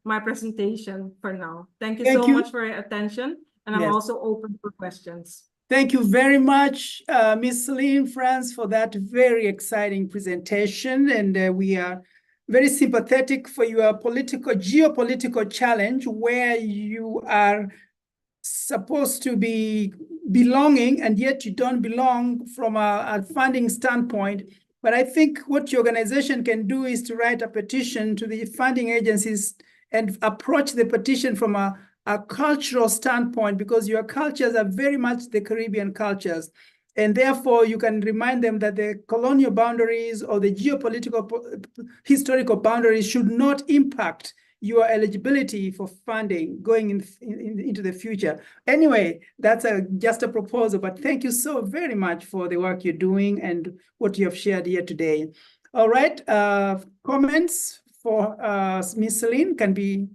my presentation for now. Thank you so much for your attention, and I'm also open for questions. Thank you very much, Ms. Celine France, for that very exciting presentation. And we are very sympathetic for your geopolitical challenge, where you are supposed to be belonging, and yet you don't belong from a funding standpoint. But I think what your organization can do is to write a petition to the funding agencies and approach the petition from a cultural standpoint, because your cultures are very much the Caribbean cultures. And therefore, you can remind them that the colonial boundaries or the geopolitical, historical boundaries should not impact your eligibility for funding going into the future. Anyway, that's just a proposal, but thank you so very much for the work you're doing and what you have shared here today. All right, comments for Ms. Celine can be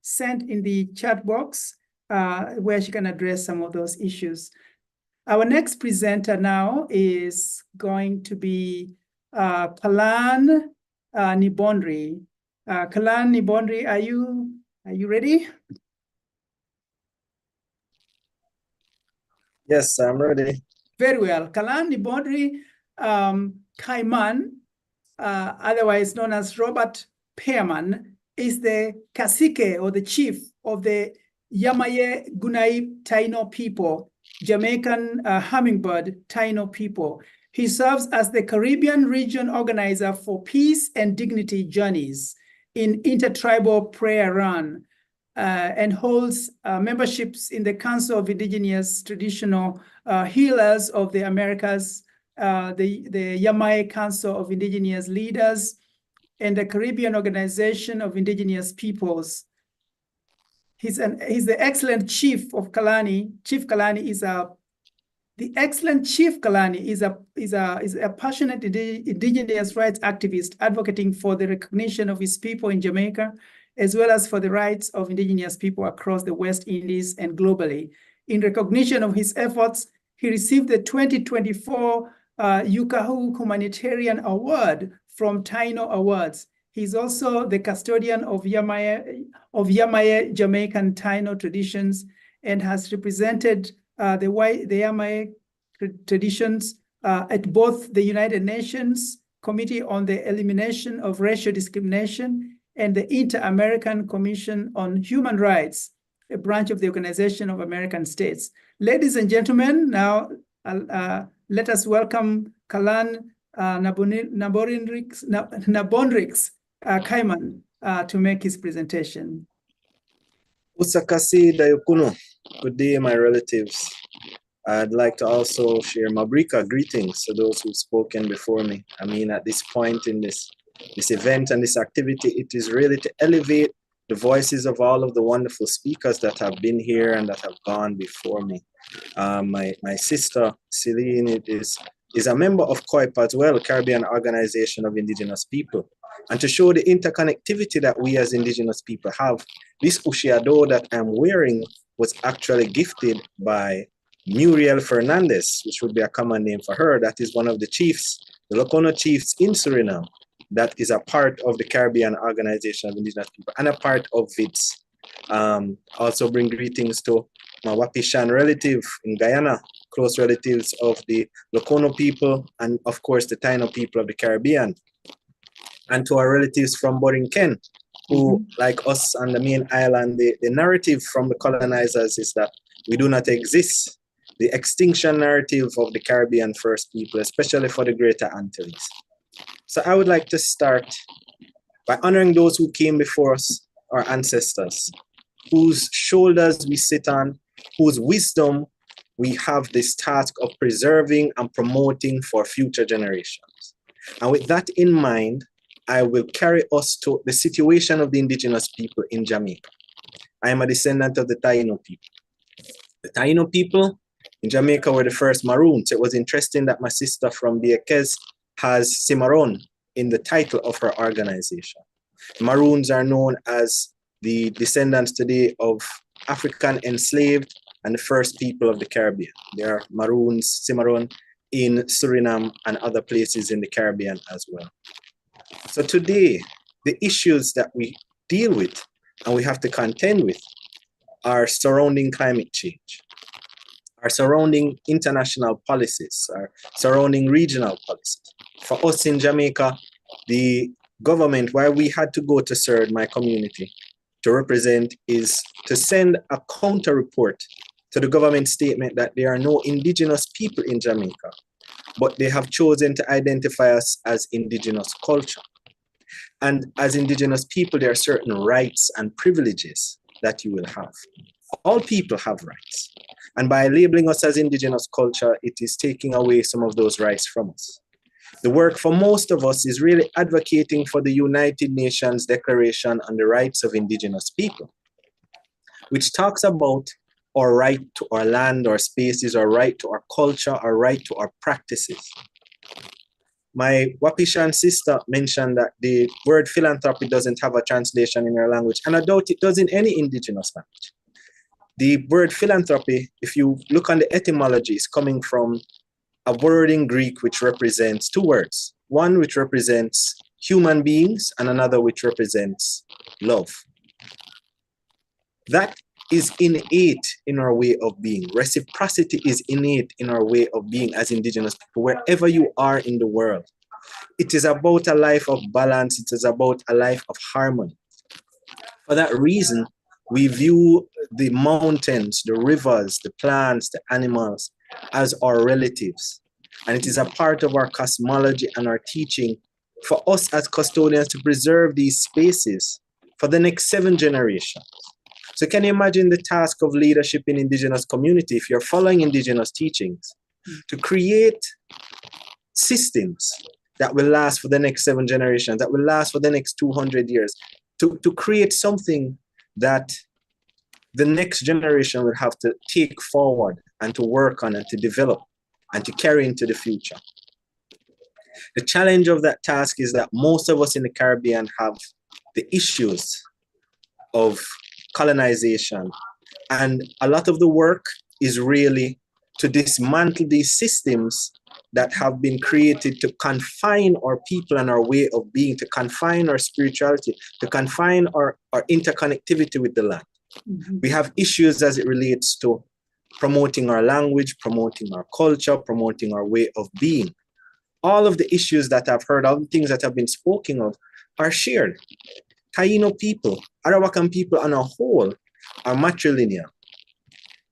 sent in the chat box where she can address some of those issues. Our next presenter now is going to be Kalan Nibondri. Kalan Nibondri, are you ready? Yes, I'm ready. Very well. Kalan Nibondri Kaiman, otherwise known as Robert Pearman, is the cacique or the chief of the Yamaye Gunai Taino people, Jamaican hummingbird Taino people. He serves as the Caribbean region organizer for Peace and Dignity Journeys in Intertribal Prayer Run, and holds memberships in the Council of Indigenous Traditional Healers of the Americas, the Yamaye Council of Indigenous Leaders, and the Caribbean Organization of Indigenous Peoples. He's the excellent chief of Kalani. Chief Kalani is the excellent Chief Kalani is a passionate indigenous rights activist advocating for the recognition of his people in Jamaica, as well as for the rights of indigenous people across the West Indies and globally. In recognition of his efforts, he received the 2024 Yukahu Humanitarian Award from Taino Awards. He's also the custodian of Yamaye Jamaican Taino traditions and has represented the Yamaye traditions at both the United Nations Committee on the Elimination of Racial Discrimination and the Inter-American Commission on Human Rights, a branch of the Organization of American States. Ladies and gentlemen, now let us welcome Kalan Nabondrix Kaiman to make his presentation. Usakasi Dayokunu. Good day, my relatives. I'd like to also share Mabrika greetings to those who've spoken before me. I mean, at this point in this event and this activity, it is really to elevate the voices of all of the wonderful speakers that have been here and that have gone before me. My sister, Celine, is a member of COIP as well, Caribbean Organization of Indigenous People. And to show the interconnectivity that we as Indigenous people have, this Ushiado that I'm wearing was actually gifted by Muriel Fernandez, which would be a common name for her. That is one of the chiefs, the Lokono chiefs in Suriname, that is a part of the Caribbean Organization of Indigenous People and a part of VIDS. Also bring greetings to my Wapishan relative in Guyana, close relatives of the Lokono people, and of course the Taino people of the Caribbean. And to our relatives from Borinquen, who, like us on the main island, the narrative from the colonizers is that we do not exist. The extinction narrative of the Caribbean First People, especially for the Greater Antilles. So I would like to start by honoring those who came before us, our ancestors, whose shoulders we sit on, whose wisdom we have this task of preserving and promoting for future generations. And with that in mind, I will carry us to the situation of the indigenous people in Jamaica. I am a descendant of the Taino people. The Taino people in Jamaica were the first Maroons. It was interesting that my sister from Biakez has Cimarron in the title of her organization. Maroons are known as the descendants today of African enslaved and the first people of the Caribbean. There are Maroons, Cimarron in Suriname and other places in the Caribbean as well. So today, the issues that we deal with and we have to contend with are surrounding climate change, are surrounding international policies, are surrounding regional policies. For us in Jamaica, the government, why we had to go to CERD, my community, to represent is to send a counter report to the government statement that there are no indigenous people in Jamaica but they have chosen to identify us as indigenous culture. And as indigenous people, there are certain rights and privileges that you will have. All people have rights. And by labeling us as indigenous culture, it is taking away some of those rights from us. The work for most of us is really advocating for the United Nations Declaration on the Rights of Indigenous People, which talks about our right to our land, our spaces, our right to our culture, our right to our practices. My Wapishan sister mentioned that the word philanthropy doesn't have a translation in her language, and I doubt it does in any indigenous language. The word philanthropy, if you look on the etymology, is coming from a word in Greek which represents two words. One which represents human beings and another which represents love. That is innate in our way of being. Reciprocity is innate in our way of being as indigenous people, wherever you are in the world. It is about a life of balance. It is about a life of harmony. For that reason, we view the mountains, the rivers, the plants, the animals as our relatives. And it is a part of our cosmology and our teaching for us as custodians to preserve these spaces for the next 7 generations. So can you imagine the task of leadership in indigenous community if you're following indigenous teachings to create systems that will last for the next 7 generations, that will last for the next 200 years, to create something that the next generation will have to take forward and to work on and to develop and to carry into the future. The challenge of that task is that most of us in the Caribbean have the issues of colonization. And a lot of the work is really to dismantle these systems that have been created to confine our people and our way of being, to confine our spirituality, to confine our interconnectivity with the land. Mm-hmm. We have issues as it relates to promoting our language, promoting our culture, promoting our way of being. All of the issues that I've heard, all the things that have been spoken of are shared. Taino people, Arawakan people on a whole are matrilineal.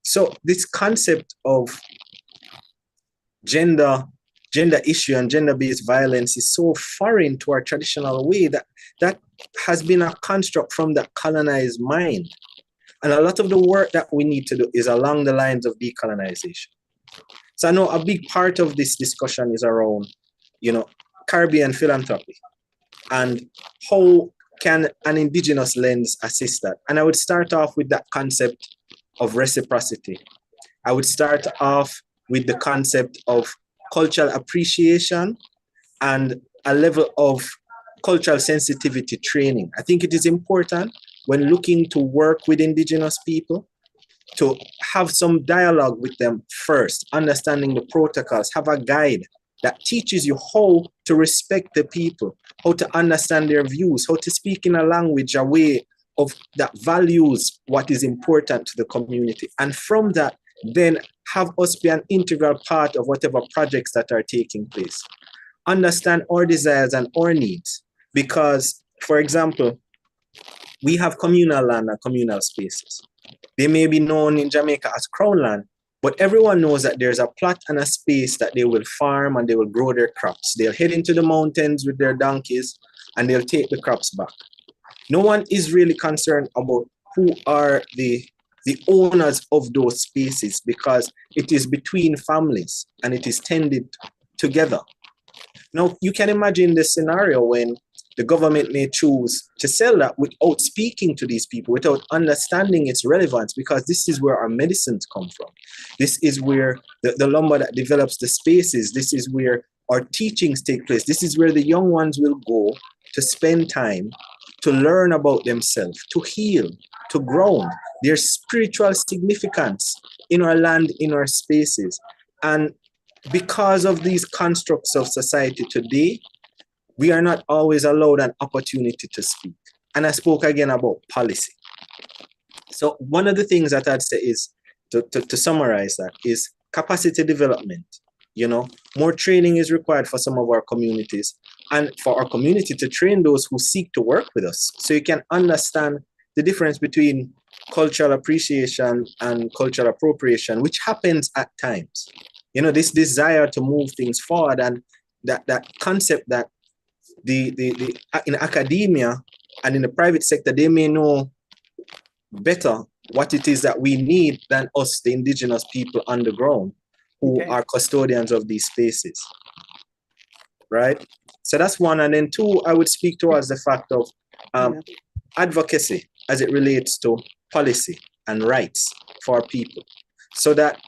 So this concept of gender issue and gender-based violence is so foreign to our traditional way that has been a construct from the colonized mind. And a lot of the work that we need to do is along the lines of decolonization. So I know a big part of this discussion is around, Caribbean philanthropy and how can an indigenous lens assist that? And I would start off with that concept of reciprocity. I would start off with the concept of cultural appreciation and a level of cultural sensitivity training. I think it is important when looking to work with indigenous people to have some dialogue with them first, understanding the protocols, have a guide that teaches you how to respect the people, how to understand their views, how to speak in a language, a way of that values what is important to the community. And from that, then have us be an integral part of whatever projects that are taking place. Understand our desires and our needs. Because, for example, we have communal land and communal spaces. They may be known in Jamaica as crown land, but everyone knows that there's a plot and a space that they will farm and they will grow their crops. They'll head into the mountains with their donkeys and they'll take the crops back. No one is really concerned about who are the owners of those spaces because it is between families and it is tended together. Now, you can imagine the scenario when the government may choose to sell that without speaking to these people, without understanding its relevance, because this is where our medicines come from. This is where the lumber that develops the spaces, this is where our teachings take place. This is where the young ones will go to spend time, to learn about themselves, to heal, to ground. There's spiritual significance in our land, in our spaces. And because of these constructs of society today, we are not always allowed an opportunity to speak. And I spoke again about policy. So one of the things that I'd say is, to summarize that, is capacity development. More training is required for some of our communities and for our community to train those who seek to work with us. So you can understand the difference between cultural appreciation and cultural appropriation, which happens at times. You know, this desire to move things forward, and that concept that the in academia and in the private sector, they may know better what it is that we need than us, the indigenous people on the ground, who are custodians of these spaces, right? So that's one. And then two, I would speak towards the fact of advocacy as it relates to policy and rights for people, so that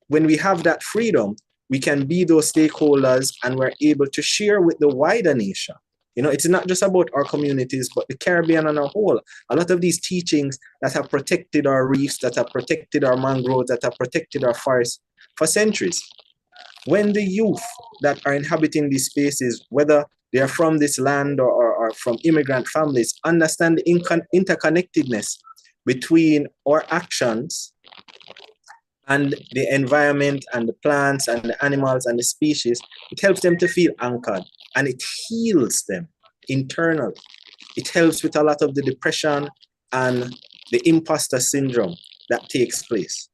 when we have that freedom, we can be those stakeholders and we're able to share with the wider nation. You know, it's not just about our communities, but the Caribbean on a whole. A lot of these teachings that have protected our reefs, that have protected our mangroves, that have protected our forests for centuries. When the youth that are inhabiting these spaces, whether they are from this land or from immigrant families, understand the interconnectedness between our actions and the environment and the plants and the animals and the species, it helps them to feel anchored, and it heals them internally. It helps with a lot of the depression and the imposter syndrome that takes place.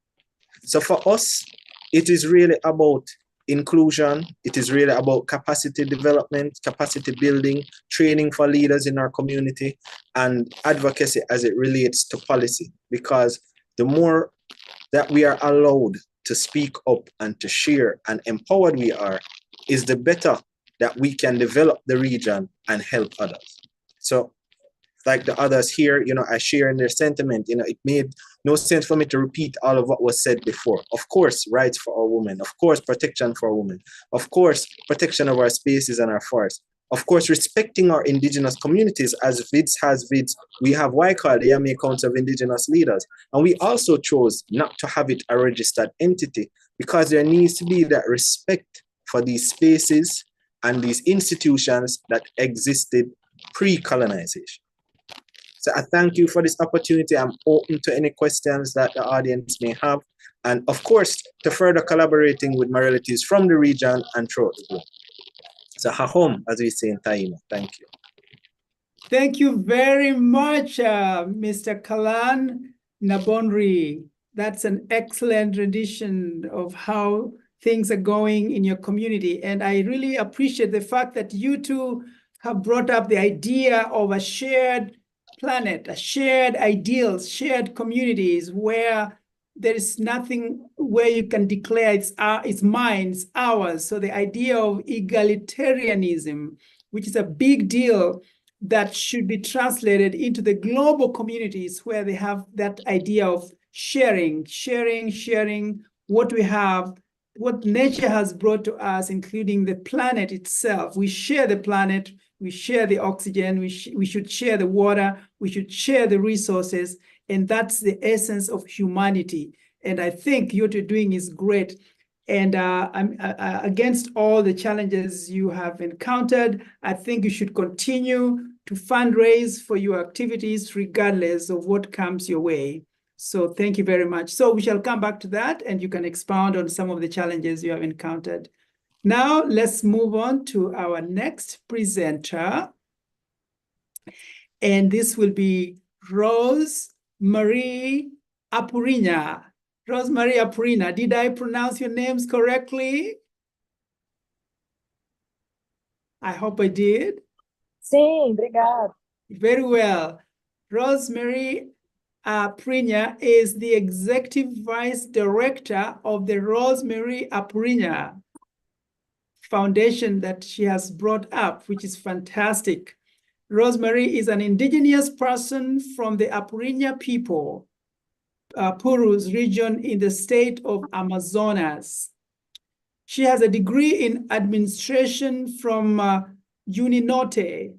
So for us, it is really about inclusion. It is really about capacity development, capacity building, training for leaders in our community, and advocacy as it relates to policy. Because the more that we are allowed to speak up and to share and empowered we are, is the better that we can develop the region and help others. So like the others here, you know, I share in their sentiment. You know, it made no sense for me to repeat all of what was said before. Of course, rights for our women. Of course, protection for women. Of course, protection of our spaces and our forests. Of course, respecting our indigenous communities. As VIDS has VIDS, we have WICOL, the Yami Council of Indigenous Leaders. And we also chose not to have it a registered entity, because there needs to be that respect for these spaces and these institutions that existed pre-colonization. So I thank you for this opportunity. I'm open to any questions that the audience may have. And of course, to further collaborating with my relatives from the region and throughout the globe. So hahom, as we say in Taino. Thank you. Thank you very much, Mr. Kalan Nabonri. That's an excellent rendition of how things are going in your community. And I really appreciate the fact that you two have brought up the idea of a shared planet, a shared ideals, shared communities where there is nothing where you can declare it's mine, it's ours. So the idea of egalitarianism, which is a big deal, that should be translated into the global communities where they have that idea of sharing what we have, what nature has brought to us, including the planet itself. We share the planet, we share the oxygen, we should share the water, we should share the resources, and that's the essence of humanity. And I think what you're doing is great. And I'm against all the challenges you have encountered, I think you should continue to fundraise for your activities regardless of what comes your way. So thank you very much. So we shall come back to that, and you can expound on some of the challenges you have encountered. Now let's move on to our next presenter. And this will be Rose Marie Apurina. Rose Marie Apurina, did I pronounce your names correctly? I hope I did. Sim, obrigada. Very well. Rosemary Apurina is the Executive Vice Director of the Rosemary Apurina Foundation that she has brought up, which is fantastic. Rosemary is an indigenous person from the Apurina people, Purus region in the state of Amazonas. She has a degree in administration from Uninote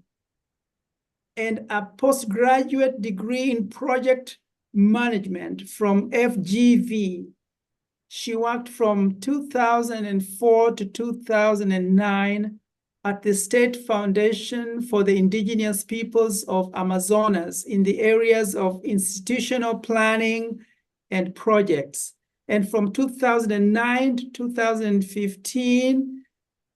and a postgraduate degree in project management from FGV. She worked from 2004 to 2009 at the State Foundation for the Indigenous Peoples of Amazonas in the areas of institutional planning and projects. And from 2009 to 2015,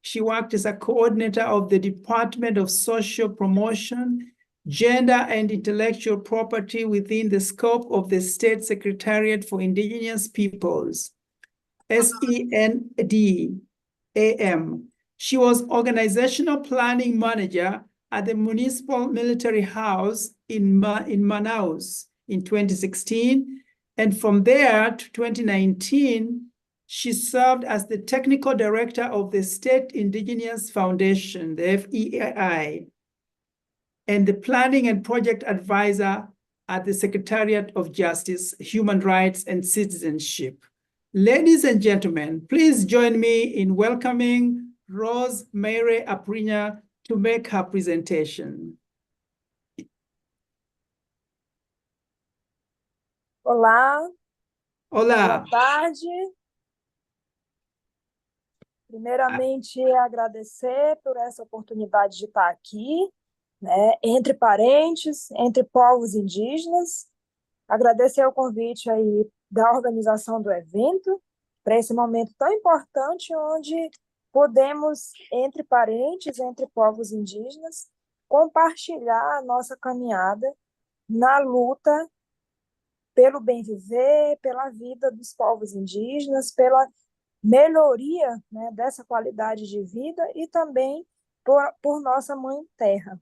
she worked as a coordinator of the Department of Social Promotion, Gender and Intellectual Property within the scope of the State Secretariat for Indigenous Peoples. SENDAM. She was organizational planning manager at the Municipal Military House in Manaus in 2016. And from there to 2019, she served as the technical director of the State Indigenous Foundation, the FEAI, and the planning and project advisor at the Secretariat of Justice, Human Rights and Citizenship. Ladies and gentlemen, please join me in welcoming Rose Meire Apriña to make her presentation. Olá. Olá. Boa tarde. Primeiramente, agradecer por essa oportunidade de estar aqui, né, entre parentes, entre povos indígenas. Agradecer o convite aí da organização do evento, para esse momento tão importante, onde podemos, entre parentes, entre povos indígenas, compartilhar a nossa caminhada na luta pelo bem viver, pela vida dos povos indígenas, pela melhoria, né, dessa qualidade de vida e também por nossa mãe terra.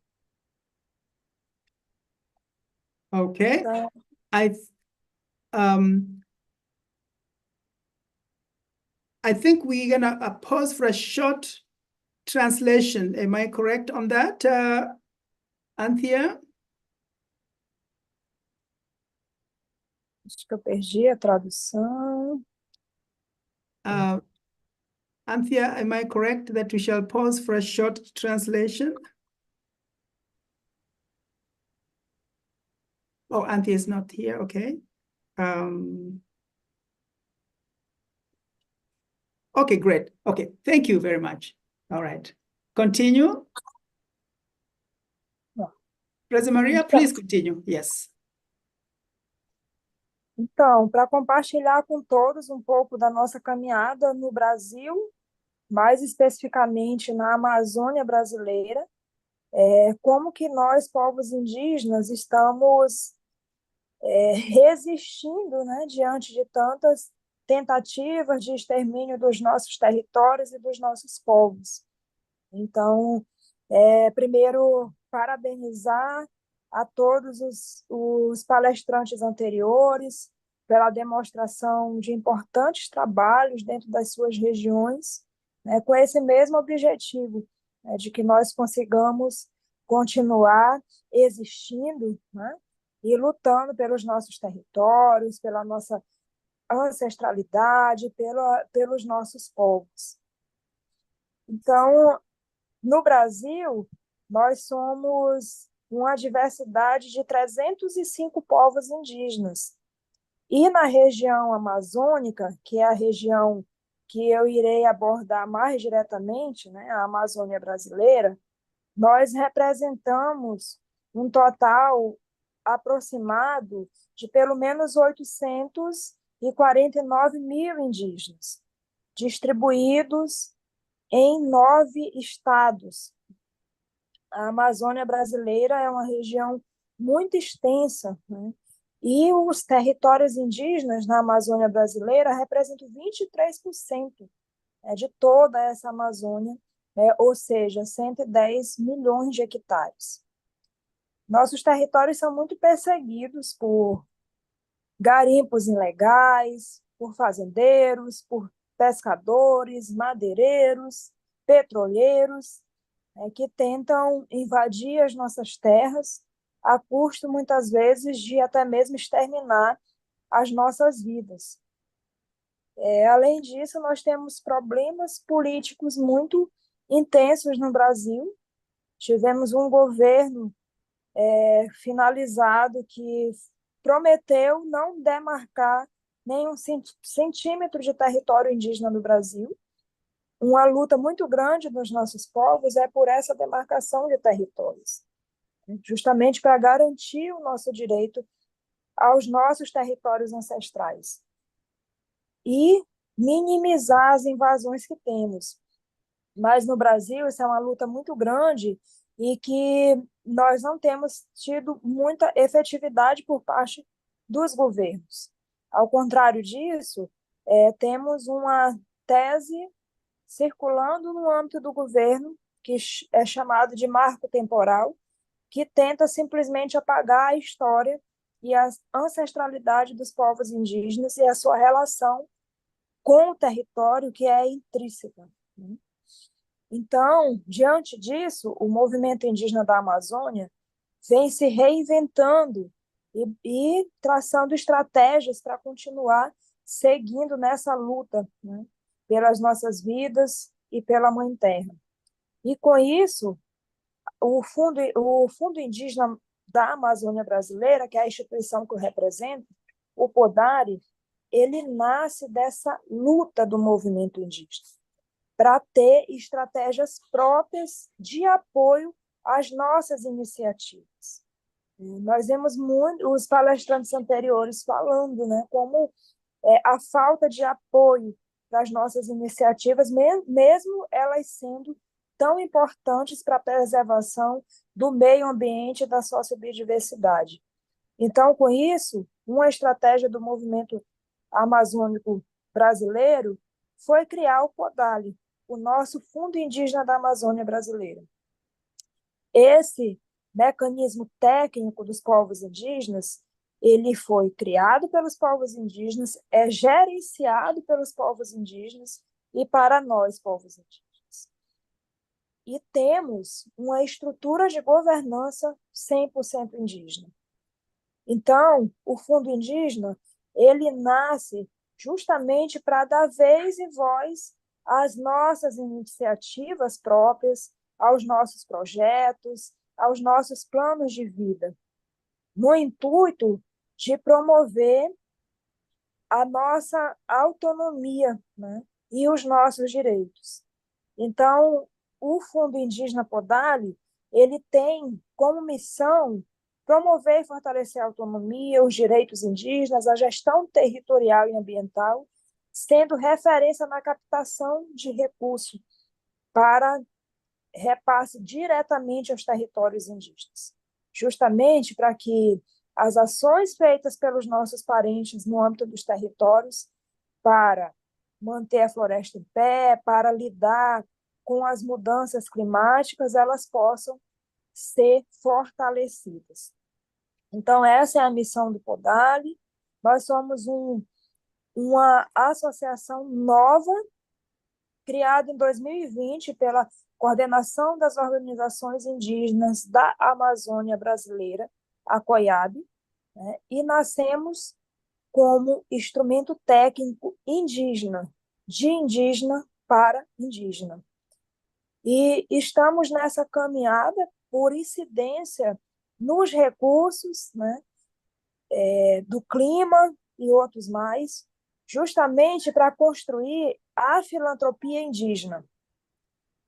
Okay. Então, I think we're gonna pause for a short translation. Am I correct on that, Anthea? acho que eu perdi a tradução. Anthea, am I correct that we shall pause for a short translation? Oh, Anthea is not here, okay. Okay, great. Okay, thank you very much. All right, continue. Rosa Maria, please continue, yes. Então, para compartilhar com todos um pouco da nossa caminhada no Brasil, mais especificamente na Amazônia brasileira, como que nós, povos indígenas, estamos resistindo, né, diante de tantas tentativas de extermínio dos nossos territórios e dos nossos povos. Então, primeiro, parabenizar a todos os palestrantes anteriores pela demonstração de importantes trabalhos dentro das suas regiões, né, com esse mesmo objetivo, né, de que nós consigamos continuar existindo, né, e lutando pelos nossos territórios, pela nossa ancestralidade, pelos nossos povos. Então, no Brasil, nós somos uma diversidade de 305 povos indígenas. E na região amazônica, que é a região que eu irei abordar mais diretamente, né, a Amazônia brasileira, nós representamos um total aproximado de pelo menos 849 mil indígenas, distribuídos em 9 estados. A Amazônia brasileira é uma região muito extensa, né? E os territórios indígenas na Amazônia brasileira representam 23%, de toda essa Amazônia, ou seja, 110 milhões de hectares. Nossos territórios são muito perseguidos por garimpos ilegais, por fazendeiros, por pescadores, madeireiros, petroleiros, que tentam invadir as nossas terras a custo, muitas vezes, de até mesmo exterminar as nossas vidas. Além disso, nós temos problemas políticos muito intensos no Brasil. Tivemos um governo finalizado que prometeu não demarcar nenhum centímetro de território indígena no Brasil. Uma luta muito grande dos nossos povos é por essa demarcação de territórios, justamente para garantir o nosso direito aos nossos territórios ancestrais e minimizar as invasões que temos. Mas no Brasil isso é uma luta muito grande e que nós não temos tido muita efetividade por parte dos governos. Ao contrário disso, temos uma tese circulando no âmbito do governo, que é chamado de marco temporal, que tenta simplesmente apagar a história e a ancestralidade dos povos indígenas e a sua relação com o território, que é intrínseca. Então, diante disso, o movimento indígena da Amazônia vem se reinventando e traçando estratégias para continuar seguindo nessa luta, né, pelas nossas vidas e pela Mãe Terra. E, com isso, o Fundo Indígena da Amazônia Brasileira, que é a instituição que eu represento, o PODARI, ele nasce dessa luta do movimento indígena, para ter estratégias próprias de apoio às nossas iniciativas. Nós vemos muito os palestrantes anteriores falando, né, como a falta de apoio das nossas iniciativas, mesmo elas sendo tão importantes para a preservação do meio ambiente e da sociobiodiversidade. Então, com isso, uma estratégia do movimento amazônico brasileiro foi criar o PODALI, o nosso Fundo Indígena da Amazônia Brasileira. Esse mecanismo técnico dos povos indígenas, ele foi criado pelos povos indígenas, é gerenciado pelos povos indígenas e para nós, povos indígenas. E temos uma estrutura de governança 100% indígena. Então, o Fundo Indígena, ele nasce justamente para dar vez e voz às nossas iniciativas próprias, aos nossos projetos, aos nossos planos de vida, no intuito de promover a nossa autonomia, né, e os nossos direitos. Então, o Fundo Indígena PODALI, ele tem como missão promover e fortalecer a autonomia, os direitos indígenas, a gestão territorial e ambiental, sendo referência na captação de recursos para repasse diretamente aos territórios indígenas, justamente para que as ações feitas pelos nossos parentes no âmbito dos territórios para manter a floresta em pé, para lidar com as mudanças climáticas, elas possam ser fortalecidas. Então, essa é a missão do PODALI. Nós somos uma associação nova, criada em 2020 pela Coordenação das Organizações Indígenas da Amazônia Brasileira, a COIAB, né? E nascemos como instrumento técnico indígena, de indígena para indígena. E estamos nessa caminhada por incidência nos recursos, né, do clima e outros mais, justamente para construir a filantropia indígena.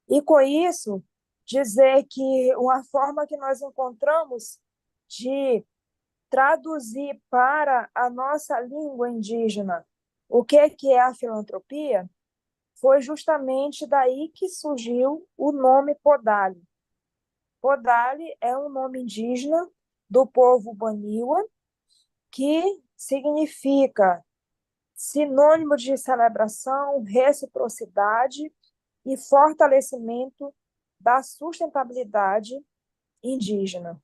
E, com isso, dizer que uma forma que nós encontramos de traduzir para a nossa língua indígena o que é a filantropia foi justamente daí que surgiu o nome PODALI. PODALI é um nome indígena do povo Baniwa, que significa sinônimo de celebração, reciprocidade e fortalecimento da sustentabilidade indígena.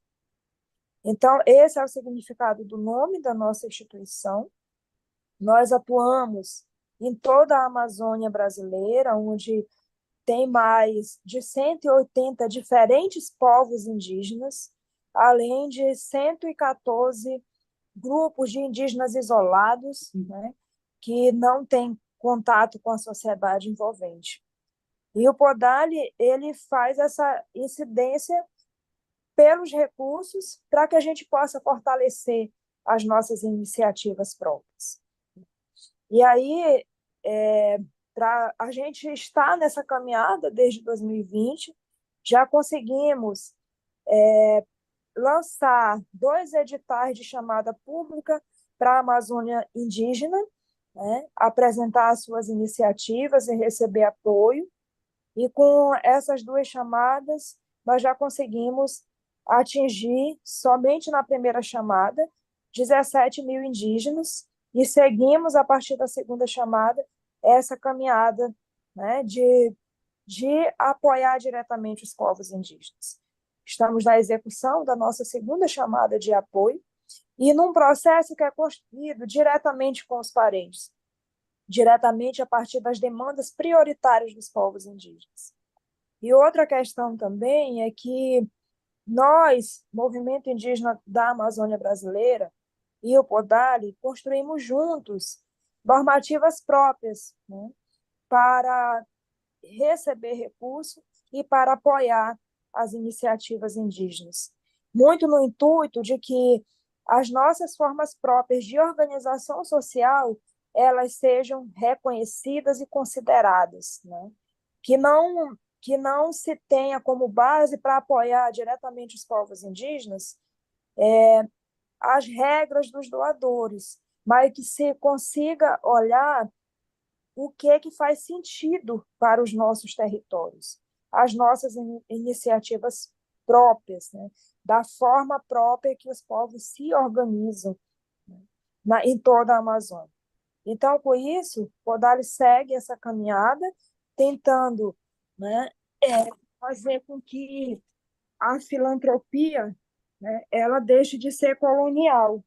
Então, esse é o significado do nome da nossa instituição. Nós atuamos em toda a Amazônia brasileira, onde tem mais de 180 diferentes povos indígenas, além de 114 grupos de indígenas isolados, né, que não têm contato com a sociedade envolvente. E o PODALI, ele faz essa incidência pelos recursos para que a gente possa fortalecer as nossas iniciativas próprias. E aí, para a gente estar nessa caminhada desde 2020, já conseguimos lançar 2 editais de chamada pública para a Amazônia indígena, né, apresentar as suas iniciativas e receber apoio. E com essas 2 chamadas, nós já conseguimos atingir, somente na primeira chamada, 17 mil indígenas, e seguimos, a partir da segunda chamada, essa caminhada, né, de apoiar diretamente os povos indígenas. Estamos na execução da nossa segunda chamada de apoio e num processo que é construído diretamente com os parentes, diretamente a partir das demandas prioritárias dos povos indígenas. E outra questão também é que nós, Movimento Indígena da Amazônia Brasileira e o PODALI, construímos juntos normativas próprias, né, para receber recursos e para apoiar as iniciativas indígenas. Muito no intuito de que as nossas formas próprias de organização social elas sejam reconhecidas e consideradas, né? Que não se tenha como base para apoiar diretamente os povos indígenas as regras dos doadores, mas que se consiga olhar o que faz sentido para os nossos territórios, as nossas iniciativas próprias, né? Da forma própria que os povos se organizam, né, em toda a Amazônia. Então, com isso, o PODALI segue essa caminhada, tentando, né, fazer com que a filantropia, né, ela deixe de ser colonial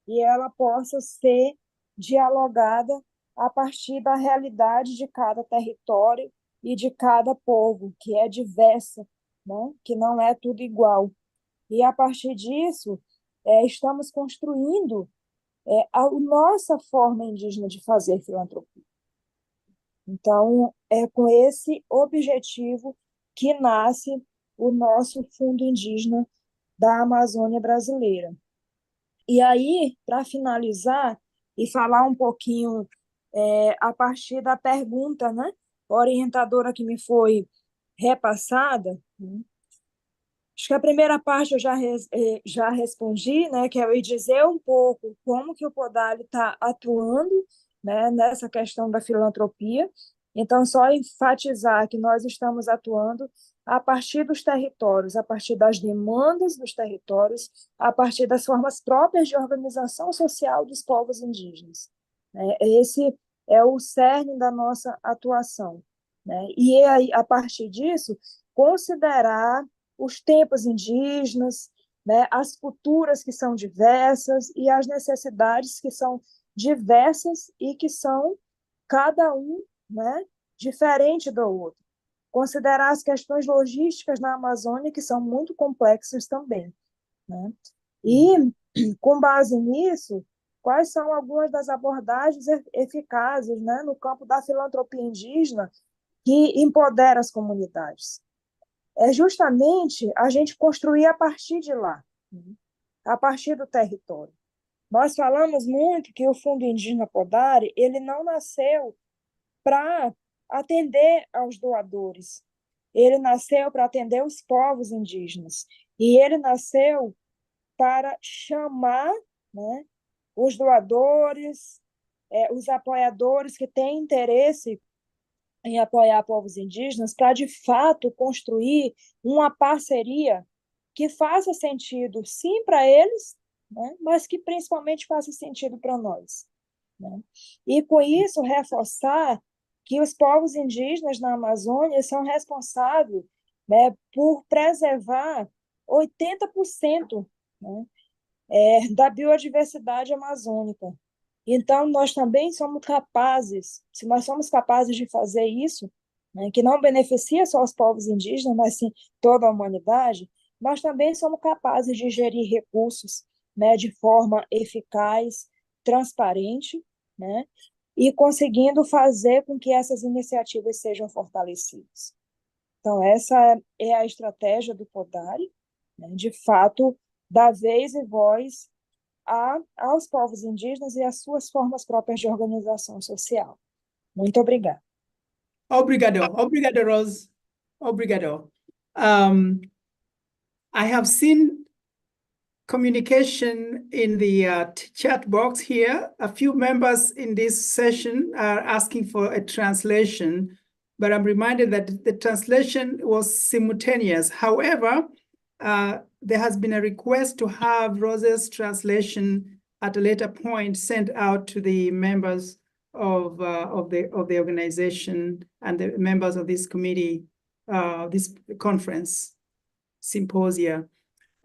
e ela possa ser dialogada a partir da realidade de cada território e de cada povo, que é diversa, né, que não é tudo igual. E, a partir disso, estamos construindo a nossa forma indígena de fazer filantropia. Então, é com esse objetivo que nasce o nosso Fundo Indígena da Amazônia Brasileira. E aí, para finalizar e falar um pouquinho a partir da pergunta, né, orientadora que me foi repassada, né? Acho que a primeira parte eu já respondi, né, que é eu dizer um pouco como que o PODALI está atuando, né, nessa questão da filantropia. Então, só enfatizar que nós estamos atuando a partir dos territórios, a partir das demandas dos territórios, a partir das formas próprias de organização social dos povos indígenas. Esse é o cerne da nossa atuação, né? E aí, a partir disso, considerar os tempos indígenas, né, as culturas que são diversas e as necessidades que são diversas e que são cada um, né, diferente do outro. Considerar as questões logísticas na Amazônia, que são muito complexas também, né? E, com base nisso, quais são algumas das abordagens eficazes, né, no campo da filantropia indígena que empodera as comunidades? É justamente a gente construir a partir de lá, a partir do território. Nós falamos muito que o Fundo Indígena PODALI, ele não nasceu para atender aos doadores, ele nasceu para atender os povos indígenas, e ele nasceu para chamar, né, os doadores, os apoiadores que têm interesse em apoiar povos indígenas para, de fato, construir uma parceria que faça sentido, sim, para eles, né, mas que principalmente faça sentido para nós, né? E, com isso, reforçar que os povos indígenas na Amazônia são responsáveis, né, por preservar 80%, né, da biodiversidade amazônica. Então, nós também somos capazes, se nós somos capazes de fazer isso, né, que não beneficia só os povos indígenas, mas sim toda a humanidade, nós também somos capazes de gerir recursos, né, de forma eficaz, transparente, né, e conseguindo fazer com que essas iniciativas sejam fortalecidas. Então, essa é a estratégia do PODALI, né, de fato, dar vez e voz aos povos indígenas e às suas formas próprias de organização social. Muito obrigada. Obrigado, obrigado, Rose. Obrigado. I have seen communication in the chat box here. A few members in this session are asking for a translation, but I'm reminded that the translation was simultaneous. However, there has been a request to have Rose's translation at a later point sent out to the members of the organization and the members of this committee, this conference symposia.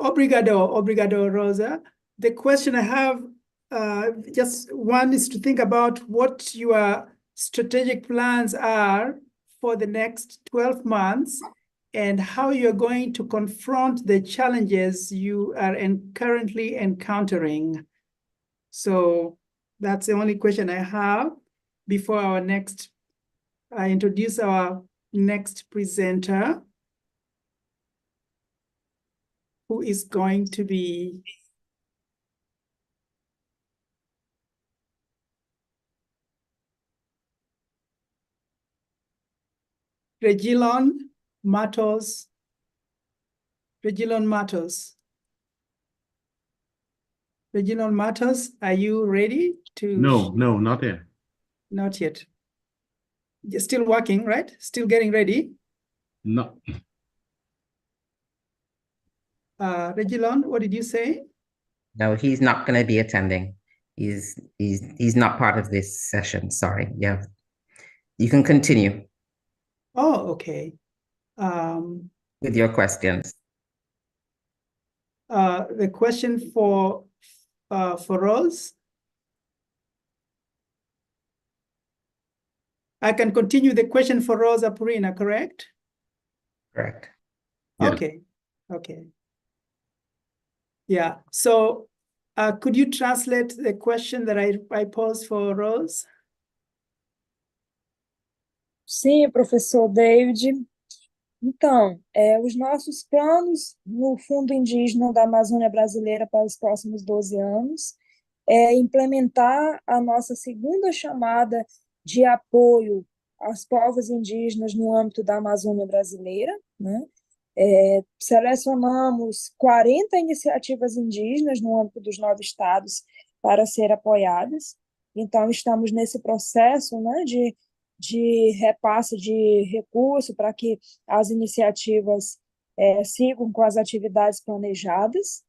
Obrigado, Rosa. The question I have, just one, is to think about what your strategic plans are for the next 12 months and how you're going to confront the challenges you are currently encountering. So that's the only question I have before I introduce our next presenter, who is going to be Regilon Matos. Regilon Matos, are you ready to? No, not yet. Not yet. You're still working, right? Still getting ready? No. Regilon, what did you say? No, he's not going to be attending. He's not part of this session. Sorry. Yeah. You can continue. Oh, okay. With your questions. The question for Rose. I can continue the question for Rosa Purina, correct? Correct. Yeah. Okay. Yeah. So could you translate the question that I posed for Rose? Sim, professor David. Então, os nossos planos no Fundo Indígena da Amazônia Brasileira para os próximos 12 anos é implementar a nossa segunda chamada de apoio aos povos indígenas no âmbito da Amazônia Brasileira, né? Selecionamos 40 iniciativas indígenas no âmbito dos 9 estados para ser apoiadas. Então, estamos nesse processo, né, de repasse de recurso para que as iniciativas sigam com as atividades planejadas,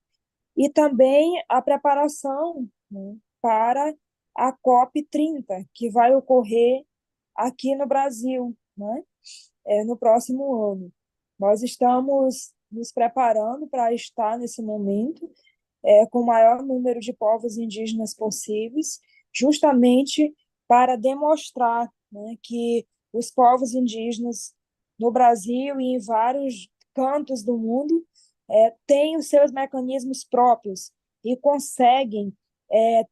e também a preparação, né, para a COP30, que vai ocorrer aqui no Brasil, né, no próximo ano. Nós estamos nos preparando para estar nesse momento com o maior número de povos indígenas possíveis, justamente para demonstrar, né, que os povos indígenas no Brasil e em vários cantos do mundo têm os seus mecanismos próprios e conseguem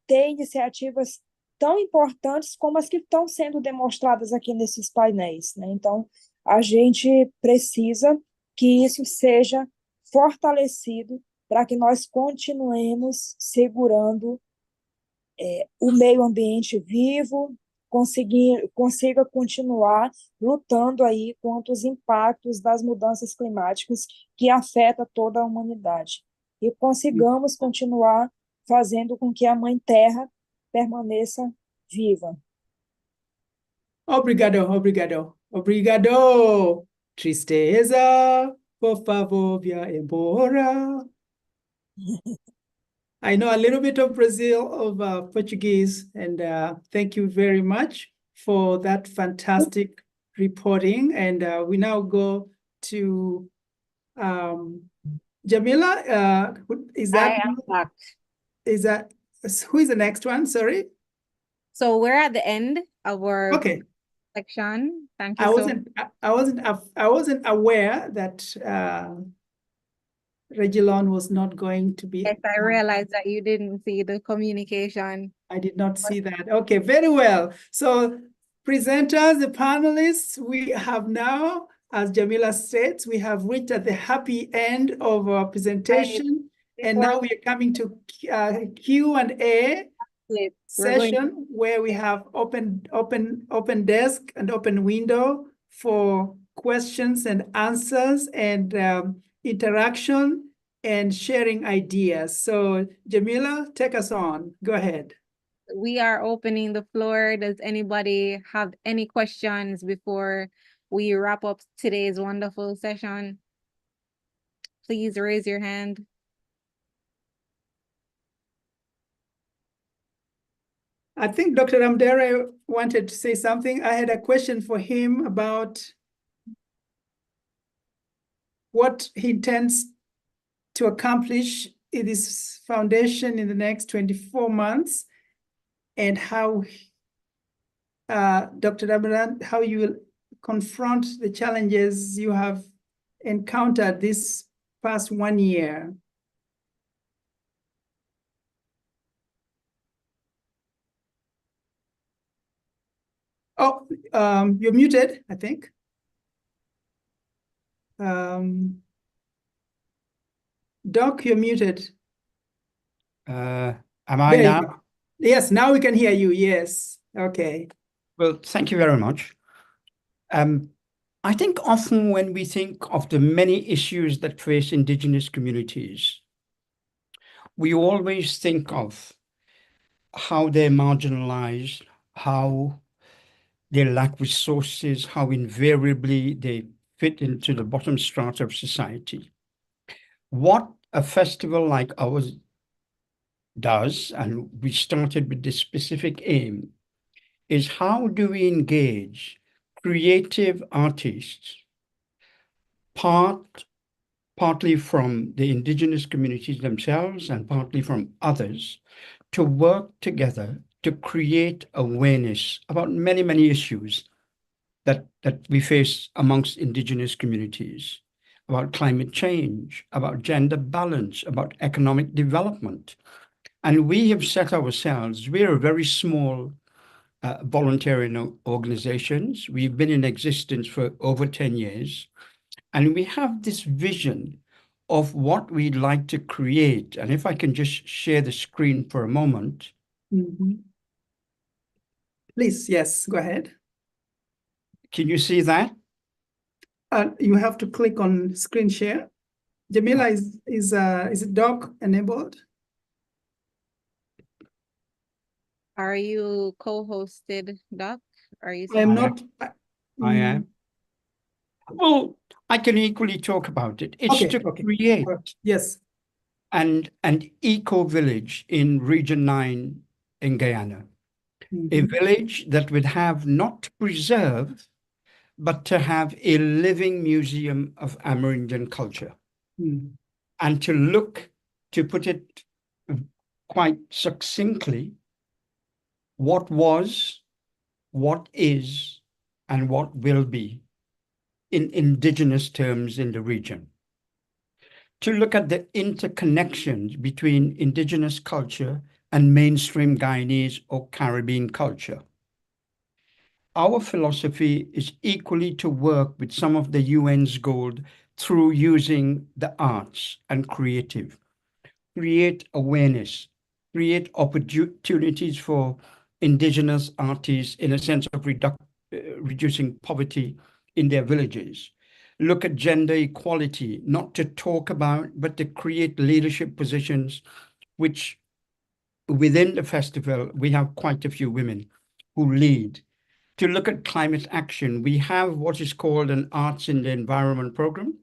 ter iniciativas tão importantes como as que estão sendo demonstradas aqui nesses painéis, né? Então, a gente precisa que isso seja fortalecido para que nós continuemos segurando o meio ambiente vivo, consiga continuar lutando aí contra os impactos das mudanças climáticas que afetam toda a humanidade. E consigamos continuar fazendo com que a Mãe Terra permaneça viva. Obrigado. Tristeza, por favor, via embora. I know a little bit of Brazil, of Portuguese, and thank you very much for that fantastic reporting. And we now go to Jamila. Is that? I am back. Who is the next one? Sorry. So we're at the end of our section. Thank you. I wasn't aware that Regilon was not going to be. Yes, I realized that you didn't see the communication. I did not see that. Okay, very well. So presenters, the panelists, we have now, as Jamila states, we have reached at the happy end of our presentation. And now we are coming to Q&A session where we have open desk and open window for questions and answers and interaction and sharing ideas. So Jamila, take us on. Go ahead. We are opening the floor. Does anybody have any questions before we wrap up today's wonderful session? Please raise your hand. I think Dr. Amdere wanted to say something. I had a question for him about what he intends to accomplish in this foundation in the next 24 months, and how, Dr. Amdere, how you will confront the challenges you have encountered this past 1 year. Oh, you're muted, I think. Doc, you're muted. Am I There you now? go. Yes, now we can hear you. Yes. Okay. Well, thank you very much. I think often when we think of the many issues that face Indigenous communities, we always think of how they're marginalized, how they lack resources, how invariably they fit into the bottom strata of society. What a festival like ours does, and we started with this specific aim, is how do we engage creative artists, partly from the Indigenous communities themselves and partly from others, to work together to create awareness about many, many issues that we face amongst Indigenous communities, about climate change, about gender balance, about economic development. And we have set ourselves, we're a very small volunteering organizations. We've been in existence for over 10 years. And we have this vision of what we'd like to create. And if I can just share the screen for a moment. Mm-hmm. Please, yes, go ahead. Can you see that? You have to click on screen share. Jamila, is it doc enabled? Are you co-hosted, Doc? Are you? I am not. I am. Well, I can equally talk about it. It's to create yes, an eco-village in Region 9 in Guyana. A village that would have not to preserve, but to have a living museum of Amerindian culture. And to look, to put it quite succinctly, what was, what is, and what will be in Indigenous terms in the region. To look at the interconnections between Indigenous culture and mainstream Guyanese or Caribbean culture. Our philosophy is equally to work with some of the UN's goals through using the arts and creative, create awareness, create opportunities for Indigenous artists in a sense of reducing poverty in their villages. Look at gender equality, not to talk about, but to create leadership positions, which within the festival, we have quite a few women who lead. To look at climate action, we have what is called an Arts in the Environment program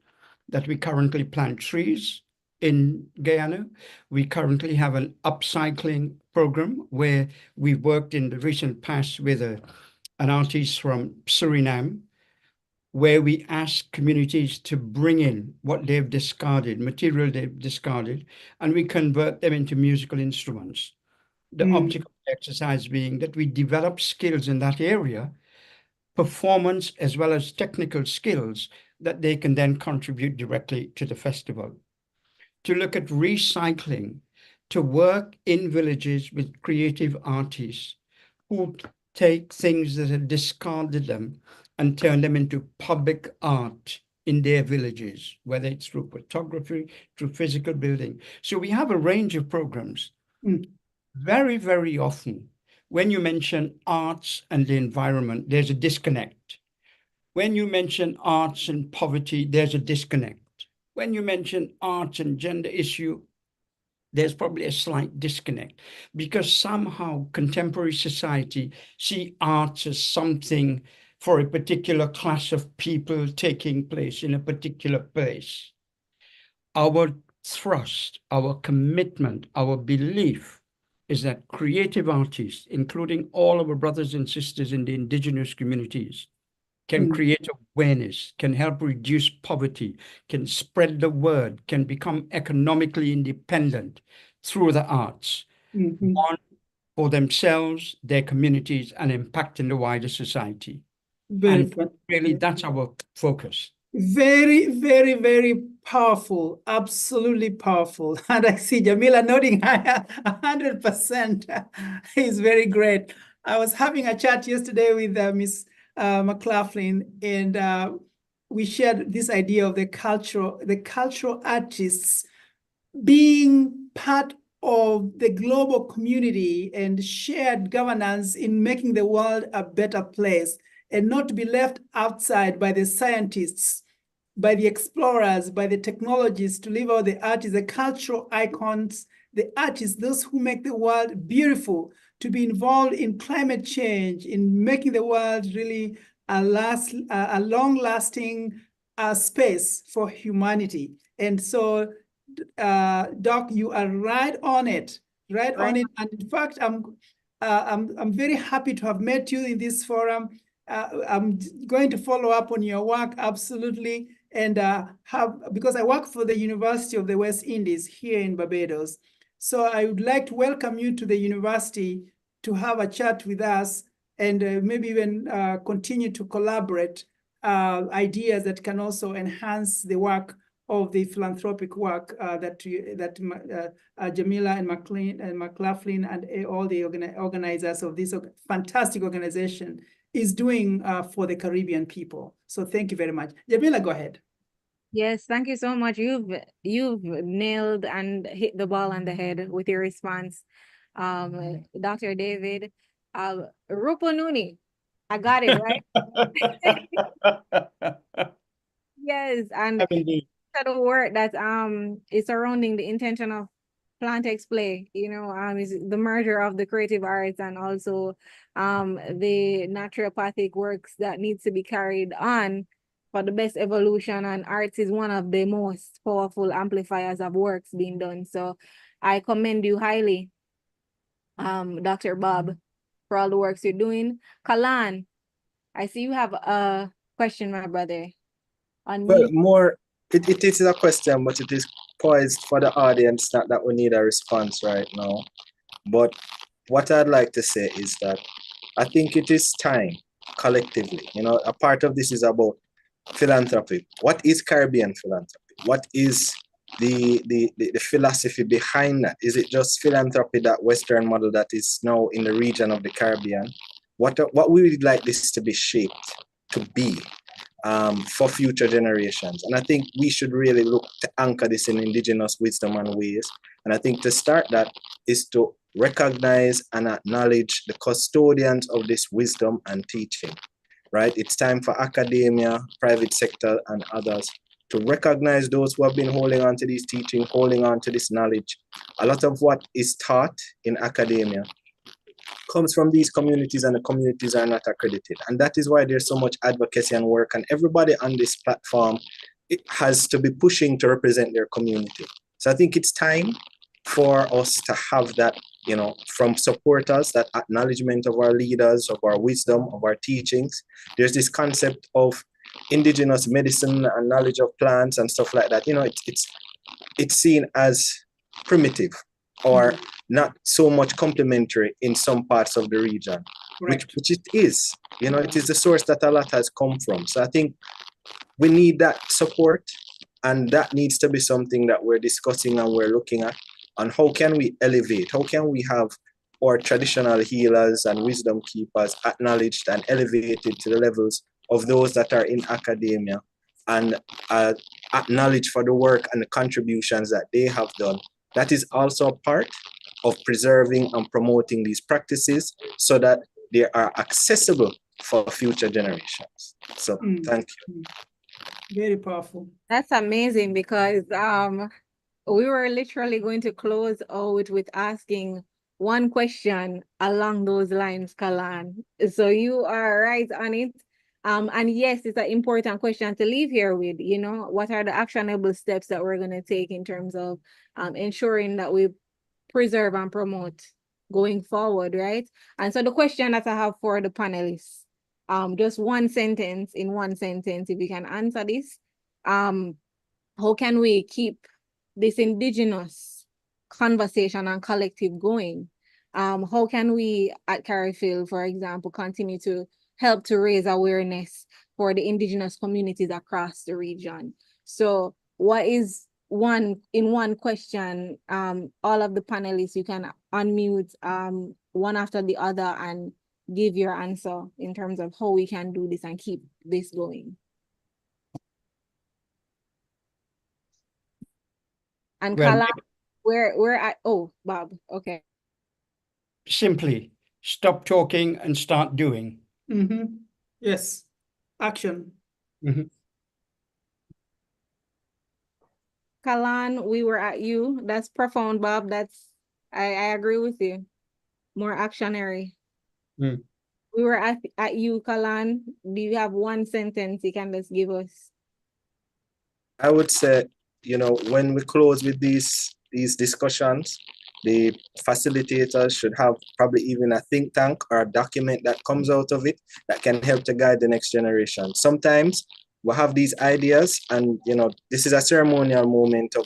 that we currently plant trees in Guyana. We currently have an upcycling program where we worked in the recent past with an artist from Suriname, where we ask communities to bring in what they've discarded, material they've discarded, and we convert them into musical instruments. The object of the exercise being that we develop skills in that area, performance as well as technical skills that they can then contribute directly to the festival. To look at recycling, to work in villages with creative artists who take things that have discarded them and turn them into public art in their villages, whether it's through photography, through physical building. So we have a range of programs. Very, very often, when you mention arts and the environment, there's a disconnect. When you mention arts and poverty, there's a disconnect. When you mention arts and gender issue, there's probably a slight disconnect because somehow contemporary society see arts as something for a particular class of people taking place in a particular place. Our thrust, our commitment, our belief is that creative artists, including all of our brothers and sisters in the indigenous communities, can create awareness, can help reduce poverty, can spread the word, can become economically independent through the arts. One, for themselves, their communities, and impact in the wider society. And really, that's our focus. Very, very, very powerful, absolutely powerful. And I see Jamila nodding 100%. Is very great. I was having a chat yesterday with Miss McLaughlin, and we shared this idea of the cultural artists being part of the global community and shared governance in making the world a better place, and not to be left outside by the scientists, by the explorers, by the technologists, to leave out the artists, the cultural icons, the artists, those who make the world beautiful, to be involved in climate change, in making the world really a long-lasting space for humanity. And so, Doc, you are right on it, right on it. And in fact, I'm very happy to have met you in this forum. I'm going to follow up on your work, absolutely, and because I work for the University of the West Indies here in Barbados. So I would like to welcome you to the university to have a chat with us, and maybe even continue to collaborate ideas that can also enhance the work of the philanthropic work that Jamila and McLaughlin and all the organizers of this fantastic organization is doing for the Caribbean people. So thank you very much. Jamila, go ahead. Yes, thank you so much. You've nailed and hit the ball on the head with your response, Dr. David. Rupununi, I got it right. Yes, and the word that is surrounding the intentional plant play, is the merger of the creative arts and also the naturopathic works that needs to be carried on for the best evolution, and arts is one of the most powerful amplifiers of works being done. So I commend you highly, Dr. Bob, for all the works you're doing. Kalan, I see you have a question, my brother. Well, it is a question, but it is poised for the audience, not that we need a response right now. But what I'd like to say is that I think it is time, collectively, a part of this is about philanthropy. What is Caribbean philanthropy? What is the philosophy behind that? Is it just philanthropy, that Western model that is now in the region of the Caribbean? What we would like this to be shaped to be for future generations? And I think we should really look to anchor this in indigenous wisdom and ways. And I think to start that is to recognize and acknowledge the custodians of this wisdom and teaching, right? It's time for academia, private sector, and others to recognize those who have been holding on to these teaching, holding on to this knowledge. A lot of what is taught in academia comes from these communities, and the communities are not accredited. And that is why there's so much advocacy and work, and everybody on this platform, it has to be pushing to represent their community. So I think it's time for us to have that, from supporters, that acknowledgement of our leaders, of our wisdom, of our teachings. There's this concept of indigenous medicine and knowledge of plants and stuff like that. It's seen as primitive or not so much complementary in some parts of the region, which it is. It is the source that a lot has come from. So I think we need that support, and that needs to be something that we're discussing and we're looking at. And how can we elevate? How can we have our traditional healers and wisdom keepers acknowledged and elevated to the levels of those that are in academia, and acknowledged for the work and the contributions that they have done? That is also a part of preserving and promoting these practices so that they are accessible for future generations. So thank you. Very powerful. That's amazing, because we were literally going to close out with asking one question along those lines, Kalan. So you are right on it. And yes, it's an important question to leave here with, what are the actionable steps that we're going to take in terms of ensuring that we preserve and promote going forward, right? And so the question that I have for the panelists, just one sentence, in one sentence, if you can answer this, how can we keep this indigenous conversation and collective going? How can we at Careyfield, for example, continue to help to raise awareness for the indigenous communities across the region? So what is in one question, all of the panelists, you can unmute one after the other and give your answer in terms of how we can do this and keep this going. And Well, Kala, we're at, oh, Bob, okay. simply stop talking and start doing. Yes, action. Kalan, we were at you. That's profound, Bob. I agree with you. More actionary. We were at you, Kalan. Do you have one sentence you can just give us? I would say, when we close with these discussions, the facilitators should have probably even a think tank or a document that comes out of it that can help to guide the next generation. Sometimes we have these ideas and, this is a ceremonial moment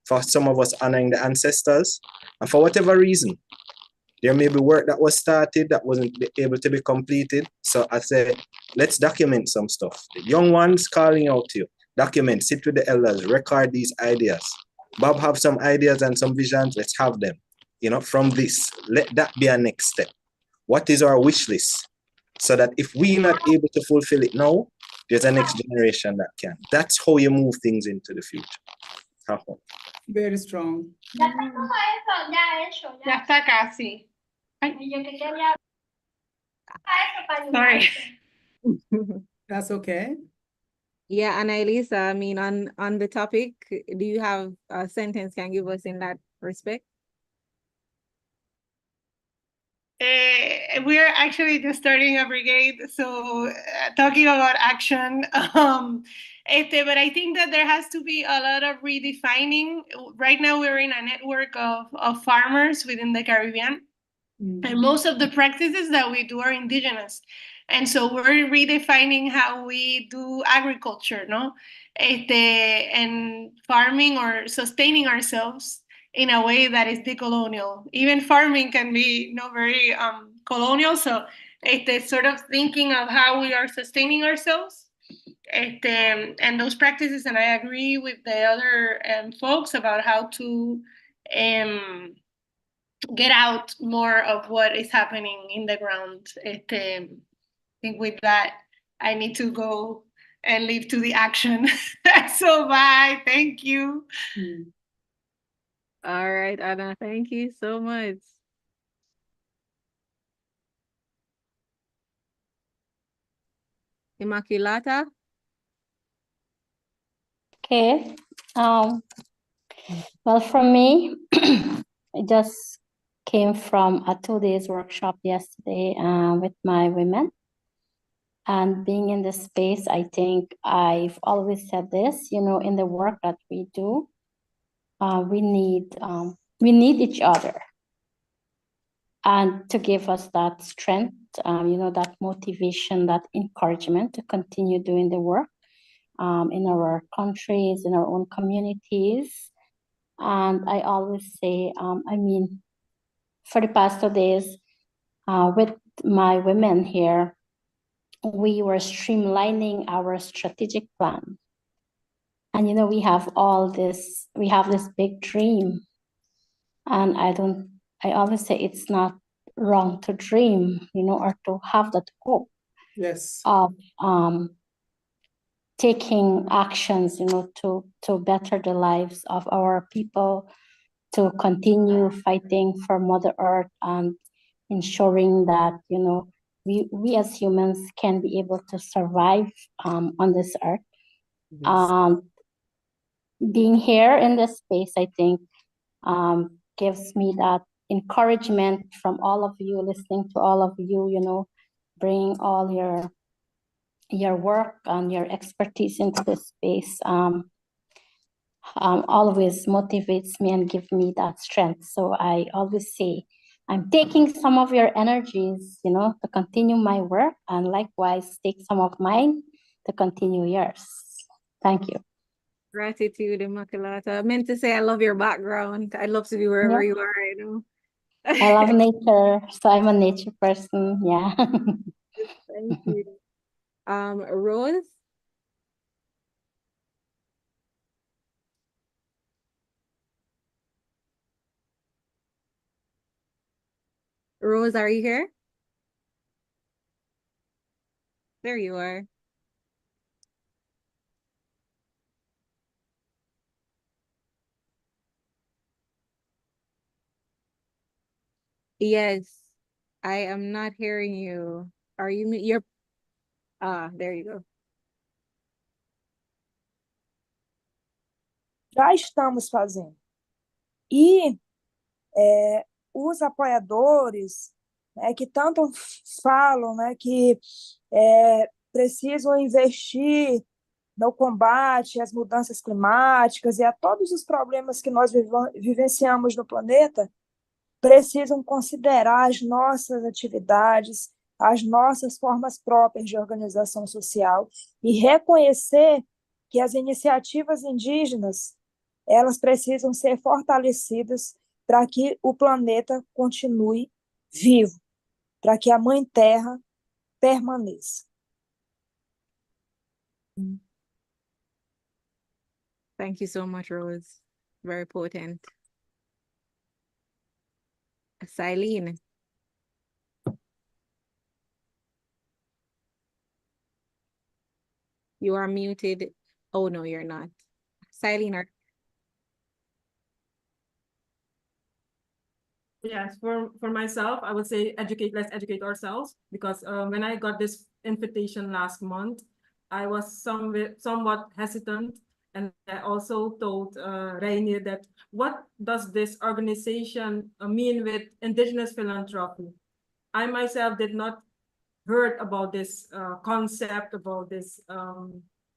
for some of us honoring the ancestors. And for whatever reason, there may be work that was started that wasn't able to be completed. So I said, let's document some stuff. The young ones calling out to you, document, sit with the elders, record these ideas. Bob have some ideas and some visions, let's have them. From this, let that be our next step. What is our wish list? So that if we're not able to fulfill it now, there's a next generation that can. That's how you move things into the future. Very strong. Ya está casi. Sorry. That's okay. Yeah, Annalisa, I mean, on the topic, do you have a sentence can give us in that respect? We're actually just starting a brigade, so talking about action. But I think that there has to be a lot of redefining. Right now, we're in a network of farmers within the Caribbean, and most of the practices that we do are indigenous. And so we're redefining how we do agriculture, no? And farming or sustaining ourselves in a way that is decolonial. Even farming can be very colonial. So sort of thinking of how we are sustaining ourselves and those practices. And I agree with the other folks about how to get out more of what is happening in the ground. I think with that, I need to go and leave to the action. So bye. Thank you. All right, Anna, thank you so much. Immaculata? Okay. Well, from me, I just came from a 2 days workshop yesterday with my women. And being in this space, I think I've always said this, in the work that we do, we need each other. And to give us that strength, that motivation, that encouragement to continue doing the work in our countries, in our own communities. And I always say, for the past 2 days, with my women here, we were streamlining our strategic plan. And, we have this big dream. And I always say it's not wrong to dream, or to have that hope. Yes. Of taking actions, to better the lives of our people, to continue fighting for Mother Earth and ensuring that, we as humans can be able to survive on this earth. Yes. Being here in this space, I think, gives me that encouragement from all of you, listening to all of you, bring all your work and your expertise into this space. Always motivates me and gives me that strength. So I always say, I'm taking some of your energies, to continue my work, and likewise take some of mine to continue yours. Thank you. Gratitude, Immaculata. I meant to say I love your background. I'd love to be wherever you are, I love nature, so I'm a nature person. Yeah. Thank you. Rose? Rose, are you here? There you are. Yes, I am not hearing you. Are you, you're, there you go. Já estamos fazendo. E os apoiadores, né, que tanto falam, né, que precisam investir no combate às mudanças climáticas e a todos os problemas que nós vivenciamos no planeta, precisam considerar as nossas atividades, as nossas formas próprias de organização social e reconhecer que as iniciativas indígenas, elas precisam ser fortalecidas para que o planeta continue vivo, para que a Mãe Terra permaneça. Thank you so much, Rose. Very potent. Silene. You are muted. Oh, no, you're not. Silene. Yes, for myself, I would say let's educate ourselves, because when I got this invitation last month, I was somewhat hesitant. And I also told Rainier that what does this organization mean with indigenous philanthropy? I myself did not heard about this concept, about this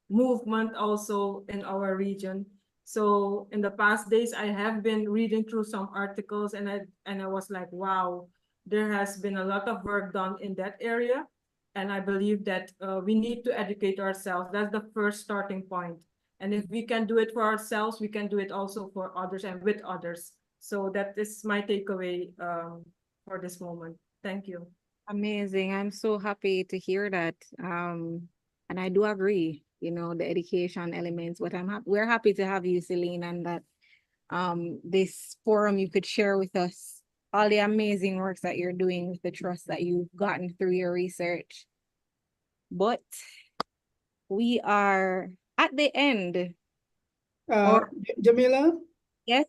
movement also in our region. So in the past days, I have been reading through some articles, and I was like, wow, there has been a lot of work done in that area. And I believe that we need to educate ourselves. That's the first starting point. And if we can do it for ourselves, we can do it also for others and with others. So that is my takeaway for this moment. Thank you. Amazing. I'm so happy to hear that. And I do agree, the education elements, but we're happy to have you, Celine, and that this forum you could share with us all the amazing works that you're doing with the trust that you've gotten through your research. But we are at the end. Jamila? Yes.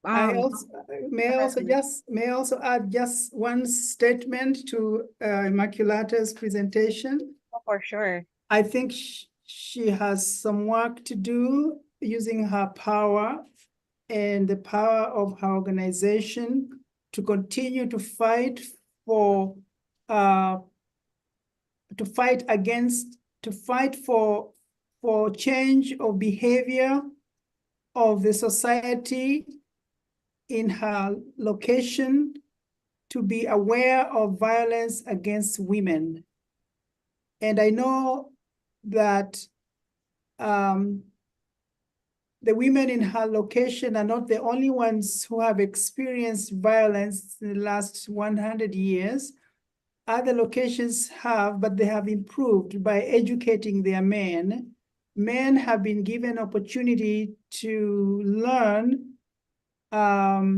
May I also add just one statement to Immaculata's presentation? Oh, for sure. I think she has some work to do using her power and the power of her organization to continue to fight for change of behavior of the society in her location, to be aware of violence against women. And I know that the women in her location are not the only ones who have experienced violence in the last 100 years. Other locations have, but they have improved by educating their men. Men have been given opportunity to learn how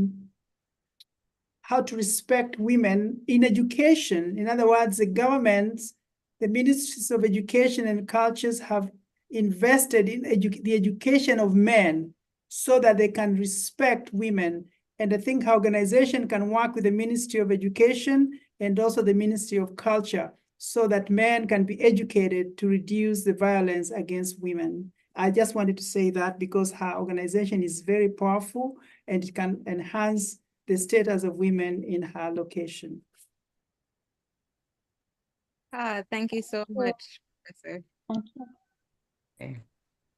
to respect women in education. In other words, the governments, the ministries of education and cultures have invested in the education of men so that they can respect women. And I think our organization can work with the Ministry of Education and also the Ministry of Culture so that men can be educated to reduce the violence against women. I just wanted to say that because her organization is very powerful and it can enhance the status of women in her location. Thank you so much, Professor. Thank you. Okay.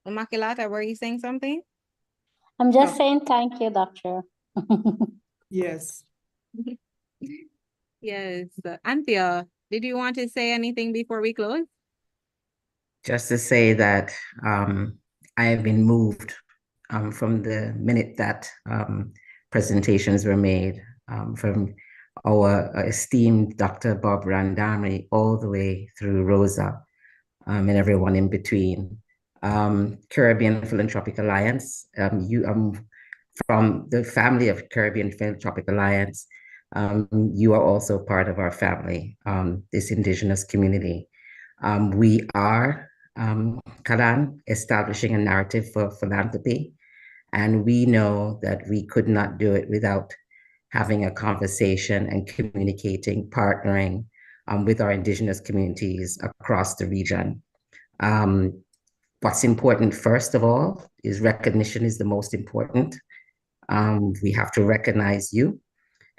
Immaculata, were you saying something? I'm just saying thank you, Doctor. Yes. Yes. Anthea, did you want to say anything before we close? Just to say that I have been moved from the minute that presentations were made from our esteemed Dr. Bob Randami all the way through Rosa and everyone in between. Caribbean Philanthropic Alliance, from the family of Caribbean Philanthropic Alliance, you are also part of our family, this Indigenous community. We are, Karan, establishing a narrative for philanthropy, and we know that we could not do it without having a conversation and communicating, partnering with our Indigenous communities across the region. What's important, first of all, is recognition is the most important. We have to recognize you,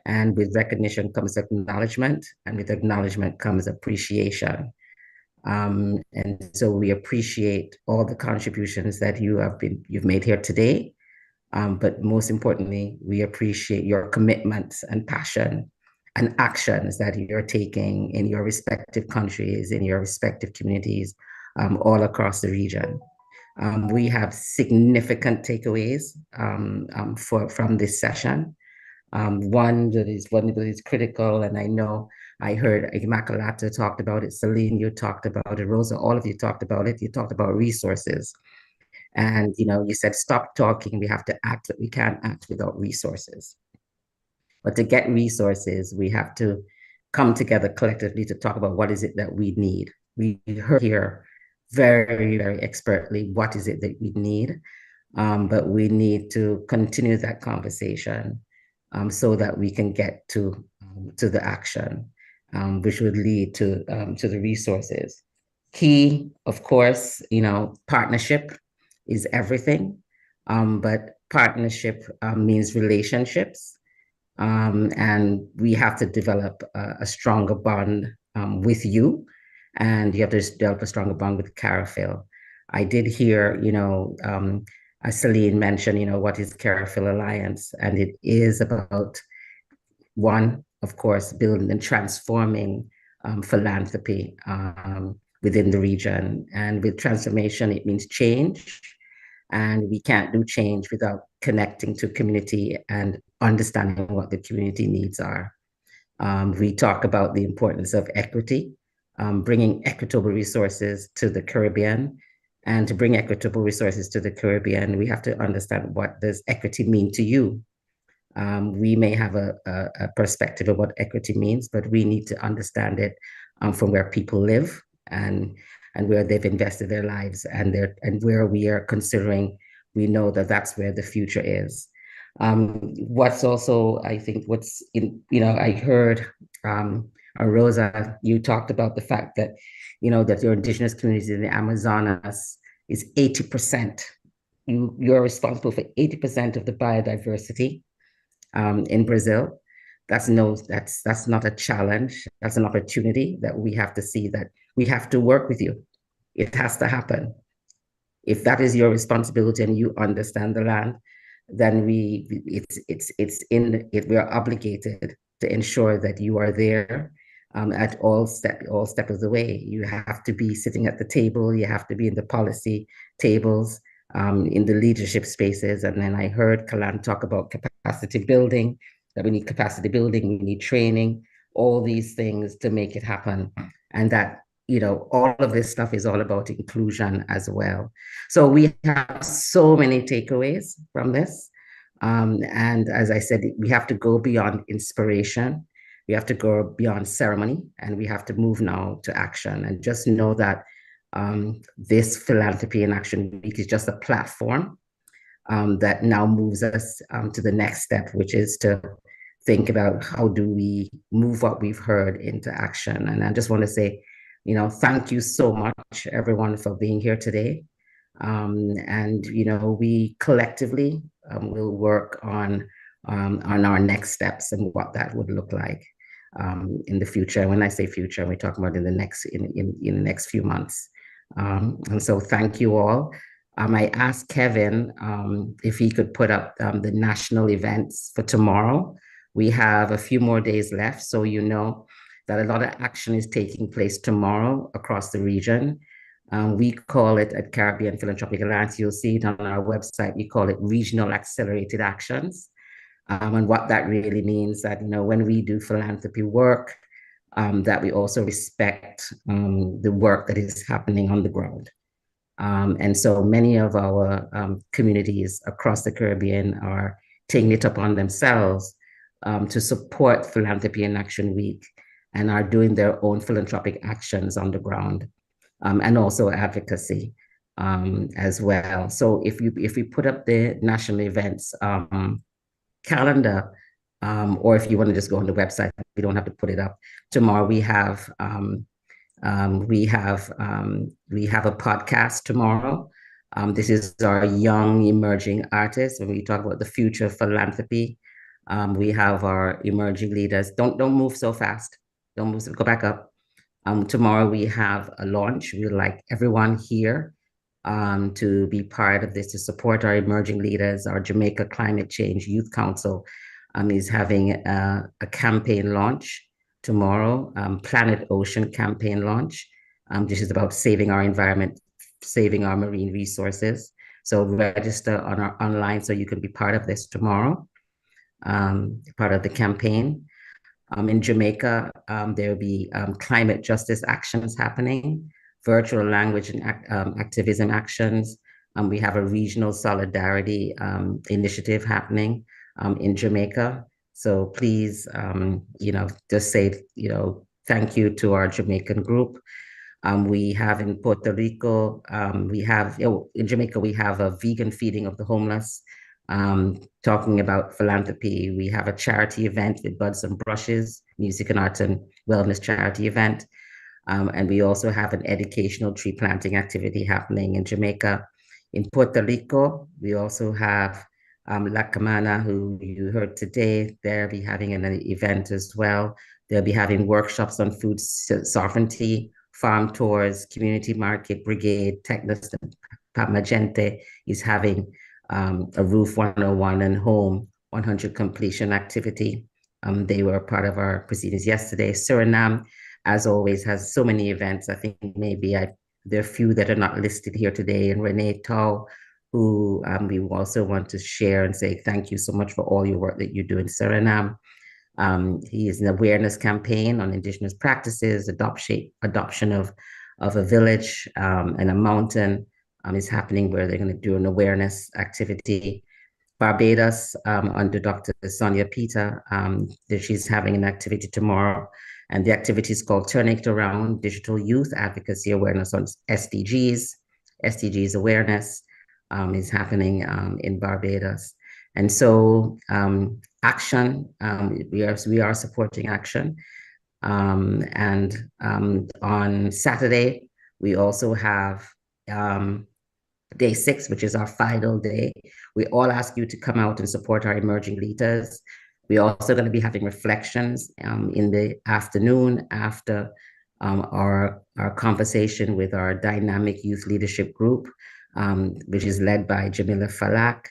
and with recognition comes acknowledgement, and with acknowledgement comes appreciation. And so we appreciate all the contributions that you've made here today. But most importantly, we appreciate your commitments and passion and actions that you're taking in your respective countries, in your respective communities, all across the region. We have significant takeaways from this session. One that is critical, and I know I heard Immaculata talked about it, Celine, you talked about it, Rosa, all of you talked about it. You talked about resources. And you said, stop talking, we have to act, but we can't act without resources. But to get resources, we have to come together collectively to talk about what is it that we need. We heard here very, very expertly what is it that we need, but we need to continue that conversation so that we can get to the action, which would lead to the resources. Key, of course, partnership is everything, but partnership means relationships, and we have to develop a stronger bond with you, and you have to develop a stronger bond with Caraphil. I did hear, Celine mention, what is Caraphil Alliance, and it is about, one, of course, building and transforming philanthropy within the region. And with transformation, it means change. And we can't do change without connecting to community and understanding what the community needs are. We talk about the importance of equity, bringing equitable resources to the Caribbean. And to bring equitable resources to the Caribbean, we have to understand, what does equity mean to you? We may have a perspective of what equity means, but we need to understand it from where people live and where they've invested their lives, and where we are considering, we know that that's where the future is. What's also, I think, I heard, Rosa, you talked about the fact that, that your Indigenous communities in the Amazonas is 80%. You're responsible for 80% of the biodiversity in Brazil. That's not a challenge. That's an opportunity that we have to see, that we have to work with you. It has to happen. If that is your responsibility and you understand the land, then we are obligated to ensure that you are there at all steps of the way. You have to be sitting at the table. You have to be in the policy tables, in the leadership spaces. And then I heard Kalan talk about capacity building, that we need capacity building, we need training, all these things to make it happen. And that, all of this stuff is all about inclusion as well. So we have so many takeaways from this. And as I said, we have to go beyond inspiration. We have to go beyond ceremony, and we have to move now to action. And just know that this Philanthropy in Action Week is just a platform that now moves us to the next step, which is to think about, how do we move what we've heard into action. And I just want to say, thank you so much, everyone, for being here today. And we collectively will work on our next steps and what that would look like in the future. When I say future, we're talking about in the next few months. And so thank you all. I asked Kevin if he could put up the national events for tomorrow. We have a few more days left, so you know that a lot of action is taking place tomorrow across the region. We call it at Caribbean Philanthropic Alliance, you'll see it on our website, we call it Regional Accelerated Actions. And what that really means that, you know, when we do philanthropy work, that we also respect the work that is happening on the ground. And so many of our communities across the Caribbean are taking it upon themselves to support Philanthropy in Action Week and are doing their own philanthropic actions on the ground, and also advocacy as well. So if we put up the national events calendar, or if you want to just go on the website, we don't have to put it up. Tomorrow we have a podcast tomorrow. This is our young emerging artists. When we talk about the future of philanthropy, we have our emerging leaders. Don't move so fast. Don't move. Go back up. Tomorrow we have a launch. We'd like everyone here to be part of this, to support our emerging leaders. Our Jamaica Climate Change Youth Council is having a campaign launch tomorrow, Planet Ocean campaign launch. This is about saving our environment, saving our marine resources. So register on our online so you can be part of this tomorrow, part of the campaign. In Jamaica, there will be climate justice actions happening, virtual language and activism actions. We have a regional solidarity initiative happening in Jamaica. So please, just say, thank you to our Jamaican group. We have in Puerto Rico, in Jamaica, we have a vegan feeding of the homeless, talking about philanthropy. We have a charity event with Buds and Brushes, music and art and wellness charity event. And we also have an educational tree planting activity happening in Jamaica. In Puerto Rico, we also have La Camana, who you heard today. They'll be having an event as well. They'll be having workshops on food sovereignty, farm tours, community market brigade, Technos Magente is having a Roof 101 and Home 100 completion activity. They were part of our proceedings yesterday. Suriname, as always, has so many events. I think maybe there are a few that are not listed here today. And Renee Tau, who we also want to share and say thank you so much for all your work that you do in Suriname. He is an awareness campaign on Indigenous practices, adoption of a village and a mountain is happening where they're going to do an awareness activity. Barbados, under Dr. Sonia Peter, she's having an activity tomorrow. And the activity is called Turning It Around, Digital Youth Advocacy Awareness on SDGs awareness is happening in Barbados. And so action, we are supporting action. And on Saturday, we also have Day 6, which is our final day. We all ask you to come out and support our emerging leaders. We're also going to be having reflections in the afternoon after our conversation with our dynamic youth leadership group, which is led by Jamila Falak.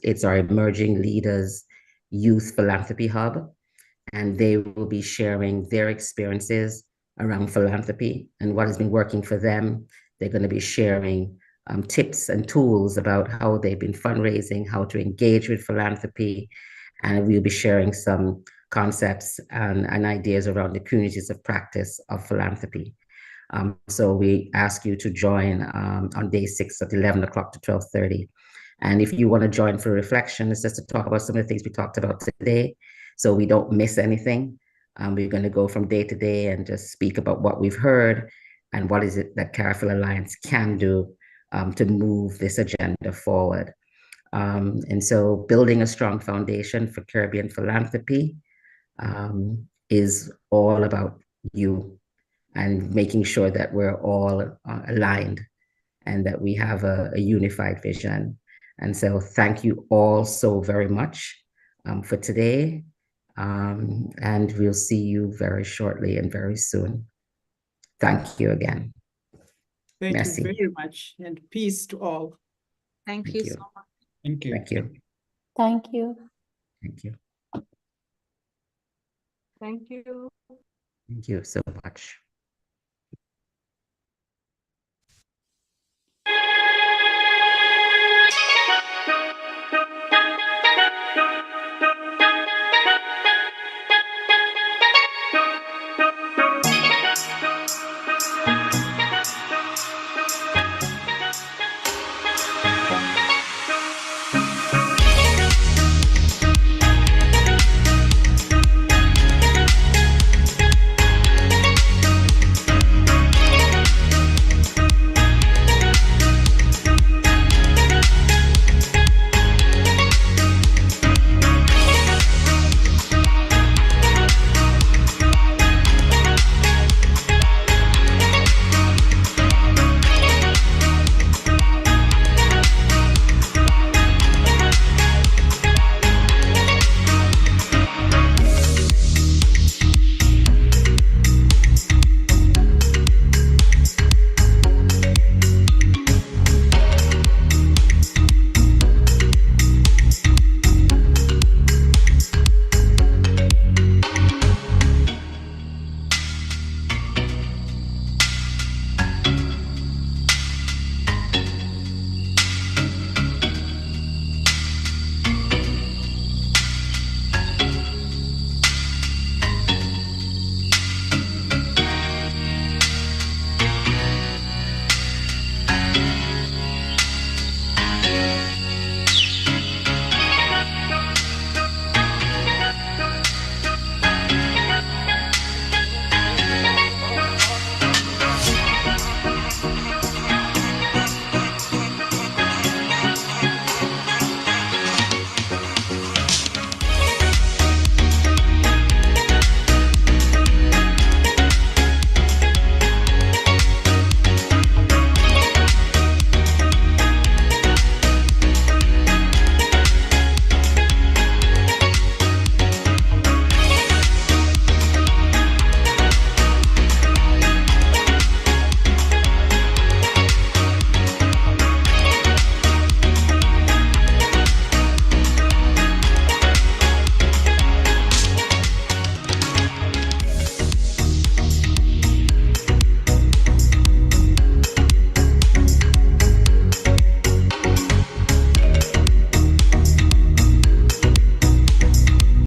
It's our emerging leaders youth philanthropy hub, and they will be sharing their experiences around philanthropy and what has been working for them. They're going to be sharing tips and tools about how they've been fundraising, how to engage with philanthropy, and we'll be sharing some concepts and ideas around the communities of practice of philanthropy. So we ask you to join on Day 6 at 11 o'clock to 12:30. And if you want to join for reflection, it's just to talk about some of the things we talked about today, so we don't miss anything. We're going to go from day to day and just speak about what we've heard and what is it that CARIPHIL Alliance can do to move this agenda forward. And so building a strong foundation for Caribbean philanthropy is all about you and making sure that we're all aligned and that we have a unified vision. And so thank you all so very much for today. And we'll see you very shortly and very soon. Thank you again. Thank you very much, and peace to all. Thank you so much. Thank you. Thank you. Thank you. Thank you. Thank you. Thank you so much.